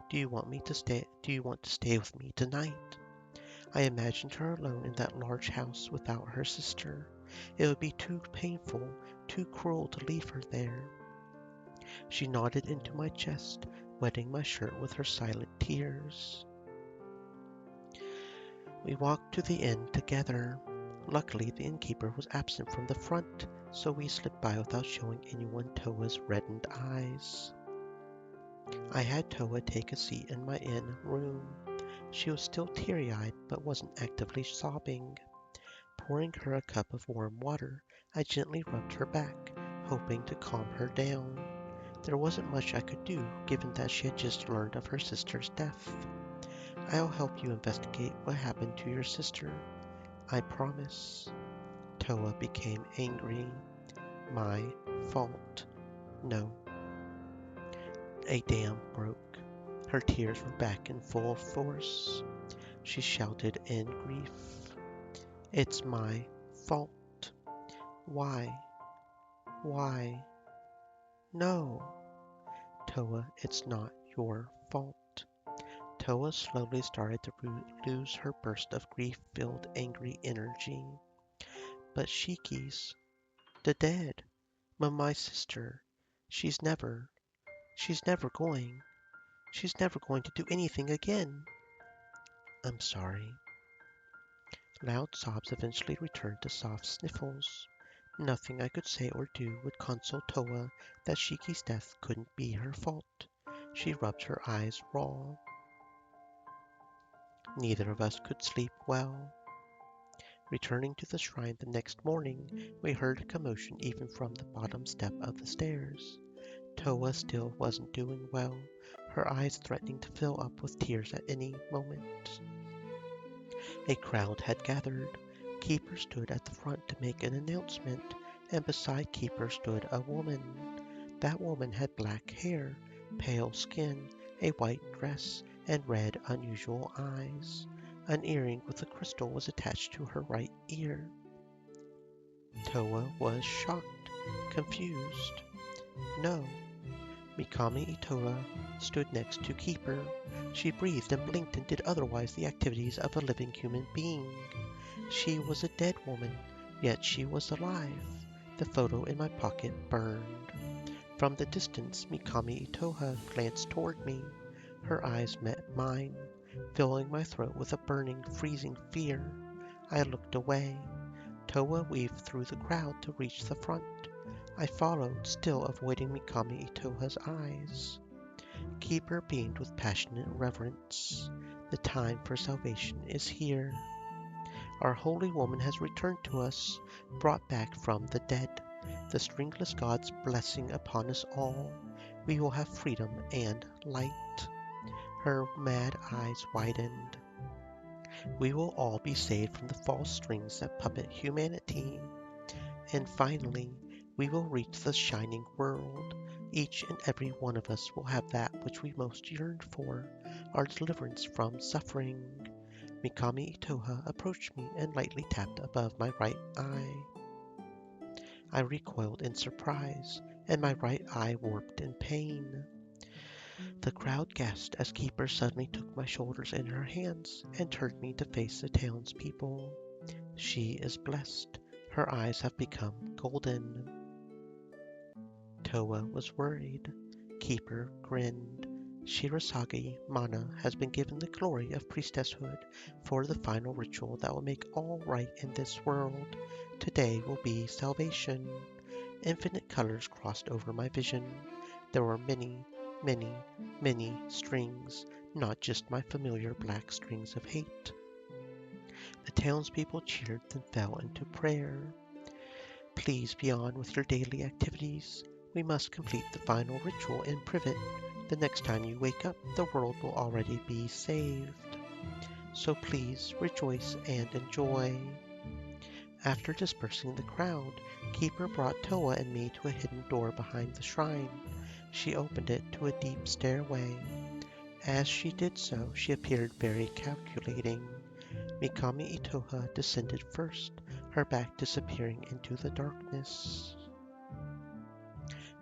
S1: Do you want to stay with me tonight?" I imagined her alone in that large house without her sister. It would be too painful, too cruel to leave her there. She nodded into my chest, wetting my shirt with her silent tears. We walked to the inn together. Luckily, the innkeeper was absent from the front, so we slipped by without showing anyone Toa's reddened eyes. I had Toa take a seat in my inn room. She was still teary-eyed, but wasn't actively sobbing. Pouring her a cup of warm water, I gently rubbed her back, hoping to calm her down. There wasn't much I could do, given that she had just learned of her sister's death. "I'll help you investigate what happened to your sister. I promise." Toa became angry. "My fault. No. A dam broke. Her tears were back in full force. She shouted in grief, "It's my fault. Why? Why? No, Toa, it's not your fault." Toa slowly started to lose her burst of grief-filled, angry energy. "But Shiki's the dead. My sister. She's never, she's never going, she's never going to do anything again." "I'm sorry." Loud sobs eventually returned to soft sniffles. Nothing I could say or do would console Toa that Shiki's death couldn't be her fault. She rubbed her eyes raw. Neither of us could sleep well. Returning to the shrine the next morning, we heard a commotion even from the bottom step of the stairs. Toa still wasn't doing well, her eyes threatening to fill up with tears at any moment. A crowd had gathered. Keeper stood at the front to make an announcement, and beside Keeper stood a woman. That woman had black hair, pale skin, a white dress, and red, unusual eyes. An earring with a crystal was attached to her right ear. Toa was shocked, confused. No, Mikami Itoa stood next to Keeper. She breathed and blinked and did otherwise the activities of a living human being. She was a dead woman, yet she was alive. The photo in my pocket burned. From the distance, Mikami Itoha glanced toward me. Her eyes met mine, filling my throat with a burning, freezing fear. I looked away. Toa weaved through the crowd to reach the front. I followed, still avoiding Mikami Itoha's eyes. Keeper beamed with passionate reverence. "The time for salvation is here. Our holy woman has returned to us, brought back from the dead. The stringless god's blessing upon us all. We will have freedom and light." Her mad eyes widened. "We will all be saved from the false strings that puppet humanity. And finally, we will reach the shining world. Each and every one of us will have that which we most yearned for, our deliverance from suffering." Mikami Itoha approached me and lightly tapped above my right eye. I recoiled in surprise, and my right eye warped in pain. The crowd gasped as Keeper suddenly took my shoulders in her hands and turned me to face the townspeople. "She is blessed. Her eyes have become golden." Toa was worried. Keeper grinned. "Shirasagi Mana has been given the glory of priestesshood for the final ritual that will make all right in this world. Today will be salvation." Infinite colors crossed over my vision. There were many, many, many strings, not just my familiar black strings of hate. The townspeople cheered and fell into prayer. "Please be on with your daily activities. We must complete the final ritual in Privet. The next time you wake up, the world will already be saved. So please rejoice and enjoy." After dispersing the crowd, Keeper brought Toa and me to a hidden door behind the shrine. She opened it to a deep stairway. As she did so, she appeared very calculating. Mikami Itoha descended first, her back disappearing into the darkness.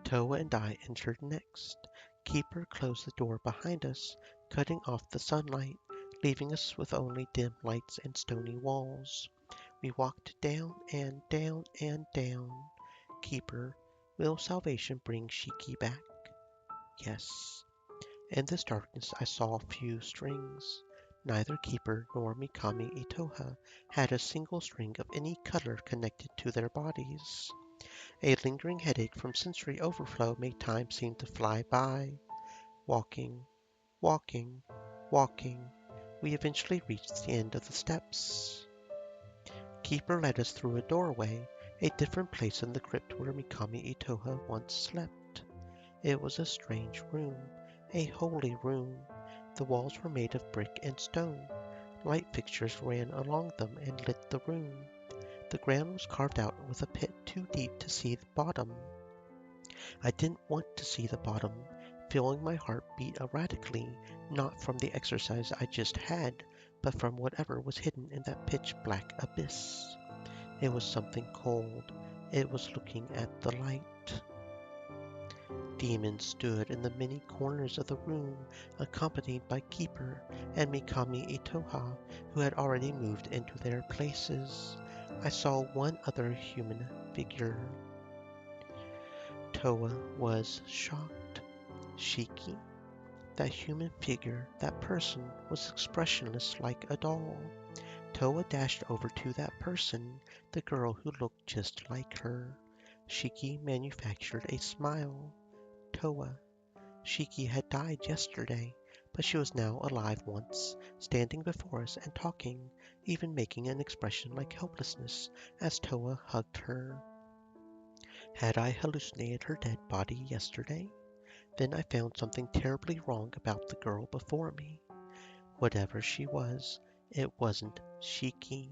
S1: Toa and I entered next. Keeper closed the door behind us, cutting off the sunlight, leaving us with only dim lights and stony walls. We walked down and down and down. "Keeper, will salvation bring Shiki back?" "Yes." In this darkness I saw few strings. Neither Keeper nor Mikami Itoha had a single string of any color connected to their bodies. A lingering headache from sensory overflow made time seem to fly by. Walking, walking, walking, we eventually reached the end of the steps. Keeper led us through a doorway, a different place than the crypt where Mikami Itoha once slept. It was a strange room, a holy room. The walls were made of brick and stone. Light fixtures ran along them and lit the room. The ground was carved out with a pit too deep to see the bottom. I didn't want to see the bottom. Feeling my heart beat erratically, Not from the exercise I just had, but from whatever was hidden in that pitch-black abyss. It was something cold. It was looking at the light. Demons stood in the many corners of the room, accompanied by Keeper and Mikami Itoha, who had already moved into their places. I saw one other human figure. Toa was shocked. Shiki? That human figure, that person, was expressionless like a doll. Toa dashed over to that person, the girl who looked just like her. Shiki manufactured a smile. Toa. Shiki had died yesterday, but she was now alive once, standing before us and talking, even making an expression like helplessness as Toa hugged her. Had I hallucinated her dead body yesterday? Then I found something terribly wrong about the girl before me. Whatever she was, it wasn't Shiki.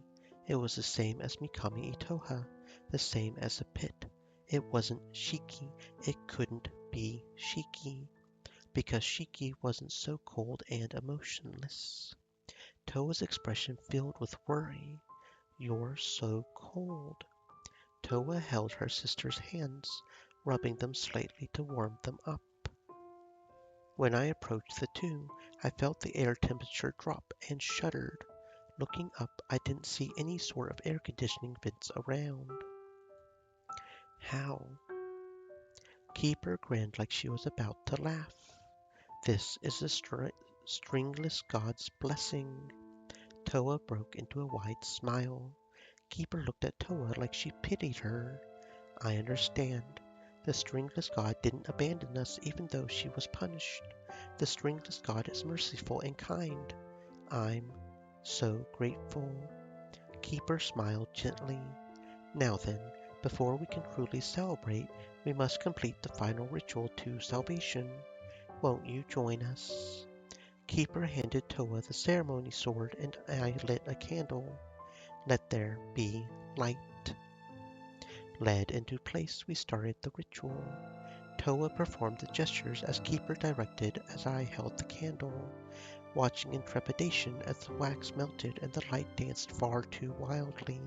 S1: It was the same as Mikami Itoha, the same as the pit. It wasn't Shiki. It couldn't be Shiki, because Shiki wasn't so cold and emotionless. Toa's expression filled with worry. You're so cold. Toa held her sister's hands, rubbing them slightly to warm them up. When I approached the two, I felt the air temperature drop and shuddered. Looking up, I didn't see any sort of air conditioning vents around. How? Keeper grinned like she was about to laugh. This is the stringless god's blessing. Toa broke into a wide smile. Keeper looked at Toa like she pitied her. I understand. The stringless god didn't abandon us even though she was punished. The stringless god is merciful and kind. I'm so grateful. Keeper smiled gently. Now then, before we can truly celebrate, we must complete the final ritual to salvation. Won't you join us? Keeper handed Toa the ceremony sword and I lit a candle. Let there be light. Led into place, we started the ritual. Toa performed the gestures as Keeper directed as I held the candle, watching in trepidation as the wax melted and the light danced far too wildly.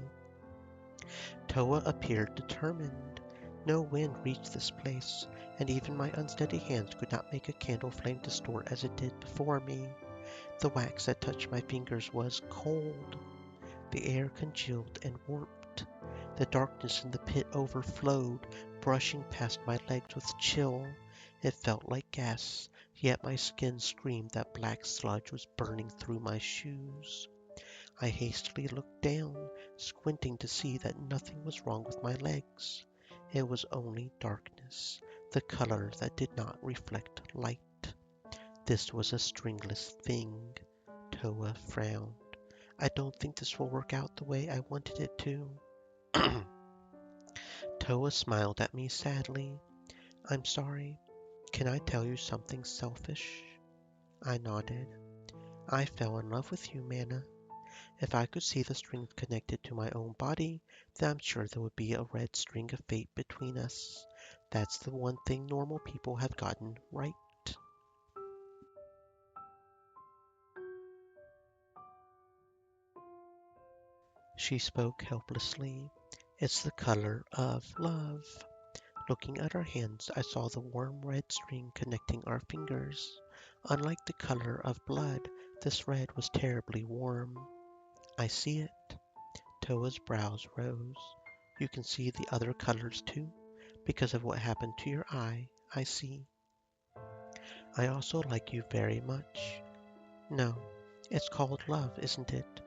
S1: Toa appeared determined. No wind reached this place, and even my unsteady hands could not make a candle flame distort as it did before me. The wax that touched my fingers was cold. The air congealed and warped. The darkness in the pit overflowed, brushing past my legs with chill. It felt like gas, yet my skin screamed that black sludge was burning through my shoes. I hastily looked down, squinting to see that nothing was wrong with my legs. It was only darkness, the color that did not reflect light. This was a stringless thing. Toa frowned. I don't think this will work out the way I wanted it to. Toa smiled at me sadly. I'm sorry. Can I tell you something selfish? I nodded. I fell in love with you, Mana. If I could see the strings connected to my own body, then I'm sure there would be a red string of fate between us. That's the one thing normal people have gotten right. She spoke helplessly. It's the color of love. Looking at our hands, I saw the warm red string connecting our fingers. Unlike the color of blood, this red was terribly warm. I see it. Toa's brows rose. You can see the other colors too? Because of what happened to your eye, I see. I also like you very much. No, it's called love, isn't it?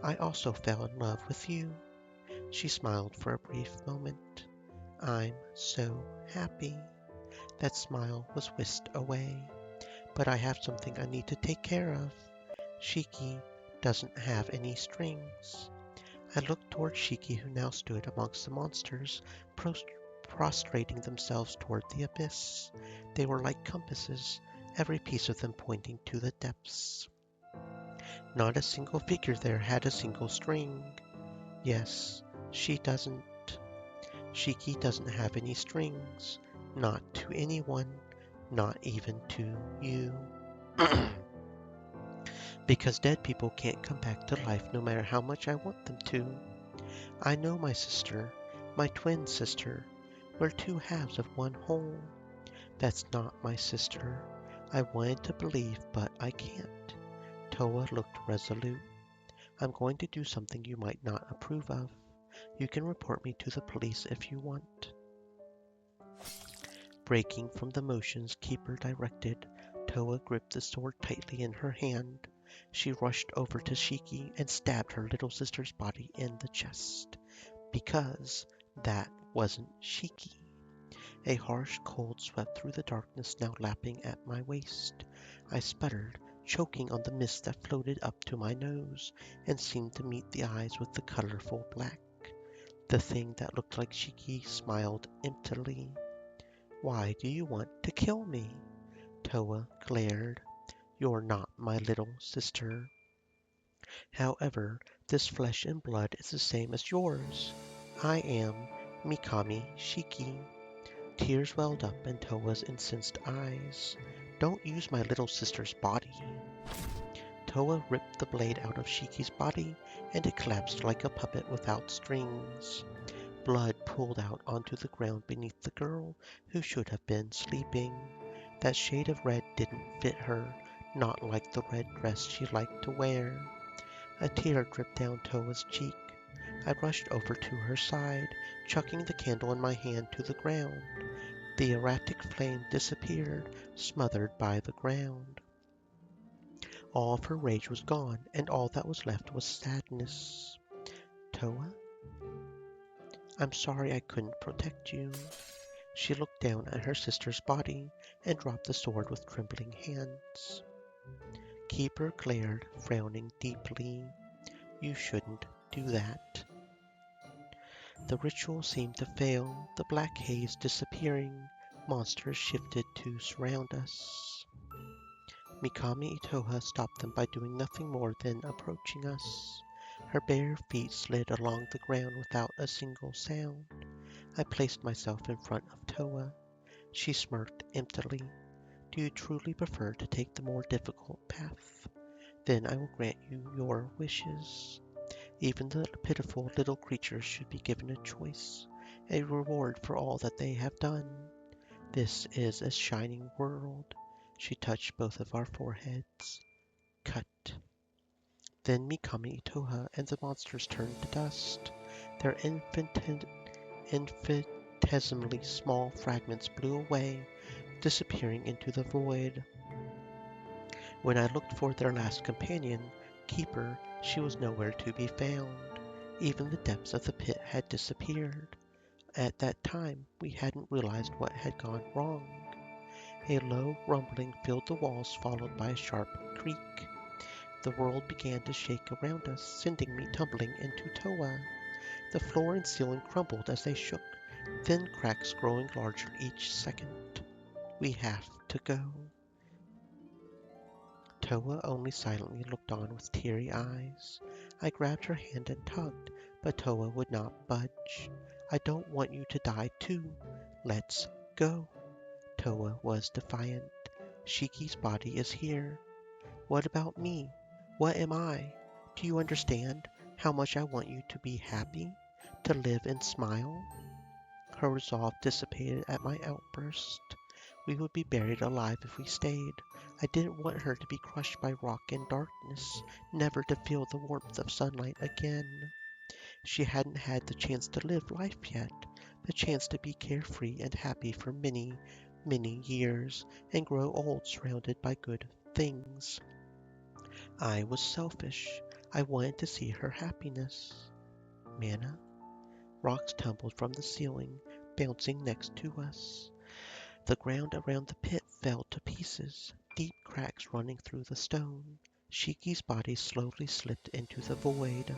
S1: I also fell in love with you. She smiled for a brief moment. I'm so happy. That smile was whisked away. But I have something I need to take care of. Shiki doesn't have any strings. I looked toward Shiki, who now stood amongst the monsters, prostrating themselves toward the abyss. They were like compasses, every piece of them pointing to the depths. Not a single figure there had a single string. Yes, she doesn't. Shiki doesn't have any strings. Not to anyone, not even to you. Because dead people can't come back to life no matter how much I want them to. I know my sister, my twin sister. We're two halves of one whole. That's not my sister. I wanted to believe, but I can't. Toa looked resolute. I'm going to do something you might not approve of. You can report me to the police if you want. Breaking from the motions Keeper directed, Toa gripped the sword tightly in her hand. She rushed over to Shiki and stabbed her little sister's body in the chest. Because that wasn't Shiki. A harsh cold swept through the darkness now lapping at my waist. I sputtered, choking on the mist that floated up to my nose and seemed to meet the eyes with the colorful black. The thing that looked like Shiki smiled emptily. Why do you want to kill me? Toa glared. You're not my little sister. However, this flesh and blood is the same as yours. I am Mikami Shiki. Tears welled up in Toa's incensed eyes. Don't use my little sister's body. Toa ripped the blade out of Shiki's body, and it collapsed like a puppet without strings. Blood pooled out onto the ground beneath the girl who should have been sleeping. That shade of red didn't fit her, not like the red dress she liked to wear. A tear dripped down Toa's cheek. I rushed over to her side, chucking the candle in my hand to the ground. The erratic flame disappeared, smothered by the ground. All of her rage was gone, and all that was left was sadness. Toa, I'm sorry I couldn't protect you. She looked down at her sister's body and dropped the sword with trembling hands. Keeper glared, frowning deeply. You shouldn't do that. The ritual seemed to fail, the black haze disappearing. Monsters shifted to surround us. Mikami Itoha stopped them by doing nothing more than approaching us. Her bare feet slid along the ground without a single sound. I placed myself in front of Toa. She smirked emptily. Do you truly prefer to take the more difficult path? Then I will grant you your wishes. Even the pitiful little creatures should be given a choice, a reward for all that they have done. This is a shining world. She touched both of our foreheads. Cut. Then Mikami Itoha and the monsters turned to dust. Their infinitesimally small fragments blew away, disappearing into the void. When I looked for their last companion, Keeper, she was nowhere to be found. Even the depths of the pit had disappeared. At that time, we hadn't realized what had gone wrong. A low rumbling filled the walls, followed by a sharp creak. The world began to shake around us, sending me tumbling into Toa. The floor and ceiling crumbled as they shook, thin cracks growing larger each second. We have to go. Toa only silently looked on with teary eyes. I grabbed her hand and tugged, but Toa would not budge. I don't want you to die too. Let's go. Toa was defiant. Shiki's body is here. What about me? What am I? Do you understand how much I want you to be happy? To live and smile? Her resolve dissipated at my outburst. We would be buried alive if we stayed. I didn't want her to be crushed by rock and darkness, never to feel the warmth of sunlight again. She hadn't had the chance to live life yet, the chance to be carefree and happy for many, many years, and grow old surrounded by good things. I was selfish. I wanted to see her happiness. Mana? Rocks tumbled from the ceiling, bouncing next to us. The ground around the pit fell to pieces, deep cracks running through the stone. Shiki's body slowly slipped into the void.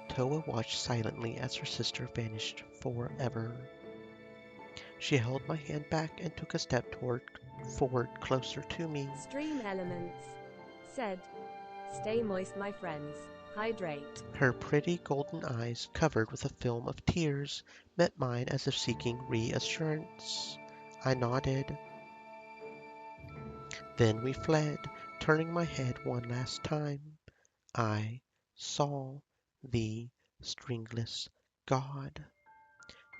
S1: Toa watched silently as her sister vanished forever. She held my hand back and took a step forward closer to me.
S2: Stream Elements said, stay moist, my friends. Hydrate.
S1: Her pretty golden eyes, covered with a film of tears, met mine as if seeking reassurance. I nodded. Then we fled, Turning my head one last time, I saw the stringless god.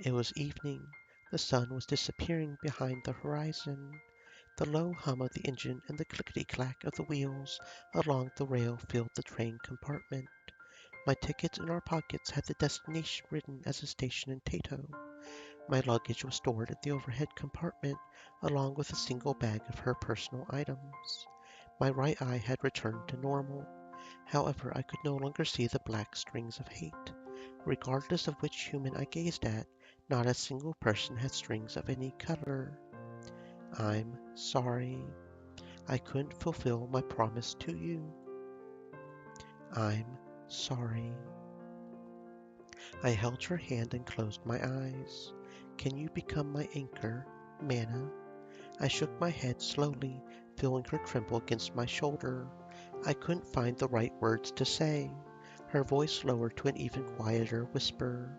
S1: It was evening. The sun was disappearing behind the horizon. The low hum of the engine and the clickety-clack of the wheels along the rail filled the train compartment. My tickets in our pockets had the destination written as a station in Tato. My luggage was stored in the overhead compartment, along with a single bag of her personal items. My right eye had returned to normal. However, I could no longer see the black strings of hate. Regardless of which human I gazed at, not a single person had strings of any color. I'm sorry. I couldn't fulfill my promise to you. I'm sorry. I held her hand and closed my eyes. Can you become my anchor, Mana? I shook my head slowly, feeling her tremble against my shoulder. I couldn't find the right words to say. Her voice lowered to an even quieter whisper.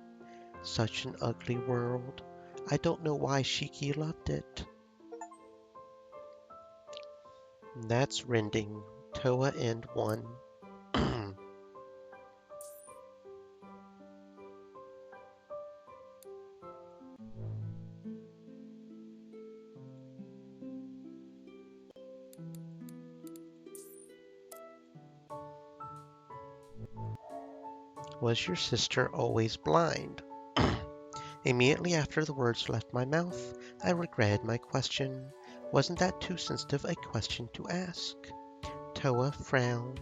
S1: Such an ugly world. I don't know why Shiki loved it. That's Rending. Toa End 1. Was your sister always blind? Immediately after the words left my mouth, I regretted my question. Wasn't that too sensitive a question to ask? Toa frowned.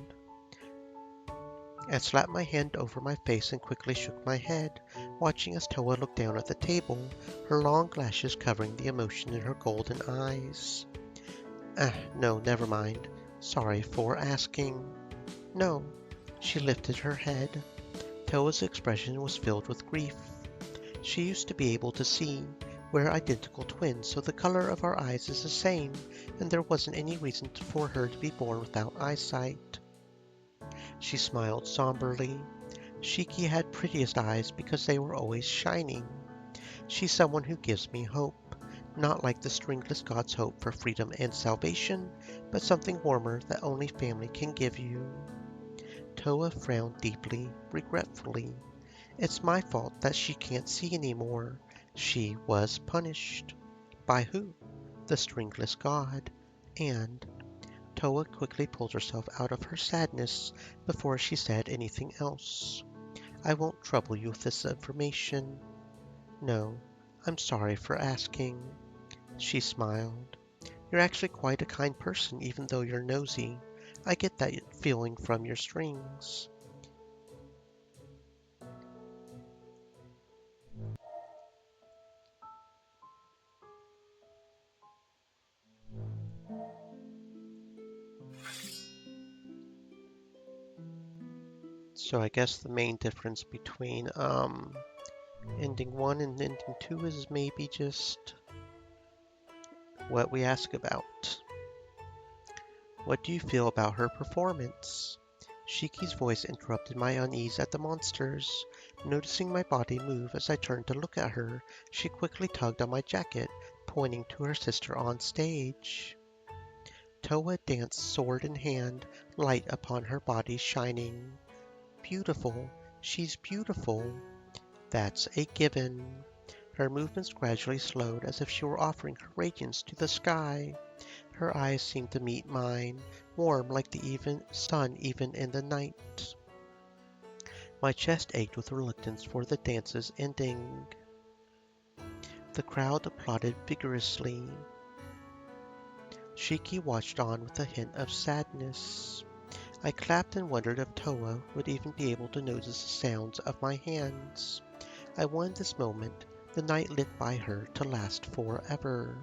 S1: I slapped my hand over my face and quickly shook my head, watching as Toa looked down at the table, her long lashes covering the emotion in her golden eyes. No, never mind. Sorry for asking. No. She lifted her head. Toa's expression was filled with grief. She used to be able to see. We're identical twins, so the color of our eyes is the same, and there wasn't any reason for her to be born without eyesight. She smiled somberly. Shiki had prettiest eyes because they were always shining. She's someone who gives me hope, not like the stringless god's hope for freedom and salvation, but something warmer that only family can give you. Toa frowned deeply, regretfully. It's my fault that she can't see anymore. She was punished. By who? The stringless god. And Toa quickly pulled herself out of her sadness before she said anything else. I won't trouble you with this information. No, I'm sorry for asking. She smiled. You're actually quite a kind person, even though you're nosy. I get that feeling from your strings. So I guess the main difference between ending 1 and ending 2 is maybe just what we ask about. What do you feel about her performance? Shiki's voice interrupted my unease at the monsters. Noticing my body move as I turned to look at her, she quickly tugged on my jacket, pointing to her sister on stage. Toa danced sword in hand, light upon her body shining. Beautiful, she's beautiful. That's a given. Her movements gradually slowed as if she were offering her radiance to the sky. Her eyes seemed to meet mine, warm like the sun even in the night. My chest ached with reluctance for the dance's ending. The crowd applauded vigorously. Shiki watched on with a hint of sadness. I clapped and wondered if Toa would even be able to notice the sounds of my hands. I wanted this moment, the night lit by her, to last forever.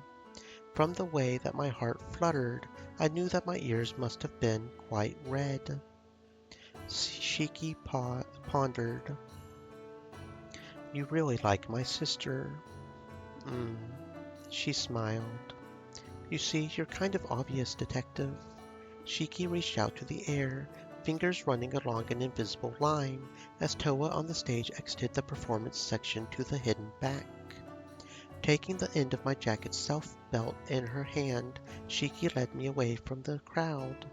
S1: From the way that my heart fluttered, I knew that my ears must have been quite red. Shiki pondered. You really like my sister. She smiled. You see, you're kind of obvious, detective. Shiki reached out to the air, fingers running along an invisible line, as Toa on the stage exited the performance section to the hidden back. Taking the end of my jacket self belt in her hand, Shiki led me away from the crowd.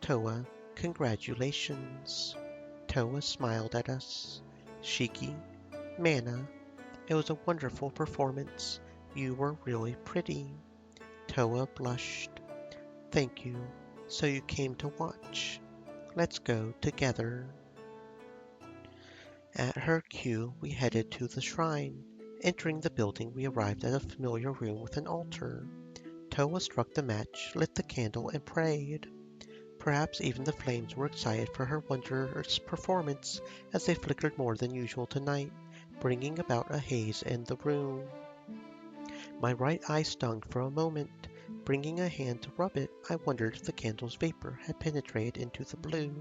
S1: Toa, congratulations. Toa smiled at us. Shiki, Mana, it was a wonderful performance. You were really pretty. Toa blushed. Thank you. So you came to watch. Let's go together. At her cue, we headed to the shrine. Entering the building, we arrived at a familiar room with an altar. Toa struck the match, lit the candle, and prayed. Perhaps even the flames were excited for her wondrous performance as they flickered more than usual tonight, bringing about a haze in the room. My right eye stung for a moment. Bringing a hand to rub it, I wondered if the candle's vapor had penetrated into the blue.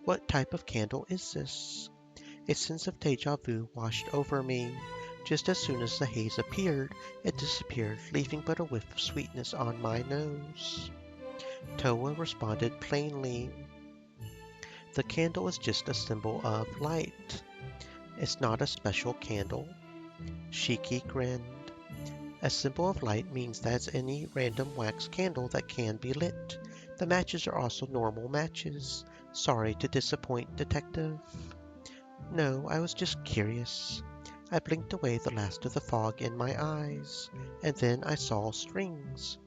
S1: What type of candle is this? A sense of deja vu washed over me. Just as soon as the haze appeared, it disappeared, leaving but a whiff of sweetness on my nose. Toa responded plainly. The candle is just a symbol of light. It's not a special candle. Shiki grinned. A symbol of light means that it's any random wax candle that can be lit. The matches are also normal matches. Sorry to disappoint, Detective. No, I was just curious. I blinked away the last of the fog in my eyes, and then I saw strings.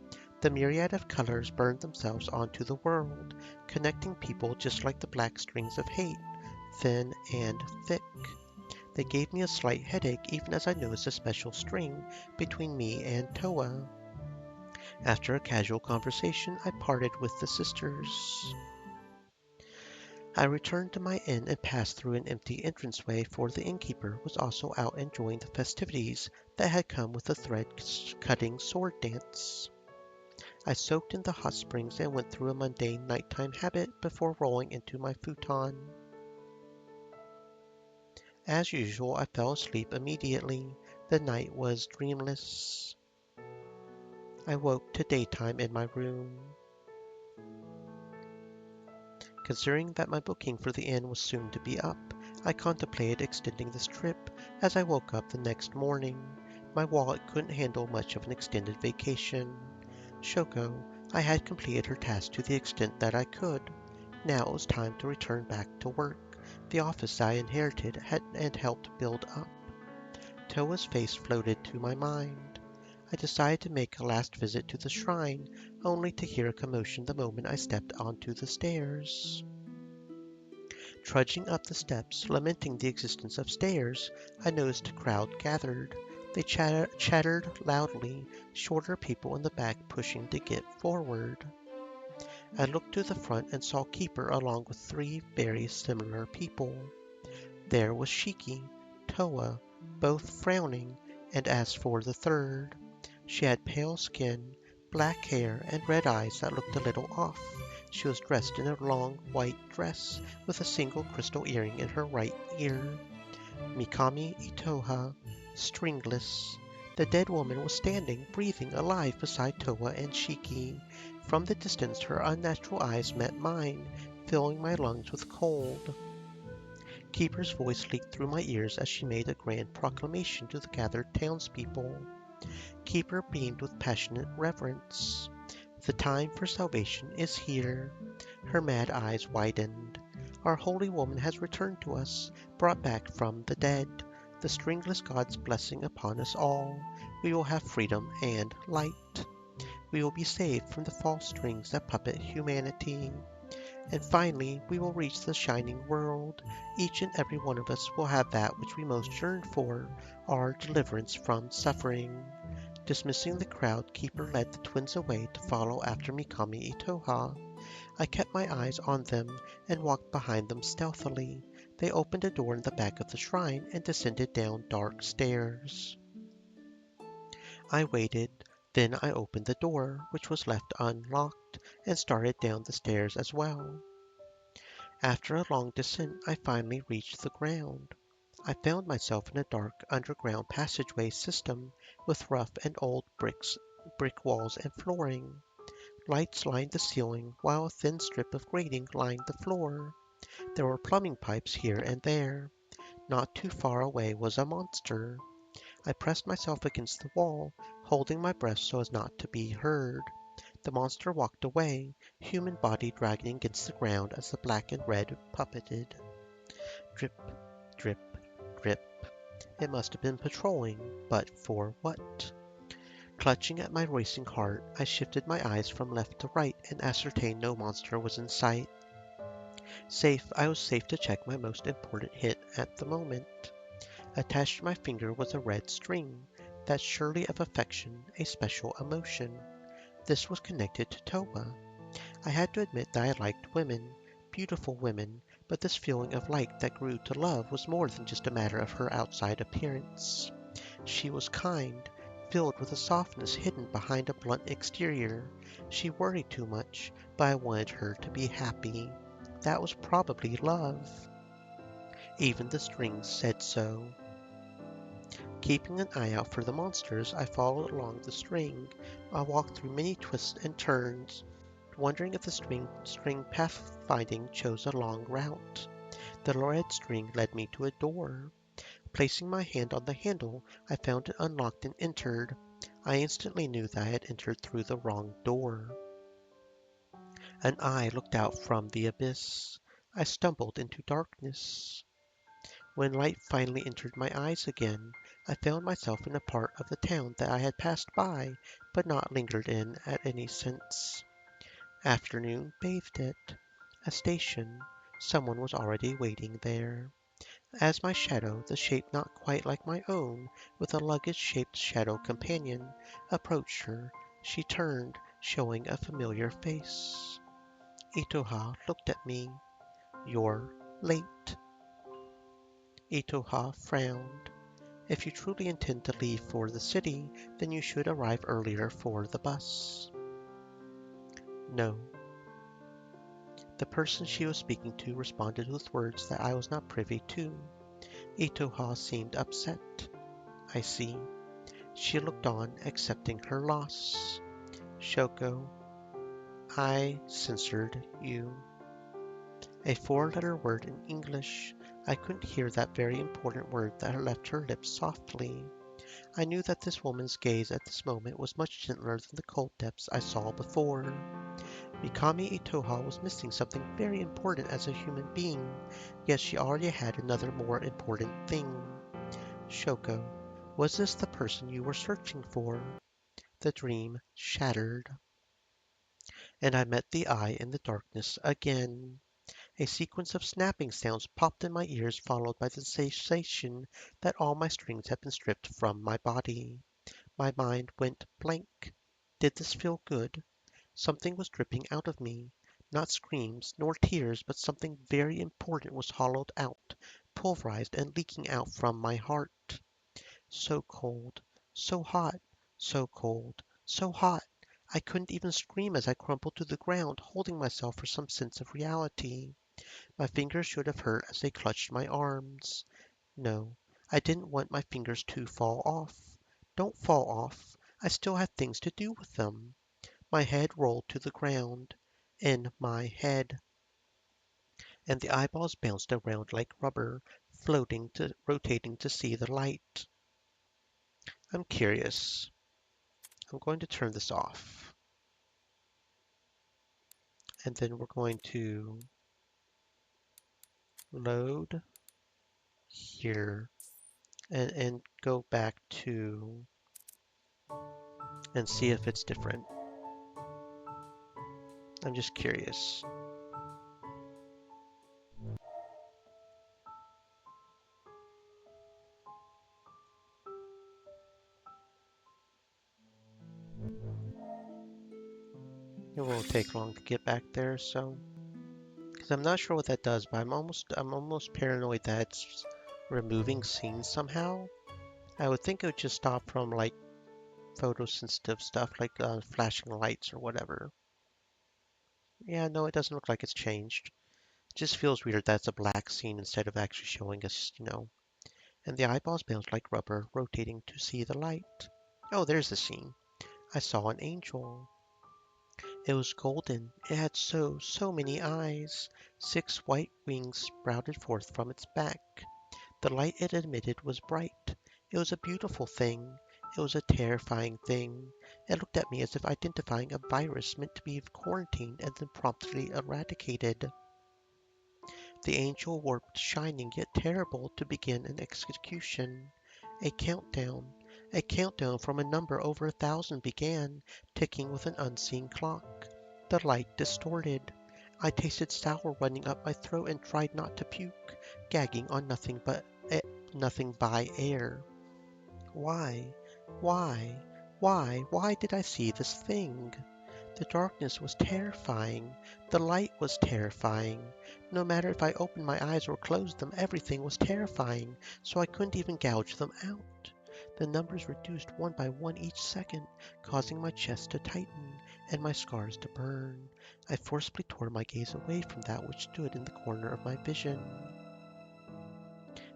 S1: The myriad of colors burned themselves onto the world, connecting people just like the black strings of hate, thin and thick. They gave me a slight headache even as I noticed a special string between me and Toa. After a casual conversation, I parted with the sisters. I returned to my inn and passed through an empty entranceway, for the innkeeper was also out enjoying the festivities that had come with the thread-cutting sword dance. I soaked in the hot springs and went through a mundane nighttime habit before rolling into my futon. As usual, I fell asleep immediately. The night was dreamless. I woke to daytime in my room. Considering that my booking for the inn was soon to be up, I contemplated extending this trip as I woke up the next morning. My wallet couldn't handle much of an extended vacation. Shoko, I had completed her task to the extent that I could. Now it was time to return back to work, the office I inherited and helped build up. Toa's face floated to my mind. I decided to make a last visit to the shrine, only to hear a commotion the moment I stepped onto the stairs. Trudging up the steps, lamenting the existence of stairs, I noticed a crowd gathered. They chattered loudly, shorter people in the back pushing to get forward. I looked to the front and saw Keeper along with three very similar people. There was Shiki, Toa, both frowning, and as for the third, she had pale skin, black hair, and red eyes that looked a little off. She was dressed in a long white dress with a single crystal earring in her right ear. Mikami Itoha, stringless. The dead woman was standing, breathing, alive beside Toa and Shiki. From the distance, her unnatural eyes met mine, filling my lungs with cold. Keeper's voice leaked through my ears as she made a grand proclamation to the gathered townspeople. Keeper beamed with passionate reverence. The time for salvation is here. Her mad eyes widened. Our holy woman has returned to us, brought back from the dead. The stringless God's blessing upon us all. We will have freedom and light. We will be saved from the false strings that puppet humanity. And finally, we will reach the shining world. Each and every one of us will have that which we most yearn for, our deliverance from suffering. Dismissing the crowd, Keeper led the twins away to follow after Mikami Itoha. I kept my eyes on them and walked behind them stealthily. They opened a door in the back of the shrine and descended down dark stairs. I waited, then I opened the door, which was left unlocked, and started down the stairs as well. After a long descent, I finally reached the ground. I found myself in a dark underground passageway system with rough and old brick walls and flooring. Lights lined the ceiling, while a thin strip of grating lined the floor. There were plumbing pipes here and there. Not too far away was a monster. I pressed myself against the wall, holding my breath so as not to be heard. The monster walked away, human body dragging against the ground as the black and red puppeted. Drip, drip, drip. It must have been patrolling, but for what? Clutching at my racing heart, I shifted my eyes from left to right and ascertained no monster was in sight. I was safe to check my most important hit at the moment. Attached to my finger was a red string, that surely of affection, a special emotion. This was connected to Toba. I had to admit that I liked women, beautiful women, but this feeling of like that grew to love was more than just a matter of her outside appearance. She was kind, filled with a softness hidden behind a blunt exterior. She worried too much, but I wanted her to be happy. That was probably love. Even the strings said so. Keeping an eye out for the monsters, I followed along the string. I walked through many twists and turns, wondering if the string pathfinding chose a long route. The red string led me to a door. Placing my hand on the handle, I found it unlocked and entered. I instantly knew that I had entered through the wrong door. An eye looked out from the abyss. I stumbled into darkness. When light finally entered my eyes again, I found myself in a part of the town that I had passed by, but not lingered in at any since. Afternoon bathed it. A station. Someone was already waiting there. As my shadow, the shape not quite like my own, with a luggage-shaped shadow companion, approached her, she turned, showing a familiar face. Itoha looked at me. "You're late." Itoha frowned. "If you truly intend to leave for the city, then you should arrive earlier for the bus." "No." The person she was speaking to responded with words that I was not privy to. Itoha seemed upset. "I see." She looked on, accepting her loss. "Shoko, I censored you." A four-letter word in English. I couldn't hear that very important word that had left her lips softly. I knew that this woman's gaze at this moment was much gentler than the cold depths I saw before. Mikami Itoha was missing something very important as a human being, yet she already had another more important thing. "Shoko, was this the person you were searching for?" The dream shattered, and I met the eye in the darkness again. A sequence of snapping sounds popped in my ears, followed by the sensation that all my strings had been stripped from my body. My mind went blank. Did this feel good? Something was dripping out of me. Not screams, nor tears, but something very important was hollowed out, pulverized, and leaking out from my heart. So cold, so hot, so cold, so hot. I couldn't even scream as I crumpled to the ground, holding myself for some sense of reality. My fingers should have hurt as they clutched my arms. No, I didn't want my fingers to fall off. Don't fall off. I still had things to do with them. My head rolled to the ground. In my head. And the eyeballs bounced around like rubber, rotating to see the light. I'm curious. I'm going to turn this off. And then we're going to load here and go back to and see if it's different. I'm just curious. It won't take long to get back there, so because I'm not sure what that does, but I'm almost paranoid that it's removing scenes somehow. I would think it would just stop from like photosensitive stuff like flashing lights or whatever. Yeah, no, it doesn't look like it's changed. It just feels weird that it's a black scene instead of actually showing us. And the eyeballs bounced like rubber, rotating to see the light. Oh, there's the scene. I saw an angel. It was golden. It had so many eyes. 6 white wings sprouted forth from its back. The light it emitted was bright. It was a beautiful thing. It was a terrifying thing. It looked at me as if identifying a virus meant to be quarantined and then promptly eradicated. The angel warped, shining yet terrible, to begin an execution. A countdown. A countdown from a number over 1,000 began, ticking with an unseen clock. The light distorted. I tasted sour running up my throat and tried not to puke, gagging on nothing by air. Why? Why? Why did I see this thing? The darkness was terrifying. The light was terrifying. No matter if I opened my eyes or closed them, everything was terrifying, so I couldn't even gouge them out. The numbers reduced one by one each second, causing my chest to tighten and my scars to burn. I forcibly tore my gaze away from that which stood in the corner of my vision.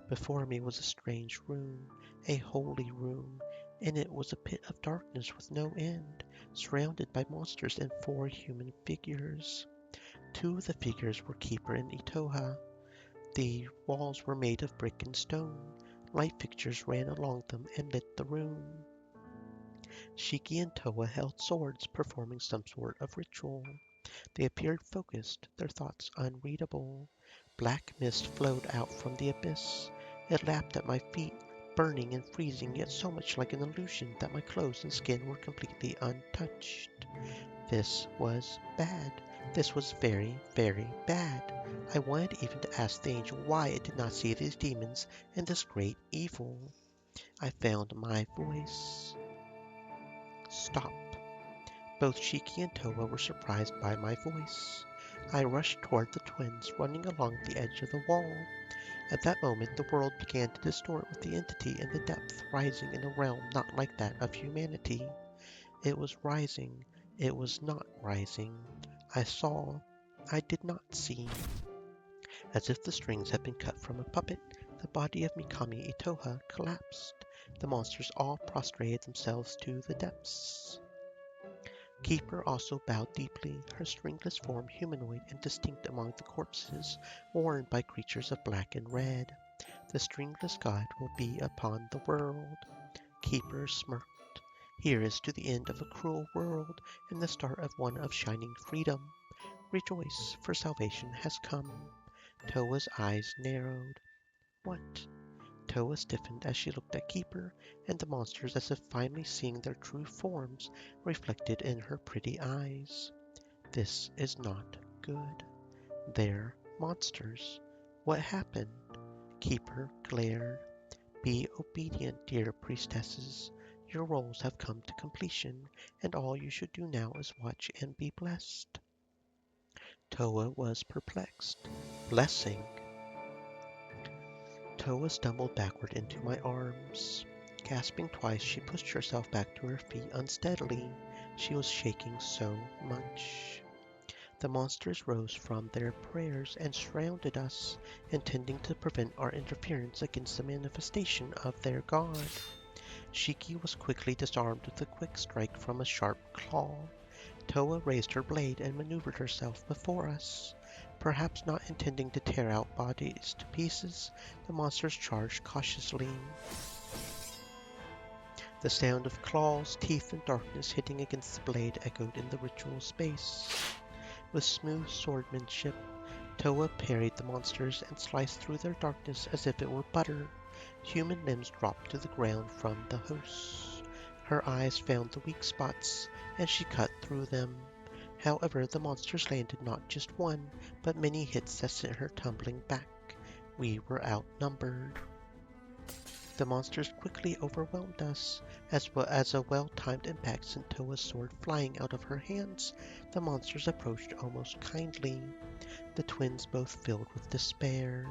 S1: Before me was a strange room, a holy room. In it was a pit of darkness with no end, surrounded by monsters and 4 human figures. 2 of the figures were Keeper and Itoha. The walls were made of brick and stone. Light fixtures ran along them and lit the room. Shiki and Toa held swords, performing some sort of ritual. They appeared focused, their thoughts unreadable. Black mist flowed out from the abyss. It lapped at my feet, burning and freezing, yet so much like an illusion that my clothes and skin were completely untouched. This was bad. This was very, very bad. I wanted even to ask the angel why it did not see these demons and this great evil. I found my voice. Stop. Both Shiki and Toa were surprised by my voice. I rushed toward the twins, running along the edge of the wall. At that moment, the world began to distort with the entity in the depth rising in a realm not like that of humanity. It was rising. It was not rising. I saw. I did not see. As if the strings had been cut from a puppet, the body of Mikami Itoha collapsed. The monsters all prostrated themselves to the depths. Keeper also bowed deeply, her stringless form humanoid and distinct among the corpses worn by creatures of black and red. The stringless god will be upon the world. Keeper smirked. Here is to the end of a cruel world and the start of one of shining freedom. Rejoice, for salvation has come. Toa's eyes narrowed. What? Toa stiffened as she looked at Keeper and the monsters as if finally seeing their true forms reflected in her pretty eyes. This is not good. They're monsters. What happened? Keeper glared. Be obedient, dear priestesses. Your roles have come to completion, and all you should do now is watch and be blessed. Toa was perplexed. Blessing? Toa stumbled backward into my arms. Gasping twice, she pushed herself back to her feet unsteadily. She was shaking so much. The monsters rose from their prayers and surrounded us, intending to prevent our interference against the manifestation of their god. Shiki was quickly disarmed with a quick strike from a sharp claw. Toa raised her blade and maneuvered herself before us. Perhaps not intending to tear out bodies to pieces, the monsters charged cautiously. The sound of claws, teeth, and darkness hitting against the blade echoed in the ritual space. With smooth swordsmanship, Toa parried the monsters and sliced through their darkness as if it were butter. Human limbs dropped to the ground from the hosts. Her eyes found the weak spots, and she cut through them. However, the monsters landed not just one, but many hits that sent her tumbling back. We were outnumbered. The monsters quickly overwhelmed us. As well as a well-timed impact sent Toa's sword flying out of her hands, the monsters approached almost kindly. The twins both filled with despair.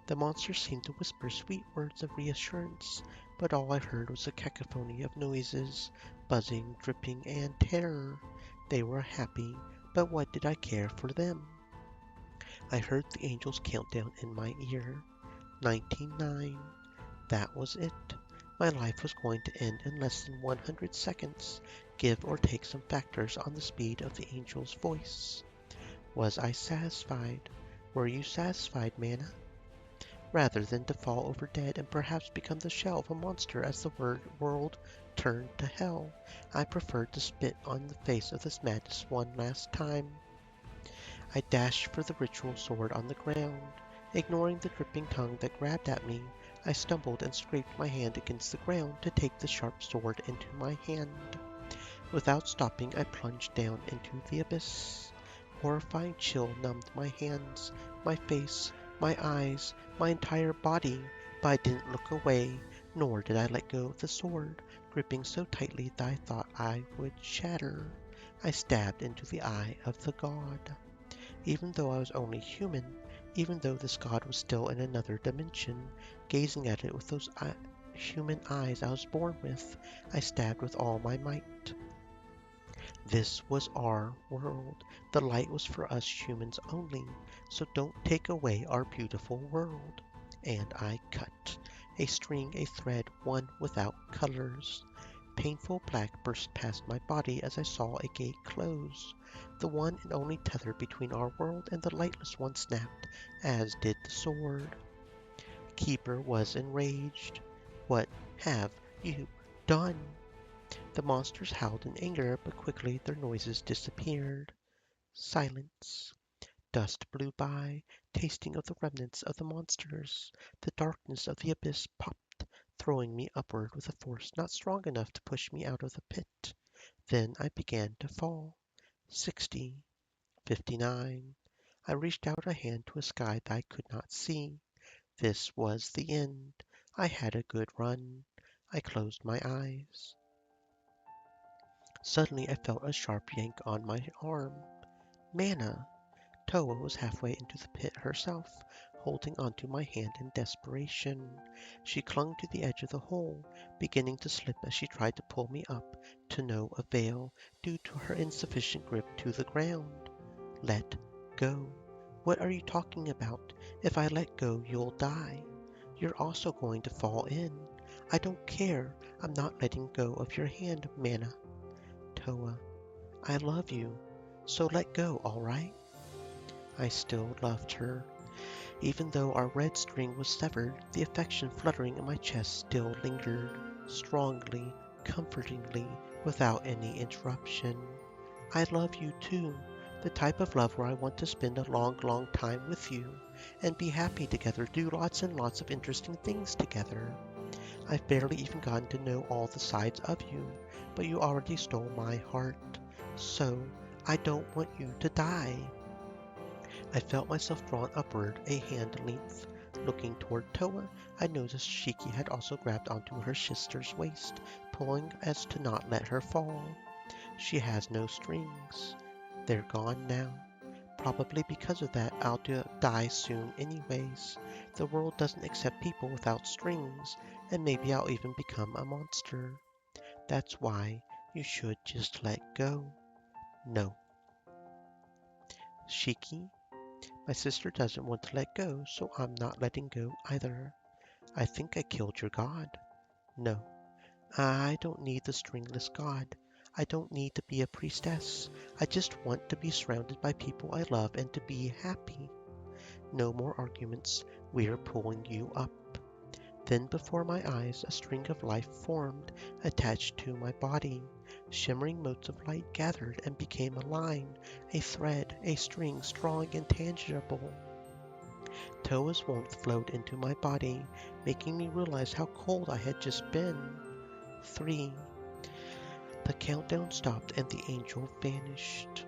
S1: The monsters seemed to whisper sweet words of reassurance, but all I heard was a cacophony of noises, buzzing, dripping, and terror. They were happy, but what did I care for them? I heard the angel's countdown in my ear. 99. That was it. My life was going to end in less than 100 seconds, give or take some factors on the speed of the angel's voice. Was I satisfied? Were you satisfied, Mana? rather than to fall over dead and perhaps become the shell of a monster as the world turned to hell. I preferred to spit on the face of this madness one last time. I dashed for the ritual sword on the ground. Ignoring the dripping tongue that grabbed at me, I stumbled and scraped my hand against the ground to take the sharp sword into my hand. Without stopping, I plunged down into the abyss. Horrifying chill numbed my hands, my face, my eyes, my entire body, but I didn't look away, nor did I let go of the sword, gripping so tightly that I thought I would shatter. I stabbed into the eye of the god. Even though I was only human, even though this god was still in another dimension, gazing at it with those human eyes I was born with, I stabbed with all my might. This was our world. The light was for us humans only, so don't take away our beautiful world. And I cut. A string, a thread, one without colors. Painful black burst past my body as I saw a gate close. The one and only tether between our world and the lightless one snapped, as did the sword. Keeper was enraged. What have you done? The monsters howled in anger, but quickly their noises disappeared. Silence. Dust blew by, tasting of the remnants of the monsters. The darkness of the abyss popped, throwing me upward with a force not strong enough to push me out of the pit. Then I began to fall. 60, 59. I reached out a hand to a sky that I could not see. This was the end. I had a good run. I closed my eyes. Suddenly I felt a sharp yank on my arm. Mana! Toa was halfway into the pit herself, holding onto my hand in desperation. She clung to the edge of the hole, beginning to slip as she tried to pull me up, to no avail, due to her insufficient grip to the ground. Let go. What are you talking about? If I let go, you'll die. You're also going to fall in. I don't care. I'm not letting go of your hand, Mana. Toa, I love you, so let go, all right? I still loved her. Even though our red string was severed, the affection fluttering in my chest still lingered, strongly, comfortingly, without any interruption. I love you too, the type of love where I want to spend a long, long time with you, and be happy together, do lots and lots of interesting things together. I've barely even gotten to know all the sides of you, but you already stole my heart. So, I don't want you to die. I felt myself drawn upward a hand length. Looking toward Toa, I noticed Shiki had also grabbed onto her sister's waist, pulling as to not let her fall. She has no strings. They're gone now. Probably because of that, I'll die soon anyways. The world doesn't accept people without strings, and maybe I'll even become a monster. That's why you should just let go. No. Shiki, my sister doesn't want to let go, so I'm not letting go either. I think I killed your god. No. I don't need the stringless god. I don't need to be a priestess. I just want to be surrounded by people I love and to be happy. No more arguments. We're pulling you up. Then before my eyes a string of life formed, attached to my body. Shimmering motes of light gathered and became a line, a thread, a string strong and tangible. Toa's warmth flowed into my body, making me realize how cold I had just been. 3. The countdown stopped and the angel vanished.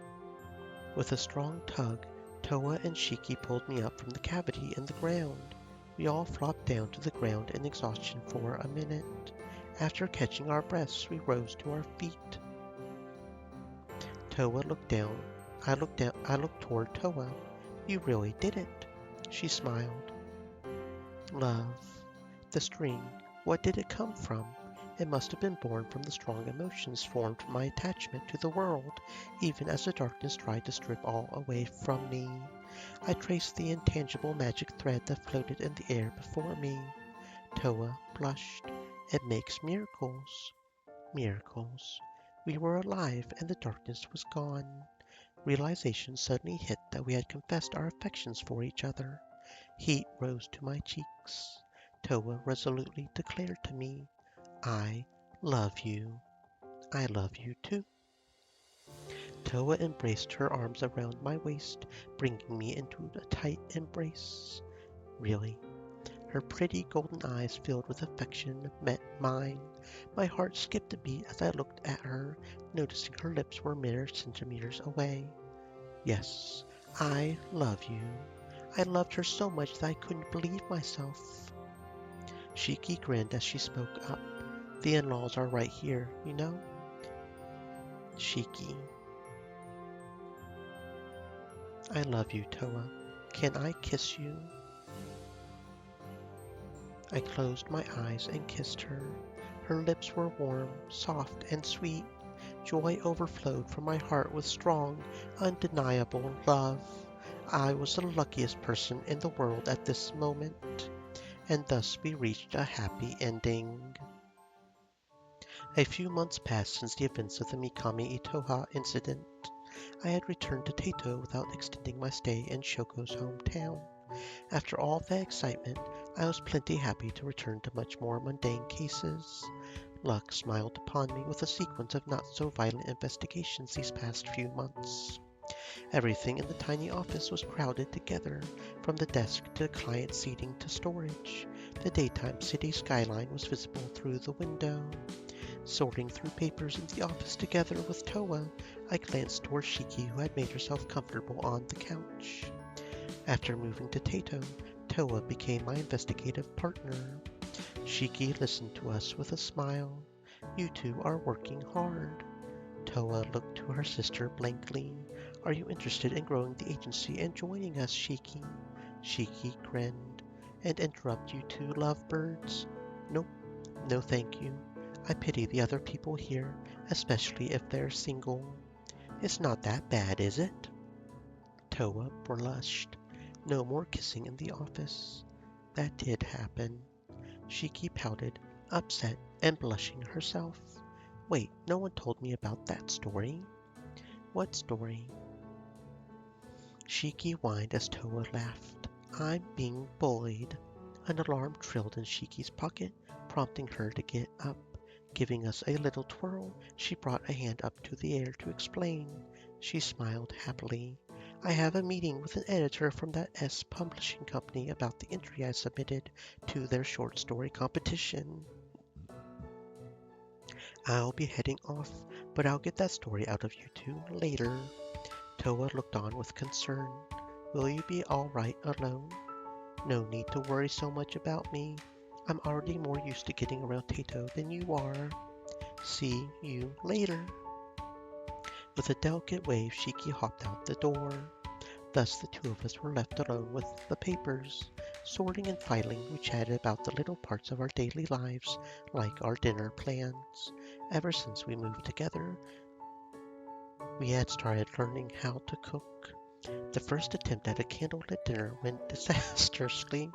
S1: With a strong tug, Toa and Shiki pulled me up from the cavity in the ground. We all flopped down to the ground in exhaustion for a minute. After catching our breaths, we rose to our feet. Toa looked down. I looked toward Toa. You really did it. She smiled. Love. The string. What did it come from? It must have been born from the strong emotions formed from my attachment to the world, even as the darkness tried to strip all away from me. I traced the intangible magic thread that floated in the air before me. Toa blushed. It makes miracles. Miracles. We were alive and the darkness was gone. Realization suddenly hit that we had confessed our affections for each other. Heat rose to my cheeks. Toa resolutely declared to me, I love you. I love you too. Toa embraced her arms around my waist, bringing me into a tight embrace. Really? Her pretty golden eyes filled with affection met mine. My heart skipped a beat as I looked at her, noticing her lips were mere centimeters away. Yes, I love you. I loved her so much that I couldn't believe myself. Shiki grinned as she spoke up. The in-laws are right here, you know? Shiki. I love you, Toa. Can I kiss you? I closed my eyes and kissed her. Her lips were warm, soft, and sweet. Joy overflowed from my heart with strong, undeniable love. I was the luckiest person in the world at this moment, and thus we reached a happy ending. A few months passed since the events of the Mikami Itoha incident. I had returned to Taito without extending my stay in Shoko's hometown. After all that excitement, I was plenty happy to return to much more mundane cases. Luck smiled upon me with a sequence of not-so-violent investigations these past few months. Everything in the tiny office was crowded together, from the desk to client seating to storage. The daytime city skyline was visible through the window. Sorting through papers in the office together with Toa, I glanced toward Shiki, who had made herself comfortable on the couch. After moving to Taito, Toa became my investigative partner. Shiki listened to us with a smile. You two are working hard. Toa looked to her sister blankly. Are you interested in growing the agency and joining us, Shiki? Shiki grinned. And interrupt you two lovebirds? Nope, no thank you. I pity the other people here, especially if they're single. It's not that bad, is it? Toa blushed. No more kissing in the office. That did happen. Shiki pouted, upset and blushing herself. Wait, no one told me about that story. What story? Shiki whined as Toa laughed. I'm being bullied. An alarm trilled in Shiki's pocket, prompting her to get up. Giving us a little twirl, she brought a hand up to the air to explain. She smiled happily. I have a meeting with an editor from that S publishing company about the entry I submitted to their short story competition. I'll be heading off, but I'll get that story out of you two later. Toa looked on with concern. Will you be all right alone? No need to worry so much about me. I'm already more used to getting around Tato than you are. See you later. With a delicate wave, Shiki hopped out the door. Thus the two of us were left alone with the papers. Sorting and filing, we chatted about the little parts of our daily lives, like our dinner plans. Ever since we moved together, we had started learning how to cook. The first attempt at a candlelit dinner went disastrously,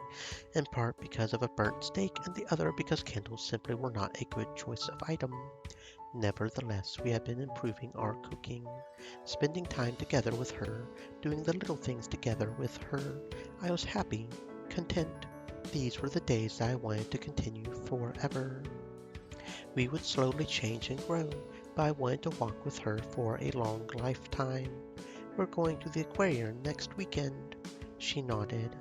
S1: in part because of a burnt steak and the other because candles simply were not a good choice of item. Nevertheless, we had been improving our cooking, spending time together with her, doing the little things together with her. I was happy, content. These were the days that I wanted to continue forever. We would slowly change and grow, but I wanted to walk with her for a long lifetime. We're going to the aquarium next weekend. She nodded.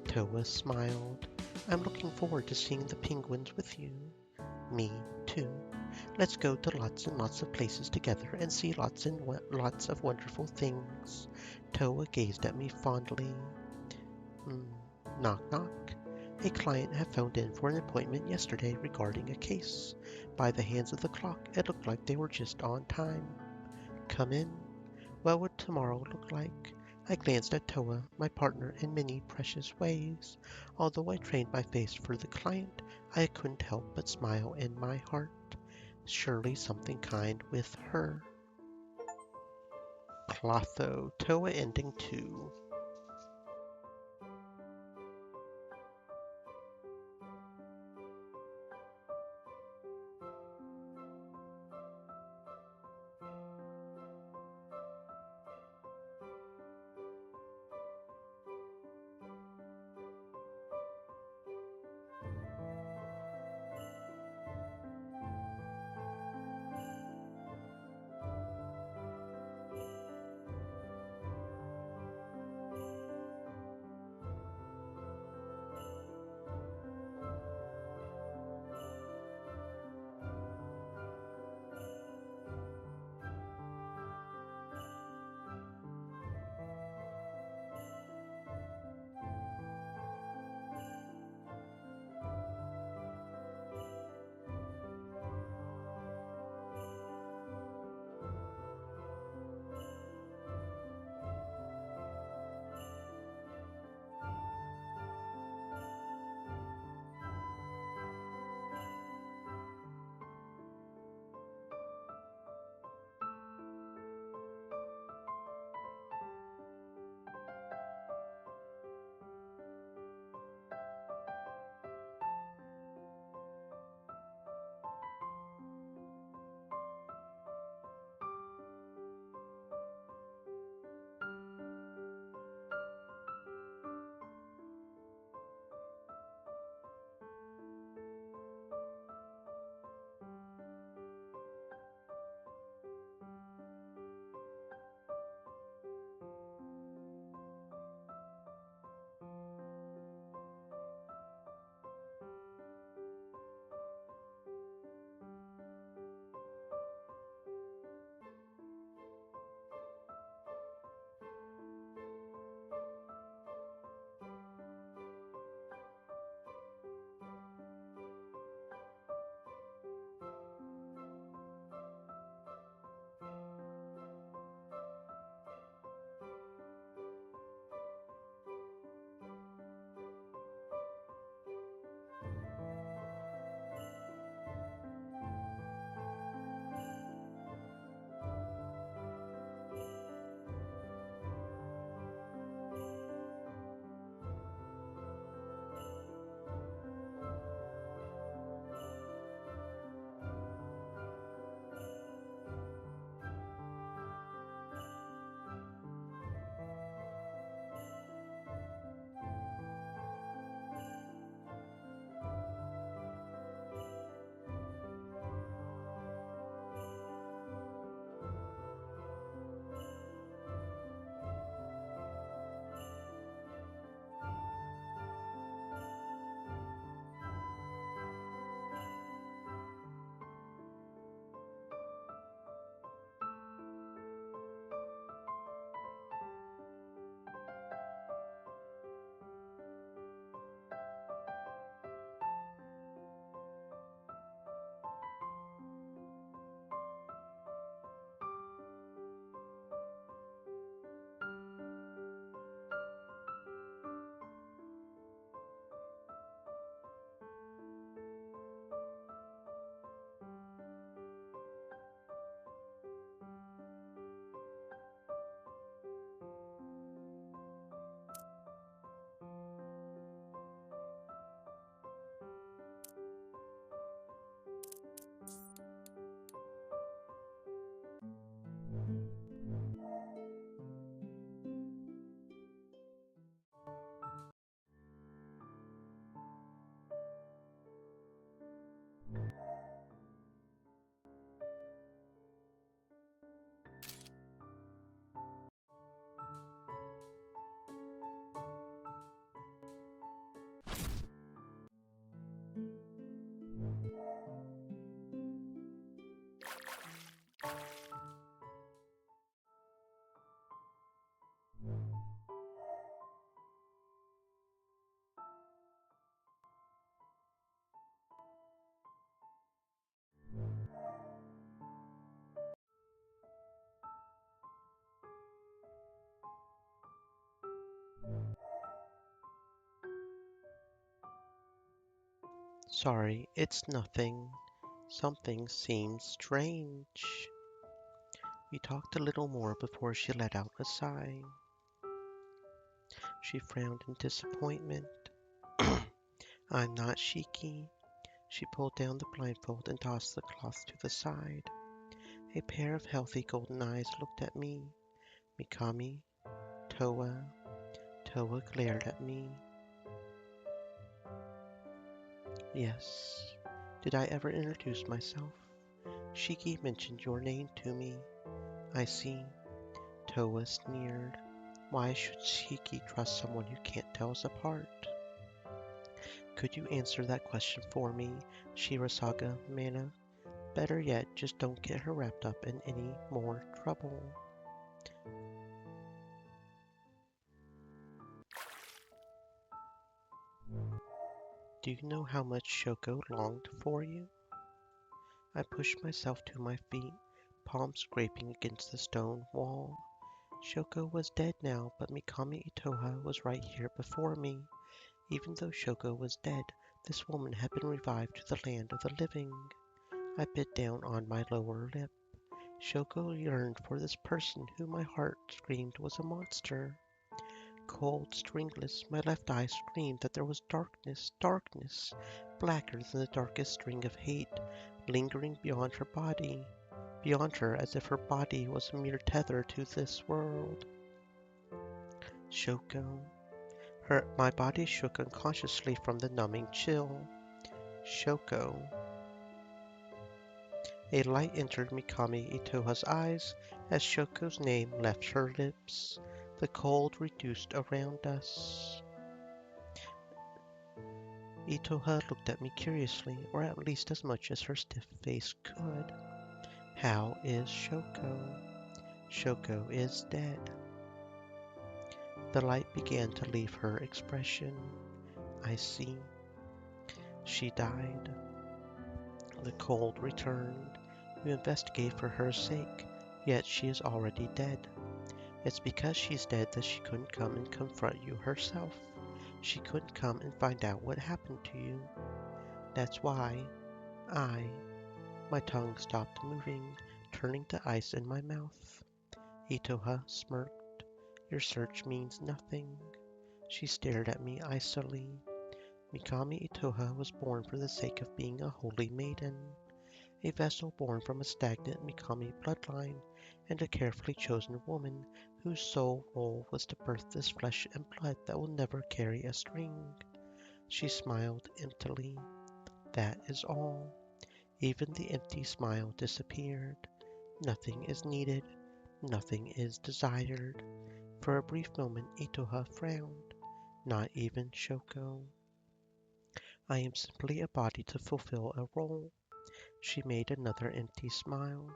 S1: Toa smiled. I'm looking forward to seeing the penguins with you. Me too. Let's go to lots and lots of places together and see lots and lots of wonderful things. Toa gazed at me fondly. Knock knock. A client had phoned in for an appointment yesterday regarding a case. By the hands of the clock, it looked like they were just on time. Come in. What would tomorrow look like? I glanced at Toa, my partner in many precious ways. Although I trained my face for the client, I couldn't help but smile in my heart. Surely something kind with her. Clotho, Toa ending 2. Sorry, it's nothing. Something seems strange. We talked a little more before she let out a sigh. She frowned in disappointment. I'm not Shiki. She pulled down the blindfold and tossed the cloth to the side. A pair of healthy golden eyes looked at me. Mikami, Toa. Toa glared at me. Yes. Did I ever introduce myself? Shiki mentioned your name to me. I see. Toa sneered. Why should Shiki trust someone who can't tell us apart? Could you answer that question for me, Shirasaga Mana? Better yet, just don't get her wrapped up in any more trouble. Do you know how much Shoko longed for you? I pushed myself to my feet, palms scraping against the stone wall. Shoko was dead now, but Mikami Itoha was right here before me. Even though Shoko was dead, this woman had been revived to the land of the living. I bit down on my lower lip. Shoko yearned for this person who my heart screamed was a monster. Cold, stringless, my left eye screamed that there was darkness, darkness, blacker than the darkest string of hate, lingering beyond her body, beyond her as if her body was a mere tether to this world. Shoko. My body shook unconsciously from the numbing chill. Shoko. A light entered Mikami Itoha's eyes as Shoko's name left her lips. The cold reduced around us. Itoha looked at me curiously, or at least as much as her stiff face could. How is Shoko? Shoko is dead. The light began to leave her expression. I see. She died. The cold returned. You investigate for her sake, yet she is already dead. It's because she's dead that she couldn't come and confront you herself. She couldn't come and find out what happened to you. That's why my tongue stopped moving, turning to ice in my mouth. Itoha smirked. Your search means nothing. She stared at me icily. Mikami Itoha was born for the sake of being a holy maiden. A vessel born from a stagnant Mikami bloodline, and a carefully chosen woman whose sole role was to birth this flesh and blood that will never carry a string. She smiled emptily. That is all. Even the empty smile disappeared. Nothing is needed. Nothing is desired. For a brief moment, Itoha frowned. Not even Shoko. I am simply a body to fulfill a role. She made another empty smile.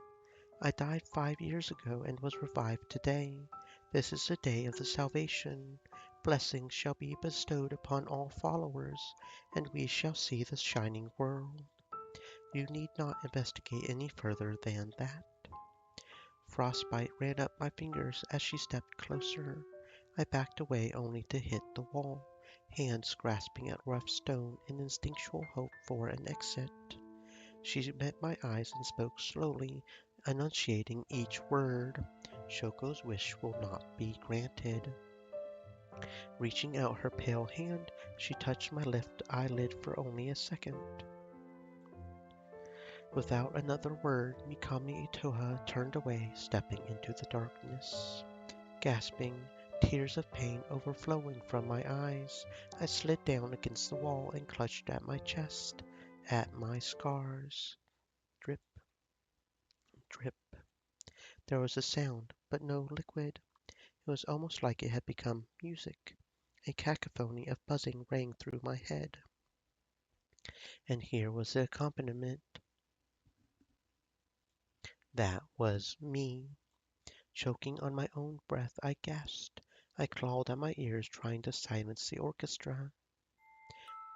S1: I died 5 years ago and was revived today. This is the day of the salvation. Blessings shall be bestowed upon all followers, and we shall see the shining world. You need not investigate any further than that. Frostbite ran up my fingers as she stepped closer. I backed away only to hit the wall, hands grasping at rough stone in instinctual hope for an exit. She met my eyes and spoke slowly, enunciating each word. Shoko's wish will not be granted. Reaching out her pale hand, she touched my left eyelid for only a second. Without another word, Mikami Itoha turned away, stepping into the darkness. Gasping, tears of pain overflowing from my eyes, I slid down against the wall and clutched at my chest, at my scars. Drip, drip. There was a sound, but no liquid. It was almost like it had become music. A cacophony of buzzing rang through my head. And here was the accompaniment. That was me. Choking on my own breath, I gasped. I clawed at my ears, trying to silence the orchestra.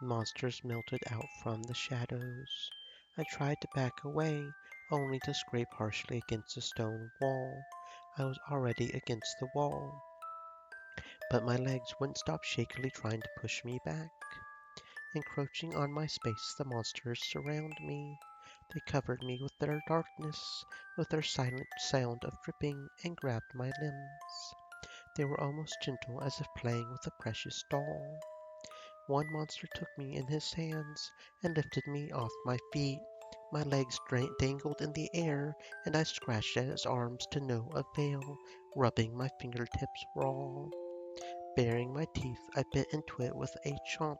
S1: Monsters melted out from the shadows. I tried to back away, only to scrape harshly against the stone wall. I was already against the wall, but my legs wouldn't stop shakily trying to push me back. Encroaching on my space, the monsters surround me. They covered me with their darkness, with their silent sound of dripping, and grabbed my limbs. They were almost gentle, as if playing with a precious doll. One monster took me in his hands and lifted me off my feet. My legs dangled in the air, and I scratched at his arms to no avail, rubbing my fingertips raw. Baring my teeth, I bit into it with a chomp.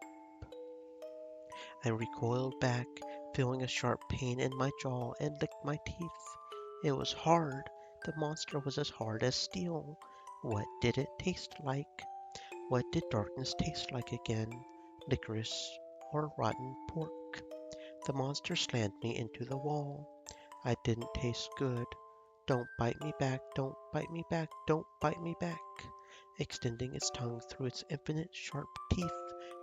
S1: I recoiled back, feeling a sharp pain in my jaw, and licked my teeth. It was hard. The monster was as hard as steel. What did it taste like? What did darkness taste like again? Licorice or rotten pork? The monster slammed me into the wall. I didn't taste good. Don't bite me back, don't bite me back, don't bite me back. Extending its tongue through its infinite sharp teeth,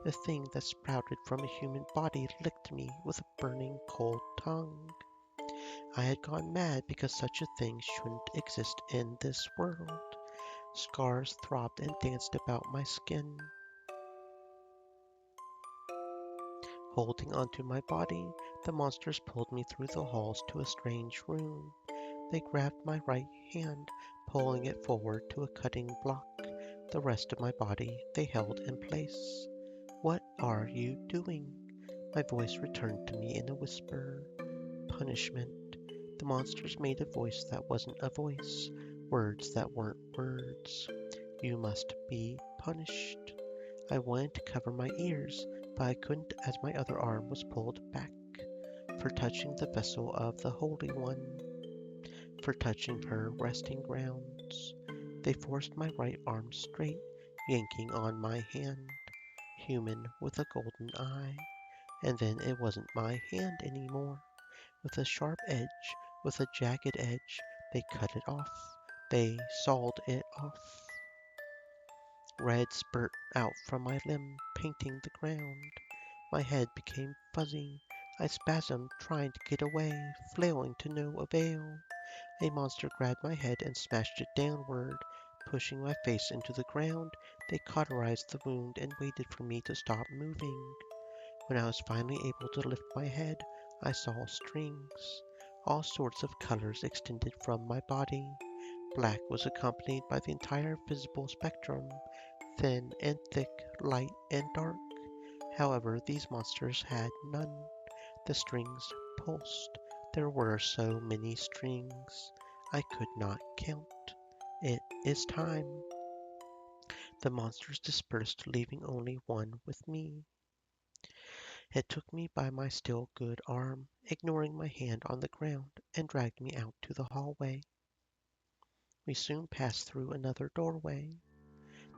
S1: the thing that sprouted from a human body licked me with a burning cold tongue. I had gone mad because such a thing shouldn't exist in this world. Scars throbbed and danced about my skin. Holding onto my body, the monsters pulled me through the halls to a strange room. They grabbed my right hand, pulling it forward to a cutting block. The rest of my body they held in place. "What are you doing?" My voice returned to me in a whisper. "Punishment." The monsters made a voice that wasn't a voice, words that weren't words. "You must be punished." I wanted to cover my ears, but I couldn't as my other arm was pulled back. For touching the vessel of the Holy One, for touching her resting grounds. They forced my right arm straight, yanking on my hand. Human with a golden eye. And then it wasn't my hand anymore. With a sharp edge, with a jagged edge, they cut it off. They sawed it off. Red spurt out from my limb, painting the ground. My head became fuzzy. I spasmed, trying to get away, flailing to no avail. A monster grabbed my head and smashed it downward. Pushing my face into the ground, they cauterized the wound and waited for me to stop moving. When I was finally able to lift my head, I saw strings. All sorts of colors extended from my body. Black was accompanied by the entire visible spectrum, thin and thick, light and dark. However, these monsters had none. The strings pulsed. There were so many strings. I could not count. "It is time." The monsters dispersed, leaving only one with me. It took me by my still good arm, ignoring my hand on the ground, and dragged me out to the hallway. We soon passed through another doorway.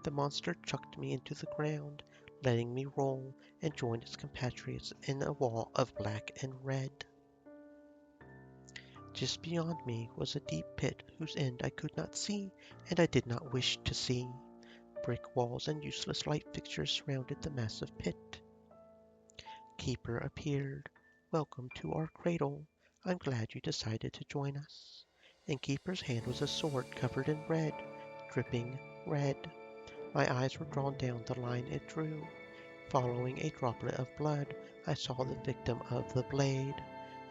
S1: The monster chucked me into the ground, letting me roll, and joined its compatriots in a wall of black and red. Just beyond me was a deep pit whose end I could not see, and I did not wish to see. Brick walls and useless light fixtures surrounded the massive pit. Keeper appeared. "Welcome to our cradle. I'm glad you decided to join us." In Keeper's hand was a sword covered in red, dripping red. My eyes were drawn down the line it drew. Following a droplet of blood, I saw the victim of the blade.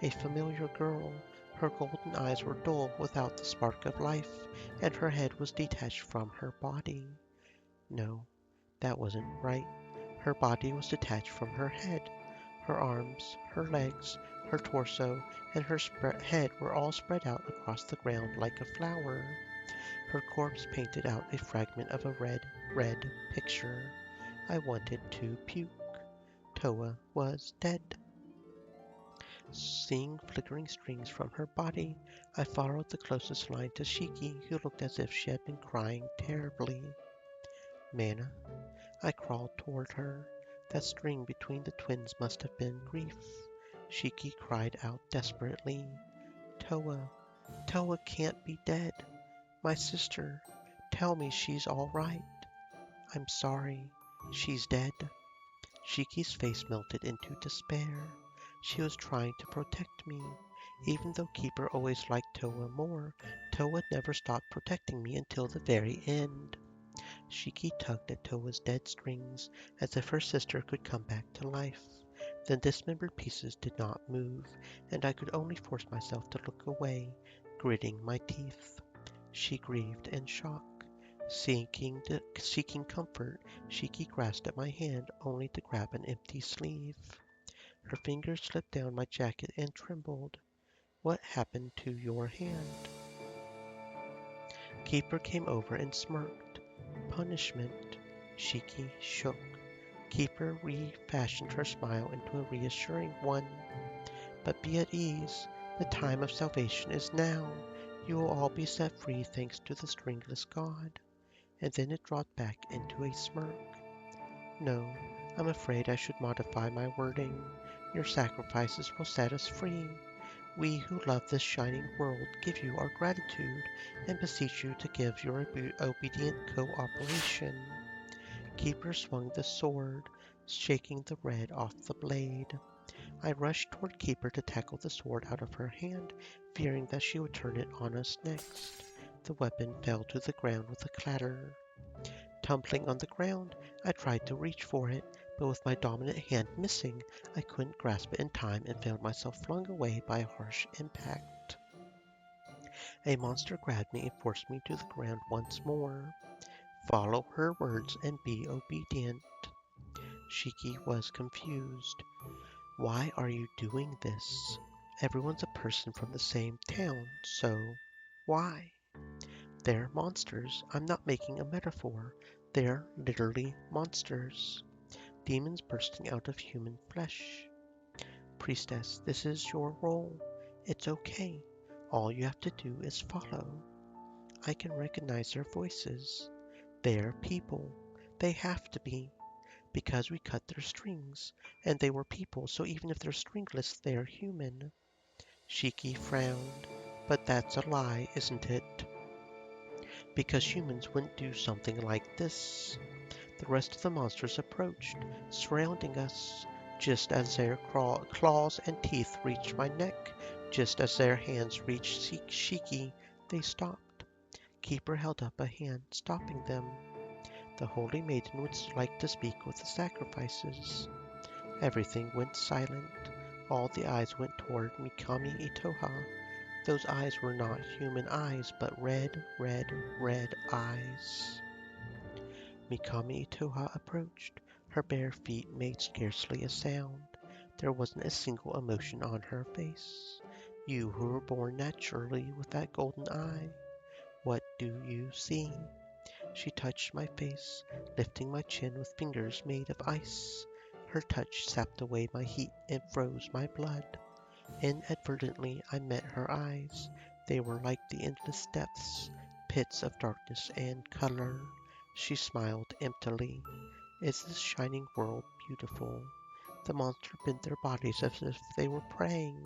S1: A familiar girl. Her golden eyes were dull without the spark of life, and her head was detached from her body. No, that wasn't right. Her body was detached from her head. Her arms, her legs, her torso, and her head were all spread out across the ground like a flower. Her corpse painted out a fragment of a red, red picture. I wanted to puke. Toa was dead. Seeing flickering strings from her body, I followed the closest line to Shiki, who looked as if she had been crying terribly. "Mana." I crawled toward her. That string between the twins must have been grief. Shiki cried out desperately. "Toa, Toa can't be dead. My sister, tell me she's all right." "I'm sorry. She's dead." Shiki's face melted into despair. She was trying to protect me. Even though Keeper always liked Toa more, Toa never stopped protecting me until the very end. Shiki tugged at Towa's dead strings as if her sister could come back to life. The dismembered pieces did not move, and I could only force myself to look away, gritting my teeth. She grieved in shock. Seeking comfort, Shiki grasped at my hand only to grab an empty sleeve. Her fingers slipped down my jacket and trembled. What happened to your hand? Keeper came over and smirked. Punishment. Shiki shook. Keeper refashioned her smile into a reassuring one. But be at ease. The time of salvation is now. You will all be set free thanks to the stringless god. And then it dropped back into a smirk. No, I'm afraid I should modify my wording. Your sacrifices will set us free. We who love this shining world give you our gratitude and beseech you to give your obedient cooperation. Keeper swung the sword, shaking the red off the blade. I rushed toward Keeper to tackle the sword out of her hand, fearing that she would turn it on us next. The weapon fell to the ground with a clatter. Tumbling on the ground, I tried to reach for it, but with my dominant hand missing, I couldn't grasp it in time and found myself flung away by a harsh impact. A monster grabbed me and forced me to the ground once more. Follow her words and be obedient. Shiki was confused. Why are you doing this? Everyone's a person from the same town, so why? They're monsters. I'm not making a metaphor. They're literally monsters. Demons bursting out of human flesh. Priestess, this is your role. It's okay. All you have to do is follow. I can recognize their voices. They're people. They have to be, because we cut their strings, and they were people, so even if they're stringless, they're human. Shiki frowned. But that's a lie, isn't it? Because humans wouldn't do something like this. The rest of the monsters approached, surrounding us. Just as their claws and teeth reached my neck, just as their hands reached Shiki, they stopped. Keeper held up a hand, stopping them. The Holy Maiden would like to speak with the sacrifices. Everything went silent. All the eyes went toward Mikami Itoha. Those eyes were not human eyes, but red, red, red eyes. Mikami Itoha approached. Her bare feet made scarcely a sound. There wasn't a single emotion on her face. You who were born naturally with that golden eye, what do you see? She touched my face, lifting my chin with fingers made of ice. Her touch sapped away my heat and froze my blood. Inadvertently, I met her eyes. They were like the endless depths, pits of darkness and color. She smiled emptily. Is this shining world beautiful? The monster bent their bodies as if they were praying.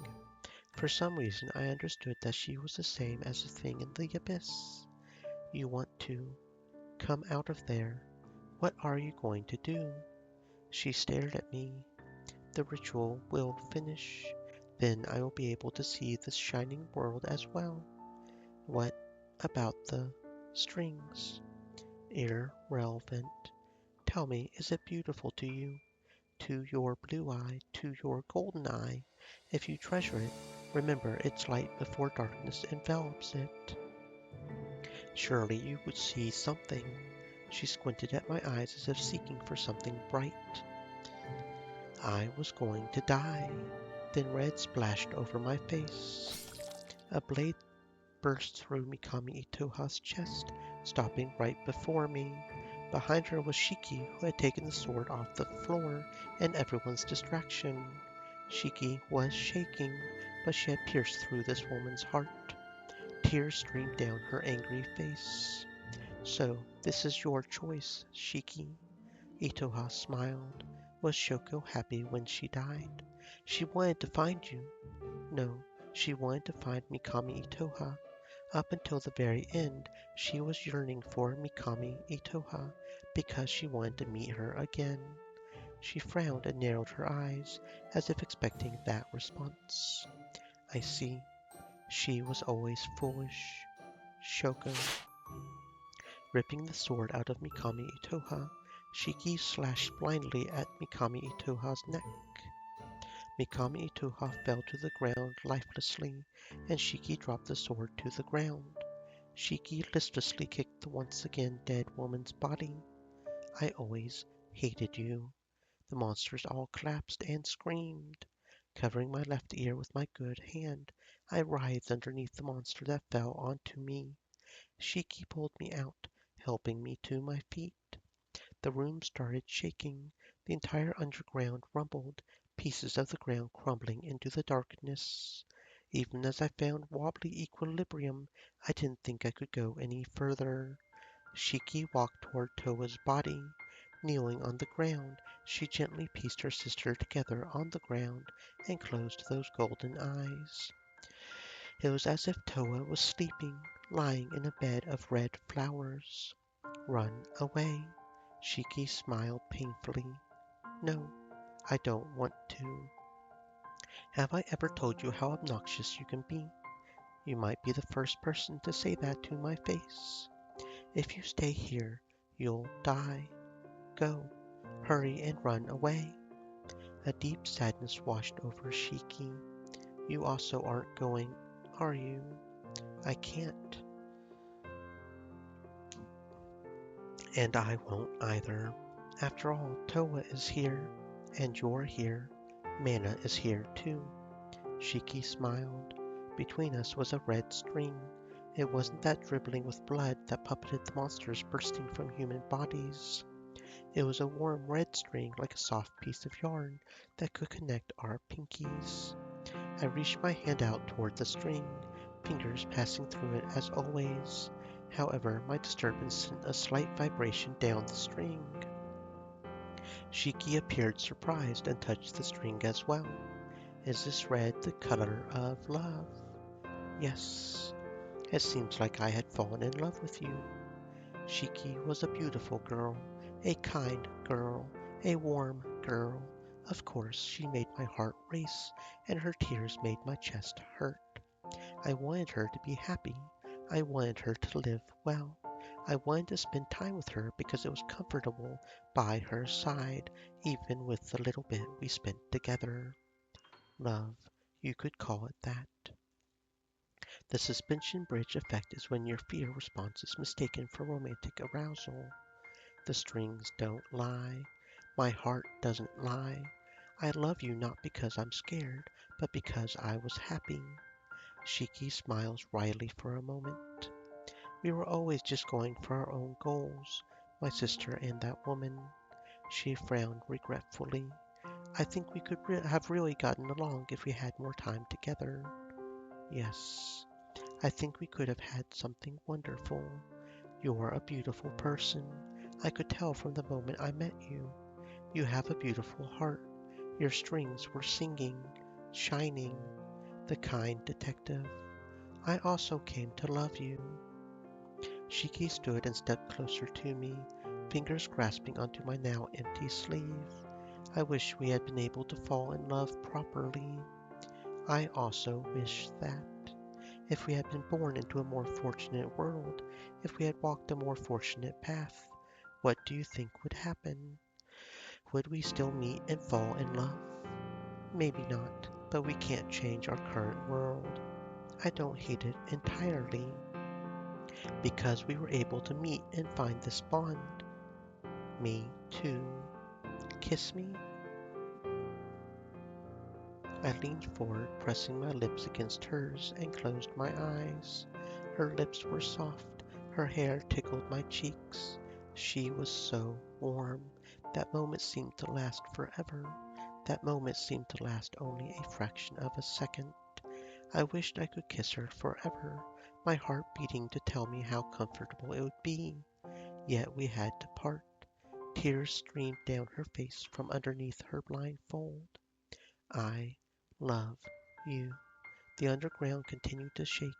S1: For some reason, I understood that she was the same as the thing in the abyss. You want to come out of there. What are you going to do? She stared at me. The ritual will finish. Then I will be able to see this shining world as well. What about the strings? Irrelevant. Tell me, is it beautiful to you? To your blue eye, to your golden eye? If you treasure it, remember its light before darkness envelops it. Surely you would see something. She squinted at my eyes as if seeking for something bright. I was going to die. Then red splashed over my face. A blade burst through Mikami Itoha's chest, stopping right before me. Behind her was Shiki, who had taken the sword off the floor, and everyone's distraction. Shiki was shaking, but she had pierced through this woman's heart. Tears streamed down her angry face. So, this is your choice, Shiki. Itoha smiled. Was Shoko happy when she died? She wanted to find you. No, she wanted to find Mikami Itoha. Up until the very end, she was yearning for Mikami Itoha because she wanted to meet her again. She frowned and narrowed her eyes, as if expecting that response. I see. She was always foolish. Shoko. Ripping the sword out of Mikami Itoha, Shiki slashed blindly at Mikami Itoha's neck. Mikami Itoha fell to the ground lifelessly, and Shiki dropped the sword to the ground. Shiki listlessly kicked the once again dead woman's body. I always hated you. The monsters all collapsed and screamed. Covering my left ear with my good hand, I writhed underneath the monster that fell onto me. Shiki pulled me out, helping me to my feet. The room started shaking. The entire underground rumbled, pieces of the ground crumbling into the darkness. Even as I found wobbly equilibrium, I didn't think I could go any further. Shiki walked toward Toa's body. Kneeling on the ground, she gently pieced her sister together on the ground and closed those golden eyes. It was as if Toa was sleeping, lying in a bed of red flowers. Run away. Shiki smiled painfully. No, I don't want to. Have I ever told you how obnoxious you can be? You might be the first person to say that to my face. If you stay here, you'll die. Go, hurry and run away. A deep sadness washed over Shiki. You also aren't going, are you? I can't. And I won't either. After all, Toa is here, and you're here. Mana is here too. Shiki smiled. Between us was a red string. It wasn't that dribbling with blood that puppeted the monsters bursting from human bodies. It was a warm red string like a soft piece of yarn that could connect our pinkies. I reached my hand out toward the string, fingers passing through it as always. However, my disturbance sent a slight vibration down the string. Shiki appeared surprised and touched the string as well. Is this red the color of love? Yes. It seems like I had fallen in love with you. Shiki was a beautiful girl, a kind girl, a warm girl. Of course, she made my heart race, and her tears made my chest hurt. I wanted her to be happy. I wanted her to live well. I wanted to spend time with her because it was comfortable by her side, even with the little bit we spent together. Love, you could call it that. The suspension bridge effect is when your fear response is mistaken for romantic arousal. The strings don't lie. My heart doesn't lie. I love you not because I'm scared, but because I was happy. Shiki smiles wryly for a moment. We were always just going for our own goals, my sister and that woman. She frowned regretfully. I think we could have really gotten along if we had more time together. Yes, I think we could have had something wonderful. You're a beautiful person. I could tell from the moment I met you. You have a beautiful heart. Your strings were singing, shining, the kind detective. I also came to love you. Shiki stood and stepped closer to me, fingers grasping onto my now empty sleeve. I wish we had been able to fall in love properly. I also wish that. If we had been born into a more fortunate world, if we had walked a more fortunate path, what do you think would happen? Would we still meet and fall in love? Maybe not, but we can't change our current world. I don't hate it entirely, because we were able to meet and find this bond. Me too. Kiss me? I leaned forward, pressing my lips against hers, and closed my eyes. Her lips were soft, her hair tickled my cheeks. She was so warm. That moment seemed to last forever. That moment seemed to last only a fraction of a second. I wished I could kiss her forever, my heart beating to tell me how comfortable it would be. Yet we had to part. Tears streamed down her face from underneath her blindfold. I love you. The underground continued to shake,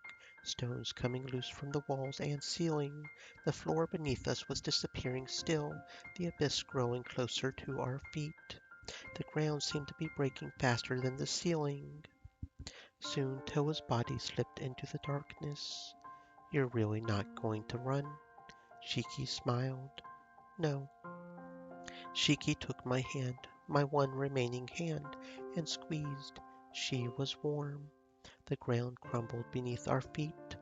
S1: stones coming loose from the walls and ceiling. The floor beneath us was disappearing still, the abyss growing closer to our feet. The ground seemed to be breaking faster than the ceiling. Soon Toa's body slipped into the darkness. You're really not going to run? Shiki smiled. No. Shiki took my hand, my one remaining hand, and squeezed. She was warm. The ground crumbled beneath our feet.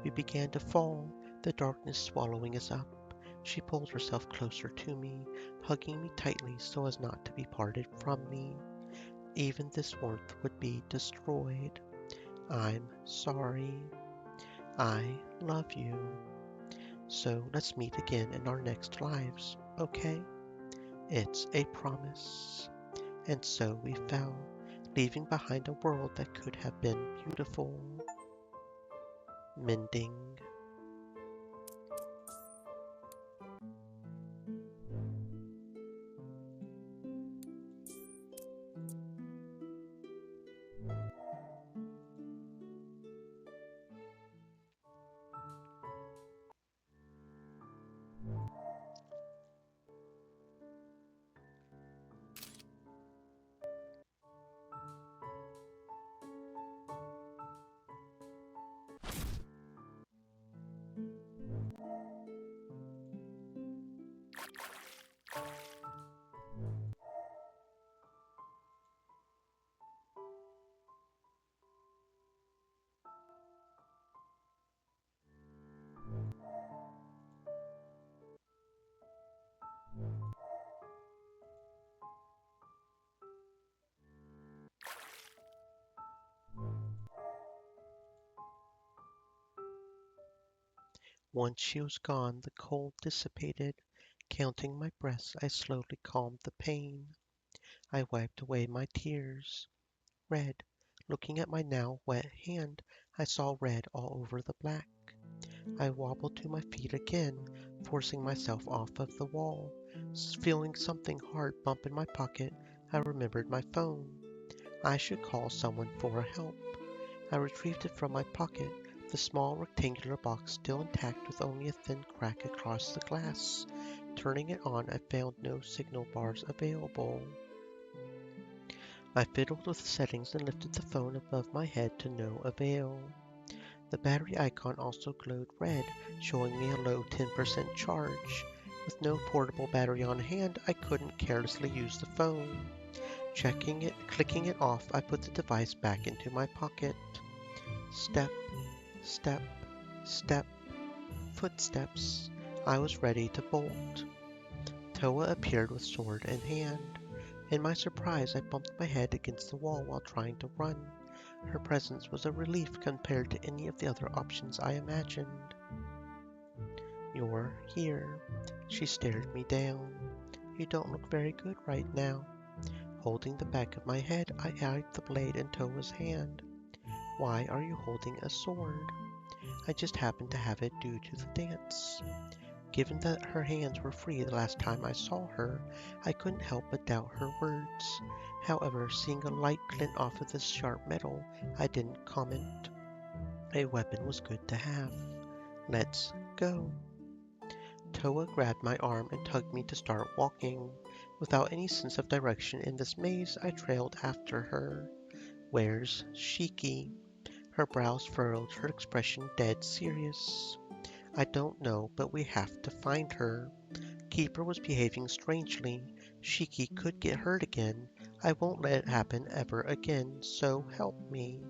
S1: We began to fall, the darkness swallowing us up. She pulled herself closer to me, hugging me tightly so as not to be parted from me. Even this warmth would be destroyed. I'm sorry. I love you. So let's meet again in our next lives, okay? It's a promise. And so we fell, leaving behind a world that could have been beautiful. Mending. Once she was gone, the cold dissipated. Counting my breaths, I slowly calmed the pain. I wiped away my tears. Red. Looking at my now wet hand, I saw red all over the black. I wobbled to my feet again, forcing myself off of the wall. Feeling something hard bump in my pocket, I remembered my phone. I should call someone for help. I retrieved it from my pocket, the small rectangular box still intact with only a thin crack across the glass. Turning it on, I found no signal bars available. I fiddled with the settings and lifted the phone above my head to no avail. The battery icon also glowed red, showing me a low 10% charge. With no portable battery on hand, I couldn't carelessly use the phone. Clicking it off, I put the device back into my pocket. Step, step, step, footsteps. I was ready to bolt. Toa appeared with sword in hand. In my surprise, I bumped my head against the wall while trying to run. Her presence was a relief compared to any of the other options I imagined. You're here. She stared me down. You don't look very good right now. Holding the back of my head, I eyed the blade in Toa's hand. Why are you holding a sword? I just happened to have it due to the dance. Given that her hands were free the last time I saw her, I couldn't help but doubt her words. However, seeing a light glint off of this sharp metal, I didn't comment. A weapon was good to have. Let's go. Toa grabbed my arm and tugged me to start walking. Without any sense of direction in this maze, I trailed after her. Where's Shiki? Her brows furrowed, her expression dead serious. I don't know, but we have to find her. Keeper was behaving strangely. Shiki could get hurt again. I won't let it happen ever again, so help me.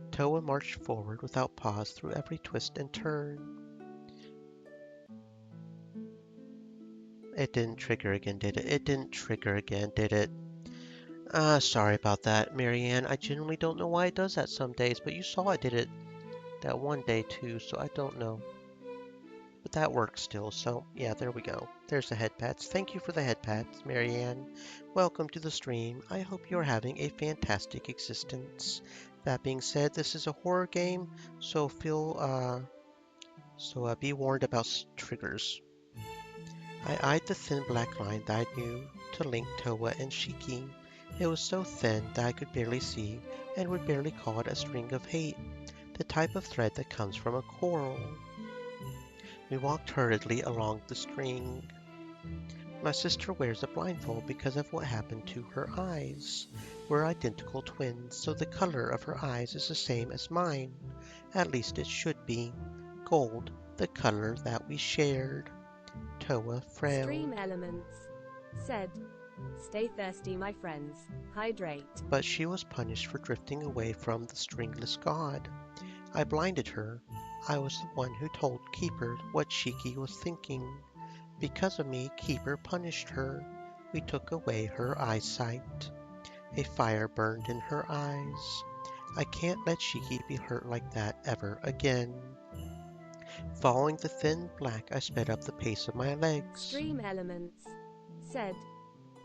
S1: Toa marched forward without pause through every twist and turn. It didn't trigger again, did it? It didn't trigger again, did it? Sorry about that, Marianne. I genuinely don't know why it does that some days, but you saw I did it that one day too, so I don't know. But that works still, so yeah, there we go. There's the head pats. Thank you for the head pats, Marianne. Welcome to the stream. I hope you're having a fantastic existence. That being said, this is a horror game, so be warned about triggers. I eyed the thin black line that I knew to link Toa and Shiki. It was so thin that I could barely see and would barely call it a string of hate, the type of thread that comes from a coral. We walked hurriedly along the string. My sister wears a blindfold because of what happened to her eyes. We're identical twins, so the color of her eyes is the same as mine. At least it should be. Gold, the color that we shared. Toa
S2: Stream
S1: frowned,
S2: elements said, "Stay thirsty, my friends. Hydrate."
S1: but she was punished for drifting away from the stringless god. I blinded her. I was the one who told Keeper what Shiki was thinking. Because of me, Keeper punished her. We took away her eyesight. A fire burned in her eyes. I can't let Shiki be hurt like that ever again. Following the thin black, I sped up the pace of my legs.
S2: Stream elements said,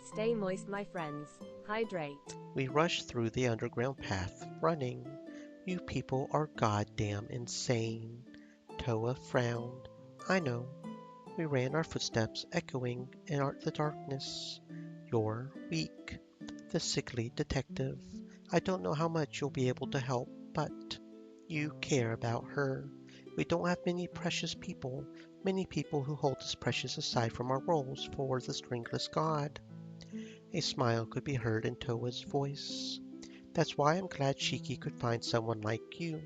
S2: "Stay moist, my friends. Hydrate."
S1: We rushed through the underground path, running. You people are goddamn insane. Toa frowned. I know. We ran, our footsteps echoing in the darkness. You're weak. The sickly detective. I don't know how much you'll be able to help, but you care about her. We don't have many people who hold this precious aside from our roles for the stringless god. A smile could be heard in Toa's voice. That's why I'm glad Shiki could find someone like you.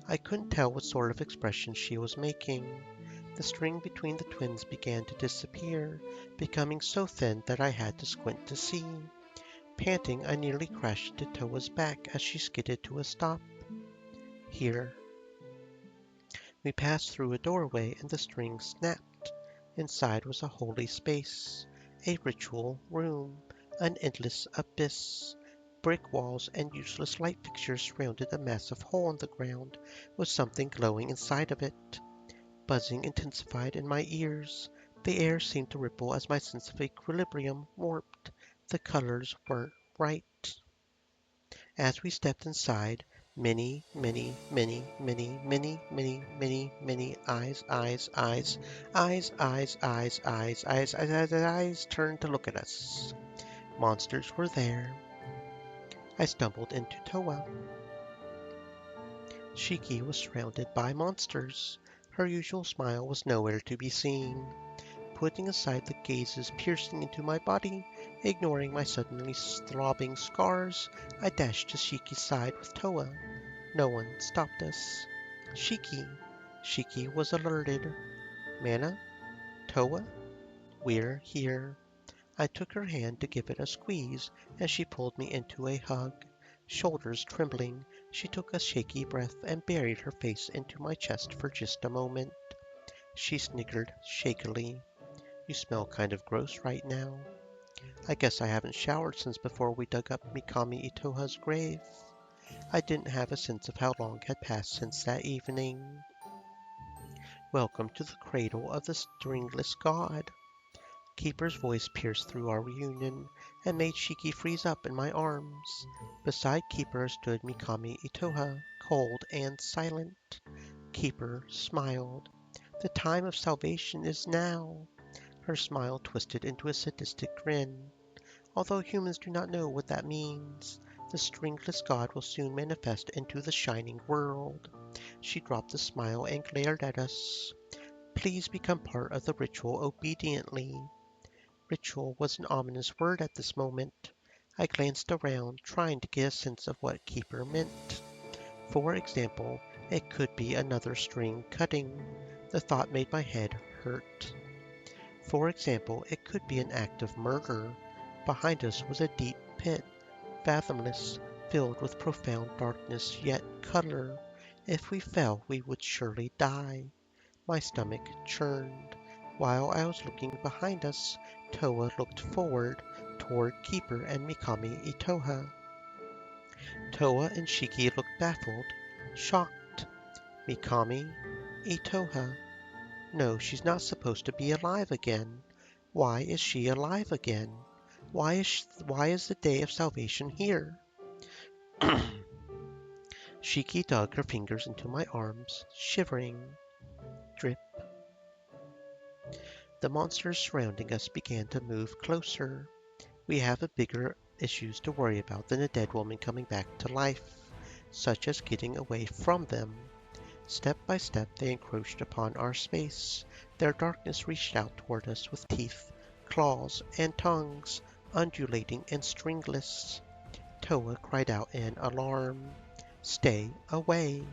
S1: I couldn't tell what sort of expression she was making. The string between the twins began to disappear, becoming so thin that I had to squint to see. Panting, I nearly crashed into Toa's back as she skidded to a stop. Here. We passed through a doorway and the string snapped. Inside was a holy space, a ritual room, an endless abyss. Brick walls and useless light fixtures surrounded a massive hole in the ground with something glowing inside of it. Buzzing intensified in my ears. The air seemed to ripple as my sense of equilibrium warped. The colors weren't right. As we stepped inside, many eyes turned to look at us. Monsters were there. I stumbled into Toa. Shiki was surrounded by monsters. Her usual smile was nowhere to be seen. Putting aside the gazes piercing into my body, ignoring my suddenly throbbing scars, I dashed to Shiki's side with Toa. No one stopped us. Shiki. Shiki was alerted. Mana? Toa? We're here. I took her hand to give it a squeeze, and she pulled me into a hug. Shoulders trembling, she took a shaky breath and buried her face into my chest for just a moment. She sniggered shakily. You smell kind of gross right now. I guess I haven't showered since before we dug up Mikami Itoha's grave. I didn't have a sense of how long had passed since that evening. Welcome to the cradle of the stringless god. Keeper's voice pierced through our reunion and made Shiki freeze up in my arms. Beside Keeper stood Mikami Itoha, cold and silent. Keeper smiled. The time of salvation is now. Her smile twisted into a sadistic grin. Although humans do not know what that means, the stringless god will soon manifest into the shining world. She dropped the smile and glared at us. Please become part of the ritual obediently. Ritual was an ominous word at this moment. I glanced around, trying to get a sense of what Keeper meant. For example, it could be another string cutting. The thought made my head hurt. For example, it could be an act of murder. Behind us was a deep pit, fathomless, filled with profound darkness, yet color. If we fell, we would surely die. My stomach churned. While I was looking behind us, Toa looked forward, toward Keeper and Mikami Itoha. Toa and Shiki looked baffled, shocked. Mikami Itoha. No, she's not supposed to be alive again. Why is she alive again? Why is the day of salvation here? Shiki dug her fingers into my arms, shivering. Drip. The monsters surrounding us began to move closer. We have a bigger issues to worry about than a dead woman coming back to life, such as getting away from them. Step by step they encroached upon our space. Their darkness reached out toward us with teeth, claws, and tongues, undulating and stringless. Toa cried out in alarm. Stay away!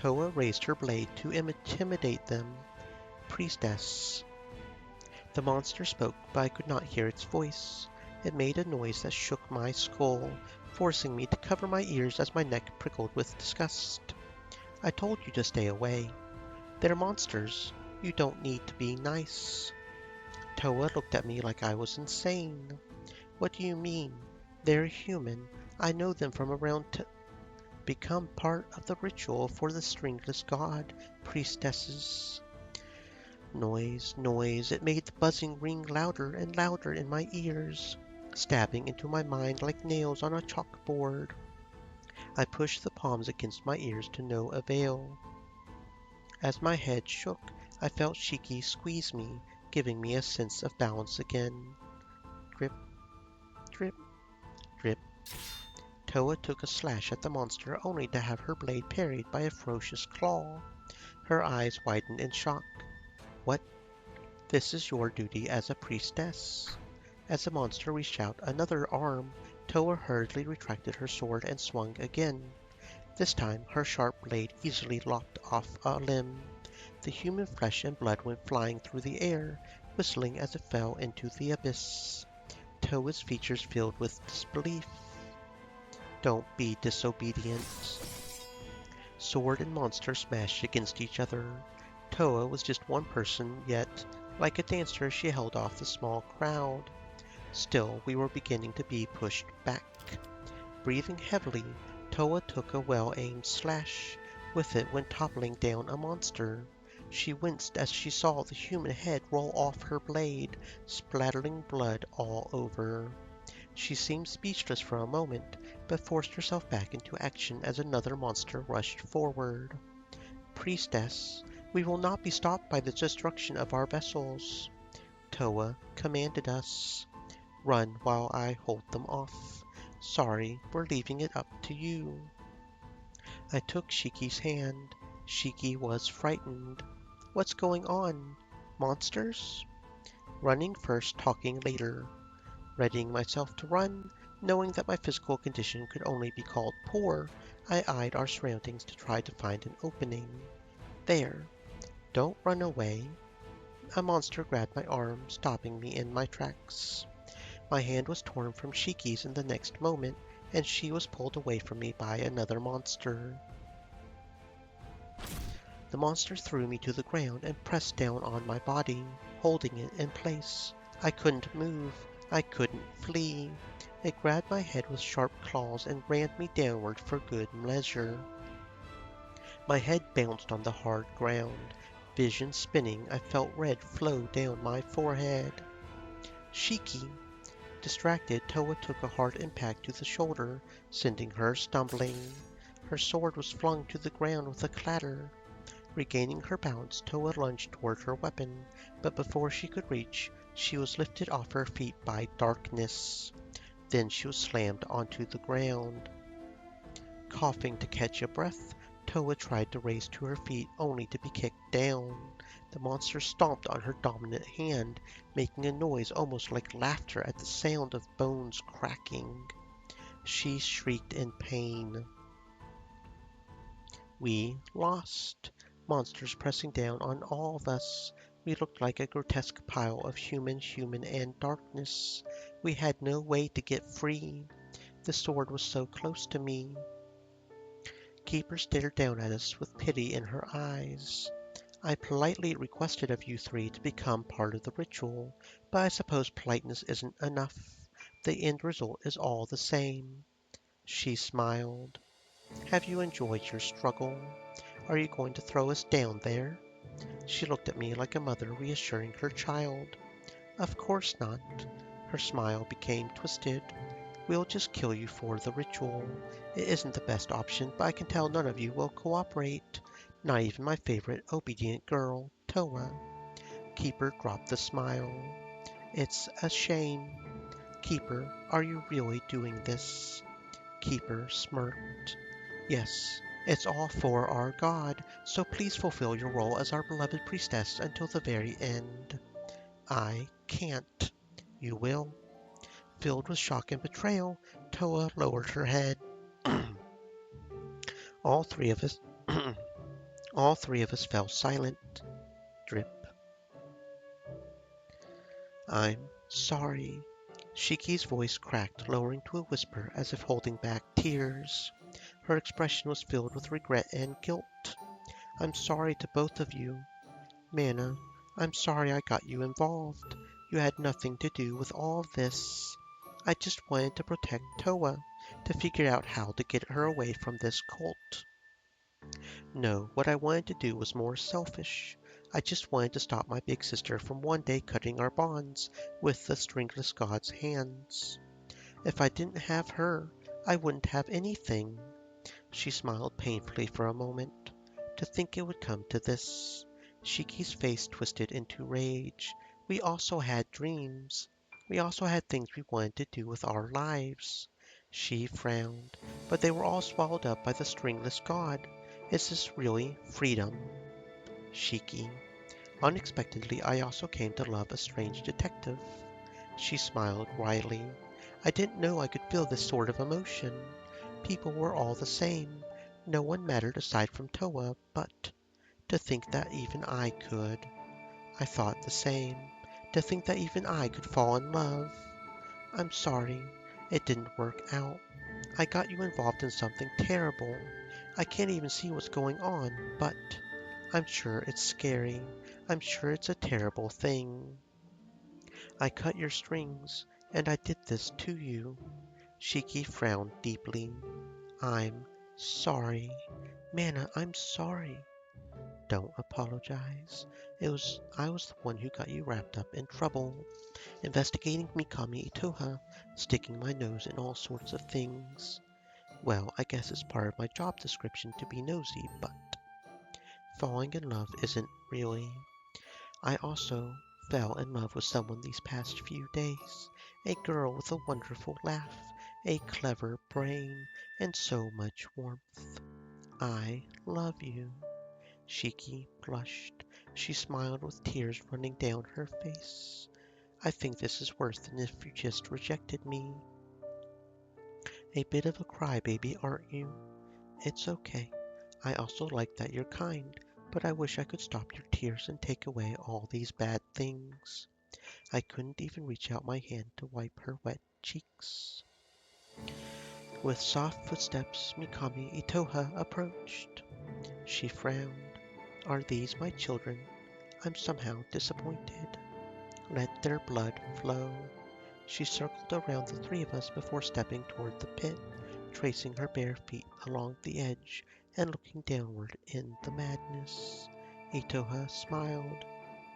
S1: Toa raised her blade to intimidate them. Priestess. The monster spoke, but I could not hear its voice. It made a noise that shook my skull, forcing me to cover my ears as my neck prickled with disgust. I told you to stay away. They're monsters. You don't need to be nice. Toa looked at me like I was insane. What do you mean? They're human. I know them from around become part of the ritual for the stringless god, priestesses. Noise, noise, it made the buzzing ring louder and louder in my ears, stabbing into my mind like nails on a chalkboard. I pushed the palms against my ears to no avail. As my head shook, I felt Shiki squeeze me, giving me a sense of balance again. Drip, drip, drip. Toa took a slash at the monster only to have her blade parried by a ferocious claw. Her eyes widened in shock. What? This is your duty as a priestess. As the monster reached out another arm, Toa hurriedly retracted her sword and swung again. This time, her sharp blade easily lopped off a limb. The human flesh and blood went flying through the air, whistling as it fell into the abyss. Toa's features filled with disbelief. Don't be disobedient. Sword and monster smashed against each other. Toa was just one person, yet, like a dancer, she held off the small crowd. Still, we were beginning to be pushed back. Breathing heavily, Toa took a well-aimed slash. With it went toppling down a monster. She winced as she saw the human head roll off her blade, splattering blood all over. She seemed speechless for a moment, but forced herself back into action as another monster rushed forward. Priestess, we will not be stopped by the destruction of our vessels. Toa commanded us. Run while I hold them off. Sorry, we're leaving it up to you. I took Shiki's hand. Shiki was frightened. What's going on? Monsters? Running first, talking later. Readying myself to run, knowing that my physical condition could only be called poor, I eyed our surroundings to try to find an opening. There. Don't run away. A monster grabbed my arm, stopping me in my tracks. My hand was torn from Shiki's in the next moment, and she was pulled away from me by another monster. The monster threw me to the ground and pressed down on my body, holding it in place. I couldn't move. I couldn't flee. It grabbed my head with sharp claws and rammed me downward for good measure. My head bounced on the hard ground. Vision spinning, I felt red flow down my forehead. Shiki! Distracted, Toa took a hard impact to the shoulder, sending her stumbling. Her sword was flung to the ground with a clatter. Regaining her balance, Toa lunged toward her weapon, but before she could reach, she was lifted off her feet by darkness. Then she was slammed onto the ground. Coughing to catch a breath, Toa tried to raise to her feet only to be kicked down. The monster stomped on her dominant hand, making a noise almost like laughter at the sound of bones cracking. She shrieked in pain. We lost. Monsters pressing down on all of us. We looked like a grotesque pile of human, and darkness. We had no way to get free. The sword was so close to me. Keeper stared down at us with pity in her eyes. I politely requested of you three to become part of the ritual, but I suppose politeness isn't enough. The end result is all the same. She smiled. Have you enjoyed your struggle? Are you going to throw us down there? She looked at me like a mother reassuring her child. Of course not. Her smile became twisted. We'll just kill you for the ritual. It isn't the best option, but I can tell none of you will cooperate. Not even my favorite obedient girl, Toa. Keeper dropped the smile. It's a shame. Keeper, are you really doing this? Keeper smirked. Yes, it's all for our god, so please fulfill your role as our beloved priestess until the very end. I can't. You will. Filled with shock and betrayal, Toa lowered her head. All three of us All three of us fell silent. Drip. I'm sorry. Shiki's voice cracked, lowering to a whisper as if holding back tears. Her expression was filled with regret and guilt. I'm sorry to both of you. Mana, I'm sorry I got you involved. You had nothing to do with all this. I just wanted to protect Toa, to figure out how to get her away from this cult. No, what I wanted to do was more selfish. I just wanted to stop my big sister from one day cutting our bonds with the stringless god's hands. If I didn't have her, I wouldn't have anything. She smiled painfully for a moment. To think it would come to this. Shiki's face twisted into rage. We also had dreams. We also had things we wanted to do with our lives. She frowned, but they were all swallowed up by the stringless god. Is this really freedom? Shiki. Unexpectedly, I also came to love a strange detective. She smiled wryly. I didn't know I could feel this sort of emotion. People were all the same. No one mattered aside from Toa, but to think that even I could. I thought the same. To think that even I could fall in love. I'm sorry. It didn't work out. I got you involved in something terrible. I can't even see what's going on, but I'm sure it's scary. I'm sure it's a terrible thing. I cut your strings, and I did this to you. Shiki frowned deeply. I'm sorry. Mana, I'm sorry. Don't apologize. I was the one who got you wrapped up in trouble, investigating Mikami Itoha, sticking my nose in all sorts of things. Well, I guess it's part of my job description to be nosy, but falling in love isn't really. I also fell in love with someone these past few days. A girl with a wonderful laugh, a clever brain, and so much warmth. I love you. Shiki blushed. She smiled with tears running down her face. I think this is worse than if you just rejected me. A bit of a crybaby, aren't you? It's okay. I also like that you're kind, but I wish I could stop your tears and take away all these bad things. I couldn't even reach out my hand to wipe her wet cheeks. With soft footsteps, Mikami Itoha approached. She frowned. Are these my children? I'm somehow disappointed. Let their blood flow. She circled around the three of us before stepping toward the pit, tracing her bare feet along the edge and looking downward in the madness. Itoha smiled.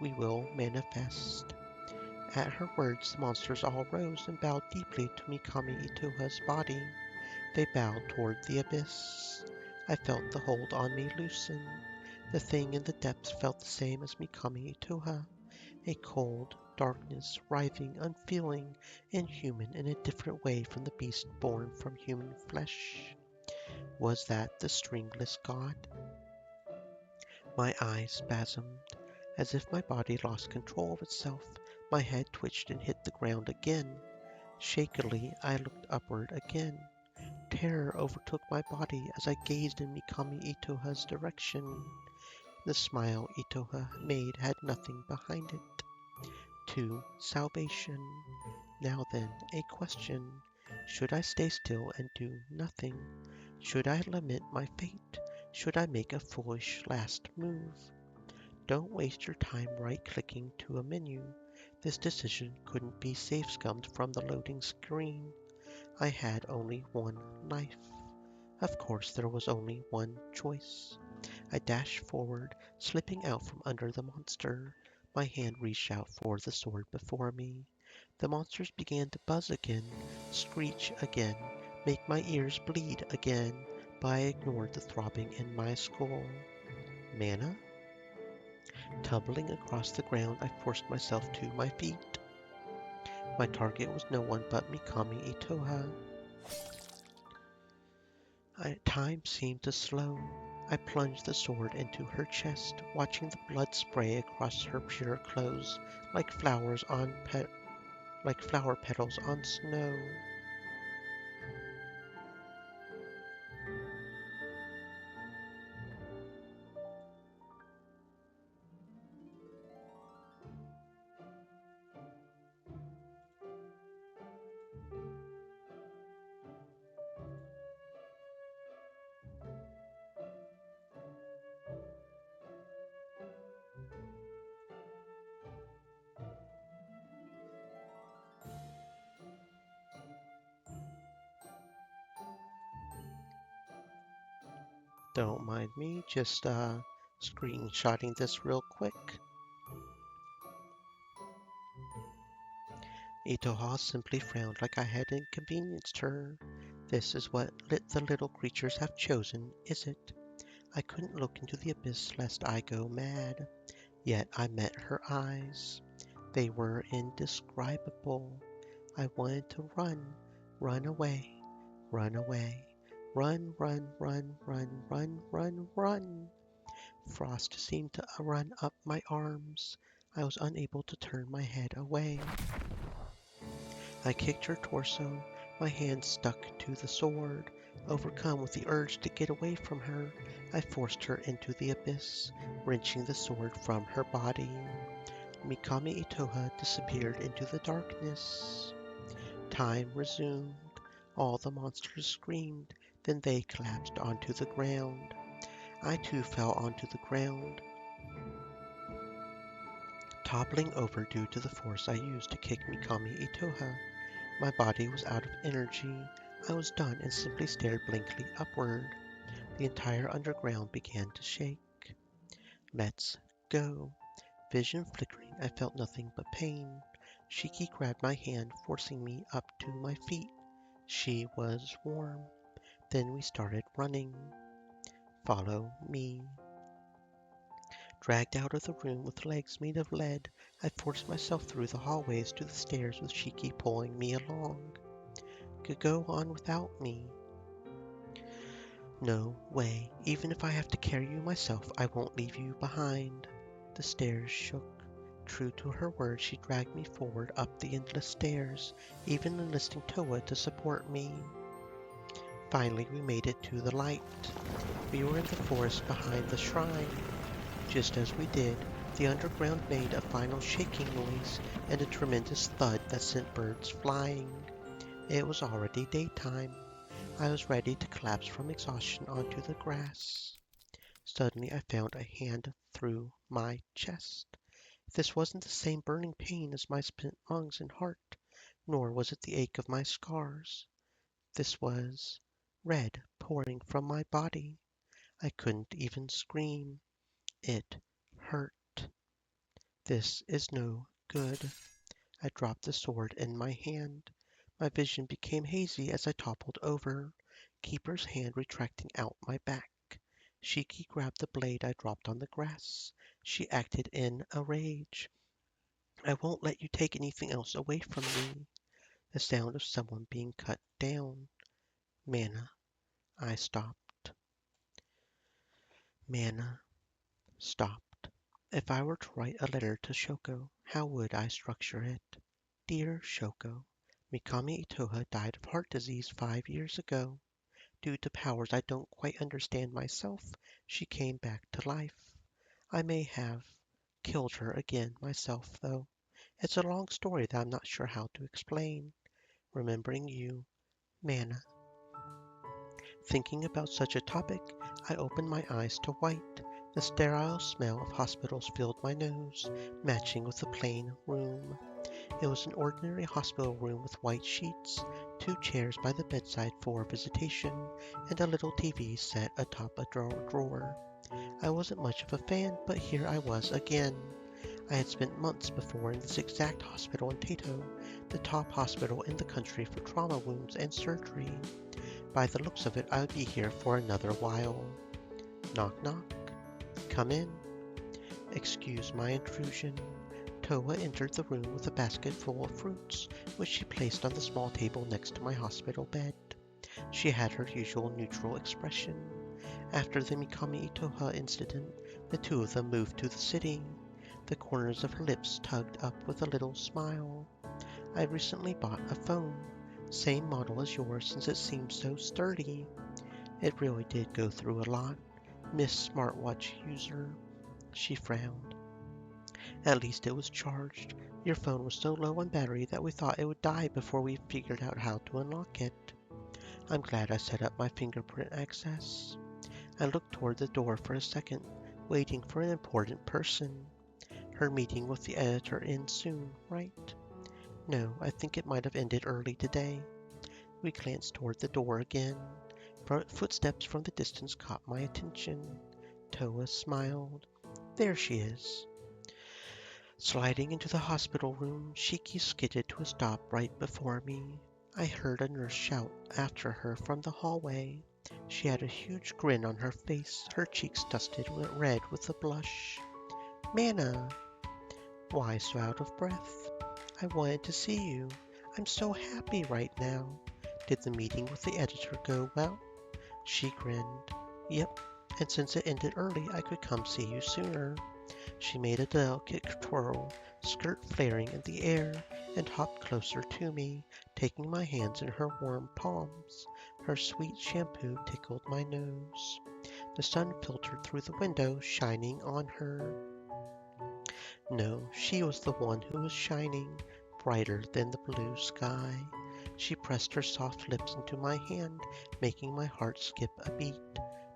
S1: We will manifest. At her words, the monsters all rose and bowed deeply to Mikami Itoha's body. They bowed toward the abyss. I felt the hold on me loosen. The thing in the depths felt the same as Mikami Itoha. A cold darkness, writhing, unfeeling, inhuman in a different way from the beast born from human flesh. Was that the stringless god? My eyes spasmed. As if my body lost control of itself, my head twitched and hit the ground again. Shakily, I looked upward again. Terror overtook my body as I gazed in Mikami Itoha's direction. The smile Itoha made had nothing behind it. To salvation. Now then, a question. Should I stay still and do nothing? Should I lament my fate? Should I make a foolish last move? Don't waste your time right-clicking to a menu. This decision couldn't be safe-scummed from the loading screen. I had only one life. Of course, there was only one choice. I dashed forward, slipping out from under the monster. My hand reached out for the sword before me. The monsters began to buzz again, screech again, make my ears bleed again, but I ignored the throbbing in my skull. Mana? Tumbling across the ground, I forced myself to my feet. My target was no one but Mikami Itoha. Time seemed to slow. I plunged the sword into her chest, watching the blood spray across her pure clothes like like flower petals on snow. Don't mind me, just screenshotting this real quick. Itoha simply frowned like I had inconvenienced her. This is what the little creatures have chosen, is it? I couldn't look into the abyss lest I go mad. Yet I met her eyes. They were indescribable. I wanted to run away, run away, run, run, run, run, run, run, run. Frost seemed to run up my arms. I was unable to turn my head away. I kicked her torso, my hand stuck to the sword. Overcome with the urge to get away from her, I forced her into the abyss, wrenching the sword from her body. Mikami Itoha disappeared into the darkness. Time resumed. All the monsters screamed, then they collapsed onto the ground. I too fell onto the ground, toppling over due to the force I used to kick Mikami Itoha. My body was out of energy. I was done and simply stared blankly upward. The entire underground began to shake. Let's go. Vision flickering, I felt nothing but pain. Shiki grabbed my hand, forcing me up to my feet. She was warm. Then we started running. Follow me. Dragged out of the room with legs made of lead, I forced myself through the hallways to the stairs with Shiki pulling me along. Could go on without me. No way. Even if I have to carry you myself, I won't leave you behind. The stairs shook. True to her word, she dragged me forward up the endless stairs, even enlisting Toa to support me. Finally, we made it to the light. We were in the forest behind the shrine. Just as we did, the underground made a final shaking noise and a tremendous thud that sent birds flying. It was already daytime. I was ready to collapse from exhaustion onto the grass. Suddenly I found a hand through my chest. This wasn't the same burning pain as my spent lungs and heart, nor was it the ache of my scars. This was red pouring from my body. I couldn't even scream. It hurt. This is no good. I dropped the sword in my hand. My vision became hazy as I toppled over, Keeper's hand retracting out my back. Shiki grabbed the blade I dropped on the grass. She acted in a rage. I won't let you take anything else away from me. The sound of someone being cut down. Mana. I stopped. Mana stopped. If I were to write a letter to Shoko, how would I structure it? Dear Shoko, Mikami Itoha died of heart disease 5 years ago. Due to powers I don't quite understand myself, she came back to life. I may have killed her again myself, though. It's a long story that I'm not sure how to explain. Remembering you, Mana. Thinking about such a topic, I opened my eyes to white. The sterile smell of hospitals filled my nose, matching with the plain room. It was an ordinary hospital room with white sheets, 2 chairs by the bedside for visitation, and a little TV set atop a drawer. I wasn't much of a fan, but here I was again. I had spent months before in this exact hospital in Tato, the top hospital in the country for trauma wounds and surgery. By the looks of it, I would be here for another while. Knock knock. Come in. Excuse my intrusion. Toa entered the room with a basket full of fruits, which she placed on the small table next to my hospital bed. She had her usual neutral expression. After the Mikami Itoha incident, the two of them moved to the city. The corners of her lips tugged up with a little smile. I recently bought a phone. Same model as yours since it seems so sturdy. It really did go through a lot. Miss Smartwatch user. She frowned. At least it was charged. Your phone was so low on battery that we thought it would die before we figured out how to unlock it. I'm glad I set up my fingerprint access. I looked toward the door for a second, waiting for an important person. Her meeting with the editor ends soon, right? No, I think it might have ended early today. We glanced toward the door again. Footsteps from the distance caught my attention. Toa smiled. There she is. Sliding into the hospital room, Shiki skidded to a stop right before me. I heard a nurse shout after her from the hallway. She had a huge grin on her face, her cheeks dusted red with the blush. Mana! Why so out of breath? I wanted to see you. I'm so happy right now. Did the meeting with the editor go well? She grinned. Yep, and since it ended early, I could come see you sooner. She made a delicate twirl, skirt flaring in the air, and hopped closer to me, taking my hands in her warm palms. Her sweet shampoo tickled my nose. The sun filtered through the window, shining on her. No, she was the one who was shining, brighter than the blue sky. She pressed her soft lips into my hand, making my heart skip a beat.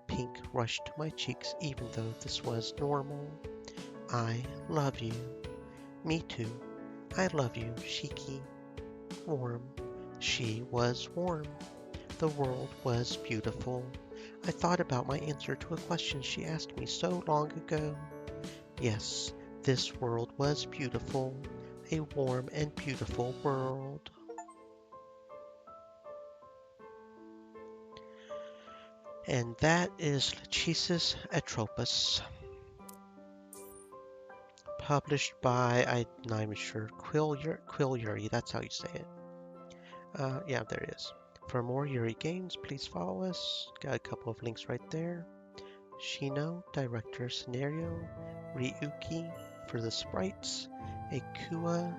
S1: Pink rushed to my cheeks even though this was normal. I love you. Me too. I love you, Shiki. Warm. She was warm. The world was beautiful. I thought about my answer to a question she asked me so long ago. Yes, this world was beautiful. A warm and beautiful world. And that is Lachesis Atropos, published by, I'm not even sure, Quill Yuri, that's how you say it. Yeah, there it is. For more Yuri games, please follow us. Got a couple of links right there. Shino, Director Scenario, Ryuki for the sprites, Akua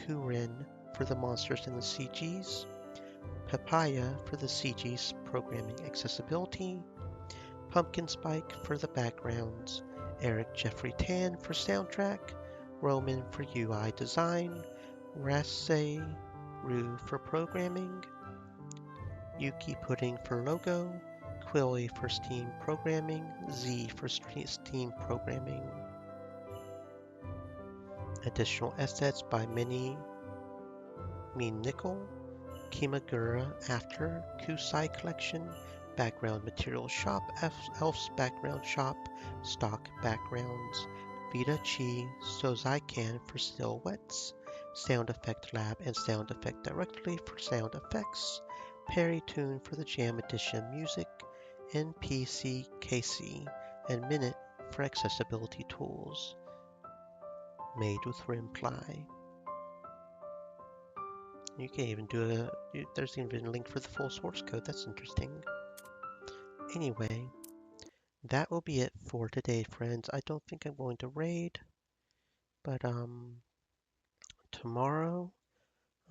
S1: Kurin for the monsters and the CGs, Papaya for the CG's programming accessibility, Pumpkin Spike for the backgrounds, Eric Jeffrey Tan for soundtrack, Roman for UI design, Rasse Rue for programming, Yuki Pudding for logo, Quilly for Steam programming, Z for Steam programming. Additional assets by Minnie Nickel, Kimagura After, Kusai Collection, Background Material Shop, Elf's Background Shop, Stock Backgrounds, Vita Chi Sozaikan for Silhouettes, Sound Effect Lab and Sound Effect Directly for sound effects, Perry Tune for the Jam Edition music, NPC Casey, and Minute for accessibility tools. Made with Rimply. You can even do there's even a link for the full source code. That's interesting. Anyway, that will be it for today, friends. I don't think I'm going to raid, but tomorrow,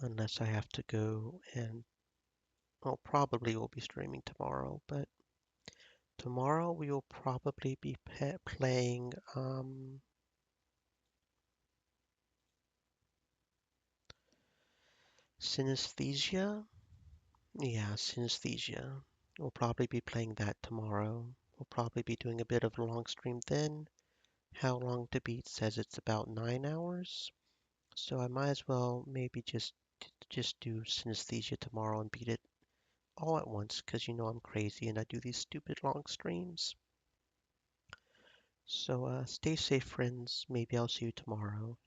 S1: unless I have to go and, well, probably will be streaming tomorrow, but tomorrow we will probably be playing Synesthesia. Yeah, Synesthesia. We'll probably be playing that tomorrow. We'll probably be doing a bit of a long stream then. How Long to Beat says it's about 9 hours. So I might as well maybe just do Synesthesia tomorrow and beat it all at once because you know I'm crazy and I do these stupid long streams. So stay safe, friends. Maybe I'll see you tomorrow.